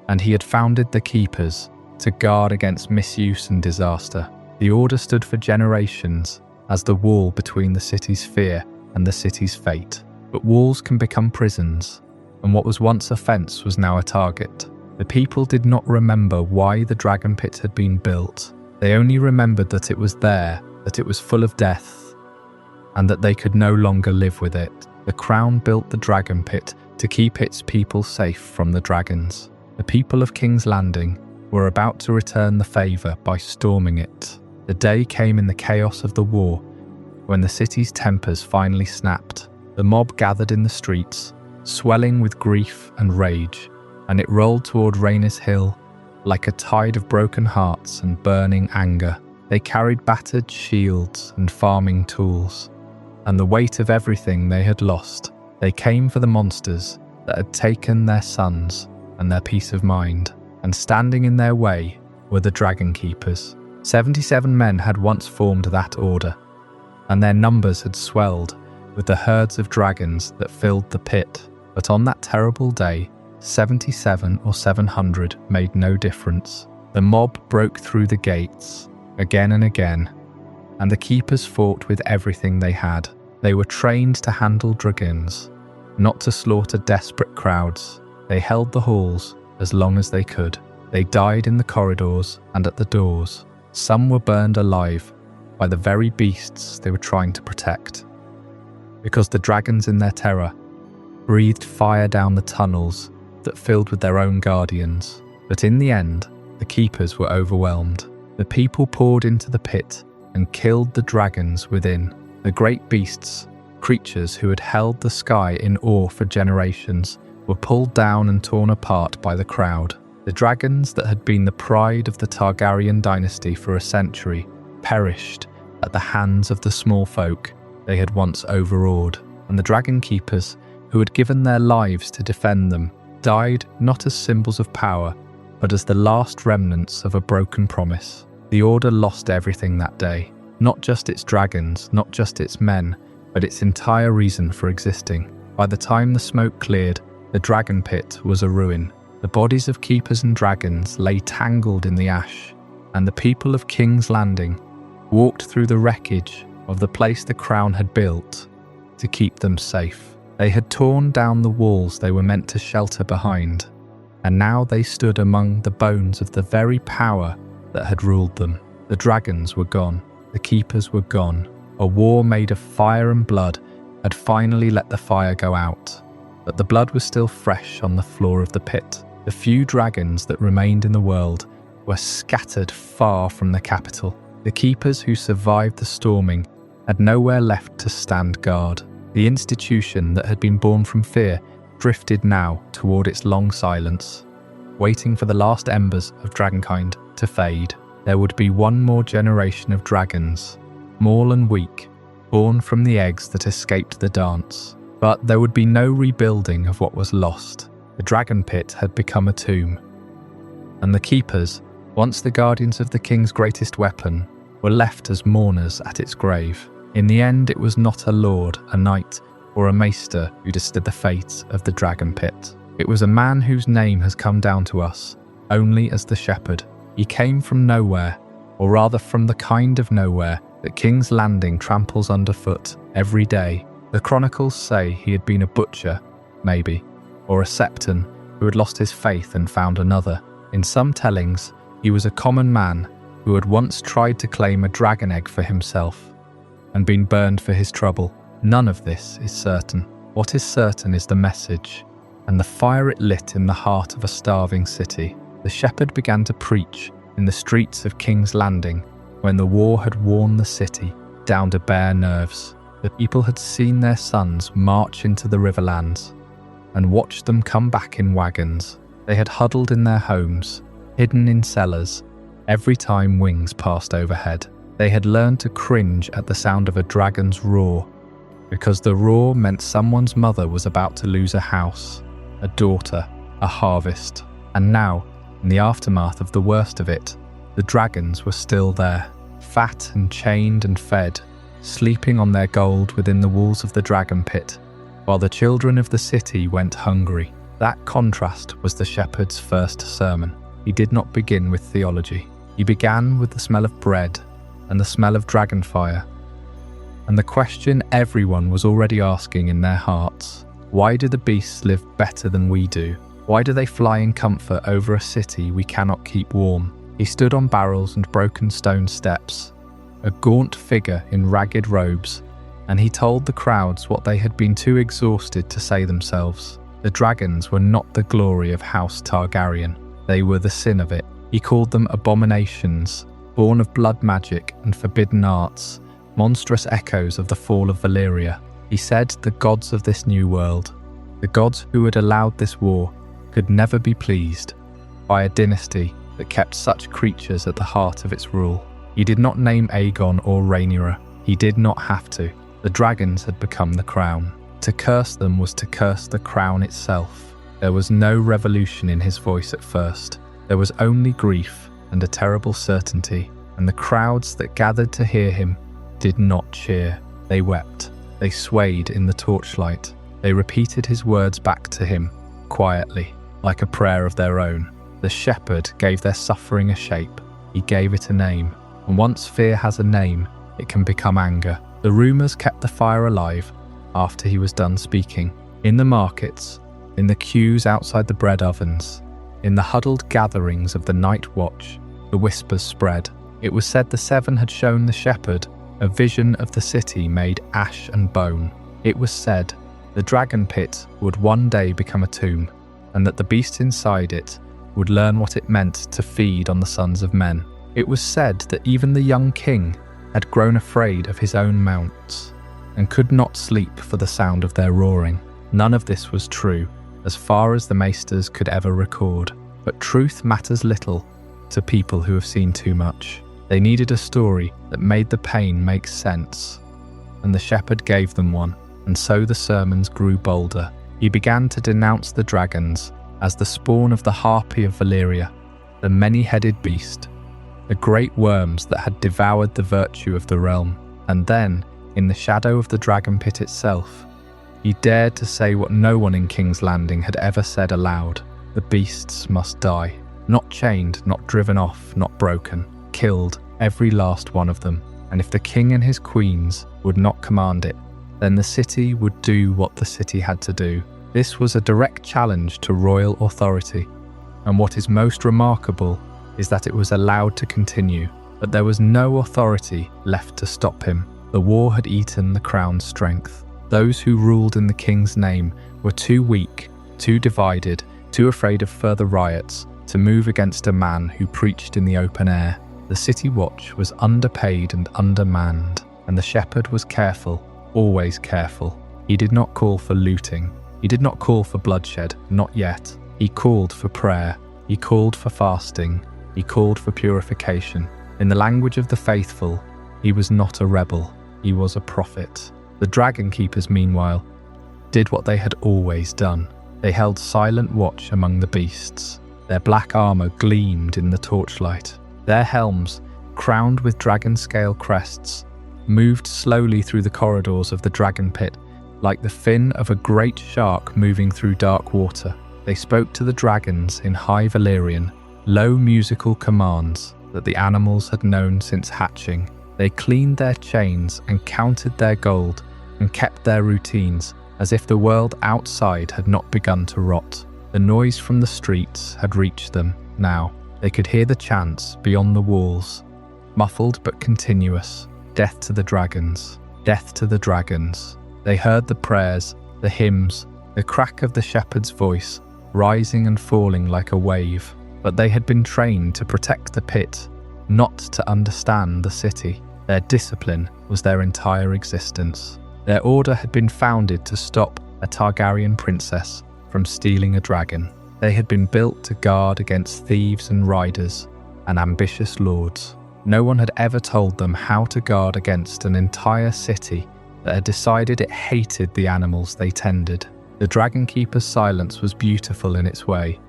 S1: and he had founded the Keepers to guard against misuse and disaster. The order stood for generations as the wall between the city's fear and the city's fate. But walls can become prisons, and what was once a fence was now a target. The people did not remember why the Dragonpit had been built. They only remembered that it was there, that it was full of death, and that they could no longer live with it. The crown built the Dragonpit to keep its people safe from the dragons. The people of King's Landing were about to return the favour by storming it. The day came in the chaos of the war when the city's tempers finally snapped. The mob gathered in the streets, swelling with grief and rage, and it rolled toward Rhaenyra's Hill like a tide of broken hearts and burning anger. They carried battered shields and farming tools, and the weight of everything they had lost. They came for the monsters that had taken their sons and their peace of mind, and standing in their way were the Dragonkeepers. 77 men had once formed that order, and their numbers had swelled with the herds of dragons that filled the pit. But on that terrible day, 77 or 700 made no difference. The mob broke through the gates again and again, and the keepers fought with everything they had. They were trained to handle dragons, not to slaughter desperate crowds. They held the halls as long as they could. They died in the corridors and at the doors. Some were burned alive by the very beasts they were trying to protect, because the dragons in their terror breathed fire down the tunnels that filled with their own guardians. But in the end, the keepers were overwhelmed. The people poured into the pit and killed the dragons within. The great beasts, creatures who had held the sky in awe for generations, were pulled down and torn apart by the crowd. The dragons that had been the pride of the Targaryen dynasty for a century perished at the hands of the small folk they had once overawed, and the Dragonkeepers, who had given their lives to defend them, died not as symbols of power, but as the last remnants of a broken promise. The Order lost everything that day, not just its dragons, not just its men, but its entire reason for existing. By the time the smoke cleared, the Dragonpit was a ruin. The bodies of keepers and dragons lay tangled in the ash, and the people of King's Landing walked through the wreckage of the place the crown had built to keep them safe. They had torn down the walls they were meant to shelter behind, and now they stood among the bones of the very power that had ruled them. The dragons were gone, the keepers were gone. A war made of fire and blood had finally let the fire go out, but the blood was still fresh on the floor of the pit. The few dragons that remained in the world were scattered far from the capital. The keepers who survived the storming had nowhere left to stand guard. The institution that had been born from fear drifted now toward its long silence, waiting for the last embers of dragonkind to fade. There would be one more generation of dragons, small and weak, born from the eggs that escaped the dance. But there would be no rebuilding of what was lost. The Dragonpit had become a tomb, and the keepers, once the guardians of the king's greatest weapon, were left as mourners at its grave. In the end, it was not a lord, a knight, or a maester who decided the fate of the Dragonpit. It was a man whose name has come down to us only as the Shepherd. He came from nowhere, or rather from the kind of nowhere that King's Landing tramples underfoot every day. The chronicles say he had been a butcher, maybe, or a septon who had lost his faith and found another. In some tellings, he was a common man who had once tried to claim a dragon egg for himself and been burned for his trouble. None of this is certain. What is certain is the message and the fire it lit in the heart of a starving city. The shepherd began to preach in the streets of King's Landing when the war had worn the city down to bare nerves. The people had seen their sons march into the riverlands and watched them come back in wagons. They had huddled in their homes, hidden in cellars, every time wings passed overhead. They had learned to cringe at the sound of a dragon's roar, because the roar meant someone's mother was about to lose a house, a daughter, a harvest. And now, in the aftermath of the worst of it, the dragons were still there, fat and chained and fed, sleeping on their gold within the walls of the dragon pit, while the children of the city went hungry. That contrast was the shepherd's first sermon. He did not begin with theology. He began with the smell of bread and the smell of dragonfire, and the question everyone was already asking in their hearts: why do the beasts live better than we do? Why do they fly in comfort over a city we cannot keep warm? He stood on barrels and broken stone steps, a gaunt figure in ragged robes, and he told the crowds what they had been too exhausted to say themselves. The dragons were not the glory of House Targaryen. They were the sin of it. He called them abominations, born of blood magic and forbidden arts, monstrous echoes of the fall of Valyria. He said the gods of this new world, the gods who had allowed this war, could never be pleased by a dynasty that kept such creatures at the heart of its rule. He did not name Aegon or Rhaenyra. He did not have to. The dragons had become the crown. To curse them was to curse the crown itself. There was no revolution in his voice at first. There was only grief and a terrible certainty, and the crowds that gathered to hear him did not cheer. They wept. They swayed in the torchlight. They repeated his words back to him, quietly, like a prayer of their own. The shepherd gave their suffering a shape. He gave it a name. And once fear has a name, it can become anger. The rumours kept the fire alive after he was done speaking. In the markets, in the queues outside the bread ovens, in the huddled gatherings of the night watch, the whispers spread. It was said the Seven had shown the shepherd a vision of the city made ash and bone. It was said the dragon pit would one day become a tomb, and that the beasts inside it would learn what it meant to feed on the sons of men. It was said that even the young king had grown afraid of his own mounts and could not sleep for the sound of their roaring. None of this was true, as far as the maesters could ever record. But truth matters little to people who have seen too much. They needed a story that made the pain make sense, and the shepherd gave them one, and so the sermons grew bolder. He began to denounce the dragons as the spawn of the harpy of Valyria, the many-headed beast, the great worms that had devoured the virtue of the realm. And then, in the shadow of the dragon pit itself, he dared to say what no one in King's Landing had ever said aloud: the beasts must die. Not chained, not driven off, not broken, killed every last one of them, and if the king and his queens would not command it, then the city would do what the city had to do. This was a direct challenge to royal authority, and what is most remarkable is that it was allowed to continue, but there was no authority left to stop him. The war had eaten the crown's strength. Those who ruled in the king's name were too weak, too divided, too afraid of further riots to move against a man who preached in the open air. The city watch was underpaid and undermanned, and the shepherd was careful, always careful. He did not call for looting. He did not call for bloodshed, not yet. He called for prayer. He called for fasting. He called for purification. In the language of the faithful, he was not a rebel. He was a prophet. The Dragonkeepers, meanwhile, did what they had always done. They held silent watch among the beasts. Their black armour gleamed in the torchlight. Their helms, crowned with dragon-scale crests, moved slowly through the corridors of the Dragonpit, like the fin of a great shark moving through dark water. They spoke to the dragons in high Valyrian, low musical commands that the animals had known since hatching. They cleaned their chains and counted their gold and kept their routines as if the world outside had not begun to rot. The noise from the streets had reached them now. They could hear the chants beyond the walls, muffled but continuous. Death to the dragons, death to the dragons. They heard the prayers, the hymns, the crack of the shepherd's voice, rising and falling like a wave. But they had been trained to protect the pit, not to understand the city. Their discipline was their entire existence. Their order had been founded to stop a Targaryen princess from stealing a dragon. They had been built to guard against thieves and riders and ambitious lords. No one had ever told them how to guard against an entire city that had decided it hated the animals they tended. The Dragonkeeper's silence was beautiful in its way,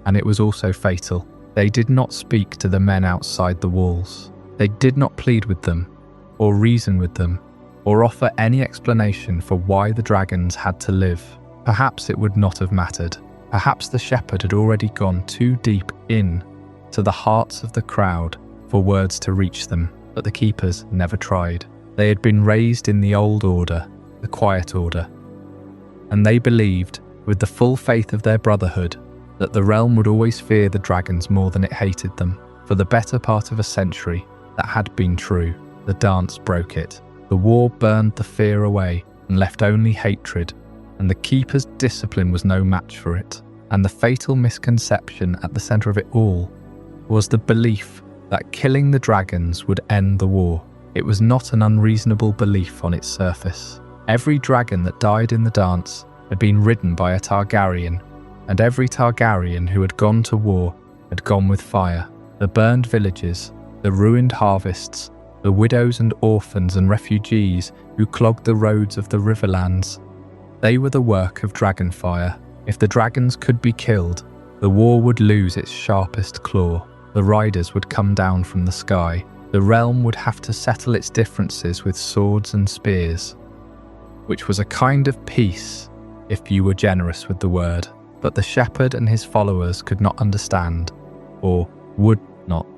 S1: and it was also fatal. They did not speak to the men outside the walls. They did not plead with them, or reason with them, or offer any explanation for why the dragons had to live. Perhaps it would not have mattered. Perhaps the shepherd had already gone too deep in to the hearts of the crowd for words to reach them, but the keepers never tried. They had been raised in the old order, the quiet order, and they believed, with the full faith of their brotherhood, that the realm would always fear the dragons more than it hated them. For the better part of a century, that had been true. The dance broke it. The war burned the fear away and left only hatred, and the keeper's discipline was no match for it. And the fatal misconception at the centre of it all was the belief that killing the dragons would end the war. It was not an unreasonable belief on its surface. Every dragon that died in the dance had been ridden by a Targaryen, and every Targaryen who had gone to war had gone with fire. The burned villages, the ruined harvests, the widows and orphans and refugees who clogged the roads of the riverlands, they were the work of dragonfire. If the dragons could be killed, the war would lose its sharpest claw. The riders would come down from the sky. The realm would have to settle its differences with swords and spears, which was a kind of peace, if you were generous with the word. But the shepherd and his followers could not understand, or would not,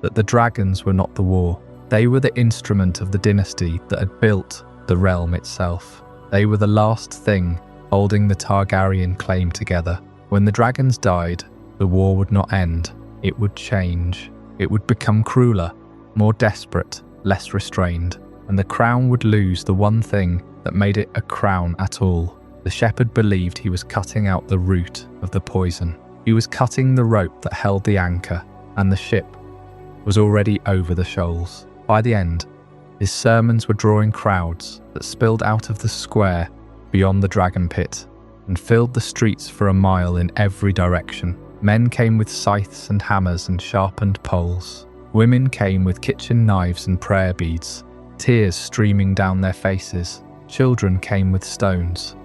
S1: that the dragons were not the war. They were the instrument of the dynasty that had built the realm itself. They were the last thing holding the Targaryen claim together. When the dragons died, the war would not end. It would change. It would become crueler, more desperate, less restrained, and the crown would lose the one thing that made it a crown at all. The shepherd believed he was cutting out the root of the poison. He was cutting the rope that held the anchor, and the ship was already over the shoals. By the end, his sermons were drawing crowds that spilled out of the square beyond the dragon pit and filled the streets for a mile in every direction. Men came with scythes and hammers and sharpened poles. Women came with kitchen knives and prayer beads, tears streaming down their faces. Children came with stones,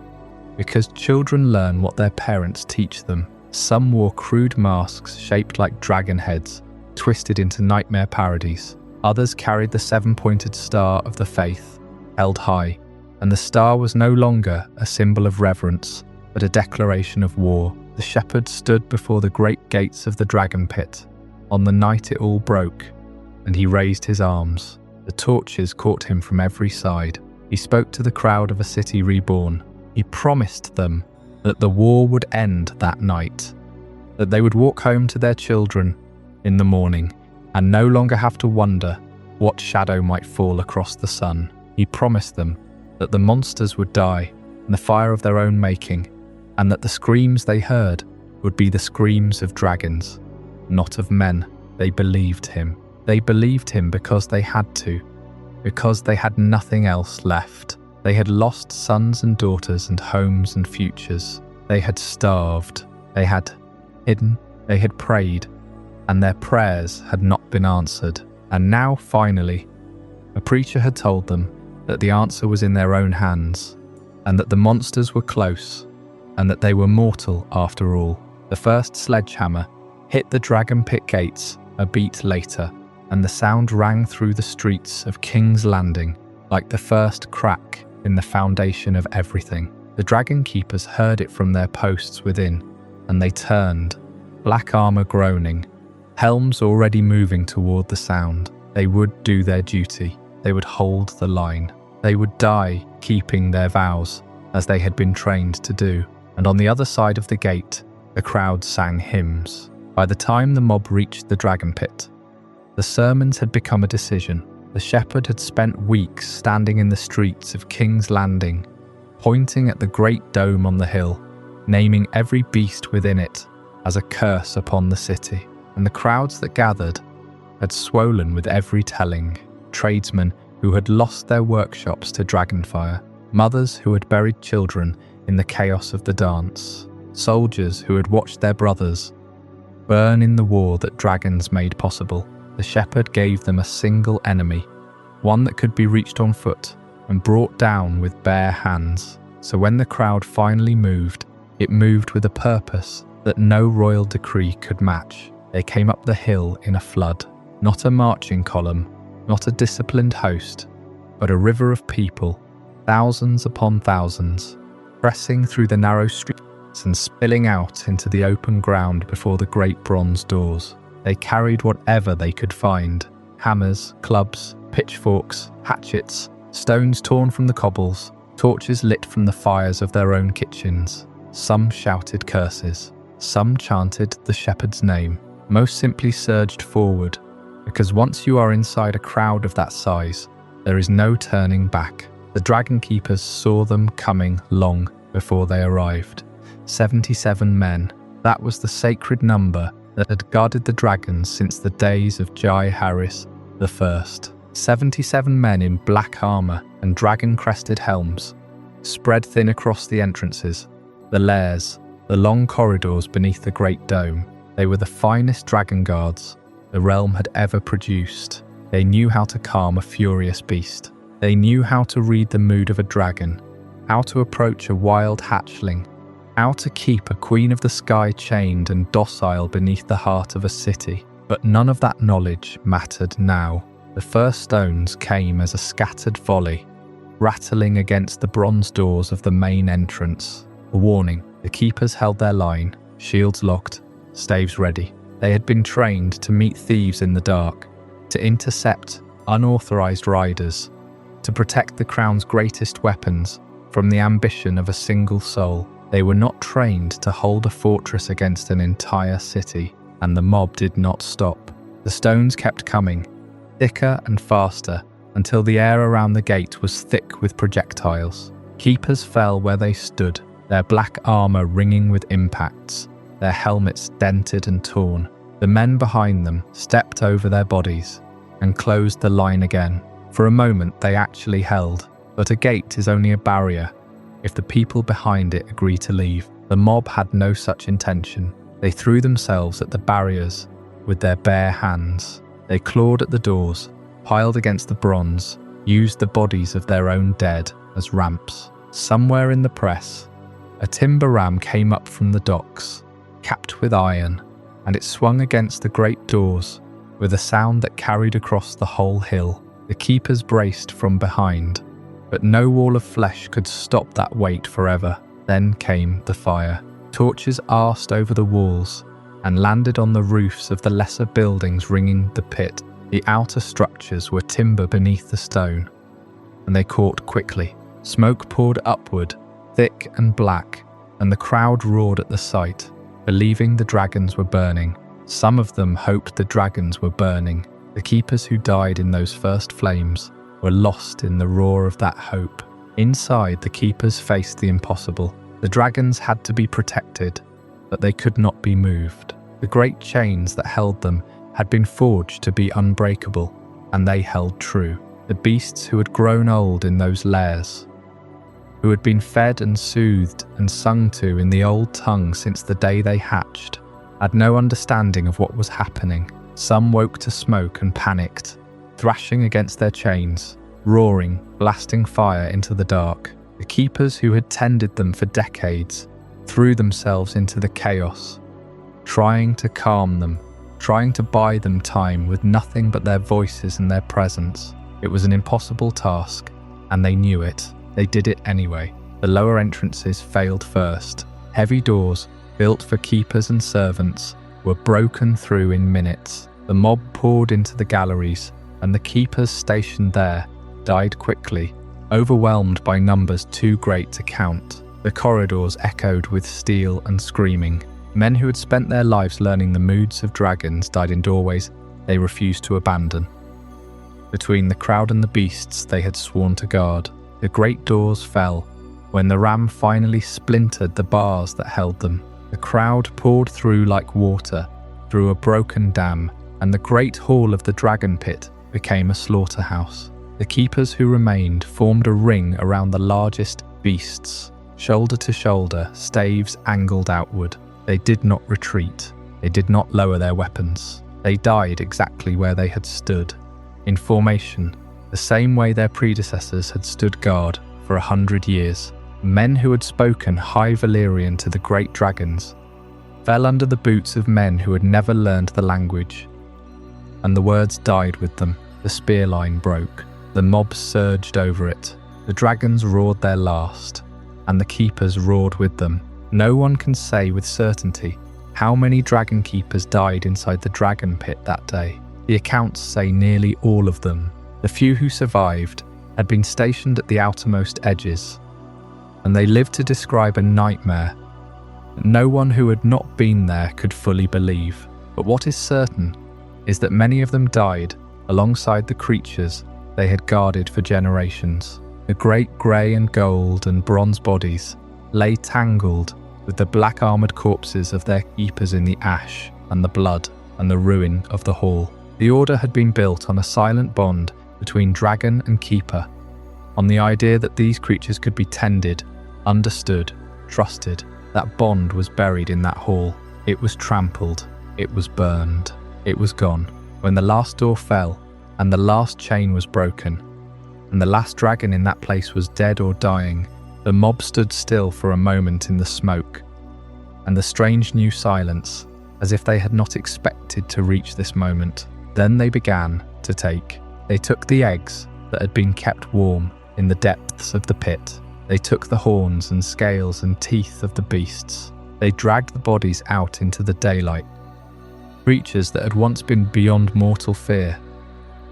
S1: because children learn what their parents teach them. Some wore crude masks shaped like dragon heads, twisted into nightmare parodies. Others carried the seven-pointed star of the faith, held high, and the star was no longer a symbol of reverence, but a declaration of war. The shepherd stood before the great gates of the dragon pit on the night it all broke, and he raised his arms. The torches caught him from every side. He spoke to the crowd of a city reborn. He promised them that the war would end that night, that they would walk home to their children in the morning and no longer have to wonder what shadow might fall across the sun. He promised them that the monsters would die in the fire of their own making, and that the screams they heard would be the screams of dragons, not of men. They believed him. They believed him because they had to, because they had nothing else left. They had lost sons and daughters and homes and futures. They had starved. They had hidden. They had prayed, and their prayers had not been answered. And now, finally, a preacher had told them that the answer was in their own hands, and that the monsters were close, and that they were mortal after all. The first sledgehammer hit the Dragonpit gates a beat later, and the sound rang through the streets of King's Landing like the first crack in the foundation of everything. The Dragonkeepers heard it from their posts within, and they turned, black armour groaning, helms already moving toward the sound. They would do their duty. They would hold the line. They would die keeping their vows, as they had been trained to do. And on the other side of the gate, the crowd sang hymns. By the time the mob reached the Dragonpit, the sermons had become a decision. The shepherd had spent weeks standing in the streets of King's Landing, pointing at the great dome on the hill, naming every beast within it as a curse upon the city. And the crowds that gathered had swollen with every telling. Tradesmen who had lost their workshops to dragonfire, mothers who had buried children in the chaos of the dance, soldiers who had watched their brothers burn in the war that dragons made possible. The shepherd gave them a single enemy, one that could be reached on foot and brought down with bare hands. So when the crowd finally moved, it moved with a purpose that no royal decree could match. They came up the hill in a flood, not a marching column, not a disciplined host, but a river of people, thousands upon thousands, pressing through the narrow streets and spilling out into the open ground before the great bronze doors. They carried whatever they could find: hammers, clubs, pitchforks, hatchets, stones torn from the cobbles, torches lit from the fires of their own kitchens. Some shouted curses, some chanted the shepherd's name. Most simply surged forward, because once you are inside a crowd of that size, there is no turning back. The Dragonkeepers saw them coming long before they arrived. 77 men. That was the sacred number that had guarded the dragons since the days of Jaehaerys the First. 77 men in black armour and dragon-crested helms, spread thin across the entrances, the lairs, the long corridors beneath the great dome. They were the finest dragon guards the realm had ever produced. They knew how to calm a furious beast. They knew how to read the mood of a dragon, how to approach a wild hatchling, how to keep a queen of the sky chained and docile beneath the heart of a city. But none of that knowledge mattered now. The first stones came as a scattered volley, rattling against the bronze doors of the main entrance. A warning. The keepers held their line, shields locked, staves ready. They had been trained to meet thieves in the dark, to intercept unauthorized riders, to protect the crown's greatest weapons from the ambition of a single soul. They were not trained to hold a fortress against an entire city, and the mob did not stop. The stones kept coming, thicker and faster, until the air around the gate was thick with projectiles. Keepers fell where they stood, their black armour ringing with impacts, their helmets dented and torn. The men behind them stepped over their bodies and closed the line again. For a moment they actually held, but a gate is only a barrier if the people behind it agree to leave. The mob had no such intention. They threw themselves at the barriers with their bare hands. They clawed at the doors, piled against the bronze, used the bodies of their own dead as ramps. Somewhere in the press, a timber ram came up from the docks, capped with iron, and it swung against the great doors with a sound that carried across the whole hill. The keepers braced from behind, but no wall of flesh could stop that weight forever. Then came the fire. Torches arsed over the walls and landed on the roofs of the lesser buildings ringing the pit. The outer structures were timber beneath the stone, and they caught quickly. Smoke poured upward, thick and black, and the crowd roared at the sight, believing the dragons were burning. Some of them hoped the dragons were burning. The keepers who died in those first flames were lost in the roar of that hope. Inside, the keepers faced the impossible. The dragons had to be protected, but they could not be moved. The great chains that held them had been forged to be unbreakable, and they held true. The beasts who had grown old in those lairs, who had been fed and soothed and sung to in the old tongue since the day they hatched, had no understanding of what was happening. Some woke to smoke and panicked, thrashing against their chains, roaring, blasting fire into the dark. The keepers who had tended them for decades threw themselves into the chaos, trying to calm them, trying to buy them time with nothing but their voices and their presence. It was an impossible task, and they knew it. They did it anyway. The lower entrances failed first. Heavy doors, built for keepers and servants, were broken through in minutes. The mob poured into the galleries, and the keepers stationed there died quickly, overwhelmed by numbers too great to count. The corridors echoed with steel and screaming. Men who had spent their lives learning the moods of dragons died in doorways they refused to abandon. Between the crowd and the beasts they had sworn to guard, the great doors fell when the ram finally splintered the bars that held them. The crowd poured through like water through a broken dam, and the great hall of the Dragonpit became a slaughterhouse. The keepers who remained formed a ring around the largest beasts, shoulder to shoulder, staves angled outward. They did not retreat. They did not lower their weapons. They died exactly where they had stood, in formation, the same way their predecessors had stood guard for 100 years. Men who had spoken high Valyrian to the great dragons fell under the boots of men who had never learned the language, and the words died with them. The spear line broke. The mob surged over it. The dragons roared their last, and the keepers roared with them. No one can say with certainty how many Dragonkeepers died inside the Dragon Pit that day. The accounts say nearly all of them. The few who survived had been stationed at the outermost edges, and they lived to describe a nightmare that no one who had not been there could fully believe. But what is certain is that many of them died alongside the creatures they had guarded for generations. The great grey and gold and bronze bodies lay tangled with the black armoured corpses of their keepers in the ash and the blood and the ruin of the hall. The order had been built on a silent bond between dragon and keeper, on the idea that these creatures could be tended, understood, trusted. That bond was buried in that hall. It was trampled. It was burned. It was gone. When the last door fell and the last chain was broken, and the last dragon in that place was dead or dying, the mob stood still for a moment in the smoke and the strange new silence, as if they had not expected to reach this moment. Then they began to take. They took the eggs that had been kept warm in the depths of the pit. They took the horns and scales and teeth of the beasts. They dragged the bodies out into the daylight, creatures that had once been beyond mortal fear,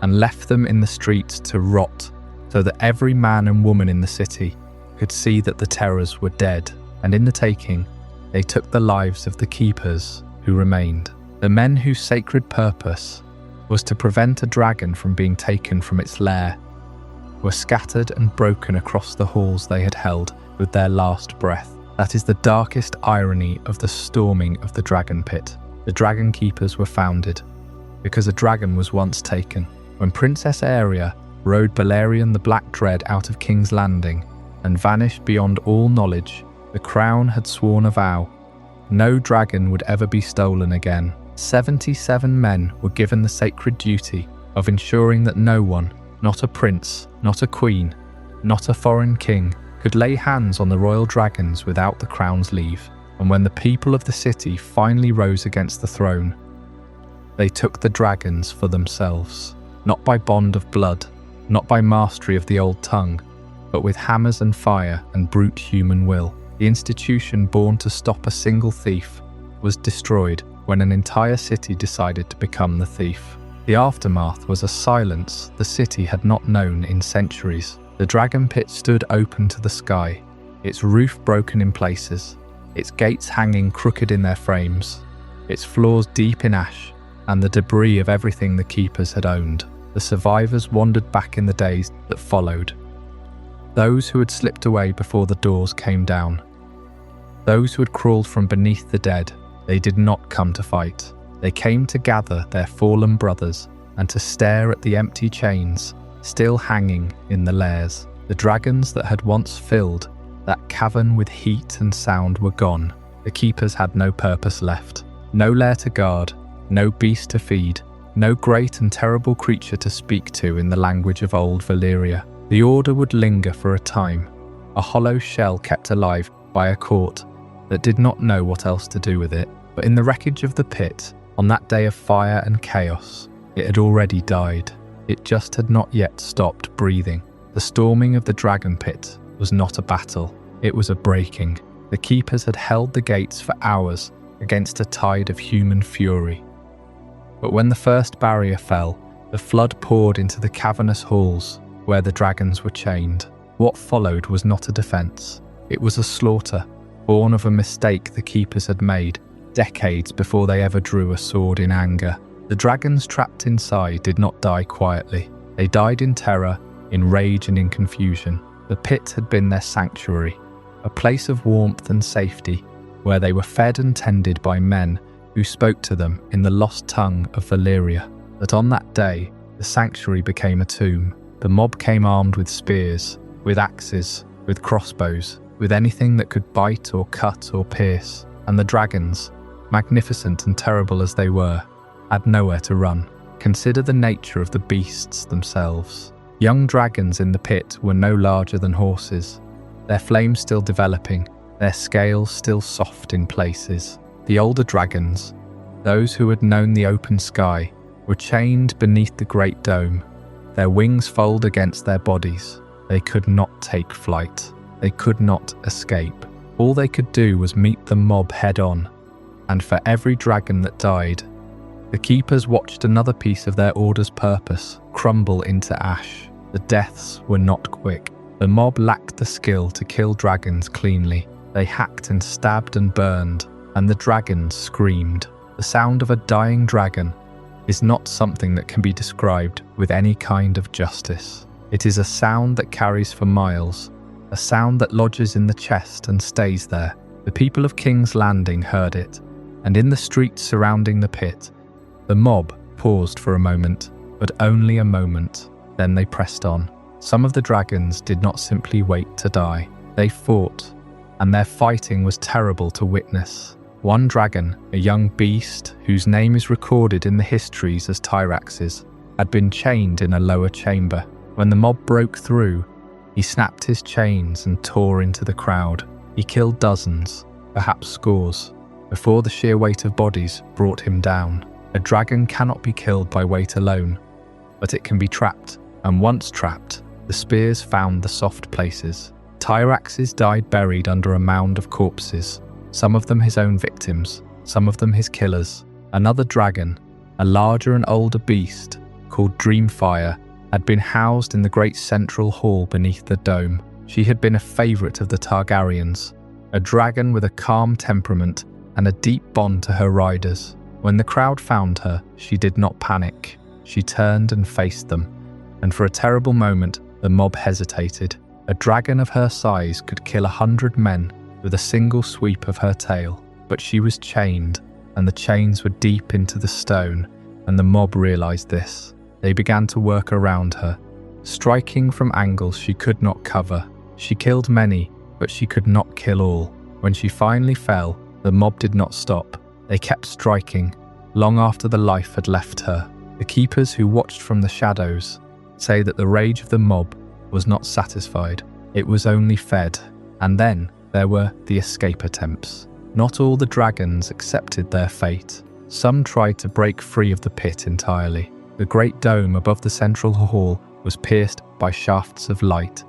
S1: and left them in the streets to rot, so that every man and woman in the city could see that the terrors were dead. And in the taking, they took the lives of the keepers who remained. The men whose sacred purpose was to prevent a dragon from being taken from its lair were scattered and broken across the halls they had held with their last breath. That is the darkest irony of the storming of the Dragon Pit. The Dragonkeepers were founded because a dragon was once taken. When Princess Aerea rode Balerion the Black Dread out of King's Landing and vanished beyond all knowledge, the crown had sworn a vow. No dragon would ever be stolen again. 77 men were given the sacred duty of ensuring that no one, not a prince, not a queen, not a foreign king, could lay hands on the royal dragons without the crown's leave. And when the people of the city finally rose against the throne, they took the dragons for themselves, not by bond of blood, not by mastery of the old tongue, but with hammers and fire and brute human will. The institution born to stop a single thief was destroyed when an entire city decided to become the thief. The aftermath was a silence the city had not known in centuries. The Dragonpit stood open to the sky, its roof broken in places, its gates hanging crooked in their frames, its floors deep in ash, and the debris of everything the keepers had owned. The survivors wandered back in the days that followed. Those who had slipped away before the doors came down. Those who had crawled from beneath the dead, they did not come to fight. They came to gather their fallen brothers and to stare at the empty chains still hanging in the lairs. The dragons that had once filled that cavern with heat and sound were gone. The keepers had no purpose left. No lair to guard, no beast to feed, no great and terrible creature to speak to in the language of old Valyria. The order would linger for a time, a hollow shell kept alive by a court that did not know what else to do with it. But in the wreckage of the pit, on that day of fire and chaos, it had already died. It just had not yet stopped breathing. The storming of the Dragonpit was not a battle, it was a breaking. The keepers had held the gates for hours against a tide of human fury. But when the first barrier fell, the flood poured into the cavernous halls where the dragons were chained. What followed was not a defense. It was a slaughter, born of a mistake the keepers had made decades before they ever drew a sword in anger. The dragons trapped inside did not die quietly. They died in terror, in rage and in confusion. The pit had been their sanctuary, a place of warmth and safety, where they were fed and tended by men who spoke to them in the lost tongue of Valyria. But on that day, the sanctuary became a tomb. The mob came armed with spears, with axes, with crossbows, with anything that could bite or cut or pierce. And the dragons, magnificent and terrible as they were, had nowhere to run. Consider the nature of the beasts themselves. Young dragons in the pit were no larger than horses, their flames still developing, their scales still soft in places. The older dragons, those who had known the open sky, were chained beneath the great dome, their wings fold against their bodies. They could not take flight. They could not escape. All they could do was meet the mob head-on, and for every dragon that died, the keepers watched another piece of their order's purpose crumble into ash. The deaths were not quick. The mob lacked the skill to kill dragons cleanly. They hacked and stabbed and burned, and the dragons screamed. The sound of a dying dragon is not something that can be described with any kind of justice. It is a sound that carries for miles, a sound that lodges in the chest and stays there. The people of King's Landing heard it, and in the streets surrounding the pit, the mob paused for a moment, but only a moment. Then they pressed on. Some of the dragons did not simply wait to die. They fought, and their fighting was terrible to witness. One dragon, a young beast whose name is recorded in the histories as Tyrax's, had been chained in a lower chamber. When the mob broke through, he snapped his chains and tore into the crowd. He killed dozens, perhaps scores, before the sheer weight of bodies brought him down. A dragon cannot be killed by weight alone, but it can be trapped, and once trapped, the spears found the soft places. Tyrax's died buried under a mound of corpses, some of them his own victims, some of them his killers. Another dragon, a larger and older beast, called Dreamfire, had been housed in the great central hall beneath the dome. She had been a favourite of the Targaryens, a dragon with a calm temperament and a deep bond to her riders. When the crowd found her, she did not panic. She turned and faced them, and for a terrible moment, the mob hesitated. A dragon of her size could kill 100 men with a single sweep of her tail, but she was chained, and the chains were deep into the stone, and the mob realised this. They began to work around her, striking from angles she could not cover. She killed many, but she could not kill all. When she finally fell, the mob did not stop. They kept striking, long after the life had left her. The keepers who watched from the shadows say that the rage of the mob was not satisfied. It was only fed. And then there were the escape attempts. Not all the dragons accepted their fate. Some tried to break free of the pit entirely. The great dome above the central hall was pierced by shafts of light,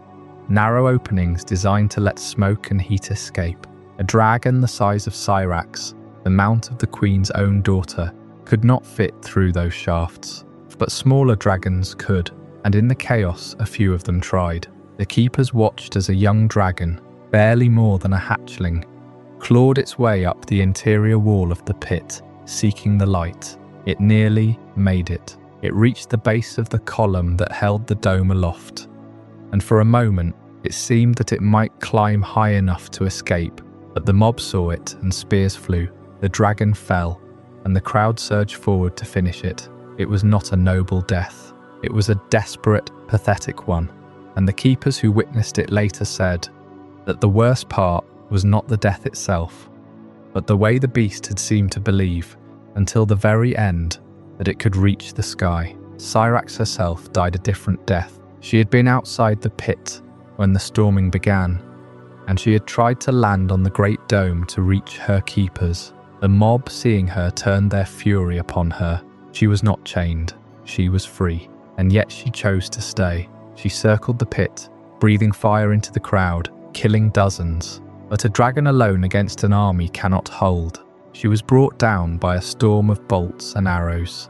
S1: narrow openings designed to let smoke and heat escape. A dragon the size of Syrax, the mount of the queen's own daughter, could not fit through those shafts. But smaller dragons could, and in the chaos a few of them tried. The keepers watched as a young dragon, barely more than a hatchling, clawed its way up the interior wall of the pit, seeking the light. It nearly made it. It reached the base of the column that held the dome aloft, and for a moment it seemed that it might climb high enough to escape, but the mob saw it and spears flew. The dragon fell, and the crowd surged forward to finish it. It was not a noble death. It was a desperate, pathetic one, and the keepers who witnessed it later said that the worst part was not the death itself, but the way the beast had seemed to believe, until the very end, that it could reach the sky. Syrax herself died a different death. She had been outside the pit when the storming began, and she had tried to land on the great dome to reach her keepers. The mob, seeing her, turned their fury upon her. She was not chained, she was free, and yet she chose to stay. She circled the pit, breathing fire into the crowd, killing dozens. But a dragon alone against an army cannot hold. She was brought down by a storm of bolts and arrows,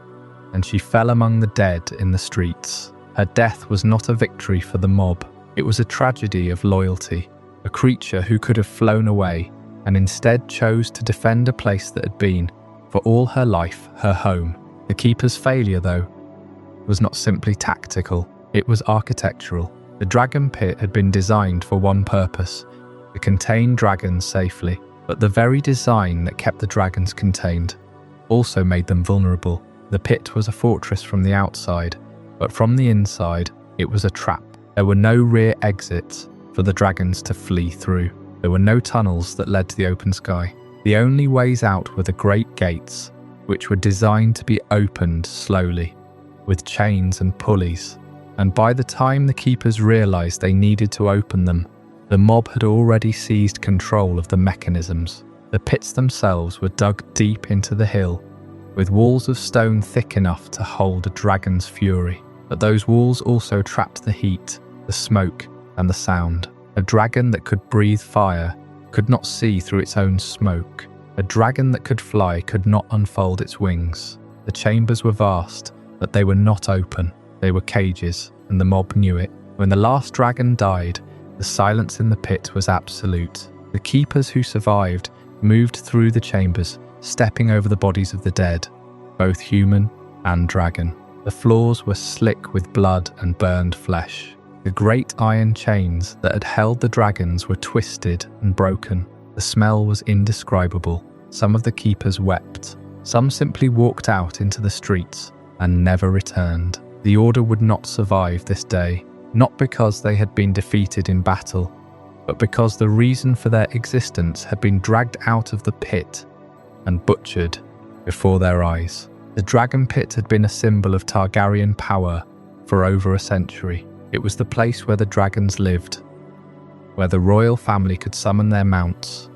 S1: and she fell among the dead in the streets. Her death was not a victory for the mob. It was a tragedy of loyalty. A creature who could have flown away, and instead chose to defend a place that had been, for all her life, her home. The keeper's failure, though, was not simply tactical, it was architectural. The dragon pit had been designed for one purpose: to contain dragons safely, but the very design that kept the dragons contained also made them vulnerable. The pit was a fortress from the outside, but from the inside, it was a trap. There were no rear exits for the dragons to flee through. There were no tunnels that led to the open sky. The only ways out were the great gates, which were designed to be opened slowly, with chains and pulleys. And by the time the keepers realized they needed to open them, the mob had already seized control of the mechanisms. The pits themselves were dug deep into the hill, with walls of stone thick enough to hold a dragon's fury. But those walls also trapped the heat, the smoke, and the sound. A dragon that could breathe fire could not see through its own smoke. A dragon that could fly could not unfold its wings. The chambers were vast, but they were not open. They were cages, and the mob knew it. When the last dragon died, the silence in the pit was absolute. The keepers who survived moved through the chambers, stepping over the bodies of the dead, both human and dragon. The floors were slick with blood and burned flesh. The great iron chains that had held the dragons were twisted and broken. The smell was indescribable. Some of the keepers wept. Some simply walked out into the streets and never returned. The Order would not survive this day, not because they had been defeated in battle, but because the reason for their existence had been dragged out of the pit and butchered before their eyes. The Dragon Pit had been a symbol of Targaryen power for over a century. It was the place where the dragons lived, where the royal family could summon their mounts,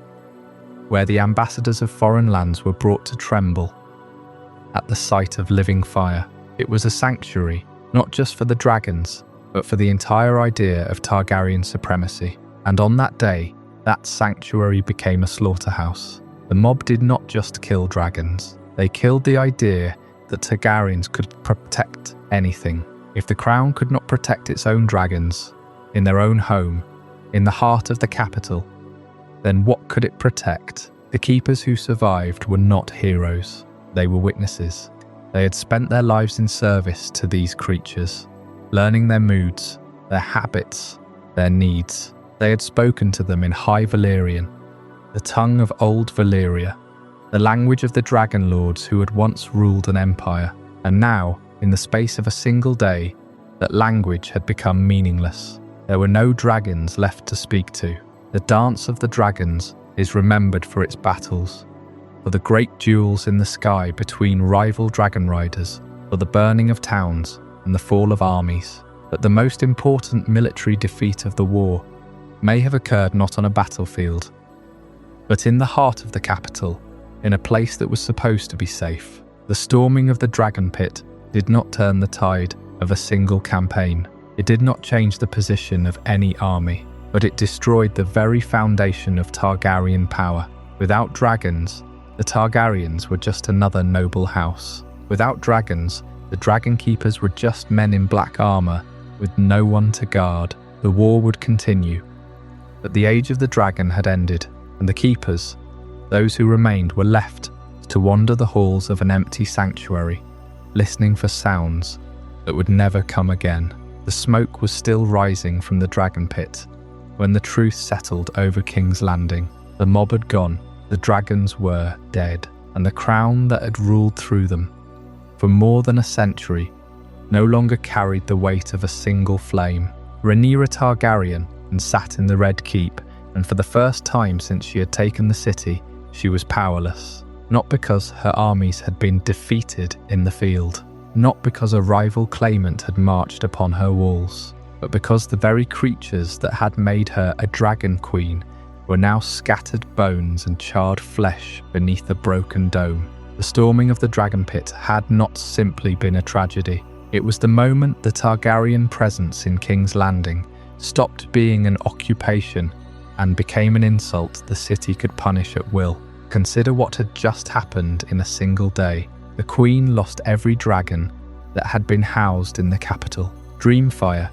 S1: where the ambassadors of foreign lands were brought to tremble at the sight of living fire. It was a sanctuary, not just for the dragons, but for the entire idea of Targaryen supremacy. And on that day, that sanctuary became a slaughterhouse. The mob did not just kill dragons. They killed the idea that Targaryens could protect anything. If the crown could not protect its own dragons, in their own home, in the heart of the capital, then what could it protect? The keepers who survived were not heroes. They were witnesses. They had spent their lives in service to these creatures, learning their moods, their habits, their needs. They had spoken to them in High Valyrian, the tongue of old Valyria, the language of the dragon lords who had once ruled an empire. And now, in the space of a single day, that language had become meaningless. There were no dragons left to speak to. The dance of the dragons is remembered for its battles, for the great duels in the sky between rival dragon riders, for the burning of towns and the fall of armies. But the most important military defeat of the war may have occurred not on a battlefield, but in the heart of the capital, in a place that was supposed to be safe. The storming of the Dragon Pit did not turn the tide of a single campaign. It did not change the position of any army, but it destroyed the very foundation of Targaryen power. Without dragons, the Targaryens were just another noble house. Without dragons, The Dragonkeepers were just men in black armor with no one to guard. The war would continue. But the age of the dragon had ended, and the keepers, those who remained, were left to wander the halls of an empty sanctuary, listening for sounds that would never come again. The smoke was still rising from the Dragonpit when the truth settled over King's Landing. The mob had gone, the dragons were dead, and the crown that had ruled through them for more than a century no longer carried the weight of a single flame. Rhaenyra Targaryen and sat in the Red Keep, and for the first time since she had taken the city, she was powerless. Not because her armies had been defeated in the field, not because a rival claimant had marched upon her walls, but because the very creatures that had made her a dragon queen were now scattered bones and charred flesh beneath a broken dome. The storming of the Dragonpit had not simply been a tragedy. It was the moment the Targaryen presence in King's Landing stopped being an occupation and became an insult the city could punish at will. Consider what had just happened in a single day. The Queen lost every dragon that had been housed in the capital. Dreamfire,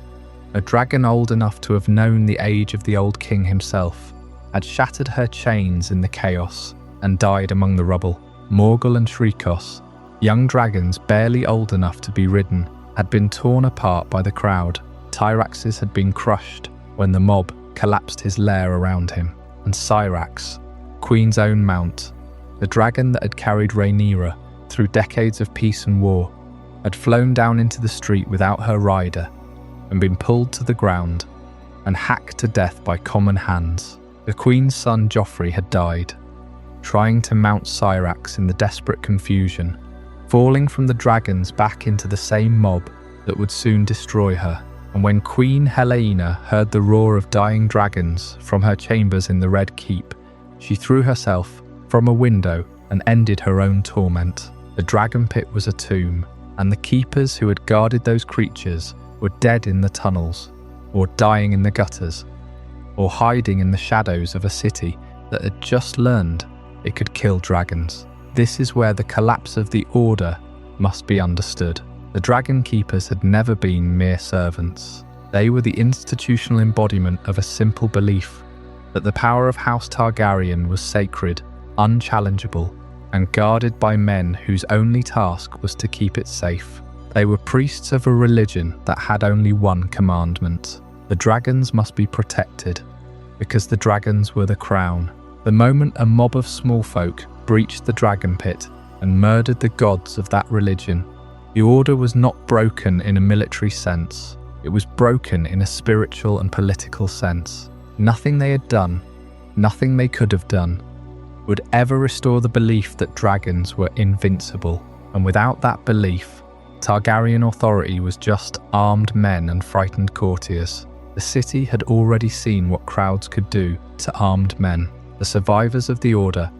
S1: a dragon old enough to have known the age of the old king himself, had shattered her chains in the chaos and died among the rubble. Morgul and Shrikos, young dragons barely old enough to be ridden, had been torn apart by the crowd. Tyraxes had been crushed when the mob collapsed his lair around him. And Syrax, Queen's own mount, the dragon that had carried Rhaenyra through decades of peace and war, had flown down into the street without her rider and been pulled to the ground and hacked to death by common hands. The Queen's son Joffrey had died, trying to mount Syrax in the desperate confusion, falling from the dragons back into the same mob that would soon destroy her. And when Queen Helaena heard the roar of dying dragons from her chambers in the Red Keep, she threw herself from a window and ended her own torment. The Dragonpit was a tomb, and the keepers who had guarded those creatures were dead in the tunnels, or dying in the gutters, or hiding in the shadows of a city that had just learned it could kill dragons. This is where the collapse of the Order must be understood. The Dragonkeepers had never been mere servants. They were the institutional embodiment of a simple belief that the power of House Targaryen was sacred, unchallengeable, and guarded by men whose only task was to keep it safe. They were priests of a religion that had only one commandment: the dragons must be protected, because the dragons were the crown. The moment a mob of small folk breached the Dragonpit and murdered the gods of that religion, the Order was not broken in a military sense. It was broken in a spiritual and political sense. Nothing they had done, nothing they could have done, would ever restore the belief that dragons were invincible. And without that belief, Targaryen authority was just armed men and frightened courtiers. The city had already seen what crowds could do to armed men. The survivors of the Order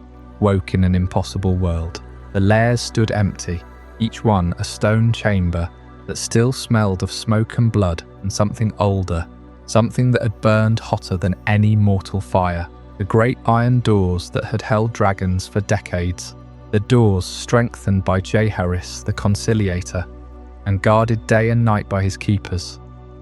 S1: woke in an impossible world. The lairs stood empty, each one a stone chamber that still smelled of smoke and blood and something older, something that had burned hotter than any mortal fire. The great iron doors that had held dragons for decades, the doors strengthened by Jaehaerys the Conciliator and guarded day and night by his keepers,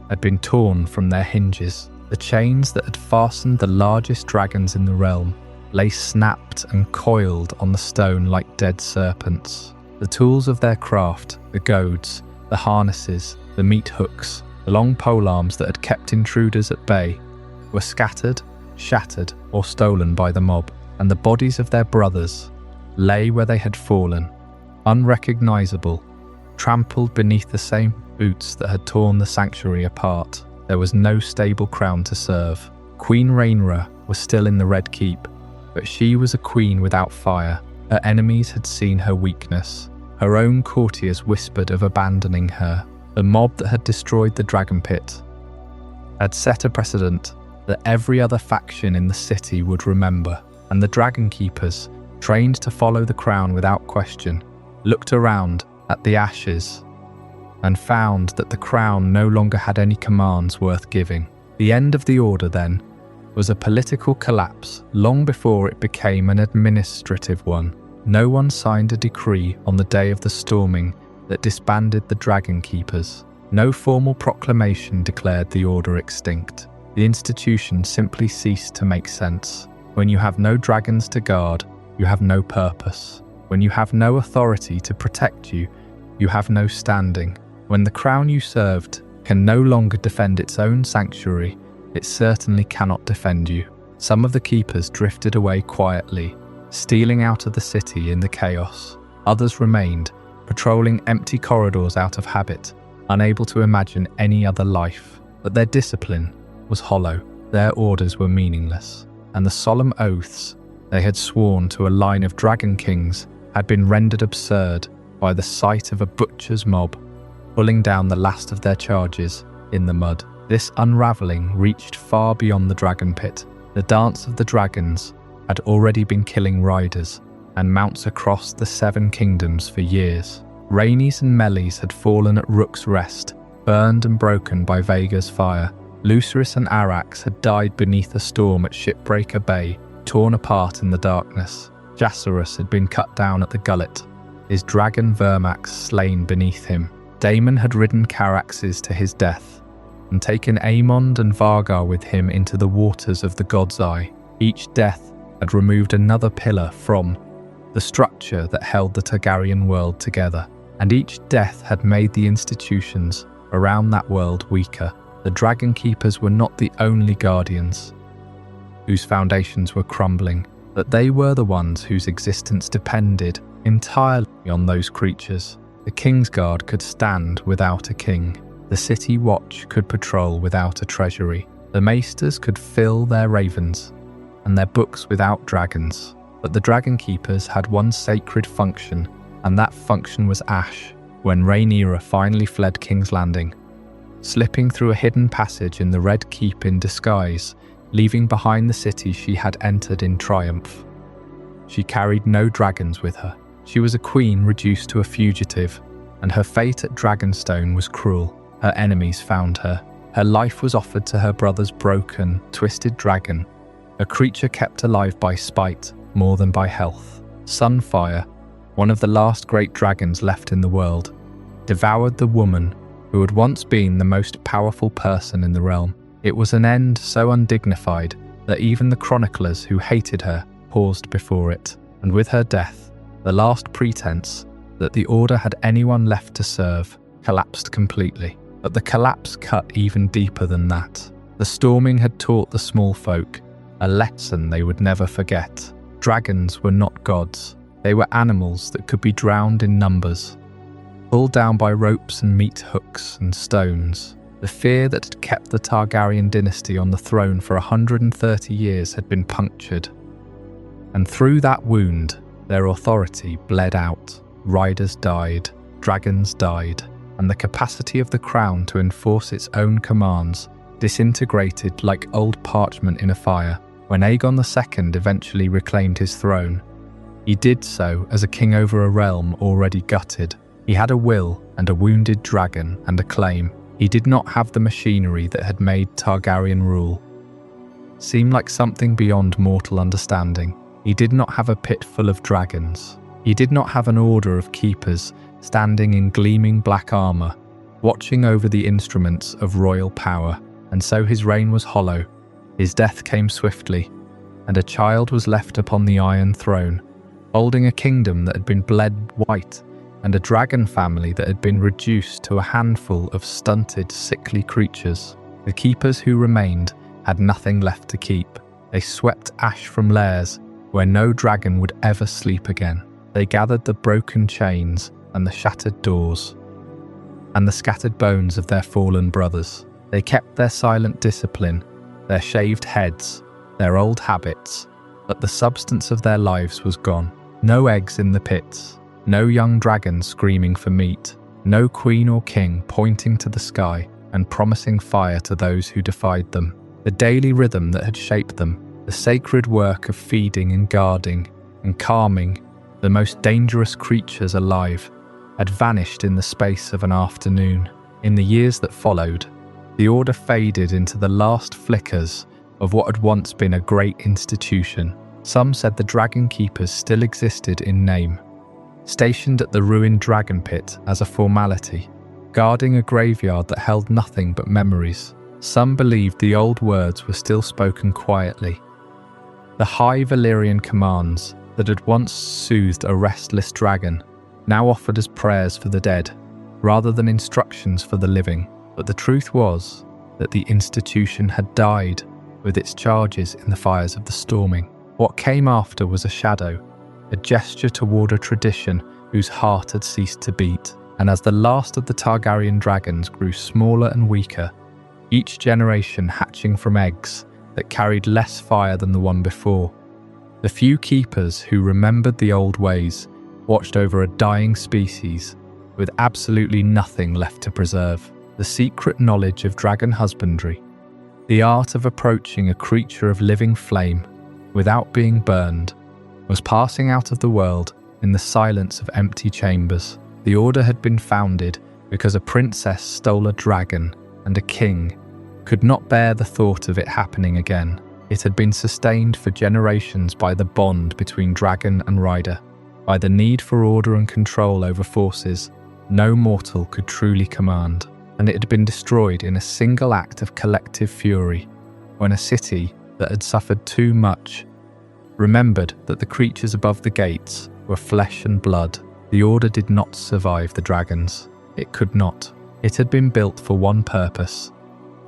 S1: had been torn from their hinges. The chains that had fastened the largest dragons in the realm lay snapped and coiled on the stone like dead serpents. The tools of their craft, the goads, the harnesses, the meat hooks, the long polearms that had kept intruders at bay, were scattered, shattered, or stolen by the mob, and the bodies of their brothers lay where they had fallen, unrecognizable, trampled beneath the same boots that had torn the sanctuary apart. There was no stable crown to serve. Queen Rhaenyra was still in the Red Keep, but she was a queen without fire. Her enemies had seen her weakness. Her own courtiers whispered of abandoning her. The mob that had destroyed the Dragonpit had set a precedent that every other faction in the city would remember, and the Dragonkeepers, trained to follow the crown without question, looked around at the ashes and found that the crown no longer had any commands worth giving. The end of the Order, then, was a political collapse long before it became an administrative one. No one signed a decree on the day of the storming that disbanded the Dragonkeepers. No formal proclamation declared the order extinct. The institution simply ceased to make sense. When you have no dragons to guard, you have no purpose. When you have no authority to protect you, you have no standing. When the crown you served can no longer defend its own sanctuary, it certainly cannot defend you. Some of the keepers drifted away quietly, stealing out of the city in the chaos. Others remained, patrolling empty corridors out of habit, unable to imagine any other life. But their discipline was hollow, their orders were meaningless, and the solemn oaths they had sworn to a line of dragon kings had been rendered absurd by the sight of a butcher's mob pulling down the last of their charges in the mud. This unravelling reached far beyond the Dragonpit. The dance of the dragons had already been killing riders and mounts across the 7 kingdoms for years. Rhaenys and Mellies had fallen at Rook's Rest, burned and broken by Vhagar's fire. Lucerys and Arrax had died beneath a storm at Shipbreaker Bay, torn apart in the darkness. Jaehaerys had been cut down at the gullet, his dragon Vermax slain beneath him. Daemon had ridden Caraxes to his death, and taken Aemond and Vargar with him into the waters of the God's Eye. Each death had removed another pillar from the structure that held the Targaryen world together, and each death had made the institutions around that world weaker. The Dragonkeepers were not the only guardians whose foundations were crumbling, but they were the ones whose existence depended entirely on those creatures. The Kingsguard could stand without a king. The City Watch could patrol without a treasury. The Maesters could fill their ravens and their books without dragons. But the Dragonkeepers had one sacred function, and that function was ash. When Rhaenyra finally fled King's Landing, slipping through a hidden passage in the Red Keep in disguise, leaving behind the city she had entered in triumph. She carried no dragons with her. She was a queen reduced to a fugitive, and her fate at Dragonstone was cruel. Her enemies found her. Her life was offered to her brother's broken, twisted dragon, a creature kept alive by spite more than by health. Sunfire, one of the last great dragons left in the world, devoured the woman who had once been the most powerful person in the realm. It was an end so undignified that even the chroniclers who hated her paused before it, and with her death, the last pretense that the Order had anyone left to serve collapsed completely. But the collapse cut even deeper than that. The storming had taught the small folk a lesson they would never forget. Dragons were not gods. They were animals that could be drowned in numbers, pulled down by ropes and meat hooks and stones. The fear that had kept the Targaryen dynasty on the throne for 130 years had been punctured, and through that wound, their authority bled out. Riders died, dragons died, and the capacity of the crown to enforce its own commands disintegrated like old parchment in a fire. When Aegon II eventually reclaimed his throne, he did so as a king over a realm already gutted. He had a will and a wounded dragon and a claim. He did not have the machinery that had made Targaryen rule seem like something beyond mortal understanding. He did not have a pit full of dragons. He did not have an order of keepers standing in gleaming black armour, watching over the instruments of royal power. And so his reign was hollow. His death came swiftly, and a child was left upon the Iron Throne, holding a kingdom that had been bled white, and a dragon family that had been reduced to a handful of stunted, sickly creatures. The keepers who remained had nothing left to keep. They swept ash from lairs where no dragon would ever sleep again. They gathered the broken chains and the shattered doors, and the scattered bones of their fallen brothers. They kept their silent discipline, their shaved heads, their old habits, but the substance of their lives was gone. No eggs in the pits, no young dragons screaming for meat, no queen or king pointing to the sky and promising fire to those who defied them. The daily rhythm that had shaped them, the sacred work of feeding and guarding and calming the most dangerous creatures alive, had vanished in the space of an afternoon. In the years that followed, the Order faded into the last flickers of what had once been a great institution. Some said the Dragonkeepers still existed in name, stationed at the ruined Dragonpit as a formality, guarding a graveyard that held nothing but memories. Some believed the old words were still spoken quietly. The high Valyrian commands that had once soothed a restless dragon now offered as prayers for the dead, rather than instructions for the living. But the truth was that the institution had died with its charges in the fires of the storming. What came after was a shadow, a gesture toward a tradition whose heart had ceased to beat. And as the last of the Targaryen dragons grew smaller and weaker, each generation hatching from eggs that carried less fire than the one before, the few keepers who remembered the old ways watched over a dying species with absolutely nothing left to preserve. The secret knowledge of dragon husbandry, the art of approaching a creature of living flame without being burned, was passing out of the world in the silence of empty chambers. The order had been founded because a princess stole a dragon and a king could not bear the thought of it happening again. It had been sustained for generations by the bond between dragon and rider, by the need for order and control over forces no mortal could truly command. And it had been destroyed in a single act of collective fury when a city that had suffered too much remembered that the creatures above the gates were flesh and blood. The order did not survive the dragons. It could not. It had been built for one purpose,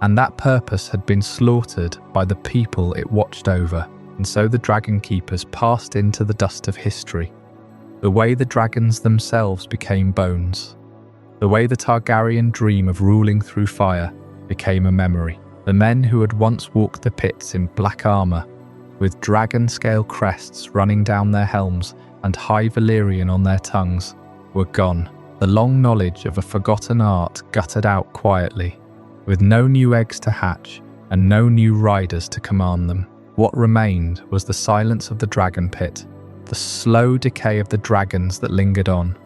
S1: and that purpose had been slaughtered by the people it watched over. And so the Dragonkeepers passed into the dust of history, the way the dragons themselves became bones. The way the Targaryen dream of ruling through fire became a memory. The men who had once walked the pits in black armour, with dragon-scale crests running down their helms and high Valyrian on their tongues, were gone. The long knowledge of a forgotten art guttered out quietly, with no new eggs to hatch and no new riders to command them. What remained was the silence of the Dragonpit, the slow decay of the dragons that lingered on,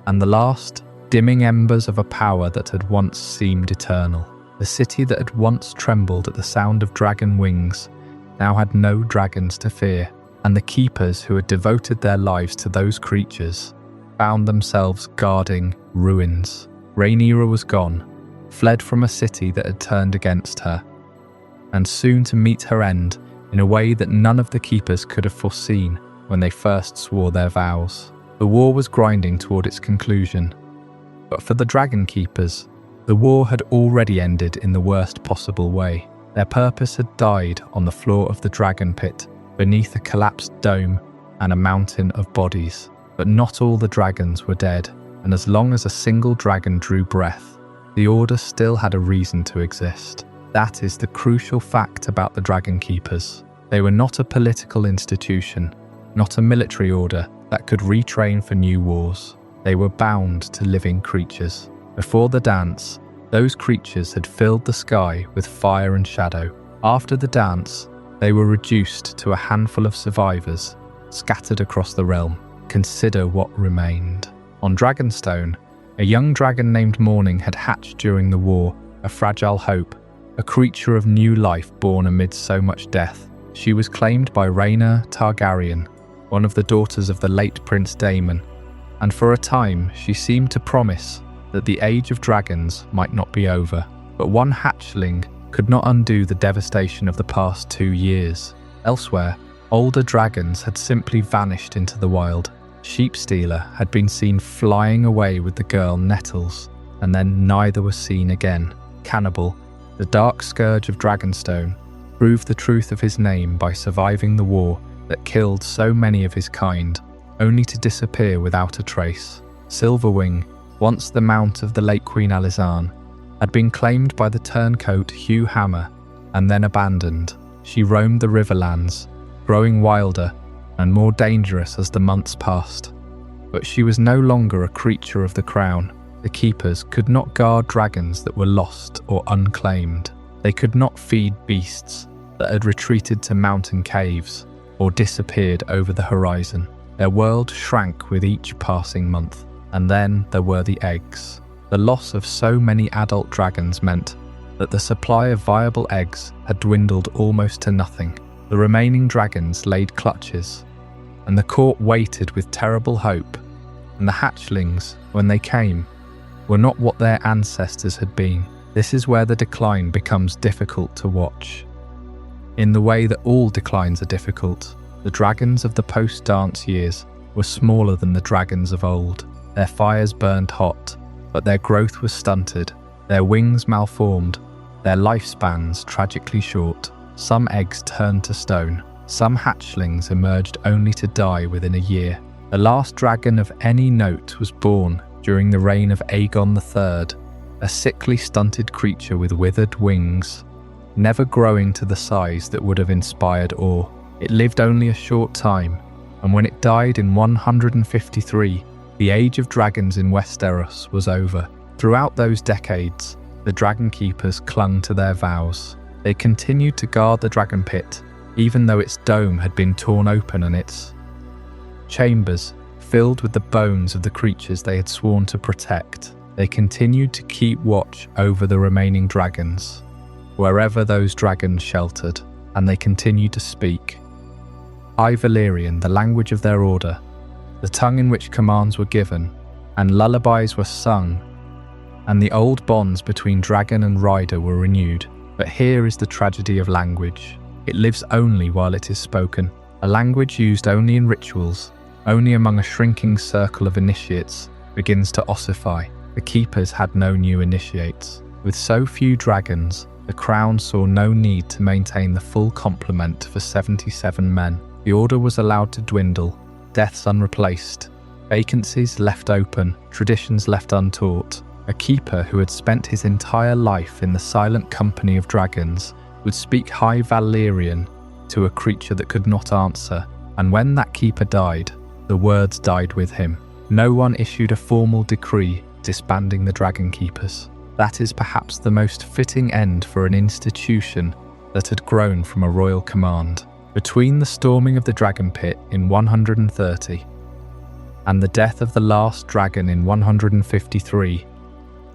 S1: and the last dimming embers of a power that had once seemed eternal. The city that had once trembled at the sound of dragon wings now had no dragons to fear, and the keepers who had devoted their lives to those creatures found themselves guarding ruins. Rhaenyra was gone, fled from a city that had turned against her, and soon to meet her end in a way that none of the keepers could have foreseen when they first swore their vows. The war was grinding toward its conclusion. But for the Dragonkeepers, the war had already ended in the worst possible way. Their purpose had died on the floor of the Dragonpit, beneath a collapsed dome and a mountain of bodies. But not all the dragons were dead, and as long as a single dragon drew breath, the Order still had a reason to exist. That is the crucial fact about the Dragonkeepers. They were not a political institution, not a military order that could retrain for new wars. They were bound to living creatures. Before the dance, those creatures had filled the sky with fire and shadow. After the dance, they were reduced to a handful of survivors, scattered across the realm. Consider what remained. On Dragonstone, a young dragon named Morning had hatched during the war, a fragile hope, a creature of new life born amid so much death. She was claimed by Rhaenyra Targaryen, one of the daughters of the late Prince Daemon, and for a time she seemed to promise that the age of dragons might not be over. But one hatchling could not undo the devastation of the past 2 years. Elsewhere, older dragons had simply vanished into the wild. Sheepstealer had been seen flying away with the girl Nettles, and then neither was seen again. Cannibal, the dark scourge of Dragonstone, proved the truth of his name by surviving the war that killed so many of his kind, only to disappear without a trace. Silverwing, once the mount of the late Queen Alyssa, had been claimed by the turncoat Hugh Hammer and then abandoned. She roamed the riverlands, growing wilder and more dangerous as the months passed. But she was no longer a creature of the crown. The keepers could not guard dragons that were lost or unclaimed. They could not feed beasts that had retreated to mountain caves or disappeared over the horizon. Their world shrank with each passing month. And then there were the eggs. The loss of so many adult dragons meant that the supply of viable eggs had dwindled almost to nothing. The remaining dragons laid clutches, and the court waited with terrible hope and the hatchlings, when they came, were not what their ancestors had been. This is where the decline becomes difficult to watch. In the way that all declines are difficult, the dragons of the post-dance years were smaller than the dragons of old. Their fires burned hot, but their growth was stunted, their wings malformed, their lifespans tragically short. Some eggs turned to stone, some hatchlings emerged only to die within a year. The last dragon of any note was born during the reign of Aegon III, a sickly stunted creature with withered wings, never growing to the size that would have inspired awe. It lived only a short time, and when it died in 153, the age of dragons in Westeros was over. Throughout those decades, the Dragonkeepers clung to their vows. They continued to guard the Dragonpit, even though its dome had been torn open and its chambers filled with the bones of the creatures they had sworn to protect. They continued to keep watch over the remaining dragons, wherever those dragons sheltered, and they continued to speak Valyrian, the language of their order, the tongue in which commands were given, and lullabies were sung, and the old bonds between dragon and rider were renewed. But here is the tragedy of language. It lives only while it is spoken. A language used only in rituals, only among a shrinking circle of initiates, begins to ossify. The keepers had no new initiates. With so few dragons, the crown saw no need to maintain the full complement for 77 men. The order was allowed to dwindle, deaths unreplaced, vacancies left open, traditions left untaught. A keeper who had spent his entire life in the silent company of dragons would speak High Valyrian to a creature that could not answer, and when that keeper died, the words died with him. No one issued a formal decree disbanding the Dragonkeepers. That is perhaps the most fitting end for an institution that had grown from a royal command. Between the storming of the Dragonpit in 130 and the death of the last dragon in 153,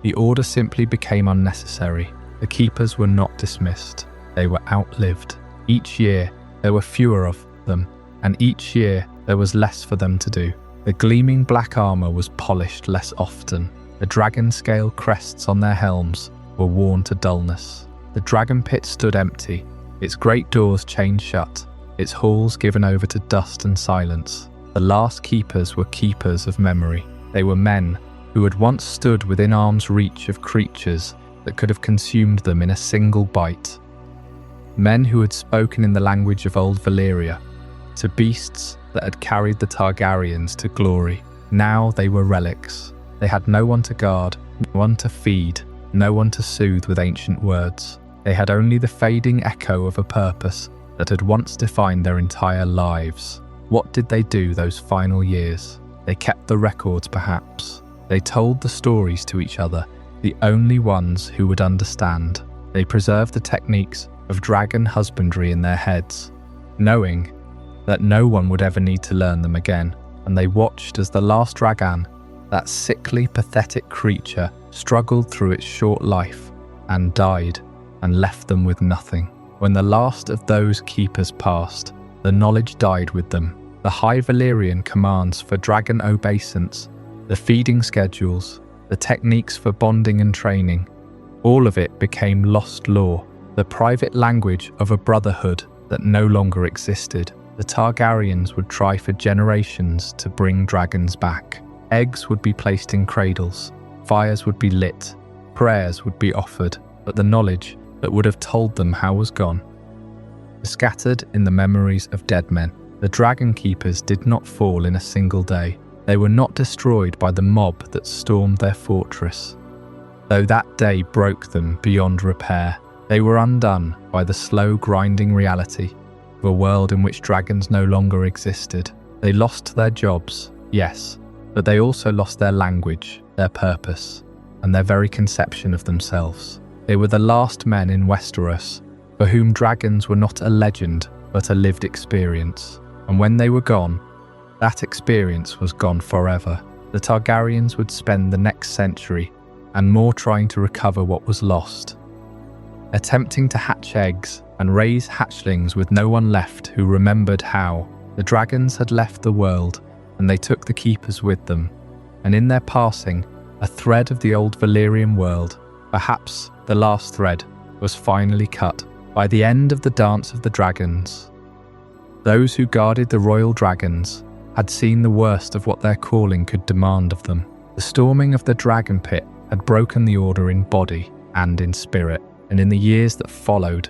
S1: the order simply became unnecessary. The keepers were not dismissed. They were outlived. Each year, there were fewer of them, and each year, there was less for them to do. The gleaming black armor was polished less often. The dragon-scale crests on their helms were worn to dullness. The Dragonpit stood empty, its great doors chained shut, its halls given over to dust and silence. The last keepers were keepers of memory. They were men who had once stood within arm's reach of creatures that could have consumed them in a single bite. Men who had spoken in the language of old Valyria to beasts that had carried the Targaryens to glory. Now they were relics. They had no one to guard, no one to feed, no one to soothe with ancient words. They had only the fading echo of a purpose that had once defined their entire lives. What did they do those final years? They kept the records, perhaps. They told the stories to each other, the only ones who would understand. They preserved the techniques of dragon husbandry in their heads, knowing that no one would ever need to learn them again. And they watched as the last dragon, that sickly, pathetic creature, struggled through its short life and died and left them with nothing. When the last of those keepers passed, the knowledge died with them. The High Valyrian commands for dragon obeisance, the feeding schedules, the techniques for bonding and training, all of it became lost lore, the private language of a brotherhood that no longer existed. The Targaryens would try for generations to bring dragons back. Eggs would be placed in cradles, fires would be lit, prayers would be offered, but the knowledge that would have told them how was gone. Scattered in the memories of dead men, the Dragonkeepers did not fall in a single day. They were not destroyed by the mob that stormed their fortress. Though that day broke them beyond repair, they were undone by the slow grinding reality of a world in which dragons no longer existed. They lost their jobs, yes, but they also lost their language, their purpose, and their very conception of themselves. They were the last men in Westeros for whom dragons were not a legend but a lived experience. And when they were gone, that experience was gone forever. The Targaryens would spend the next century and more trying to recover what was lost, attempting to hatch eggs and raise hatchlings with no one left who remembered how. The dragons had left the world and they took the keepers with them. and in their passing, a thread of the old Valyrian world, perhaps the last thread, was finally cut by the end of the Dance of the Dragons. Those who guarded the royal dragons had seen the worst of what their calling could demand of them. The storming of the Dragonpit had broken the order in body and in spirit, and in the years that followed,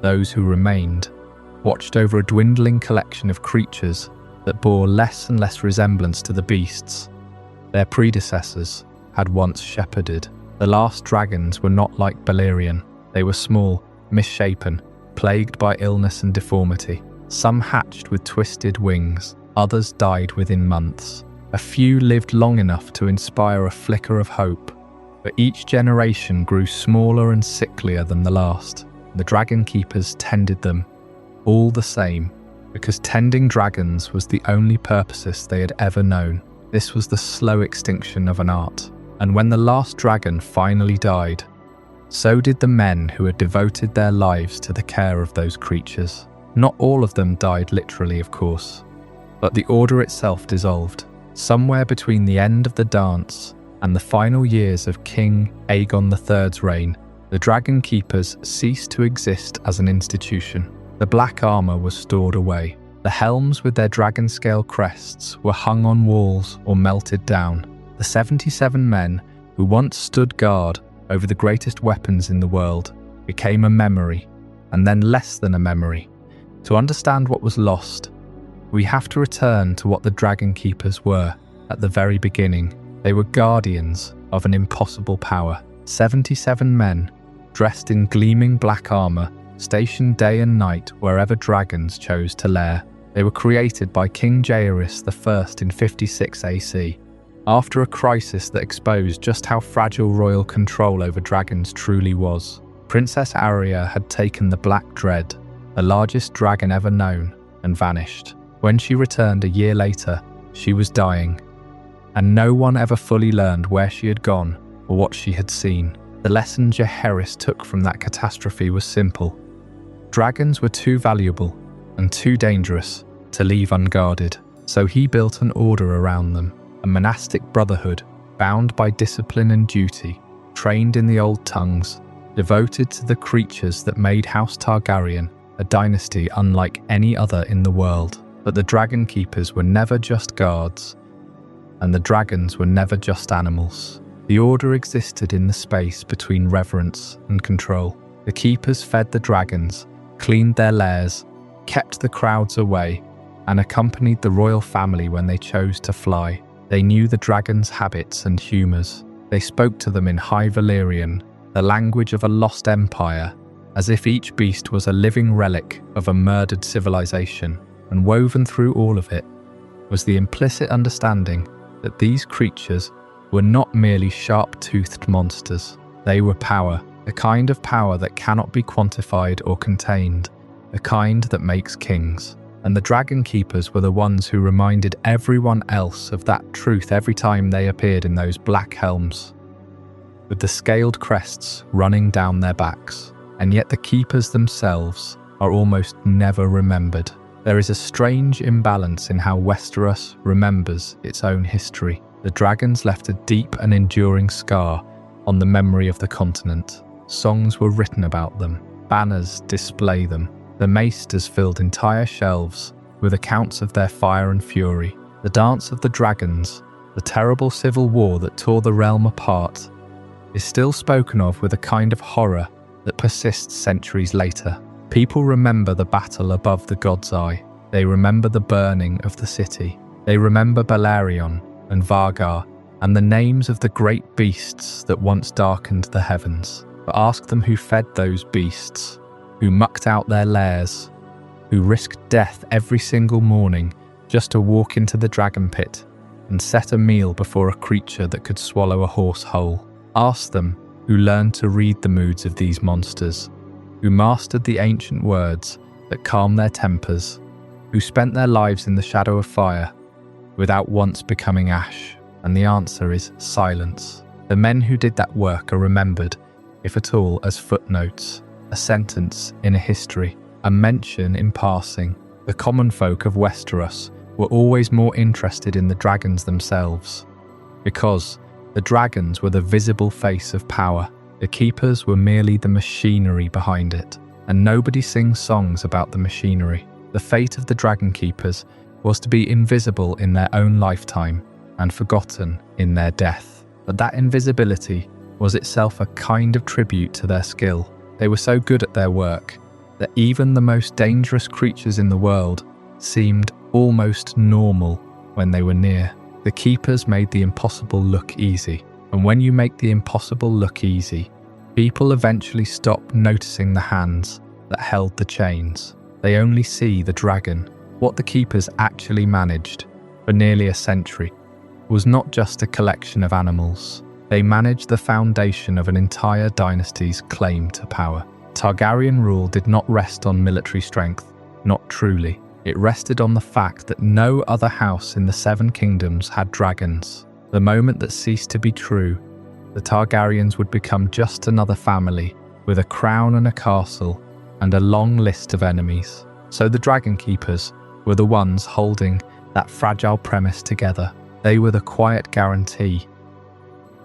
S1: those who remained watched over a dwindling collection of creatures that bore less and less resemblance to the beasts their predecessors had once shepherded. The last dragons were not like Balerion. They were small, misshapen, plagued by illness and deformity. Some hatched with twisted wings, others died within months. A few lived long enough to inspire a flicker of hope, but each generation grew smaller and sicklier than the last. The Dragonkeepers tended them, all the same, because tending dragons was the only purpose they had ever known. This was the slow extinction of an art, and when the last dragon finally died, so did the men who had devoted their lives to the care of those creatures. Not all of them died literally, of course, but the order itself dissolved. Somewhere between the end of the dance and the final years of King Aegon III's reign, the Dragonkeepers ceased to exist as an institution. The black armour was stored away. The helms with their dragon-scale crests were hung on walls or melted down. The 77 men who once stood guard over the greatest weapons in the world became a memory, and then less than a memory. To understand what was lost, we have to return to what the Dragonkeepers were at the very beginning. They were guardians of an impossible power. 77 men, dressed in gleaming black armour, stationed day and night wherever dragons chose to lair. They were created by King Jaehaerys I in 56 AC, after a crisis that exposed just how fragile royal control over dragons truly was. Princess Aerea had taken the Black Dread, the largest dragon ever known, and vanished. When she returned a year later, she was dying, and no one ever fully learned where she had gone or what she had seen. The lesson Jaehaerys took from that catastrophe was simple. Dragons were too valuable and too dangerous to leave unguarded, so he built an order around them, a monastic brotherhood bound by discipline and duty, trained in the old tongues, devoted to the creatures that made House Targaryen a dynasty unlike any other in the world. But the Dragonkeepers were never just guards, and the dragons were never just animals. The order existed in the space between reverence and control. The keepers fed the dragons, cleaned their lairs, kept the crowds away, and accompanied the royal family when they chose to fly. They knew the dragons' habits and humours. They spoke to them in High Valyrian, the language of a lost empire, as if each beast was a living relic of a murdered civilization. And woven through all of it was the implicit understanding that these creatures were not merely sharp-toothed monsters. They were power, a kind of power that cannot be quantified or contained, a kind that makes kings. And the Dragonkeepers were the ones who reminded everyone else of that truth every time they appeared in those black helms, with the scaled crests running down their backs. And yet the keepers themselves are almost never remembered. There is a strange imbalance in how Westeros remembers its own history. The dragons left a deep and enduring scar on the memory of the continent. Songs were written about them, banners display them. The maesters filled entire shelves with accounts of their fire and fury. The Dance of the Dragons, the terrible civil war that tore the realm apart, is still spoken of with a kind of horror that persists centuries later. People remember the battle above the God's Eye. They remember the burning of the city. They remember Balerion and Vargar and the names of the great beasts that once darkened the heavens. But ask them who fed those beasts, who mucked out their lairs, who risked death every single morning just to walk into the Dragonpit and set a meal before a creature that could swallow a horse whole. Ask them who learned to read the moods of these monsters, who mastered the ancient words that calm their tempers, who spent their lives in the shadow of fire without once becoming ash. And the answer is silence. The men who did that work are remembered, if at all, as footnotes, a sentence in a history, a mention in passing. The common folk of Westeros were always more interested in the dragons themselves because the dragons were the visible face of power. The keepers were merely the machinery behind it, and nobody sings songs about the machinery. The fate of the Dragonkeepers was to be invisible in their own lifetime and forgotten in their death. But that invisibility was itself a kind of tribute to their skill. They were so good at their work that even the most dangerous creatures in the world seemed almost normal when they were near. The keepers made the impossible look easy, and when you make the impossible look easy, people eventually stop noticing the hands that held the chains. They only see the dragon. What the keepers actually managed for nearly a century was not just a collection of animals. They managed the foundation of an entire dynasty's claim to power. Targaryen rule did not rest on military strength, not truly. It rested on the fact that no other house in the Seven Kingdoms had dragons. The moment that ceased to be true, the Targaryens would become just another family with a crown and a castle and a long list of enemies. So the Dragonkeepers were the ones holding that fragile premise together. They were the quiet guarantee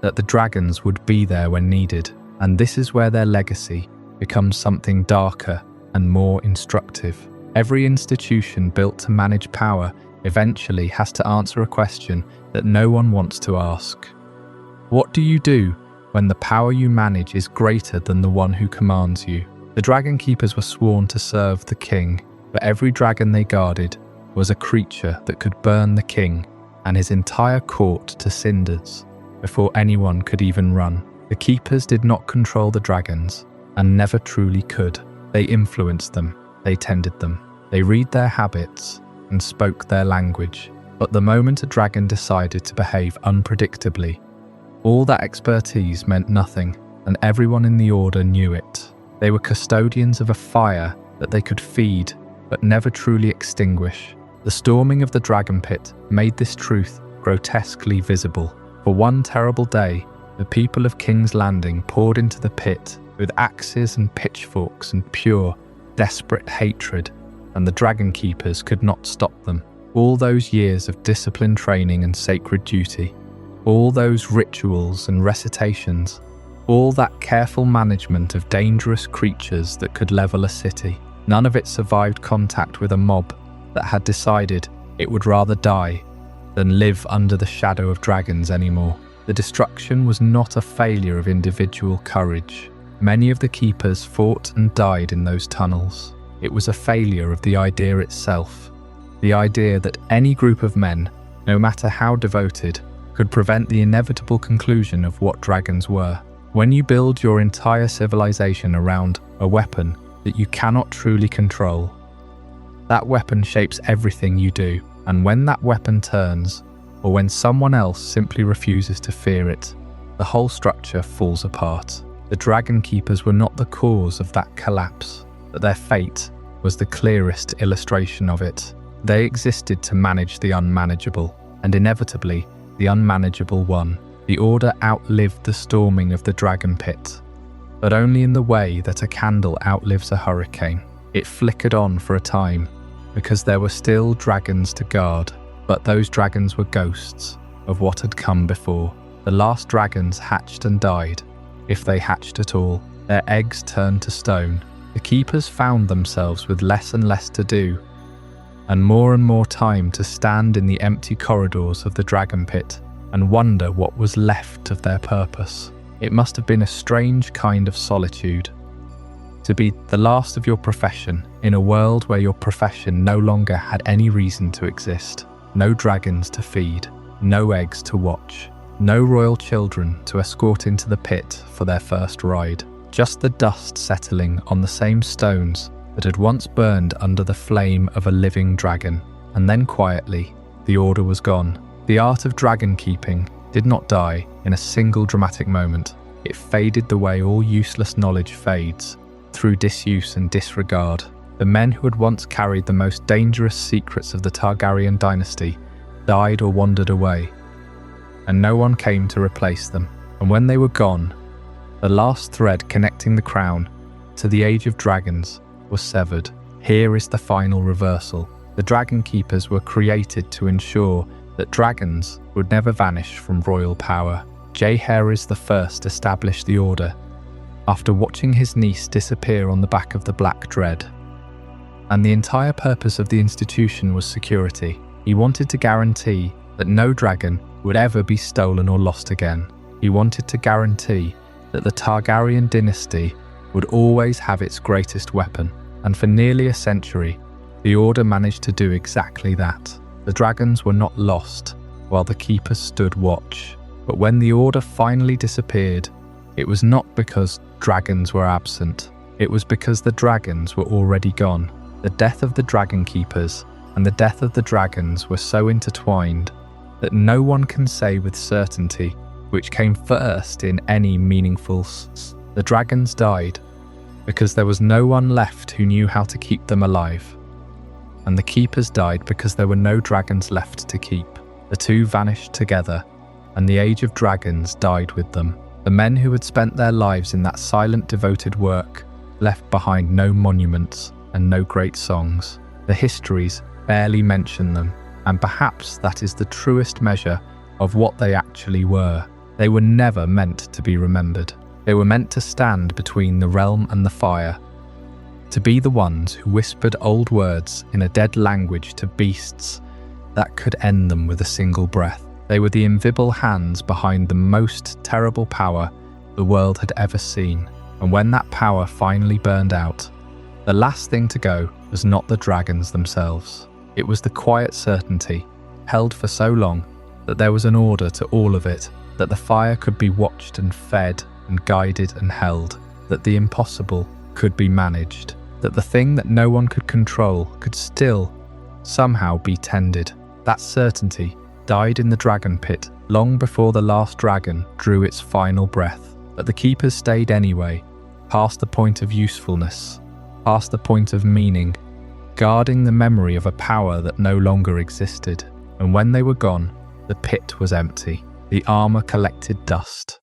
S1: that the dragons would be there when needed, and this is where their legacy becomes something darker and more instructive. Every institution built to manage power eventually has to answer a question that no one wants to ask. What do you do when the power you manage is greater than the one who commands you? The Dragonkeepers were sworn to serve the king, but every dragon they guarded was a creature that could burn the king and his entire court to cinders before anyone could even run. The keepers did not control the dragons and never truly could. They influenced them, they tended them, they read their habits and spoke their language. But the moment a dragon decided to behave unpredictably, all that expertise meant nothing, and everyone in the order knew it. They were custodians of a fire that they could feed but never truly extinguish. The storming of the Dragonpit made this truth grotesquely visible. For one terrible day, the people of King's Landing poured into the pit with axes and pitchforks and pure, desperate hatred, and the Dragonkeepers could not stop them. All those years of disciplined training and sacred duty, all those rituals and recitations, all that careful management of dangerous creatures that could level a city, none of it survived contact with a mob that had decided it would rather die than live under the shadow of dragons anymore. The destruction was not a failure of individual courage. Many of the keepers fought and died in those tunnels. It was a failure of the idea itself. The idea that any group of men, no matter how devoted, could prevent the inevitable conclusion of what dragons were. When you build your entire civilization around a weapon that you cannot truly control, that weapon shapes everything you do, and when that weapon turns, or when someone else simply refuses to fear it, the whole structure falls apart. The Dragonkeepers were not the cause of that collapse, but their fate was the clearest illustration of it. They existed to manage the unmanageable, and inevitably, the unmanageable won. The Order outlived the storming of the Dragonpit, but only in the way that a candle outlives a hurricane. It flickered on for a time, because there were still dragons to guard, but those dragons were ghosts of what had come before. The last dragons hatched and died, if they hatched at all. Their eggs turned to stone. The keepers found themselves with less and less to do, and more time to stand in the empty corridors of the Dragonpit and wonder what was left of their purpose. It must have been a strange kind of solitude, to be the last of your profession in a world where your profession no longer had any reason to exist. No dragons to feed, no eggs to watch, no royal children to escort into the pit for their first ride. Just the dust settling on the same stones that had once burned under the flame of a living dragon. And then quietly, the Order was gone. The art of dragon keeping did not die in a single dramatic moment. It faded the way all useless knowledge fades, through disuse and disregard. The men who had once carried the most dangerous secrets of the Targaryen dynasty died or wandered away, and no one came to replace them. And when they were gone, the last thread connecting the crown to the Age of Dragons was severed. Here is the final reversal. The Dragonkeepers were created to ensure that dragons would never vanish from royal power. Jaehaerys I established the order after watching his niece disappear on the back of the Black Dread. And the entire purpose of the institution was security. He wanted to guarantee that no dragon would ever be stolen or lost again. He wanted to guarantee that the Targaryen dynasty would always have its greatest weapon. And for nearly a century, the Order managed to do exactly that. The dragons were not lost while the Keepers stood watch. But when the Order finally disappeared, it was not because dragons were absent. It was because the dragons were already gone. The death of the Dragonkeepers and the death of the dragons were so intertwined that no one can say with certainty which came first in any meaningful sense. The dragons died because there was no one left who knew how to keep them alive. And the Keepers died because there were no dragons left to keep. The two vanished together, and the Age of Dragons died with them. The men who had spent their lives in that silent, devoted work left behind no monuments and no great songs. The histories barely mention them, and perhaps that is the truest measure of what they actually were. They were never meant to be remembered. They were meant to stand between the realm and the fire, to be the ones who whispered old words in a dead language to beasts that could end them with a single breath. They were the invisible hands behind the most terrible power the world had ever seen. And when that power finally burned out, the last thing to go was not the dragons themselves. It was the quiet certainty, held for so long, that there was an order to all of it, that the fire could be watched and fed and guided and held, that the impossible could be managed, that the thing that no one could control could still somehow be tended. That certainty died in the Dragonpit long before the last dragon drew its final breath. But the Keepers stayed anyway, past the point of usefulness, past the point of meaning, guarding the memory of a power that no longer existed. And when they were gone, the pit was empty. The armor collected dust.